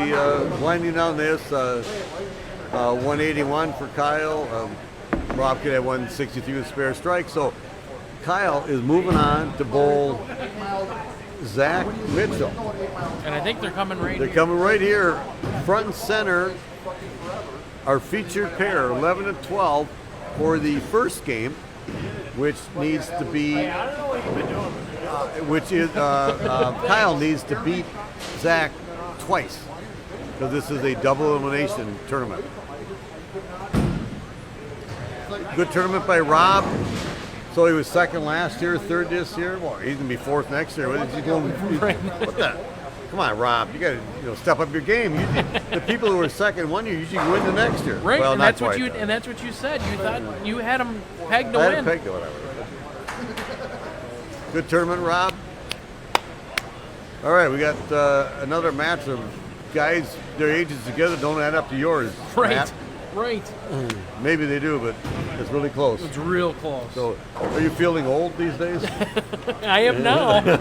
Speaker 2: winding down this, 181 for Kyle. Rob could have 163 with spare strike. So, Kyle is moving on to bowl Zach Mitchell.
Speaker 3: And I think they're coming right
Speaker 2: They're
Speaker 3: here.
Speaker 2: coming right here, front and center. Our featured pair, 11 and 12, for the first game, which needs to be, Kyle needs to beat Zach twice, because this is a double elimination tournament. Good tournament by Rob. So he was second last year, third this year. Well, he's gonna be fourth next year. What is he going? What the? Come on, Rob, you got to step up your game. The people who are second one year usually win the next year.
Speaker 3: Right,
Speaker 2: Well,
Speaker 3: and
Speaker 2: not
Speaker 3: that's what
Speaker 2: quite,
Speaker 3: you
Speaker 2: though.
Speaker 3: and that's what you said. You thought you had them pegged to
Speaker 2: I had
Speaker 3: win.
Speaker 2: it pegged to whatever. Good tournament, Rob. All right, we got another match of guys. Their ages together don't add up to yours.
Speaker 3: Right,
Speaker 2: Matt.
Speaker 3: right.
Speaker 2: Maybe they do, but it's really close.
Speaker 3: It's real close.
Speaker 2: So, are you feeling old these days?
Speaker 3: I am now.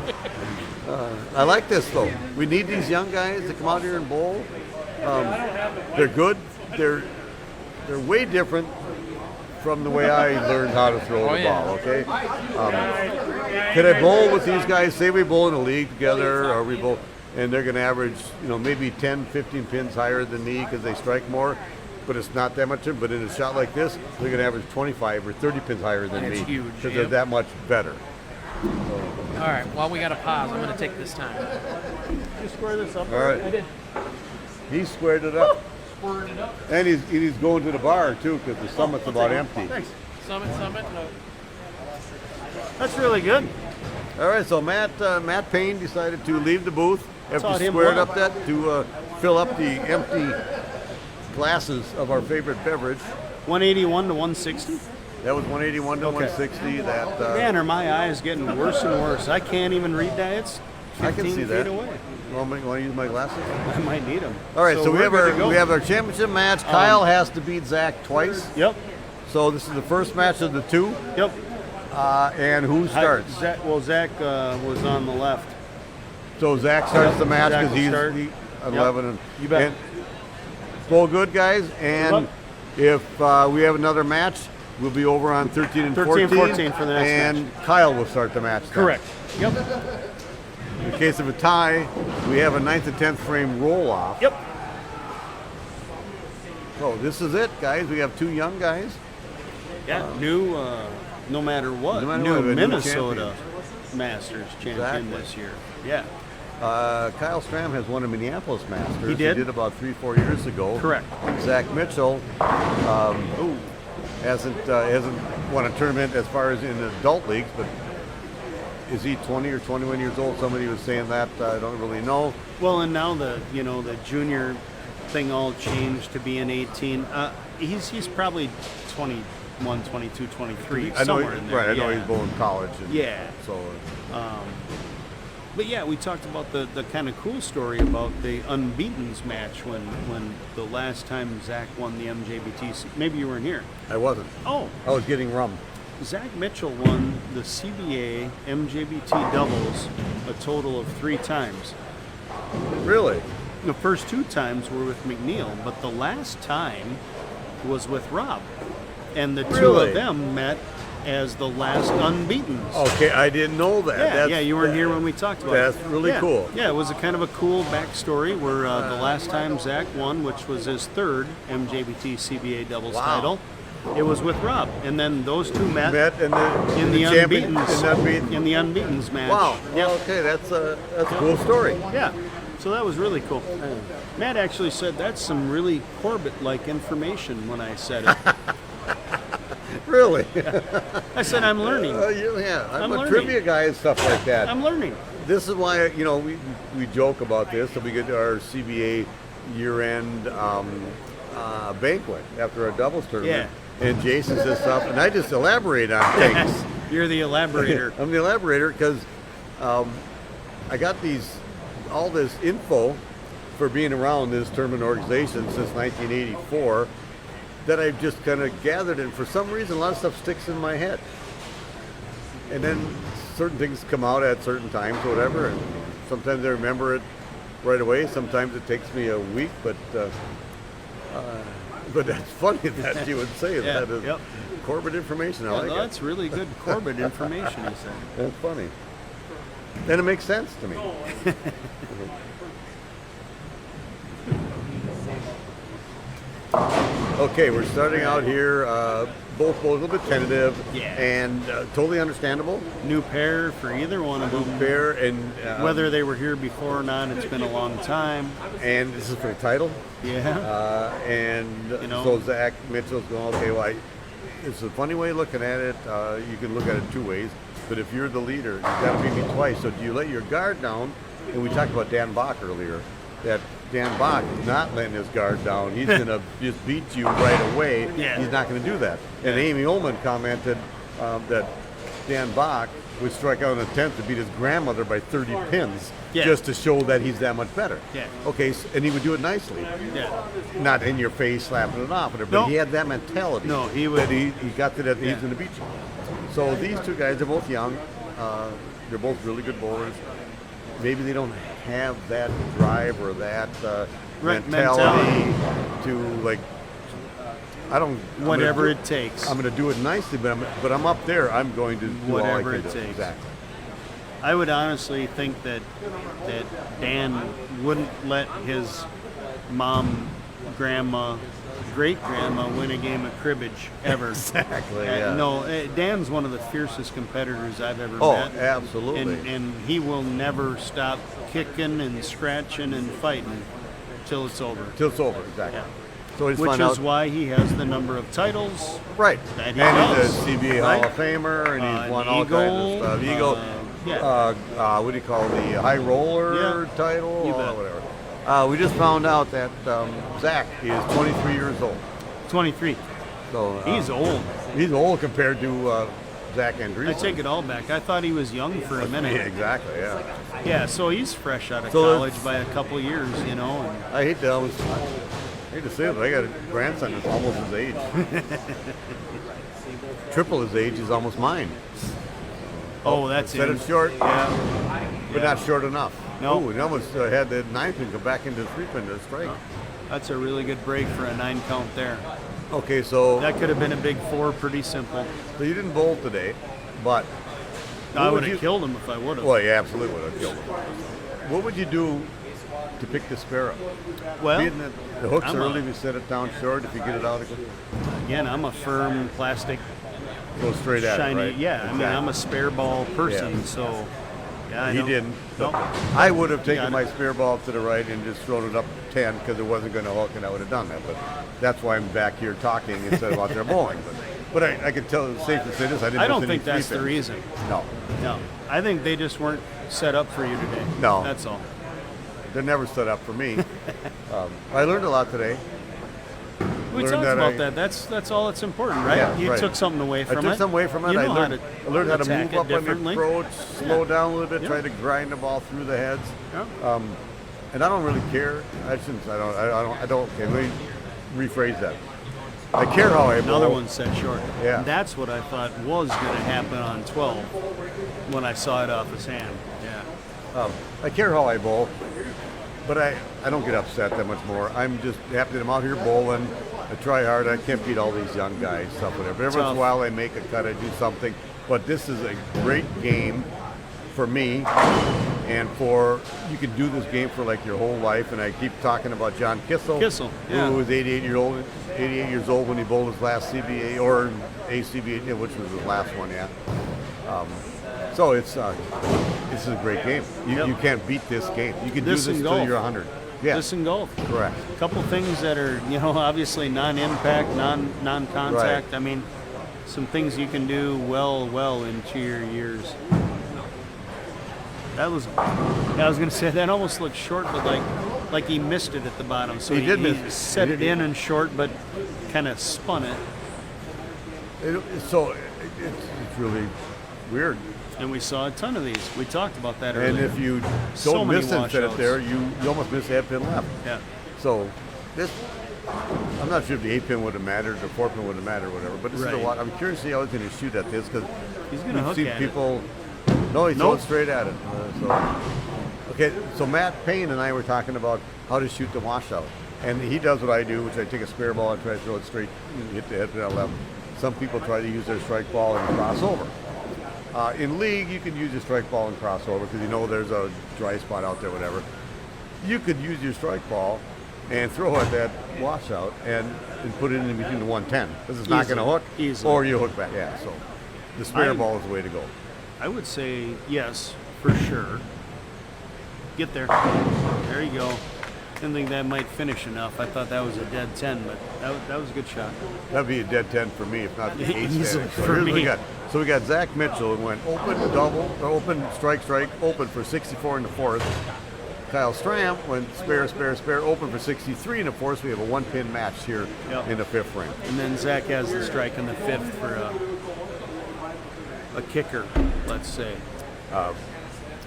Speaker 2: I like this though. We need these young guys to come out here and bowl. They're good. They're way different from the way I learned how to throw
Speaker 3: Oh,
Speaker 2: the
Speaker 3: yeah.
Speaker 2: ball. Okay. Can I bowl with these guys? Say we bowl in a league together, or we bowl, and they're going to average, maybe 10, 15 pins higher than me because they strike more. But it's not that much. But in a shot like this, they're going to average 25 or 30 pins higher than
Speaker 3: That's
Speaker 2: me
Speaker 3: huge,
Speaker 2: because they're
Speaker 3: yep.
Speaker 2: that much better.
Speaker 3: All right, while we got to pause, I'm going to take this time.
Speaker 6: You square this up.
Speaker 2: All right.
Speaker 3: I did.
Speaker 2: He squared it up. And he's going to the bar too because the summit's about empty.
Speaker 6: Thanks.
Speaker 3: Summit. No.
Speaker 6: That's really good.
Speaker 2: All right, so Matt Payne decided to leave the booth after
Speaker 6: Taught him
Speaker 2: squared
Speaker 6: well.
Speaker 2: up that to fill up the empty glasses of our favorite beverage.
Speaker 6: 181 to 160.
Speaker 2: That was 181 to 160. That
Speaker 6: Man, are my eyes getting worse and worse? I can't even read that. It's 15
Speaker 2: I can see
Speaker 6: feet
Speaker 2: that.
Speaker 6: away.
Speaker 2: Want to use my glasses?
Speaker 6: I might need them.
Speaker 2: All right, so we
Speaker 6: we're
Speaker 2: have
Speaker 6: good to go.
Speaker 2: our championship match. Kyle has to beat Zach twice.
Speaker 6: Yep.
Speaker 2: So this is the first match of the two.
Speaker 6: Yep.
Speaker 2: And who starts?
Speaker 6: Zach was on the left.
Speaker 2: So Zach starts the match
Speaker 6: Zach
Speaker 2: because
Speaker 6: will
Speaker 2: he's
Speaker 6: start.
Speaker 2: 11 and
Speaker 6: You bet.
Speaker 2: and bowl good guys. And if we have another match, we'll be over on 13 and 14.
Speaker 6: 14 for the next
Speaker 2: and Kyle will start the match. then.
Speaker 6: Correct. Yep.
Speaker 2: In case of a tie, we have a 9th and 10th frame roll off.
Speaker 6: Yep.
Speaker 2: So this is it, guys. We have two young guys.
Speaker 6: Yeah. New, no matter what.
Speaker 2: No matter
Speaker 6: new
Speaker 2: what, a new
Speaker 6: Minnesota Masters champion
Speaker 2: Exactly.
Speaker 6: this year. Yeah.
Speaker 2: Kyle Stram has won a Minneapolis Masters.
Speaker 6: He did?
Speaker 2: He did about 3-4 years ago.
Speaker 6: Correct.
Speaker 2: Zach Mitchell hasn't won a tournament as far as in adult leagues, but is he 20 or 21 years old? Somebody was saying that. I don't really know.
Speaker 6: Well, and now the junior thing all changed to being 18. He's probably 21, 22, 23,
Speaker 2: I know,
Speaker 6: somewhere in there.
Speaker 2: right? I know
Speaker 6: yeah.
Speaker 2: he's going to college. And
Speaker 6: Yeah.
Speaker 2: So
Speaker 6: But yeah, we talked about the kind of cool story about the unbeatens match when the last time Zach won the MJBT. Maybe you weren't here.
Speaker 2: I wasn't.
Speaker 6: Oh,
Speaker 2: I was getting rum.
Speaker 6: Zach Mitchell won the CBA MJBT doubles a total of 3 times.
Speaker 2: Really?
Speaker 6: The first 2 times were with McNeil, but the last time was with Rob. And the two
Speaker 2: Really?
Speaker 6: of them met as the last unbeatens.
Speaker 2: Okay, I didn't know that.
Speaker 6: Yeah, you weren't here when we talked about
Speaker 2: that's
Speaker 6: it.
Speaker 2: really
Speaker 6: Yeah.
Speaker 2: cool.
Speaker 6: Yeah, it was a kind of a cool backstory where the last time Zach won, which was his 3rd MJBT CBA doubles
Speaker 2: Wow.
Speaker 6: title, it was with Rob. And then those two met
Speaker 2: Met in
Speaker 6: in the
Speaker 2: champion-
Speaker 6: unbeatens.
Speaker 2: in the unbeaten.
Speaker 6: In the unbeatens match.
Speaker 2: Wow.
Speaker 6: Yep.
Speaker 2: Well, okay, that's a cool story.
Speaker 6: Yeah. So that was really cool. Matt actually said that's some really Corbett-like information when I said it.
Speaker 2: Really?
Speaker 6: I said I'm learning.
Speaker 2: Yeah, I'm
Speaker 6: I'm
Speaker 2: a
Speaker 6: learning.
Speaker 2: trivia guy and stuff like that.
Speaker 6: I'm learning.
Speaker 2: This is why we joke about this. So we get our CBA year-end banquet after our doubles tournament, and Jason says stuff, and I just elaborate on things.
Speaker 6: You're the elaborator.
Speaker 2: I'm the elaborator because I got all this info for being around this tournament organization since 1984 that I've just kind of gathered, and for some reason a lot of stuff sticks in my head. And then certain things come out at certain times or whatever, and sometimes I remember it right away, sometimes it takes me a week, but that's funny that you would say
Speaker 6: Yeah,
Speaker 2: that is
Speaker 6: yep.
Speaker 2: Corbett information. I
Speaker 6: Yeah,
Speaker 2: like it.
Speaker 6: that's really good Corbett information, he said.
Speaker 2: That's funny. And it makes sense to me. Okay, we're starting out here, both a little bit tentative,
Speaker 6: Yeah.
Speaker 2: and totally understandable.
Speaker 6: New pair for either one of them.
Speaker 2: Fair, and
Speaker 6: Whether they were here before or not, it's been a long time.
Speaker 2: and this is for the title.
Speaker 6: Yeah.
Speaker 2: And so Zach Mitchell's going, okay, well, it's a funny way of looking at it. You can look at it 2 ways, but if you're the leader, you've got to beat me twice. So do you let your guard down and we talked about Dan Bach earlier, that Dan Bach is not letting his guard down. He's going to just beat you right away.
Speaker 1: Yeah.
Speaker 2: He's not going to do that. And Amy Ullman commented that Dan Bach would strike out in an attempt to beat his grandmother by 30 pins just to show that he's that much better.
Speaker 1: Yeah.
Speaker 2: Okay, and he would do it nicely.
Speaker 1: Yeah.
Speaker 2: Not in your face, slapping it off, whatever,
Speaker 1: No.
Speaker 2: but he had that mentality.
Speaker 1: No, he would.
Speaker 2: That he got to that he's going to beat you. So these two guys, they're both young. They're both really good bowlers. Maybe they don't have that drive or that mentality to like. I don't.
Speaker 1: Whatever it takes.
Speaker 2: I'm going to do it nicely, but I'm up there. I'm going to do
Speaker 1: Whatever
Speaker 2: all I
Speaker 1: it
Speaker 2: can do.
Speaker 1: takes.
Speaker 2: Exactly.
Speaker 1: I would honestly think that Dan wouldn't let his mom, grandma, great grandma win a game of cribbage ever.
Speaker 2: Exactly. Yeah.
Speaker 1: No, Dan's one of the fiercest competitors I've ever
Speaker 2: Oh,
Speaker 1: met.
Speaker 2: absolutely.
Speaker 1: And he will never stop kicking and scratching and fighting till it's over.
Speaker 2: Till it's over. Exactly.
Speaker 1: Yeah.
Speaker 2: So he's
Speaker 1: Which
Speaker 2: found
Speaker 1: is
Speaker 2: out,
Speaker 1: why he has the number of titles.
Speaker 2: right.
Speaker 1: that he
Speaker 2: And
Speaker 1: does,
Speaker 2: he's a CBA
Speaker 1: right?
Speaker 2: Hall of Famer, and he's
Speaker 1: An
Speaker 2: won all kinds of stuff. Eagle. What do you call it? The high roller title?
Speaker 1: You
Speaker 2: or
Speaker 1: bet.
Speaker 2: whatever. We just found out that Zach is 23 years old.
Speaker 1: 23.
Speaker 2: So
Speaker 1: He's old.
Speaker 2: He's old compared to Zach Andreessen.
Speaker 1: I take it all back. I thought he was young for a
Speaker 2: Yeah,
Speaker 1: minute.
Speaker 2: exactly. Yeah.
Speaker 1: Yeah, so he's fresh out of
Speaker 2: So
Speaker 1: college by a couple of years, you know. And
Speaker 2: I hate to say it, but I got a grandson that's almost his age. Triple his age is almost mine.
Speaker 1: that's
Speaker 2: Set
Speaker 1: him.
Speaker 2: it short,
Speaker 1: Yeah.
Speaker 2: but not short enough.
Speaker 1: No.
Speaker 2: Ooh, he almost had the ninth and come back into the 3-pin to strike.
Speaker 1: That's a really good break for a 9 count there.
Speaker 2: Okay, so
Speaker 1: That could have been a big 4, pretty simple.
Speaker 2: you didn't bowl today, but
Speaker 1: I
Speaker 2: what
Speaker 1: would
Speaker 2: you-
Speaker 1: have killed him if I would have.
Speaker 2: well, you absolutely would have killed him. What would you do to pick the spare up?
Speaker 1: Well,
Speaker 2: Being that the hook's
Speaker 1: I'm
Speaker 2: early,
Speaker 1: a-
Speaker 2: we set it down short. If you get it out,
Speaker 1: again, I'm a firm plastic,
Speaker 2: go straight at
Speaker 1: shiny.
Speaker 2: it, right?
Speaker 1: Yeah, I mean, I'm a spare ball person,
Speaker 2: Yeah.
Speaker 1: so. Yeah, I
Speaker 2: He
Speaker 1: don't-
Speaker 2: didn't.
Speaker 1: No.
Speaker 2: I would have
Speaker 1: Got
Speaker 2: taken
Speaker 1: it.
Speaker 2: my spare ball to the right and just thrown it up 10 because it wasn't going to hook, and I would have done that. But that's why I'm back here talking instead of out there bowling. But I can tell it's safe to say this. I didn't.
Speaker 1: I don't
Speaker 2: miss any
Speaker 1: think that's the
Speaker 2: 3-pins.
Speaker 1: reason.
Speaker 2: No,
Speaker 1: No, I think they just weren't set up for you today.
Speaker 2: No.
Speaker 1: That's all.
Speaker 2: they're never set up for me. I learned a lot today.
Speaker 1: We
Speaker 2: Learned
Speaker 1: talked
Speaker 2: that
Speaker 1: about
Speaker 2: I-
Speaker 1: that. That's all that's important, right?
Speaker 2: Yeah,
Speaker 1: you
Speaker 2: right.
Speaker 1: took something away
Speaker 2: I
Speaker 1: from it.
Speaker 2: took some away from it.
Speaker 1: You
Speaker 2: I
Speaker 1: know
Speaker 2: learned how to
Speaker 1: attack
Speaker 2: move
Speaker 1: it
Speaker 2: up on your
Speaker 1: differently.
Speaker 2: approach, slow
Speaker 1: Yeah.
Speaker 2: down a little bit,
Speaker 1: Yeah.
Speaker 2: try to grind the ball through the heads.
Speaker 1: Yeah.
Speaker 2: And I don't really care. I shouldn't. I don't. Okay, let me rephrase that. I care how I bowl.
Speaker 1: Another one set short.
Speaker 2: Yeah.
Speaker 1: And that's what I thought was going to happen on 12 when I saw it off his hand. Yeah.
Speaker 2: I care how I bowl, but I don't get upset that much more. I'm just happy that I'm out here bowling. I try hard. I can't beat all these young guys, stuff, whatever. Every once in a while I make a cut, I do something. But this is a great game for me, and you can do this game for like your whole life. And I keep talking about John Kissel,
Speaker 1: yeah.
Speaker 2: who was 88 years old when he bowled his last CBA or ACBA, which was his last one, yeah. So this is a great game. You can't beat this game. You can
Speaker 1: This
Speaker 2: do this
Speaker 1: and
Speaker 2: until
Speaker 1: golf.
Speaker 2: you're 100. Yeah,
Speaker 1: This in golf.
Speaker 2: correct.
Speaker 1: A couple things that are, obviously non-impact, non-contact.
Speaker 2: Right.
Speaker 1: I mean, some things you can do well into your years. That was, I was going to say that almost looked short, but like he missed it at the bottom. So
Speaker 2: He did miss
Speaker 1: he
Speaker 2: it.
Speaker 1: set
Speaker 2: He
Speaker 1: it
Speaker 2: did.
Speaker 1: in and short, but kind of spun it.
Speaker 2: It's really weird.
Speaker 1: And we saw a ton of these. We talked about that
Speaker 2: And
Speaker 1: earlier.
Speaker 2: if you
Speaker 1: So
Speaker 2: don't
Speaker 1: many
Speaker 2: miss it and set it
Speaker 1: washouts.
Speaker 2: there, you almost miss the 8-pin left.
Speaker 1: Yeah.
Speaker 2: So this, I'm not sure if the 8-pin would have mattered or 4-pin would have mattered or whatever, but this is a
Speaker 1: Right.
Speaker 2: lot. I'm curious to see how he's going to shoot at this because
Speaker 1: He's going to hook
Speaker 2: seen
Speaker 1: at
Speaker 2: people. No, he's
Speaker 1: Nope.
Speaker 2: going straight at it. Okay, so Matt Payne and I were talking about how to shoot the washout. And he does what I do, which I take a spare ball and try to throw it straight, hit the head to that level. Some people try to use their strike ball and cross over. In league, you can use your strike ball and cross over because you know there's a dry spot out there, whatever. You could use your strike ball and throw at that washout and put it in between the 110 because it's not going to hook.
Speaker 1: Easily.
Speaker 2: Or you hook back. Yeah, so the spare ball is the way to go.
Speaker 1: I would say yes, for sure. Get there. There you go. Didn't think that might finish enough. I thought that was a dead 10, but that was a good shot.
Speaker 2: That'd be a dead 10 for me, if not the 8
Speaker 1: Easily
Speaker 2: standing. So
Speaker 1: for
Speaker 2: here's what we
Speaker 1: me.
Speaker 2: got. So we got Zach Mitchell who went open, double, or open, strike, open for 64 in the fourth. Kyle Stram went spare, open for 63 in the fourth. So we have a 1-pin match here in the fifth frame.
Speaker 1: And then Zach has the strike in the fifth for a kicker, let's say.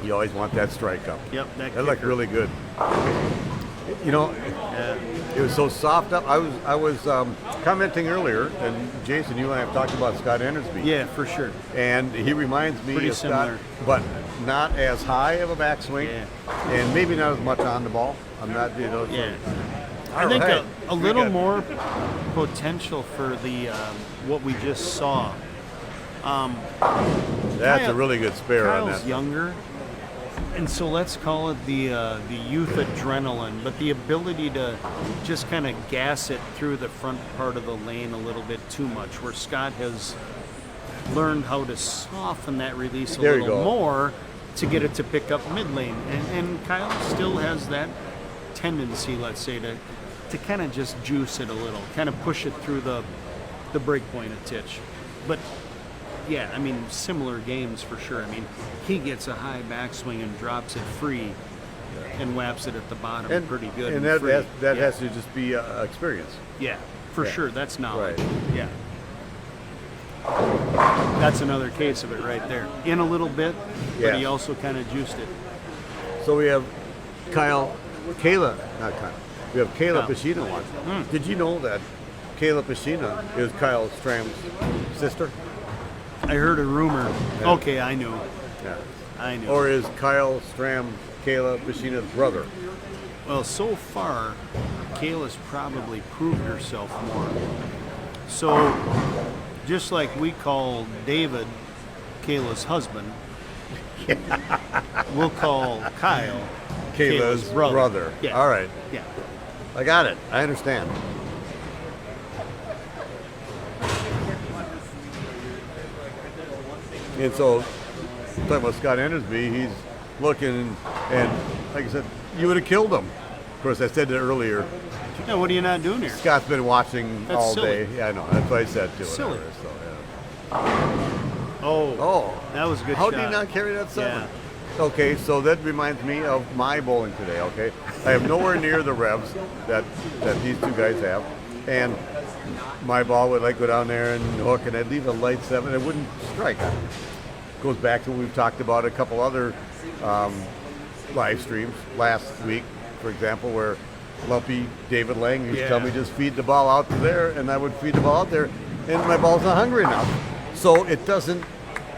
Speaker 2: You always want that strike up.
Speaker 1: Yep, that
Speaker 2: looked
Speaker 1: kicker.
Speaker 2: really good. You know, it was so soft up. I was commenting earlier, and Jason, you and I have talked about Scott Endersby.
Speaker 1: Yeah, for sure.
Speaker 2: And he reminds me
Speaker 1: Pretty
Speaker 2: of
Speaker 1: similar.
Speaker 2: Scott, but not as high of a backswing, and maybe not as much on the ball. I'm not, you know.
Speaker 1: Yeah.
Speaker 2: All
Speaker 1: I think
Speaker 2: right.
Speaker 1: a little more potential for the what we just saw.
Speaker 2: That's a really good spare on
Speaker 1: Kyle's
Speaker 2: that.
Speaker 1: younger, and so let's call it the youth adrenaline, but the ability to just kind of gas it through the front part of the lane a little bit too much, where Scott has learned how to soften that release a
Speaker 2: There you
Speaker 1: little
Speaker 2: go.
Speaker 1: more to get it to pick up mid lane, and Kyle still has that tendency, let's say, to kind of just juice it a little, kind of push it through the break point a titch, but. Yeah, I mean, similar games for sure. I mean, he gets a high backswing and drops it free and whaps it at the bottom pretty good.
Speaker 2: And
Speaker 1: free.
Speaker 2: that has to just be experience.
Speaker 1: Yeah, for
Speaker 2: Yeah.
Speaker 1: sure. That's knowledge.
Speaker 2: Right.
Speaker 1: Yeah. That's another case of it right there. In a little bit,
Speaker 2: Yeah.
Speaker 1: but he also kind of juiced it.
Speaker 2: So we have Kayla, not Kyle. We have Kayla
Speaker 1: Kyle.
Speaker 2: Pashina watching. Did you know that Kayla Pashina is Kyle Stram's sister?
Speaker 1: I heard a rumor.
Speaker 2: Yeah.
Speaker 1: Okay, I knew.
Speaker 2: Yeah.
Speaker 1: I knew.
Speaker 2: Or is Kyle Stram Kayla Pashina's brother?
Speaker 1: Well, so far, Kayla's probably proved herself more. So, just like we call David Kayla's husband, we'll call Kyle
Speaker 2: Kayla's brother.
Speaker 1: Yeah.
Speaker 2: All right.
Speaker 1: Yeah.
Speaker 2: I got it. I understand. And so, talking about Scott Endersby, he's looking, and like I said, you would have killed him. Of course, I said that earlier.
Speaker 1: Yeah, what are you not doing here?
Speaker 2: Scott's been watching
Speaker 1: That's
Speaker 2: all
Speaker 1: silly.
Speaker 2: day. Yeah, I know. That's what I said too.
Speaker 1: Silly.
Speaker 2: Whatever, so, yeah.
Speaker 1: Oh, that was a good
Speaker 2: How
Speaker 1: shot.
Speaker 2: did he not carry that seven?
Speaker 1: Yeah.
Speaker 2: Okay, so that reminds me of my bowling today, okay? I have nowhere near the revs that these two guys have. And my ball would like go down there and hook, and I'd leave a light seven. It wouldn't strike. Goes back to what we've talked about a couple other live streams last week, for example, where Lumpy David Lang used to tell me just feed the ball out to there, and I would feed the ball out there, and my ball's not hungry enough. So it doesn't,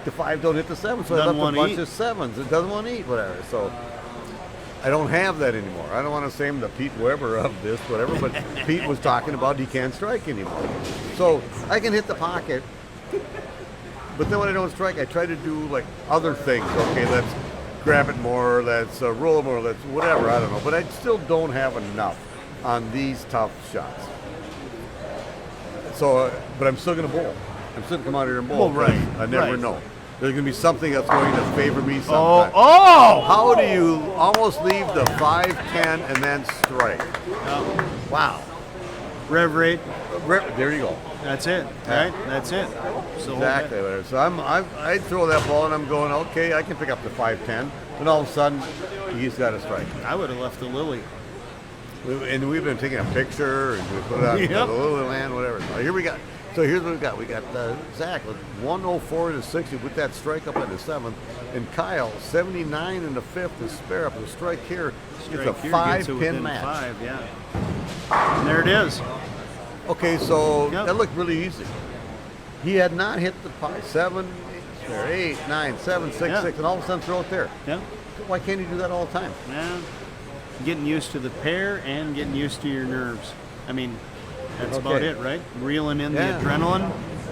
Speaker 2: the five don't hit the seven, so I
Speaker 1: Doesn't
Speaker 2: left a
Speaker 1: wanna
Speaker 2: bunch
Speaker 1: eat.
Speaker 2: of sevens. It doesn't want to eat, whatever. So I don't have that anymore. I don't want to say I'm the Pete Weber of this, whatever, but Pete was talking about he can't strike anymore. So I can hit the pocket, but then when I don't strike, I try to do like other things. Okay, let's grab it more, let's roll it more, let's whatever, I don't know. But I still don't have enough on these tough shots. So, but I'm still going to bowl. I'm still going to come out here and bowl.
Speaker 1: Well, right,
Speaker 2: I never
Speaker 1: right.
Speaker 2: know. There's going to be something that's going to favor me sometime.
Speaker 1: Oh!
Speaker 2: How do you almost leave the 5-10 and then strike? Wow.
Speaker 1: Rev rate.
Speaker 2: There you go.
Speaker 1: That's it. Right? That's it. So
Speaker 2: Exactly. So I throw that ball and I'm going, okay, I can pick up the 5-10. And all of a sudden, he's got a strike.
Speaker 1: I would have left the lily.
Speaker 2: And we've been taking a picture and we put it on
Speaker 1: Yep.
Speaker 2: the little land, whatever. So here we got. So here's what we got. We got Zach with 104 to 60 with that strike up in the seventh, and Kyle 79 in the fifth to spare up the strike here.
Speaker 1: Strike
Speaker 2: It's a
Speaker 1: here gets it
Speaker 2: 5-pin
Speaker 1: within
Speaker 2: match.
Speaker 1: 5, yeah. And there it is.
Speaker 2: Okay, so
Speaker 1: Yep.
Speaker 2: that looked really easy. He had not hit the 7, 8, 9, 7, 6,
Speaker 1: Yeah.
Speaker 2: 6, and all of a sudden throw it there.
Speaker 1: Yeah.
Speaker 2: Why can't he do that all the time?
Speaker 1: Yeah. Getting used to the pair and getting used to your nerves. I mean, that's about
Speaker 2: Okay.
Speaker 1: it, right? Reeling in
Speaker 2: Yeah.
Speaker 1: the adrenaline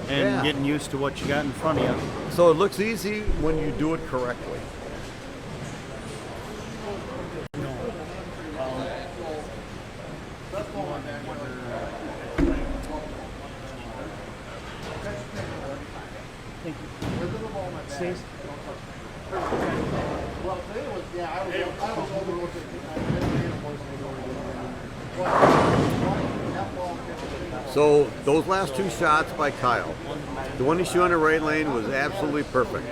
Speaker 1: and
Speaker 2: Yeah.
Speaker 1: getting used to what you got in front of you.
Speaker 2: So it looks easy when you do it correctly. So those last two shots by Kyle, the one he shot on the right lane was absolutely perfect.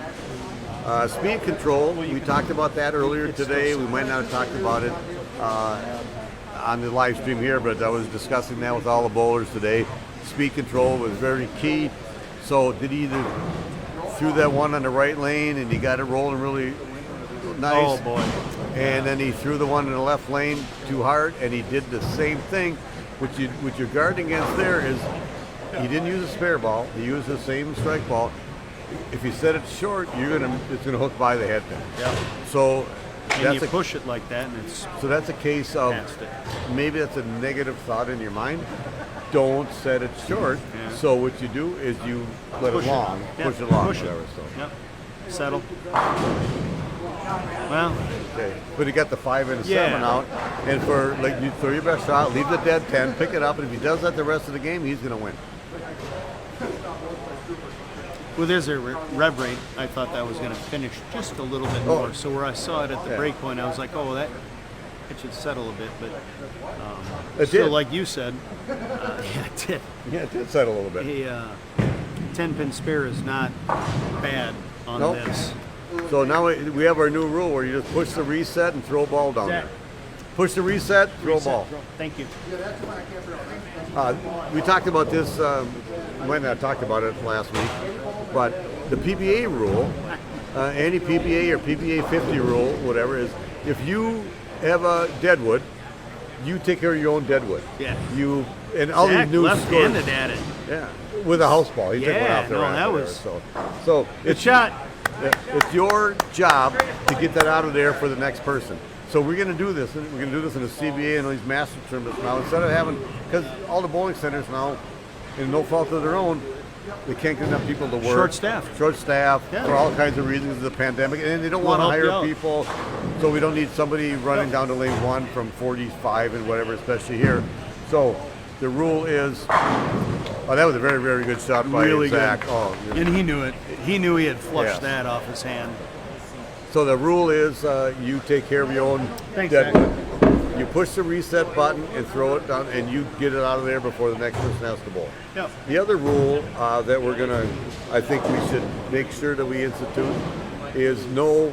Speaker 2: Speed control, we talked about that earlier today. We might not have talked about it on the live stream here, but I was discussing that with all the bowlers today. Speed control was very key. So did he either threw that one on the right lane and he got it rolling really nice.
Speaker 1: Oh boy.
Speaker 2: And then he threw the one in the left lane too hard, and he did the same thing. What you're guarding against there is he didn't use a spare ball. He used the same strike ball. If you set it short, it's gonna hook by the head pin.
Speaker 1: Yeah.
Speaker 2: So
Speaker 1: And you push it like that, and it's
Speaker 2: that's a case of
Speaker 1: past it.
Speaker 2: maybe that's a negative thought in your mind. Don't set it short.
Speaker 1: Yeah.
Speaker 2: So what you do is you let
Speaker 1: Push
Speaker 2: it long,
Speaker 1: Yeah,
Speaker 2: push it long,
Speaker 1: push it.
Speaker 2: whatever. So.
Speaker 1: Yep. Settle. Well,
Speaker 2: Okay, but he got the 5 and a
Speaker 1: Yeah.
Speaker 2: 7 out, and for like you throw your best shot, leave the dead 10, pick it up, and if he does that the rest of the game, he's going to win.
Speaker 1: with his rev rate, I thought that was going to finish just a little bit more. So where I saw it at the
Speaker 2: Yeah.
Speaker 1: break point, I was like, oh, it should settle a bit. But
Speaker 2: It
Speaker 1: still,
Speaker 2: did.
Speaker 1: like you said, yeah, it did.
Speaker 2: Yeah, it did settle a little bit.
Speaker 1: A 10-pin spare is not bad on
Speaker 2: Nope.
Speaker 1: this.
Speaker 2: So now we have our new rule where you just push the reset and throw a ball down
Speaker 1: Zach.
Speaker 2: there. Push the reset, throw a ball.
Speaker 1: Thank you.
Speaker 2: We talked about this, we might not have talked about it last week, but the PBA rule, any PBA or PBA 50 rule, whatever, is if you have a deadwood, you take care of your own deadwood.
Speaker 1: Yeah.
Speaker 2: You and all
Speaker 1: Zach
Speaker 2: these new
Speaker 1: left-handed
Speaker 2: scores.
Speaker 1: at it.
Speaker 2: Yeah, with a house ball. He took one
Speaker 1: Yeah,
Speaker 2: off the
Speaker 1: no,
Speaker 2: rack
Speaker 1: that
Speaker 2: there,
Speaker 1: was-
Speaker 2: so
Speaker 1: Good
Speaker 2: it's
Speaker 1: shot.
Speaker 2: it's your job to get that out of there for the next person. So we're going to do this. We're going to do this in the CBA and all these master tournaments now. Instead of having, because all the bowling centers now, in no fault of their own, they can't get enough people to work.
Speaker 1: Short staff.
Speaker 2: Short staff
Speaker 1: Yeah.
Speaker 2: for all kinds of reasons of the pandemic, and they don't
Speaker 1: We'll
Speaker 2: want to
Speaker 1: help you
Speaker 2: hire
Speaker 1: out.
Speaker 2: people. So we don't need somebody running down to lane 1 from 45 and whatever, especially here. So the rule is, oh, that was a very, very good shot by
Speaker 1: Really
Speaker 2: Zach.
Speaker 1: good.
Speaker 2: Oh,
Speaker 1: And he knew it. He knew he had flushed
Speaker 2: Yeah.
Speaker 1: that off his hand.
Speaker 2: So the rule is you take care of your own
Speaker 1: Thanks,
Speaker 2: deadwood. You push the reset button and throw it down, and you get it out of there before the next person has to bowl.
Speaker 1: Yep.
Speaker 2: The other rule that we're gonna, I think we should make sure that we institute is no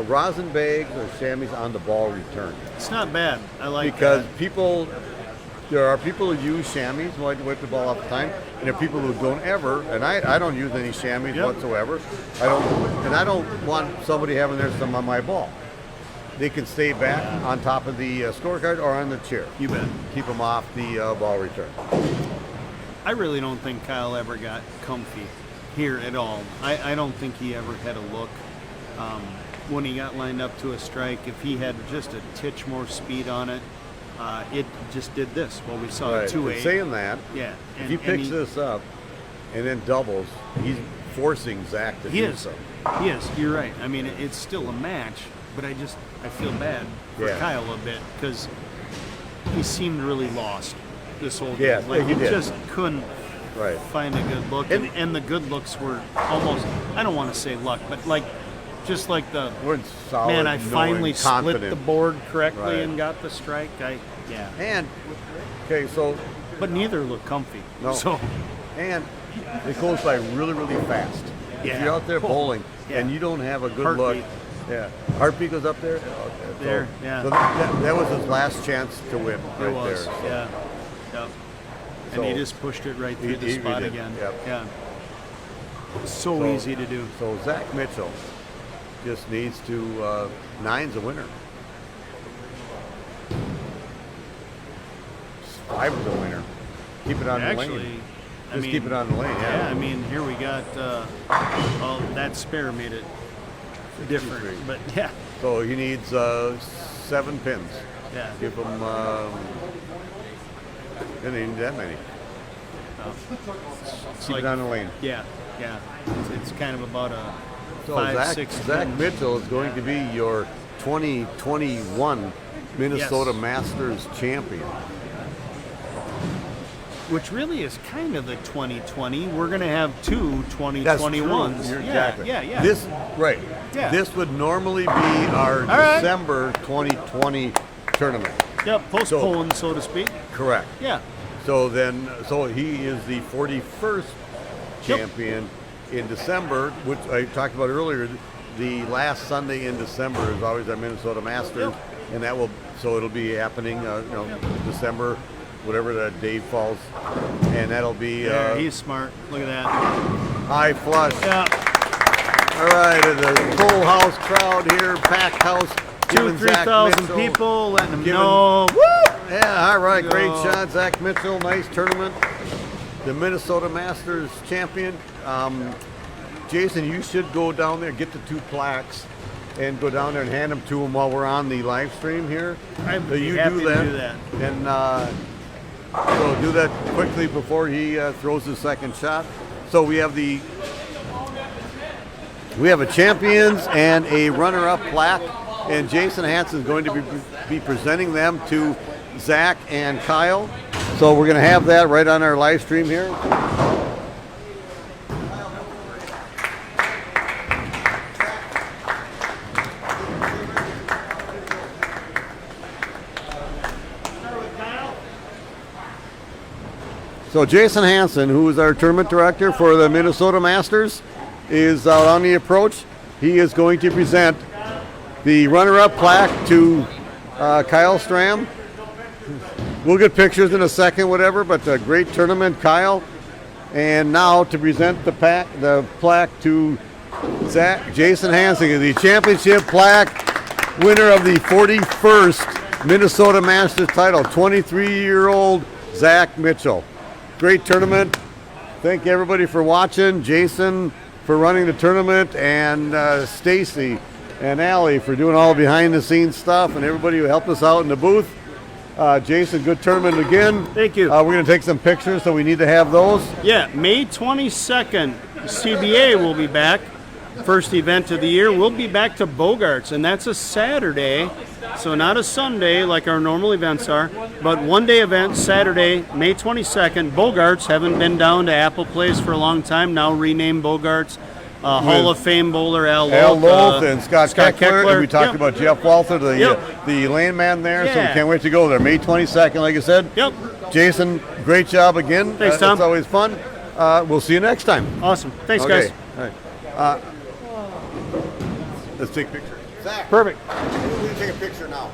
Speaker 2: rosin bags or chamois on the ball return.
Speaker 1: It's not bad. I like
Speaker 2: Because
Speaker 1: that.
Speaker 2: there are people who use chamois to wipe the ball off the time, and there are people who don't ever, and I don't use any chamois
Speaker 1: Yep.
Speaker 2: whatsoever. I don't want somebody having their some on my ball. They can stay back on top of the scorecard or on the chair.
Speaker 1: You bet.
Speaker 2: Keep them off the ball return.
Speaker 1: I really don't think Kyle ever got comfy here at all. I don't think he ever had a look. When he got lined up to a strike, if he had just a titch more speed on it, it just did this. Well, we saw
Speaker 2: Right.
Speaker 1: a 2-8.
Speaker 2: But saying that,
Speaker 1: Yeah.
Speaker 2: if he picks this up and then doubles, he's forcing Zach to
Speaker 1: He
Speaker 2: do
Speaker 1: is.
Speaker 2: so.
Speaker 1: He is. You're right. I mean, it's still a match, but I feel bad for
Speaker 2: Yeah.
Speaker 1: Kyle a bit because he seemed really lost this whole
Speaker 2: Yes,
Speaker 1: game. Like
Speaker 2: he
Speaker 1: he
Speaker 2: did.
Speaker 1: just couldn't
Speaker 2: Right.
Speaker 1: find a good look, and the good looks were almost, I don't want to say luck, but like just like the
Speaker 2: We're solid,
Speaker 1: man, I
Speaker 2: knowing,
Speaker 1: finally split
Speaker 2: confident.
Speaker 1: the board correctly
Speaker 2: Right.
Speaker 1: and got the strike. Yeah,
Speaker 2: And okay, so
Speaker 1: but neither look comfy.
Speaker 2: No.
Speaker 1: So
Speaker 2: and it goes by really, really fast. If
Speaker 1: Yeah.
Speaker 2: you're out there bowling
Speaker 1: Yeah.
Speaker 2: and you don't have a good
Speaker 1: Heartbeat.
Speaker 2: look, yeah, heartbeat goes up there. Oh, okay.
Speaker 1: There, yeah.
Speaker 2: So that was his last chance to win right
Speaker 1: it was,
Speaker 2: there. So.
Speaker 1: yeah, yep. And he
Speaker 2: So-
Speaker 1: just pushed it right through
Speaker 2: He-
Speaker 1: the
Speaker 2: he
Speaker 1: spot
Speaker 2: did,
Speaker 1: again.
Speaker 2: yep.
Speaker 1: Yeah, so easy to do.
Speaker 2: So Zach Mitchell just needs to nine's a winner. 5 is a winner. Keep it on the
Speaker 1: Actually,
Speaker 2: lane.
Speaker 1: I
Speaker 2: Just
Speaker 1: mean,
Speaker 2: keep it on the lane.
Speaker 1: Yeah,
Speaker 2: Yeah.
Speaker 1: I mean, here we got, well, that spare made it different,
Speaker 2: 53.
Speaker 1: but yeah,
Speaker 2: So he needs 7 pins.
Speaker 1: yeah.
Speaker 2: Give him. Didn't need that many.
Speaker 1: It's
Speaker 2: Keep
Speaker 1: like,
Speaker 2: it on the lane.
Speaker 1: yeah. It's kind of about a
Speaker 2: So
Speaker 1: 5-6
Speaker 2: Zach
Speaker 1: pin.
Speaker 2: Mitchell is going to be your 2021 Minnesota Masters champion.
Speaker 1: Which really is kind of the 2020. We're going to have two
Speaker 2: That's
Speaker 1: 2021s.
Speaker 2: true. You're
Speaker 1: Yeah,
Speaker 2: exactly.
Speaker 1: yeah.
Speaker 2: This right.
Speaker 1: Yeah.
Speaker 2: This would normally be our
Speaker 1: right.
Speaker 2: December 2020 tournament.
Speaker 1: Yep, postponed, so to speak.
Speaker 2: Correct.
Speaker 1: Yeah.
Speaker 2: So he is the 41st champion in December, which I talked about earlier. The last Sunday in December is always our Minnesota Masters, and it'll be happening, December, whatever that day falls, and that'll be.
Speaker 1: He's smart. Look at that.
Speaker 2: High flush.
Speaker 1: Yeah.
Speaker 2: All right, the full house crowd here, packed house.
Speaker 1: 3,000 people, letting them know. Woo!
Speaker 2: Yeah, all right, great shot, Zach Mitchell. Nice tournament. The Minnesota Masters champion. Jason, you should go down there, get the 2 plaques, and go down there and hand them to him while we're on the live stream here.
Speaker 1: I'd
Speaker 2: So
Speaker 1: be
Speaker 2: you
Speaker 1: happy
Speaker 2: do
Speaker 1: to
Speaker 2: that,
Speaker 1: do that.
Speaker 2: and so do that quickly before he throws his second shot. So we have a champions and a runner-up plaque, and Jason Hansen is going to be presenting them to Zach and Kyle. So we're going to have that right on our live stream here. So Jason Hansen, who is our tournament director for the Minnesota Masters, is out on the approach. He is going to present the runner-up plaque to Kyle Stram. We'll get pictures in a second, whatever, but a great tournament, Kyle. And now to present the plaque to Jason Hansen, the championship plaque, winner of the 41st Minnesota Masters title, 23-year-old Zach Mitchell. Great tournament. Thank everybody for watching. Jason for running the tournament, and Stacy and Allie for doing all behind-the-scenes stuff, and everybody who helped us out in the booth. Jason, good tournament again.
Speaker 1: Thank you.
Speaker 2: We're going to take some pictures, so we need to have those.
Speaker 1: Yeah, May 22nd, CBA will be back. First event of the year. We'll be back to Bogarts, and that's a Saturday, so not a Sunday like our normal events are, but one-day event, Saturday, May 22nd. Bogarts, haven't been down to Apple Place for a long time, now renamed Bogarts. Hall of Fame bowler Al
Speaker 2: Loth and Scott Keckler. And we talked
Speaker 1: Yep.
Speaker 2: about Jeff Walther, the landman there, so we
Speaker 1: Yeah.
Speaker 2: can't wait to go there. May 22nd, like I said.
Speaker 1: Yep.
Speaker 2: Jason, great job again.
Speaker 1: Thanks, Tom.
Speaker 2: It's always fun. We'll see you next time.
Speaker 1: Awesome. Thanks,
Speaker 2: Okay.
Speaker 1: guys.
Speaker 2: All right. Let's take a picture. Zach,
Speaker 1: Perfect.
Speaker 2: we're going to take a picture now.